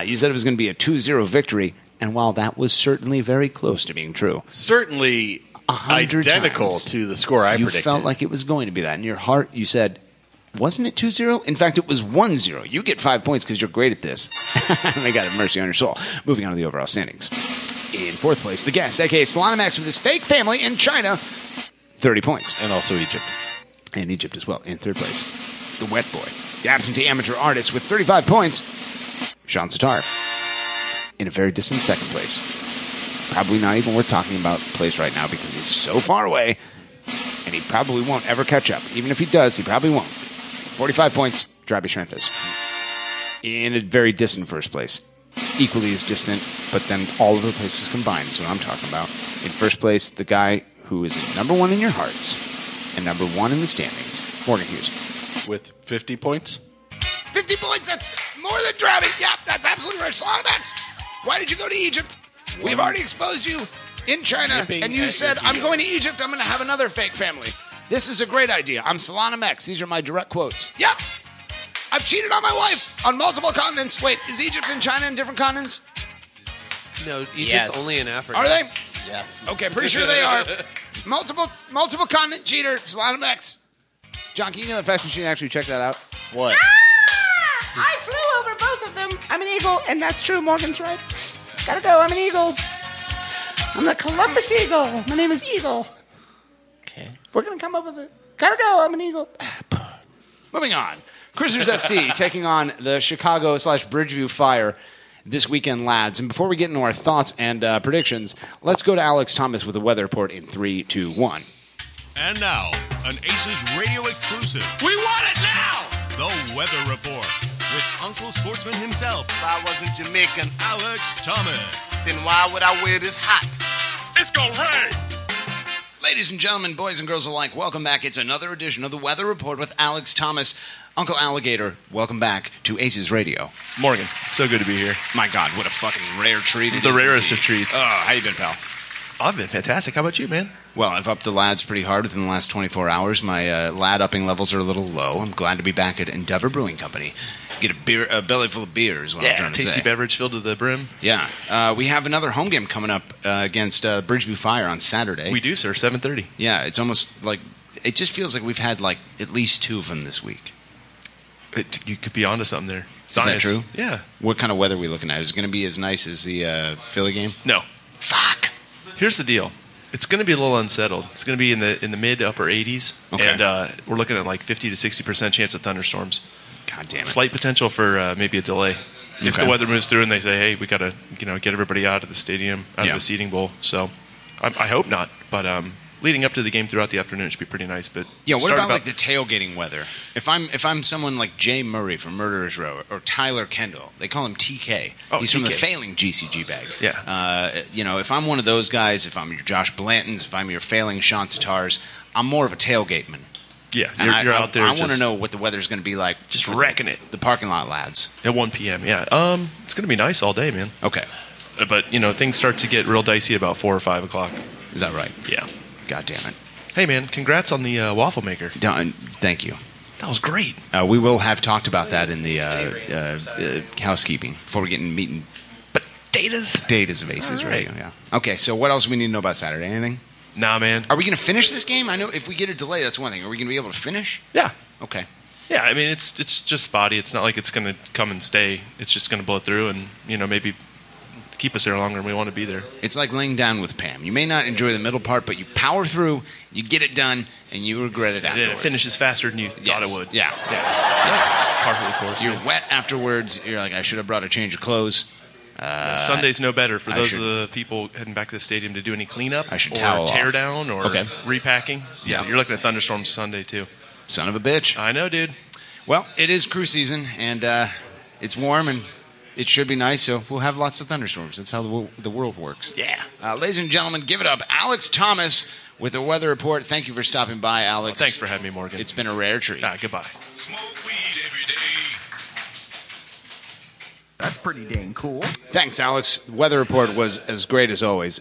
Speaker 9: You said it was going to be a 2-0 victory, and while that was certainly very close to being true,
Speaker 2: certainly identical
Speaker 9: times,
Speaker 2: to the score I predicted.
Speaker 9: You felt like it was going to be that. In your heart, you said, wasn't it 2-0? In fact, it was 1-0. You get 5 points because you're great at this. May God have mercy on your soul. Moving on to the overall standings. In 4th place, the guest, a.k.a. Solana Max with his fake family in China, 30 points.
Speaker 2: And also Egypt.
Speaker 9: And Egypt as well, in 3rd place. The wet boy, the absentee amateur artist with 35 points, Sean Satar. In a very distant 2nd place. Probably not even worth talking about place right now because he's so far away, and he probably won't ever catch up. Even if he does, he probably won't. 45 points, Drabby Schranfus. In a very distant 1st place. Equally as distant, but then all of the places combined is what I'm talking about. In 1st place, the guy who is number 1 in your hearts and number 1 in the standings, Morgan Hughes.
Speaker 2: With 50 points?
Speaker 9: 50 points, that's more than Drabby. Yep, that's absolutely right. Solana Max, why did you go to Egypt? We've already exposed you in China, and you said, I'm going to Egypt, I'm going to have another fake family. This is a great idea. I'm Solana Max. These are my direct quotes. Yep. I've cheated on my wife on multiple continents. Wait, is Egypt and China in different continents?
Speaker 21: No, Egypt's
Speaker 9: Yes.
Speaker 21: only in Africa.
Speaker 9: Are they?
Speaker 11: Yes.
Speaker 9: Okay, pretty sure they are. Multiple continent cheater. Slalomex. John, can you get the fax machine and actually check that out?
Speaker 11: What?
Speaker 6: I flew over both of them. I'm an eagle, and that's true. Morgan's right. Gotta go. I'm an eagle. I'm the Columbus Eagle. My name is Eagle.
Speaker 11: Okay.
Speaker 6: We're gonna come up with it. Gotta go. I'm an eagle.
Speaker 9: Moving on. Crewzers FC taking on the Chicago/Bridgeview Fire this weekend, lads. And before we get into our thoughts and predictions, let's go to Alex Thomas with the weather report in 3, 2, 1.
Speaker 22: And now, an ACES radio exclusive. We want it now! The Weather Report with Uncle Sportsman himself.
Speaker 15: If I wasn't Jamaican,
Speaker 22: Alex Thomas.
Speaker 15: then why would I wear this hat?
Speaker 22: It's gonna rain!
Speaker 9: Ladies and gentlemen, boys and girls alike, welcome back. It's another edition of the Weather Report with Alex Thomas. Uncle Alligator, welcome back to ACES Radio.
Speaker 13: Morgan, so good to be here.
Speaker 9: My God, what a fucking rare treat it
Speaker 13: The
Speaker 9: is
Speaker 13: rarest
Speaker 9: indeed.
Speaker 13: of treats.
Speaker 9: Oh, how you been, pal?
Speaker 13: I've been fantastic. How about you, man?
Speaker 9: Well, I've upped the lads pretty hard within the last 24 hours. My lad upping levels are a little low. I'm glad to be back at Endeavor Brewing Company. Get a belly full of beer is what I'm trying to
Speaker 13: tasty
Speaker 9: say.
Speaker 13: beverage filled to the brim.
Speaker 9: Yeah. We have another home game coming up against Bridgeview Fire on Saturday.
Speaker 13: We do, sir. 7:30.
Speaker 9: Yeah, it's almost like it just feels like we've had like at least 2 of them this week.
Speaker 13: You could be onto something there.
Speaker 9: Is that true?
Speaker 13: Yeah.
Speaker 9: What kind of weather are we looking at? Is it going to be as nice as the Philly game?
Speaker 13: No.
Speaker 9: Fuck.
Speaker 13: Here's the deal. It's going to be a little unsettled. It's going to be in the mid to upper 80s,
Speaker 9: Okay.
Speaker 13: and we're looking at like 50 to 60% chance of thunderstorms.
Speaker 9: God damn it.
Speaker 13: Slight potential for maybe a delay. If
Speaker 9: Okay.
Speaker 13: the weather moves through and they say, "Hey, we got to get everybody out of the stadium, out
Speaker 9: Yeah.
Speaker 13: of the seating bowl," so I hope not. But leading up to the game throughout the afternoon should be pretty nice. But
Speaker 9: Yeah, what
Speaker 13: start
Speaker 9: about like the tailgating weather? If I'm someone like Jay Murray from Murderers Row or Tyler Kendall, they call him TK.
Speaker 13: Oh,
Speaker 9: He's from the
Speaker 13: TK.
Speaker 9: failing GCG bag.
Speaker 13: Yeah.
Speaker 9: If I'm one of those guys, if I'm your Josh Blantons, if I'm your failing Sean Satars, I'm more of a tailgateman.
Speaker 13: Yeah,
Speaker 9: And
Speaker 13: you're out there.
Speaker 9: I want to
Speaker 13: just
Speaker 9: know what the weather's going to be like.
Speaker 13: Just
Speaker 9: for
Speaker 13: wrecking it.
Speaker 9: The parking lot lads.
Speaker 13: At 1 p.m. Yeah. It's going to be nice all day, man.
Speaker 9: Okay.
Speaker 13: But things start to get real dicey about 4 or 5 o'clock.
Speaker 9: Is that right?
Speaker 13: Yeah.
Speaker 9: God damn it.
Speaker 13: Hey, man, congrats on the waffle maker.
Speaker 9: Thank you.
Speaker 13: That was great.
Speaker 9: We will have talked about that in the housekeeping before we get in meeting.
Speaker 13: But Data's
Speaker 9: of ACES
Speaker 13: All right.
Speaker 9: Radio, yeah. Okay, so what else do we need to know about Saturday? Anything?
Speaker 13: Nah, man.
Speaker 9: Are we going to finish this game? I know if we get a delay, that's one thing. Are we going to be able to finish?
Speaker 13: Yeah.
Speaker 9: Okay.
Speaker 13: Yeah, I mean, it's just spotty. It's not like it's going to come and stay. It's just going to blow through and, maybe keep us there longer than we want to be there.
Speaker 9: It's like laying down with Pam. You may not enjoy the middle part, but you power through, you get it done, and you regret it
Speaker 13: And
Speaker 9: afterwards.
Speaker 13: then it finishes faster than you thought it would.
Speaker 9: Yeah.
Speaker 13: That's part of the course.
Speaker 9: You're wet afterwards. You're like, I should have brought a change of clothes.
Speaker 13: Sunday's no better for
Speaker 9: I
Speaker 13: those
Speaker 9: should-
Speaker 13: of the people heading back to the stadium to do any cleanup
Speaker 9: I should
Speaker 13: or
Speaker 9: towel
Speaker 13: tear
Speaker 9: off.
Speaker 13: down or
Speaker 9: Okay.
Speaker 13: repacking. Yeah,
Speaker 9: Yeah.
Speaker 13: you're looking at thunderstorms Sunday too.
Speaker 9: Son of a bitch.
Speaker 13: I know, dude.
Speaker 9: Well, it is crew season, and it's warm, and it should be nice, so we'll have lots of thunderstorms. That's how the world works.
Speaker 13: Yeah.
Speaker 9: Ladies and gentlemen, give it up. Alex Thomas with the weather report. Thank you for stopping by, Alex.
Speaker 13: Well, thanks for having me, Morgan.
Speaker 9: It's been a rare treat.
Speaker 13: Goodbye.
Speaker 8: That's pretty dang cool.
Speaker 9: Thanks, Alex. The weather report was as great as always.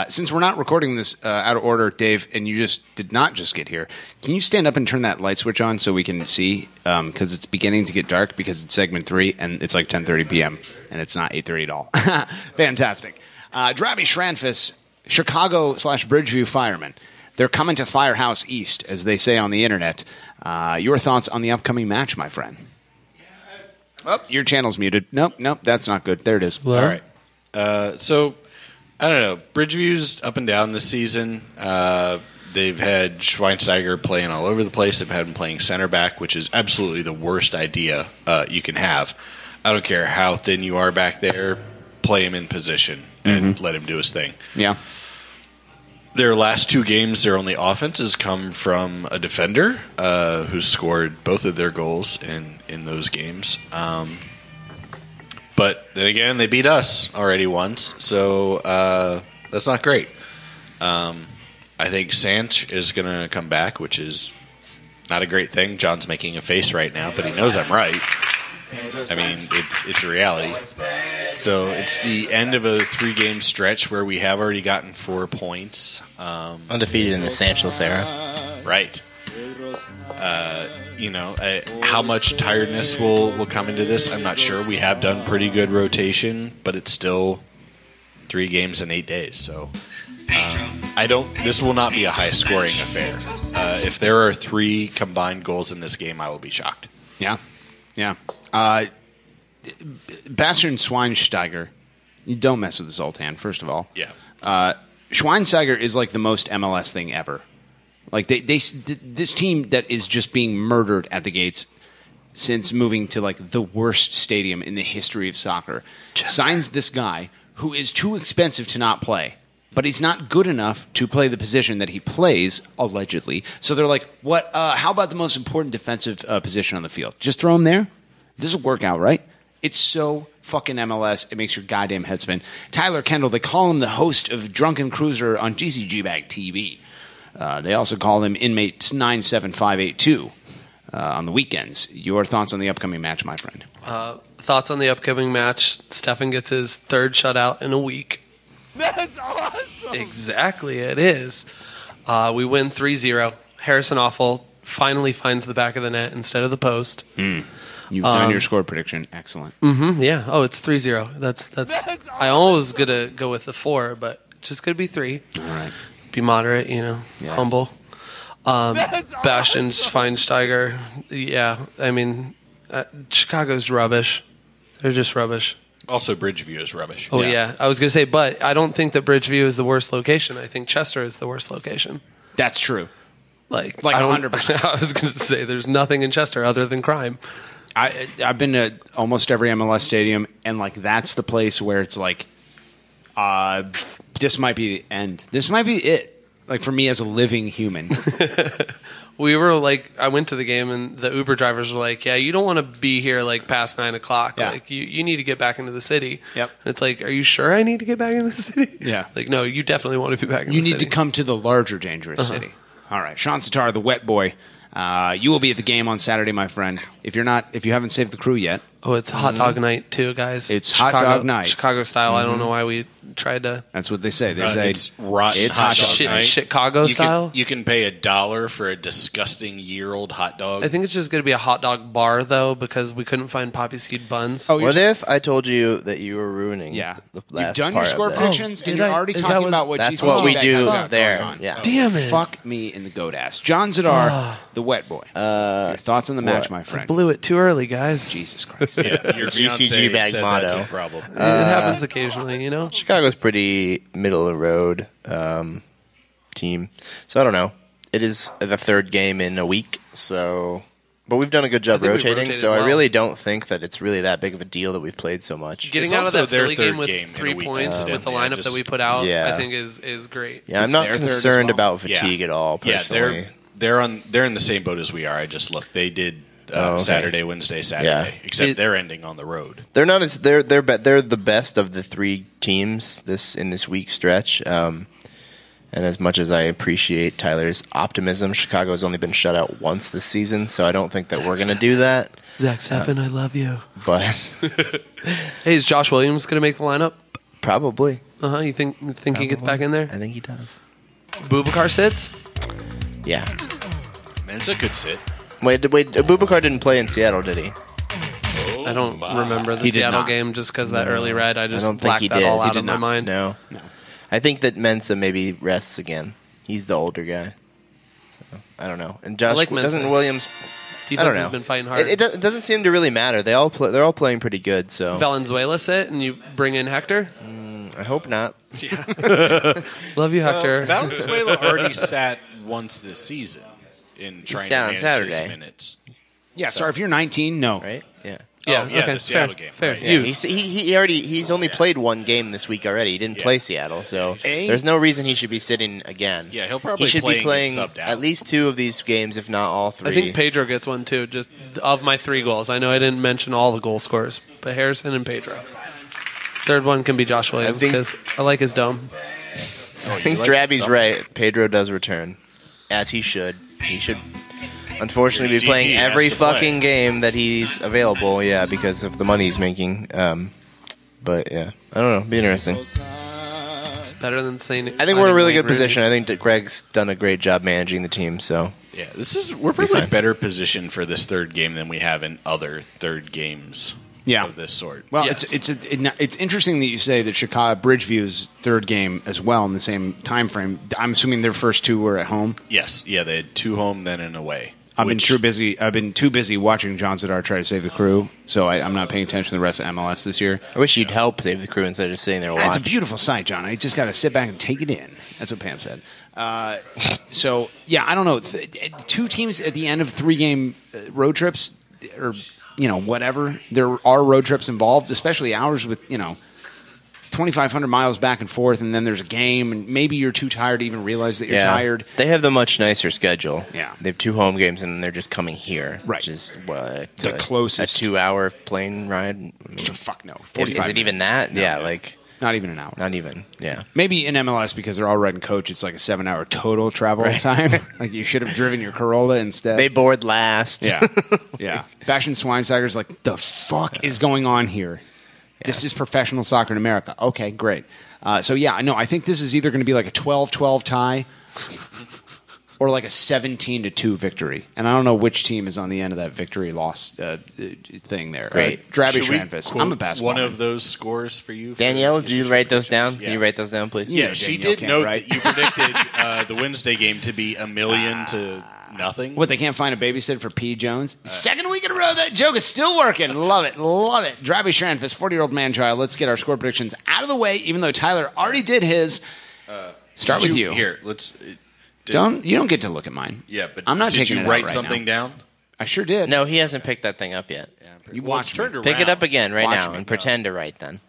Speaker 9: Since we're not recording this out of order, Dave, and you did not just get here, can you stand up and turn that light switch on so we can see? Because it's beginning to get dark because it's segment 3, and it's like 10:30 p.m., and it's not 8:30 at all. Fantastic. Drabby Schranfus, Chicago/Bridgeview Firemen. They're coming to Firehouse East, as they say on the internet. Your thoughts on the upcoming match, my friend? Oh, your channel's muted. Nope, that's not good. There it is.
Speaker 2: All right. So, I don't know. Bridgeview's up and down this season. They've had Schweinsteiger playing all over the place. They've had him playing center back, which is absolutely the worst idea you can have. I don't care how thin you are back there. Play him in position and let him do his thing.
Speaker 9: Yeah.
Speaker 2: Their last 2 games, their only offense has come from a defender who scored both of their goals in those games. But then again, they beat us already once, so that's not great. I think Sanch is going to come back, which is not a great thing. John's making a face right now, but he knows I'm right. I mean, it's a reality. So it's the end of a 3-game stretch where we have already gotten 4 points.
Speaker 11: Undefeated in the Sanchez era.
Speaker 2: Right. How much tiredness will come into this, I'm not sure. We have done pretty good rotation, but it's still
Speaker 14: 3 games in 8 days. So this will not be a high-scoring affair. If there are 3 combined goals in this game, I will be shocked.
Speaker 9: Yeah. Bastian Schweinsteiger, you don't mess with Zoltan, first of all.
Speaker 14: Yeah.
Speaker 9: Schweinsteiger is like the most MLS thing ever. Like this team that is just being murdered at the gates since moving to like the worst stadium in the history of soccer signs this guy who is too expensive to not play, but he's not good enough to play the position that he plays, allegedly. So they're like, "What? How about the most important defensive position on the field? Just throw him there. This will work out, right?" It's so fucking MLS. It makes your goddamn head spin. Tyler Kendall, they call him the host of Drunken Cruiser on GCG Bag TV. They also call him Inmate 97582 on the weekends. Your thoughts on the upcoming match, my friend?
Speaker 21: Thoughts on the upcoming match? Stefan gets his 3rd shutout in a week.
Speaker 18: That's awesome.
Speaker 21: Exactly, it is. We win 3-0. Harrison Awful finally finds the back of the net instead of the post.
Speaker 9: You've done your score prediction. Excellent.
Speaker 21: Yeah. Oh, it's 3-0. That's awesome. I always going to go with the 4, but it's just going to be 3.
Speaker 9: All right.
Speaker 21: Be moderate, humble. Bastian Schweinsteiger. Yeah, I mean, Chicago's rubbish. They're just rubbish.
Speaker 14: Also, Bridgeview is rubbish.
Speaker 21: Oh, yeah. I was going to say, but I don't think that Bridgeview is the worst location. I think Chester is the worst location.
Speaker 9: That's true.
Speaker 21: Like
Speaker 9: 100%.
Speaker 21: I was going to say, there's nothing in Chester other than crime.
Speaker 9: I've been to almost every MLS stadium, and like that's the place where it's like, this might be the end. This might be it. Like for me as a living human.
Speaker 21: We were like, I went to the game and the Uber drivers were like, yeah, you don't want to be here like past 9 o'clock.
Speaker 9: Yeah.
Speaker 21: Like you need to get back into the city.
Speaker 9: Yep.
Speaker 21: And it's like, are you sure I need to get back into the city?
Speaker 9: Yeah.
Speaker 21: Like, no, you definitely want to be back in the city.
Speaker 9: You need to come to the larger dangerous city. All right. Sean Sitar, the wet boy. You will be at the game on Saturday, my friend. If you haven't saved the crew yet.
Speaker 21: Oh, it's hot dog night too, guys.
Speaker 9: It's hot dog night.
Speaker 21: Chicago style. I don't know why we tried to.
Speaker 9: That's what they say. They say
Speaker 14: it's rotten.
Speaker 9: It's
Speaker 14: hot
Speaker 9: dog
Speaker 14: night.
Speaker 21: Chicago style.
Speaker 14: You can pay $1 for a disgusting year-old hot dog.
Speaker 21: I think it's just going to be a hot dog bar though, because we couldn't find poppy seed buns.
Speaker 11: Oh, what if I told you that you were ruining?
Speaker 9: Yeah,
Speaker 11: the last
Speaker 9: you've done your
Speaker 11: part
Speaker 9: score
Speaker 11: of this?
Speaker 9: predictions, and you're already talking about what
Speaker 11: that's
Speaker 9: GCG
Speaker 11: what we
Speaker 9: Bag
Speaker 11: do
Speaker 9: has got
Speaker 11: there.
Speaker 9: going on.
Speaker 11: Yeah,
Speaker 21: damn it.
Speaker 9: Fuck me in the goat ass. John Zadar, the wet boy. Your thoughts on the match, my friend?
Speaker 21: I blew it too early, guys.
Speaker 9: Jesus Christ.
Speaker 14: Yeah,
Speaker 11: your GCG Bag motto.
Speaker 14: That's a problem.
Speaker 21: It happens occasionally,
Speaker 11: Chicago's pretty middle of the road team, so I don't know. It is the 3rd game in a week, so but we've done a good job rotating. So
Speaker 21: well.
Speaker 11: I really don't think that it's really that big of a deal that we've played so much.
Speaker 21: Getting out of that Philly game with 3 points with the lineup that we put out, I think is great.
Speaker 11: Yeah, I'm not concerned about fatigue at all. Personally,
Speaker 14: they're in the same boat as we are. I just looked. They did Saturday, Wednesday, Saturday. Except they're ending on the road.
Speaker 11: They're not as they're the best of the 3 teams in this week stretch. And as much as I appreciate Tyler's optimism, Chicago's only been shut out once this season, so I don't think that we're going to do that.
Speaker 21: Zach Steffen, I love you.
Speaker 11: But
Speaker 21: hey, is Josh Williams going to make the lineup?
Speaker 11: Probably.
Speaker 21: You think he gets back in there?
Speaker 11: I think he does.
Speaker 21: Boubacar sits?
Speaker 11: Yeah.
Speaker 14: Mensa could sit.
Speaker 11: Wait, Boubacar didn't play in Seattle, did he?
Speaker 21: I don't remember the Seattle game just because that early red. I just blacked that all out of my mind.
Speaker 11: No. I think that Mensa maybe rests again. He's the older guy. So, I don't know. And Josh doesn't Williams.
Speaker 21: Defense
Speaker 11: I don't know.
Speaker 21: has been fighting hard.
Speaker 11: It doesn't seem to really matter. They're all playing pretty good. So
Speaker 21: Valenzuela sit and you bring in Hector.
Speaker 11: I hope not.
Speaker 21: Yeah. Love you, Hector.
Speaker 14: Valenzuela already sat once this season in trying to manage his minutes.
Speaker 9: Yeah, sorry, if you're 19, no.
Speaker 11: Right? Yeah.
Speaker 21: Yeah,
Speaker 14: okay. The Seattle game.
Speaker 21: Fair.
Speaker 14: Right.
Speaker 11: Yeah. He's only played 1 game this week already. He didn't play Seattle, so there's no reason he should be sitting again.
Speaker 14: Yeah, he'll probably
Speaker 11: he should be playing
Speaker 14: subbed out.
Speaker 11: at least 2 of these games, if not all 3.
Speaker 21: I think Pedro gets one too. Just of my 3 goals, I know I didn't mention all the goal scorers, but Harrison and Pedro. 3rd one can be Josh Williams because I like his dome.
Speaker 11: I think Drabby's right. Pedro does return, as he should. He should. Unfortunately, be playing every fucking game that he's available, because of the money he's making. But, I don't know. Be interesting.
Speaker 21: It's better than saying.
Speaker 11: I think we're in a really good position. I think that Greg's done a great job managing the team, so.
Speaker 14: Yeah, we're probably better positioned for this 3rd game than we have in other 3rd games.
Speaker 2: of this sort.
Speaker 9: Well, it's interesting that you say that Chicago Bridgeview's third game as well in the same time frame. I'm assuming their first two were at home.
Speaker 2: Yes, yeah, they had 2 home, then an away.
Speaker 9: I've been too busy watching John Zadar try to save the crew, so I'm not paying attention to the rest of MLS this year.
Speaker 11: I wish you'd help save the crew instead of just sitting there watching.
Speaker 9: It's a beautiful sight, John. I just got to sit back and take it in. That's what Pam said. So, yeah, I don't know. 2 teams at the end of 3-game road trips, or, whatever. There are road trips involved, especially ours with, 2,500 miles back and forth, and then there's a game, and maybe you're too tired to even realize that you're tired.
Speaker 11: They have the much nicer schedule.
Speaker 9: Yeah.
Speaker 11: They have 2 home games, and they're just coming here.
Speaker 9: Right.
Speaker 11: Which is,
Speaker 9: the closest.
Speaker 11: A 2-hour plane ride?
Speaker 9: Fuck no.
Speaker 11: 45 Is it even that?
Speaker 9: No,
Speaker 11: yeah,
Speaker 9: no.
Speaker 11: like...
Speaker 9: Not even an hour.
Speaker 11: Not even, yeah.
Speaker 9: Maybe in MLS, because they're all riding coach, it's like a 7-hour total travel time. Like you should have driven your Corolla instead.
Speaker 11: They board last.
Speaker 9: Yeah. Yeah. Bastian Schweinsteiger's like, the fuck is going on here? Yeah. This is professional soccer in America. Okay, great. I think this is either going to be like a 12-12 tie or like a 17-2 victory. And I don't know which team is on the end of that victory-loss thing there.
Speaker 11: Great.
Speaker 9: Drabby Schranfis. I'm a basketball
Speaker 2: one of those scores for you.
Speaker 11: Danielle, do you write those down?
Speaker 2: Yeah.
Speaker 11: Can you write those down, please?
Speaker 2: Yeah, she did note that you predicted the Wednesday game to be 1,000,000 to nothing.
Speaker 9: What, they can't find a babysitter for P. Jones? Second week in a row, that joke is still working. Love it. Love it. Drabby Schranfis, 40-year-old man-child. Let's get our score predictions out of the way, even though Tyler already did his. Start with you.
Speaker 2: Here, let's...
Speaker 9: You don't get to look at mine.
Speaker 2: Yeah, but
Speaker 9: I'm not
Speaker 2: did
Speaker 9: taking
Speaker 2: you
Speaker 9: it out
Speaker 2: write
Speaker 9: right
Speaker 2: something
Speaker 9: now.
Speaker 2: down?
Speaker 9: I sure did.
Speaker 11: No, he hasn't picked that thing up yet.
Speaker 9: You watch
Speaker 2: turned around.
Speaker 11: Pick it up again right
Speaker 9: Watch
Speaker 11: now
Speaker 9: me.
Speaker 11: and pretend to write then.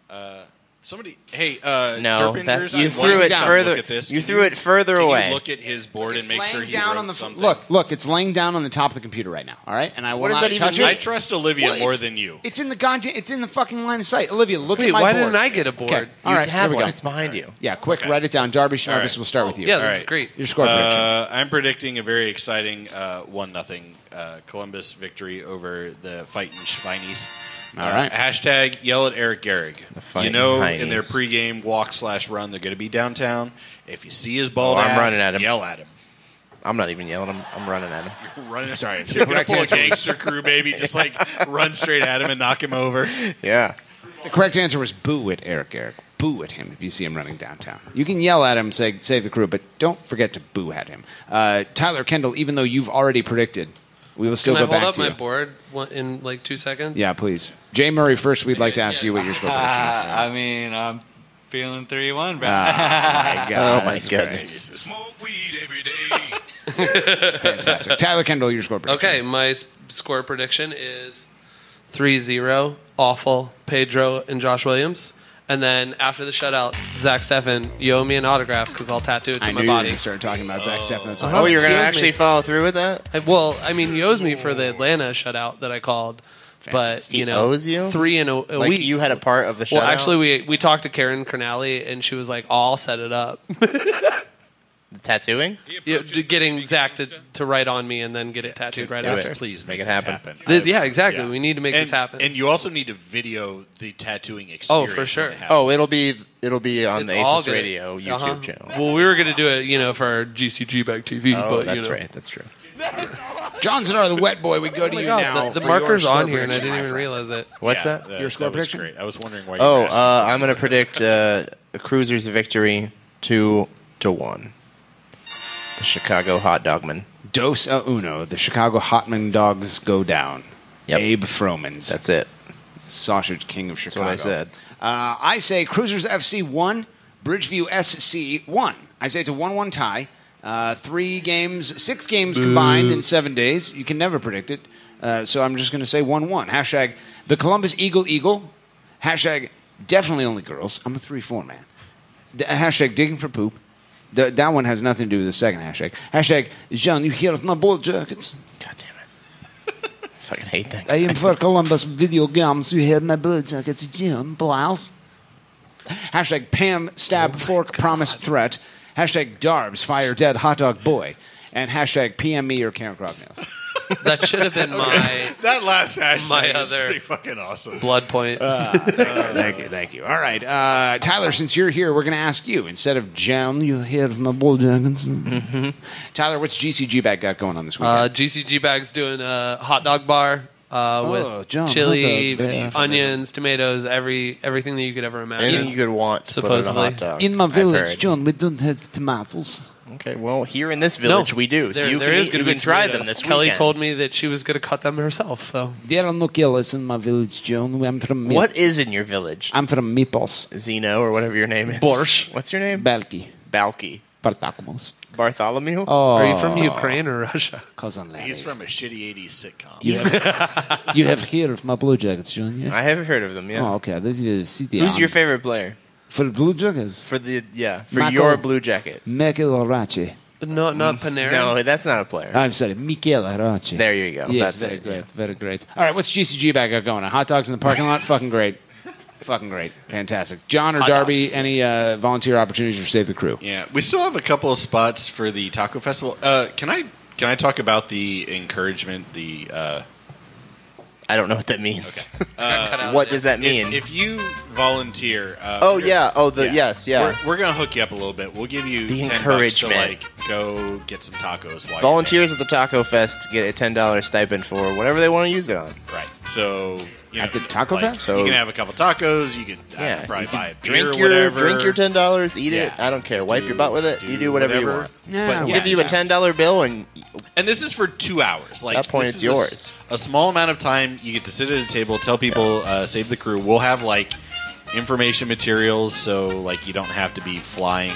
Speaker 2: Somebody, hey,
Speaker 11: No,
Speaker 2: Derpingers,
Speaker 11: you
Speaker 2: I
Speaker 11: threw
Speaker 2: want
Speaker 11: it
Speaker 2: to
Speaker 11: further.
Speaker 2: look at this.
Speaker 11: You
Speaker 2: Can
Speaker 11: threw it further
Speaker 2: can
Speaker 11: away.
Speaker 2: You look at his board and make sure he
Speaker 9: down
Speaker 2: wrote
Speaker 9: on the
Speaker 2: something.
Speaker 9: look. It's laying down on the top of the computer right now. All right, and I will
Speaker 11: What does
Speaker 9: not
Speaker 11: that even
Speaker 9: touch
Speaker 11: mean?
Speaker 2: I
Speaker 9: it.
Speaker 2: trust Olivia
Speaker 9: Well,
Speaker 2: more
Speaker 9: it's-
Speaker 2: than you.
Speaker 9: It's in the content. It's in the fucking line of sight. Olivia, look
Speaker 21: Wait,
Speaker 9: at my
Speaker 21: why
Speaker 9: board.
Speaker 21: didn't I get a board?
Speaker 9: Okay. All
Speaker 11: You
Speaker 9: right,
Speaker 11: have
Speaker 9: here we
Speaker 11: one.
Speaker 9: go.
Speaker 11: It's behind you.
Speaker 9: Yeah, quick, write it down. Darby Schnavis, we'll start with you.
Speaker 21: Yeah, this
Speaker 2: All
Speaker 21: is
Speaker 2: right.
Speaker 21: great.
Speaker 9: Your score prediction.
Speaker 2: I'm predicting a very exciting 1-0 Columbus victory over the Fightin' Schweinies.
Speaker 9: All right.
Speaker 2: Hashtag yell at Eric Gehrig.
Speaker 11: Fightin'
Speaker 2: In their
Speaker 11: Heinies.
Speaker 2: pregame walk/run, they're going to be downtown. If you see his bald
Speaker 11: I'm
Speaker 2: ass,
Speaker 11: running at him.
Speaker 2: yell at him.
Speaker 11: I'm not even yelling. I'm running at him.
Speaker 2: Running.
Speaker 9: Sorry.
Speaker 2: You're going to
Speaker 9: Correct
Speaker 2: pull a
Speaker 9: answer was-
Speaker 2: gangster crew, baby. Just like run straight at him and knock him over.
Speaker 11: Yeah.
Speaker 9: The correct answer was boo at Eric Garrick. Boo at him if you see him running downtown. You can yell at him, say save the crew, but don't forget to boo at him. Tyler Kendall, even though you've already predicted, we will still
Speaker 21: Can I
Speaker 9: go
Speaker 21: hold
Speaker 9: back
Speaker 21: up
Speaker 9: to
Speaker 21: my
Speaker 9: you.
Speaker 21: board in like 2 seconds?
Speaker 9: Yeah, please. Jay Murray, first we'd like to ask you what your score prediction is.
Speaker 17: I mean, I'm feeling 3-1, bro.
Speaker 9: Oh, my God.
Speaker 11: Oh, my goodness.
Speaker 16: Smoke weed every day.
Speaker 9: Fantastic. Tyler Kendall, your score prediction.
Speaker 21: Okay, my score prediction is 3-0, awful, Pedro and Josh Williams. And then after the shutout, Zach Steffen, you owe me an autograph because I'll tattoo it to
Speaker 9: I
Speaker 21: my
Speaker 9: knew you were
Speaker 21: body.
Speaker 9: going to start talking about Zach Steffen. That's why.
Speaker 11: Oh, you're going to
Speaker 21: He owes
Speaker 11: actually
Speaker 21: me.
Speaker 11: follow through with that?
Speaker 21: He owes me for the Atlanta shutout that I called. But,
Speaker 11: He
Speaker 21: you know,
Speaker 11: owes you?
Speaker 21: 3 in a
Speaker 11: Like
Speaker 21: week.
Speaker 11: you had a part of the shutout?
Speaker 21: Well, actually, we talked to Karen Cornally, and she was like, "Oh, I'll set it up."
Speaker 11: The tattooing?
Speaker 21: Getting Zach to write on me and then get it tattooed right
Speaker 11: do
Speaker 21: after.
Speaker 11: it.
Speaker 2: Please
Speaker 11: Make
Speaker 2: make
Speaker 11: it
Speaker 2: this
Speaker 11: happen.
Speaker 21: Yeah, exactly. We need to make this happen.
Speaker 2: And you also need to video the tattooing experience.
Speaker 21: Oh, for sure.
Speaker 2: when it
Speaker 11: Oh,
Speaker 2: happens.
Speaker 11: it'll be on
Speaker 21: It's
Speaker 11: the
Speaker 21: all
Speaker 11: ACES
Speaker 21: good.
Speaker 11: Radio YouTube channel.
Speaker 21: Well, we were going to do it, for our GCG Bag TV.
Speaker 11: Oh,
Speaker 21: but,
Speaker 11: that's
Speaker 21: you know.
Speaker 11: right. That's true.
Speaker 9: Johnson are the wet boy. We go to
Speaker 21: Oh my
Speaker 9: you
Speaker 21: God,
Speaker 9: now.
Speaker 21: the
Speaker 9: for your
Speaker 21: marker's
Speaker 9: score
Speaker 21: on here, and I
Speaker 9: prediction,
Speaker 21: didn't
Speaker 9: my
Speaker 21: even
Speaker 9: friend.
Speaker 21: realize it.
Speaker 11: What's
Speaker 2: Yeah,
Speaker 11: that?
Speaker 9: Your score
Speaker 2: was
Speaker 9: prediction?
Speaker 2: great. I was wondering why you
Speaker 11: Oh,
Speaker 2: were asking.
Speaker 11: I'm going to predict a Crewzers victory 2-1. The Chicago Hot Dogman.
Speaker 9: Dos a uno. The Chicago Hotman Dogs go down.
Speaker 11: Yep.
Speaker 9: Abe Fromans.
Speaker 11: That's it.
Speaker 9: Sausage King of Chicago.
Speaker 11: what I said.
Speaker 9: I say Crewzers FC 1, Bridgeview SC 1. I say it's a 1-1 tie. 6 games combined in 7 days. You can never predict it. So I'm just going to say 1-1. Hashtag the Columbus Eagle. Hashtag definitely only girls. I'm a 3-4 man. Hashtag digging for poop. That one has nothing to do with the second hashtag. Hashtag Jean, you hear of my blood jackets?
Speaker 11: God damn it. I fucking hate that.
Speaker 9: I am for Columbus video games. You hear my blood jackets, Jean, blouse. Hashtag Pam, stab, fork, promise, threat. Hashtag Darbs, fire, dead, hot dog boy. And hashtag PM me or Karen Crognails.
Speaker 21: That should have been my
Speaker 2: that last hashtag
Speaker 21: my
Speaker 2: is
Speaker 21: other
Speaker 2: pretty fucking awesome.
Speaker 21: blood point.
Speaker 9: Thank you. All right. Tyler, since you're here, we're going to ask you. Instead of John, you hear my blood jackets. Tyler, what's GCG Bag got going on this weekend?
Speaker 21: GCG Bag's doing a hot dog bar with
Speaker 9: John,
Speaker 21: chili,
Speaker 9: hot dogs, yeah.
Speaker 21: onions, tomatoes, everything that you could ever imagine.
Speaker 11: Anything you could want to put in a
Speaker 21: supposedly.
Speaker 11: hot dog.
Speaker 9: In my
Speaker 11: I've
Speaker 9: village,
Speaker 11: heard.
Speaker 9: John, we don't have tomatoes.
Speaker 11: Okay, well, here in this village we do. So you can try them this
Speaker 21: Kelly
Speaker 11: weekend.
Speaker 21: told me that she was going to cut them herself. So
Speaker 9: There are no killers in my village, John. I'm from
Speaker 11: What is in your village?
Speaker 9: I'm from Meeples.
Speaker 11: Zeno or whatever your name is.
Speaker 9: Borscht.
Speaker 11: What's your name?
Speaker 9: Balki.
Speaker 11: Balki.
Speaker 9: Bartakmos.
Speaker 11: Bartholomew?
Speaker 9: Oh.
Speaker 21: Are you from Ukraine or Russia?
Speaker 9: Cousin Larry.
Speaker 14: He's from a shitty 80s sitcom.
Speaker 9: You have heard of my Blue Jackets, John, yes?
Speaker 11: I have heard of them, yeah.
Speaker 9: Oh, okay. This is city
Speaker 11: Who's
Speaker 9: on.
Speaker 11: your favorite player?
Speaker 9: For the Blue Jackets?
Speaker 11: For
Speaker 9: Michael-
Speaker 11: your Blue Jacket.
Speaker 9: Michael Arace.
Speaker 21: No, not Panarin.
Speaker 11: No, that's not a player.
Speaker 9: I'm sorry, Michael Arace.
Speaker 11: There you go.
Speaker 9: Yes,
Speaker 11: That's
Speaker 9: very
Speaker 11: it,
Speaker 9: great. Very great. All right, what's GCG bag got going on? Hot dogs in the parking lot? Fucking great. Fucking great. Fantastic. John or
Speaker 14: Hot
Speaker 9: Darby,
Speaker 14: dogs.
Speaker 9: any volunteer opportunities for Save the Crew?
Speaker 14: Yeah, we still have a couple of spots for the taco festival. Can I talk about the encouragement?
Speaker 11: I don't know what that means.
Speaker 14: Okay.
Speaker 11: What does that mean?
Speaker 14: If you volunteer,
Speaker 11: yes, yeah.
Speaker 14: We're gonna hook you up a little bit. We'll give you
Speaker 11: The
Speaker 14: $10
Speaker 11: encouragement.
Speaker 14: to go get some tacos. While
Speaker 11: Volunteers at the Taco Fest get a $10 stipend for whatever they want to use it on.
Speaker 14: Right. So
Speaker 9: at the Taco Fest,
Speaker 14: you can have a couple tacos. You can probably
Speaker 11: you
Speaker 14: buy a
Speaker 11: can
Speaker 14: beer
Speaker 11: drink
Speaker 14: or
Speaker 11: your
Speaker 14: whatever.
Speaker 11: drink your $10, eat it. I don't care. Wipe your butt with it. You do whatever you want.
Speaker 14: But
Speaker 11: We'll give you a $10 bill, and
Speaker 14: this is for 2 hours. Like
Speaker 11: at that point,
Speaker 14: this
Speaker 11: it's
Speaker 14: is
Speaker 11: yours.
Speaker 14: A small amount of time. You get to sit at a table, tell people, save the crew. We'll have like information materials, so like you don't have to be flying,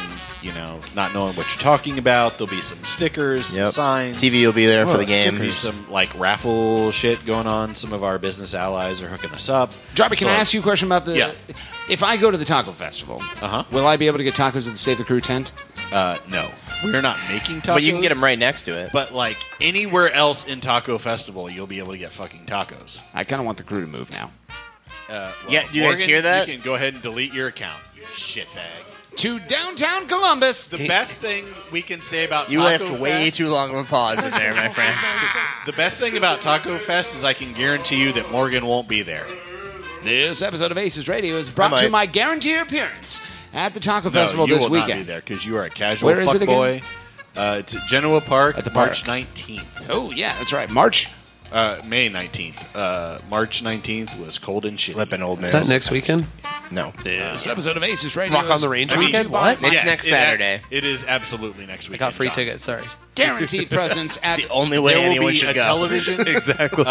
Speaker 14: not knowing what you're talking about. There'll be some stickers, some signs.
Speaker 11: TV will be there for the game.
Speaker 14: There'll be some like raffle shit going on. Some of our business allies are hooking us up.
Speaker 9: Darby, can I ask you a question about the...
Speaker 14: Yeah.
Speaker 9: If I go to the Taco Festival, will I be able to get tacos at the Save the Crew tent?
Speaker 14: No. We're not making tacos.
Speaker 11: But you can get them right next to it.
Speaker 14: But like anywhere else in Taco Festival, you'll be able to get fucking tacos.
Speaker 9: I kind of want the crew to move now.
Speaker 11: Yeah, do you guys hear that?
Speaker 14: You can go ahead and delete your account, you shitbag.
Speaker 9: To downtown Columbus.
Speaker 14: The best thing we can say about
Speaker 11: You
Speaker 14: Taco
Speaker 11: left way
Speaker 14: Fest,
Speaker 11: too long of a pause in there, my friend.
Speaker 14: The best thing about Taco Fest is I can guarantee you that Morgan won't be there.
Speaker 9: This episode of ACES Radio is brought to my guaranteed appearance at the Taco Festival
Speaker 14: you
Speaker 9: this
Speaker 14: will
Speaker 9: weekend.
Speaker 14: not be there because you are a casual
Speaker 9: Where is it again?
Speaker 14: fuckboy. It's at Genoa Park
Speaker 9: At the
Speaker 14: March
Speaker 9: park.
Speaker 14: 19th.
Speaker 9: Oh, yeah, that's right. March?
Speaker 14: May 19th. March 19th was cold and shitty.
Speaker 11: Slipping old man.
Speaker 21: Is that next weekend?
Speaker 11: No.
Speaker 9: This episode of ACES Radio
Speaker 21: Rock on the Range weekend? What?
Speaker 11: It's next Saturday.
Speaker 14: It is absolutely next
Speaker 21: I
Speaker 14: week.
Speaker 21: got free tickets. Sorry.
Speaker 9: Guaranteed presence at...
Speaker 11: It's the only way
Speaker 14: There will
Speaker 11: anyone
Speaker 14: be
Speaker 11: should
Speaker 14: a
Speaker 11: go.
Speaker 14: television.
Speaker 21: Exactly.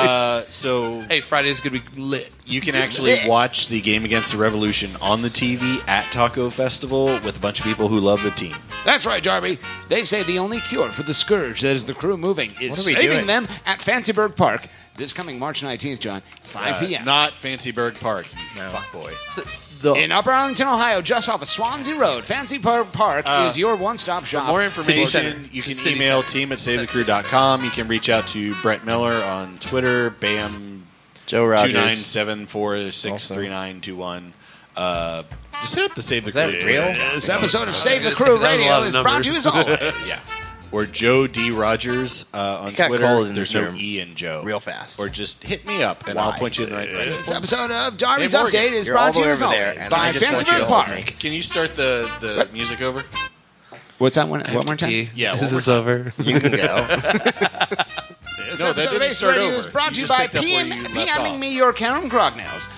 Speaker 14: So
Speaker 21: Hey, Friday's going to be lit.
Speaker 14: you can actually watch the Game Against the Revolution on the TV at Taco Festival with a bunch of people who love the team.
Speaker 9: That's right, Darby. They say the only cure for the scourge that is the crew moving is
Speaker 11: What are we
Speaker 9: saving
Speaker 11: doing?
Speaker 9: them at Fancyburg Park this coming March 19th, John, 5 p.m.
Speaker 14: Not Fancyburg Park, you fuckboy.
Speaker 9: In Upper Arlington, Ohio, just off of Swansea Road. Fancyburg Park is your one-stop shop.
Speaker 14: For more
Speaker 9: City
Speaker 14: information, you can email team at savethecrew.com. You can reach out to Brett Miller on Twitter, Bam
Speaker 11: Joe Rogers.
Speaker 14: 297463921. Just hit up the Save the
Speaker 11: Is that
Speaker 14: Crew.
Speaker 11: real?
Speaker 9: This episode of Save the Crew Radio is brought to you as always.
Speaker 14: Yeah. Or Joe D. Rogers on
Speaker 11: He got
Speaker 14: Twitter.
Speaker 11: cold in
Speaker 14: There's
Speaker 11: this
Speaker 14: no
Speaker 11: room.
Speaker 14: E in Joe.
Speaker 11: Real fast.
Speaker 14: Or just hit me up and I'll point you in the right direction.
Speaker 9: This episode of Darby's
Speaker 14: Hey, Morgan,
Speaker 9: Update is
Speaker 11: you're
Speaker 9: brought
Speaker 11: all
Speaker 9: to
Speaker 11: the
Speaker 9: you
Speaker 11: way
Speaker 9: as
Speaker 11: over there,
Speaker 9: always
Speaker 11: and
Speaker 9: by
Speaker 11: I just want you
Speaker 9: Fancyburg
Speaker 11: to hold me.
Speaker 9: Park.
Speaker 14: Can you start the music over?
Speaker 9: What's that one? One more time?
Speaker 14: Yeah,
Speaker 21: Is
Speaker 14: one
Speaker 21: this
Speaker 14: more
Speaker 21: over?
Speaker 11: You can go.
Speaker 9: This
Speaker 14: No, that
Speaker 9: episode of
Speaker 14: didn't
Speaker 9: ACES
Speaker 14: start
Speaker 9: Radio
Speaker 14: over.
Speaker 9: is brought to
Speaker 14: You
Speaker 9: you
Speaker 14: just
Speaker 9: by
Speaker 14: picked up where you left
Speaker 9: PMing
Speaker 14: off.
Speaker 9: me your Karen Crognells.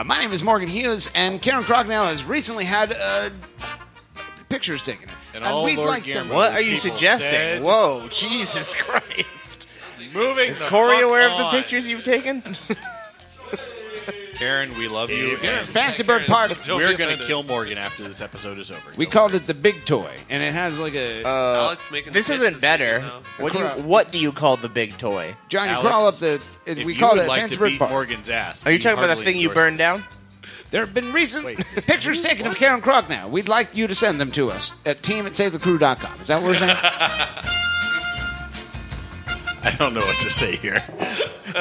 Speaker 9: My name is Morgan Hughes, and Karen Crognell has recently had pictures taken.
Speaker 14: And all
Speaker 9: we'd
Speaker 14: Lord
Speaker 9: like them.
Speaker 14: Guillermo-
Speaker 11: What are you
Speaker 14: People
Speaker 11: suggesting?
Speaker 14: said-
Speaker 11: Whoa, Jesus Christ.
Speaker 14: Moving
Speaker 11: Is
Speaker 14: the
Speaker 11: Corey
Speaker 14: fuck
Speaker 11: aware of the
Speaker 14: on.
Speaker 11: pictures you've taken?
Speaker 14: Karen, we love you.
Speaker 9: If you're at
Speaker 14: and
Speaker 9: Fancyburg Park,
Speaker 14: we're going to kill Morgan after this episode is over.
Speaker 9: we called it the Big Toy, and it has like a...
Speaker 21: Alex making
Speaker 11: This
Speaker 21: the
Speaker 11: isn't
Speaker 21: pitch
Speaker 11: better.
Speaker 21: this week,
Speaker 11: What do you call the big toy?
Speaker 9: John, you
Speaker 14: Alex,
Speaker 9: crawl up the...
Speaker 14: If
Speaker 9: we
Speaker 14: you
Speaker 9: call
Speaker 14: would
Speaker 9: it
Speaker 14: like to
Speaker 9: Fancyburg
Speaker 14: beat
Speaker 9: Park.
Speaker 14: Morgan's ass,
Speaker 11: Are you
Speaker 14: we
Speaker 11: talking about the
Speaker 14: heartily
Speaker 11: thing you
Speaker 14: endorse
Speaker 11: burned
Speaker 14: this.
Speaker 11: down?
Speaker 9: There have been recent pictures taken of Karen Crognell. We'd like you to send them to us at team@savethecrew.com. Is that what we're saying?
Speaker 14: I don't know what to say here.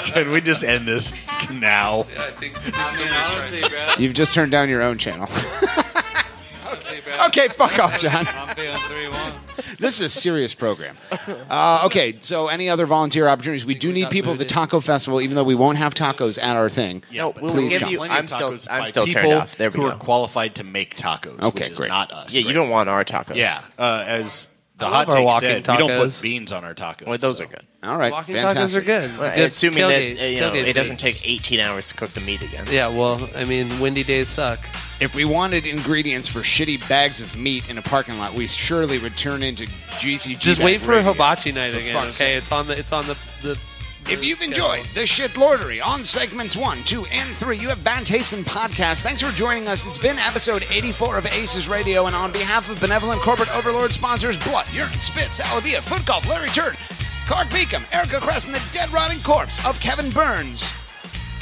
Speaker 14: Can we just end this now?
Speaker 21: Yeah, I think
Speaker 17: honestly, bro.
Speaker 9: You've just turned down your own channel.
Speaker 17: Honestly, bro.
Speaker 9: Okay, fuck off, John.
Speaker 17: I'm feeling 3-1.
Speaker 9: This is a serious program. Okay, so any other volunteer opportunities? We do need people at the Taco Festival, even though we won't have tacos at our thing.
Speaker 11: No, we'll
Speaker 9: Please
Speaker 11: give
Speaker 9: come.
Speaker 11: you.
Speaker 14: Plenty of
Speaker 11: I'm still
Speaker 14: tacos by
Speaker 11: turned
Speaker 14: people
Speaker 11: off. There we
Speaker 14: who
Speaker 11: go.
Speaker 14: are qualified to make tacos.
Speaker 9: Okay,
Speaker 14: which is
Speaker 9: great.
Speaker 14: not us.
Speaker 11: Yeah, you don't want our tacos.
Speaker 14: Yeah, as
Speaker 2: The
Speaker 21: I
Speaker 2: hot
Speaker 21: love our
Speaker 2: take
Speaker 21: walking
Speaker 2: said we don't put
Speaker 21: tacos.
Speaker 2: beans on our tacos.
Speaker 11: Well, those are good.
Speaker 9: All right,
Speaker 21: Walking
Speaker 9: fantastic.
Speaker 21: tacos are good. It's
Speaker 11: Well,
Speaker 21: good
Speaker 11: assuming
Speaker 21: tailgate-
Speaker 11: that
Speaker 21: tailgate
Speaker 11: it doesn't
Speaker 21: food.
Speaker 11: take 18 hours to cook the meat again.
Speaker 21: Yeah, well, I mean, windy days suck.
Speaker 9: If we wanted ingredients for shitty bags of meat in a parking lot, we surely would turn into GCG.
Speaker 21: Just wait for hibachi night
Speaker 9: For
Speaker 21: again.
Speaker 9: fuck's
Speaker 21: Okay,
Speaker 9: sake.
Speaker 21: it's on the
Speaker 9: If you've
Speaker 21: schedule.
Speaker 9: enjoyed the shit lordery on segments 1, 2, and 3, you have Bad Taste in Podcast. Thanks for joining us. It's been episode 84 of ACES Radio, and on behalf of benevolent corporate overlord sponsors Blood, Urine, Spit, Salavia, Foot Golf, Larry Turd, Clark Beacom, Erica Cress, and the dead rotting corpse of Kevin Burns,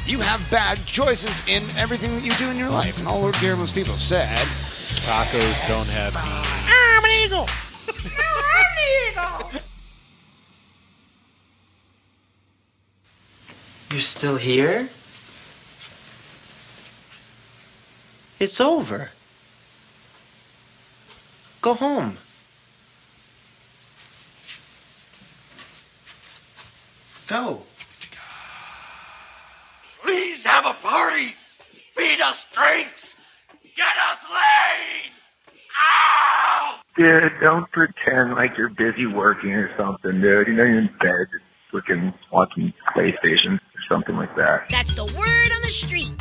Speaker 9: you have bad choices in everything that you do in your life. And all Lord Guillermo's people said,
Speaker 2: Tacos don't have beans.
Speaker 6: I'm an eagle. I'm the eagle.
Speaker 19: You're still here? It's over. Go home. Go.
Speaker 18: Please have a party. Feed us drinks. Get us laid. Ow!
Speaker 20: Dude, don't pretend like you're busy working or something, dude. You know you're in bed, looking, watching PlayStation or something like that.
Speaker 23: That's the word on the street.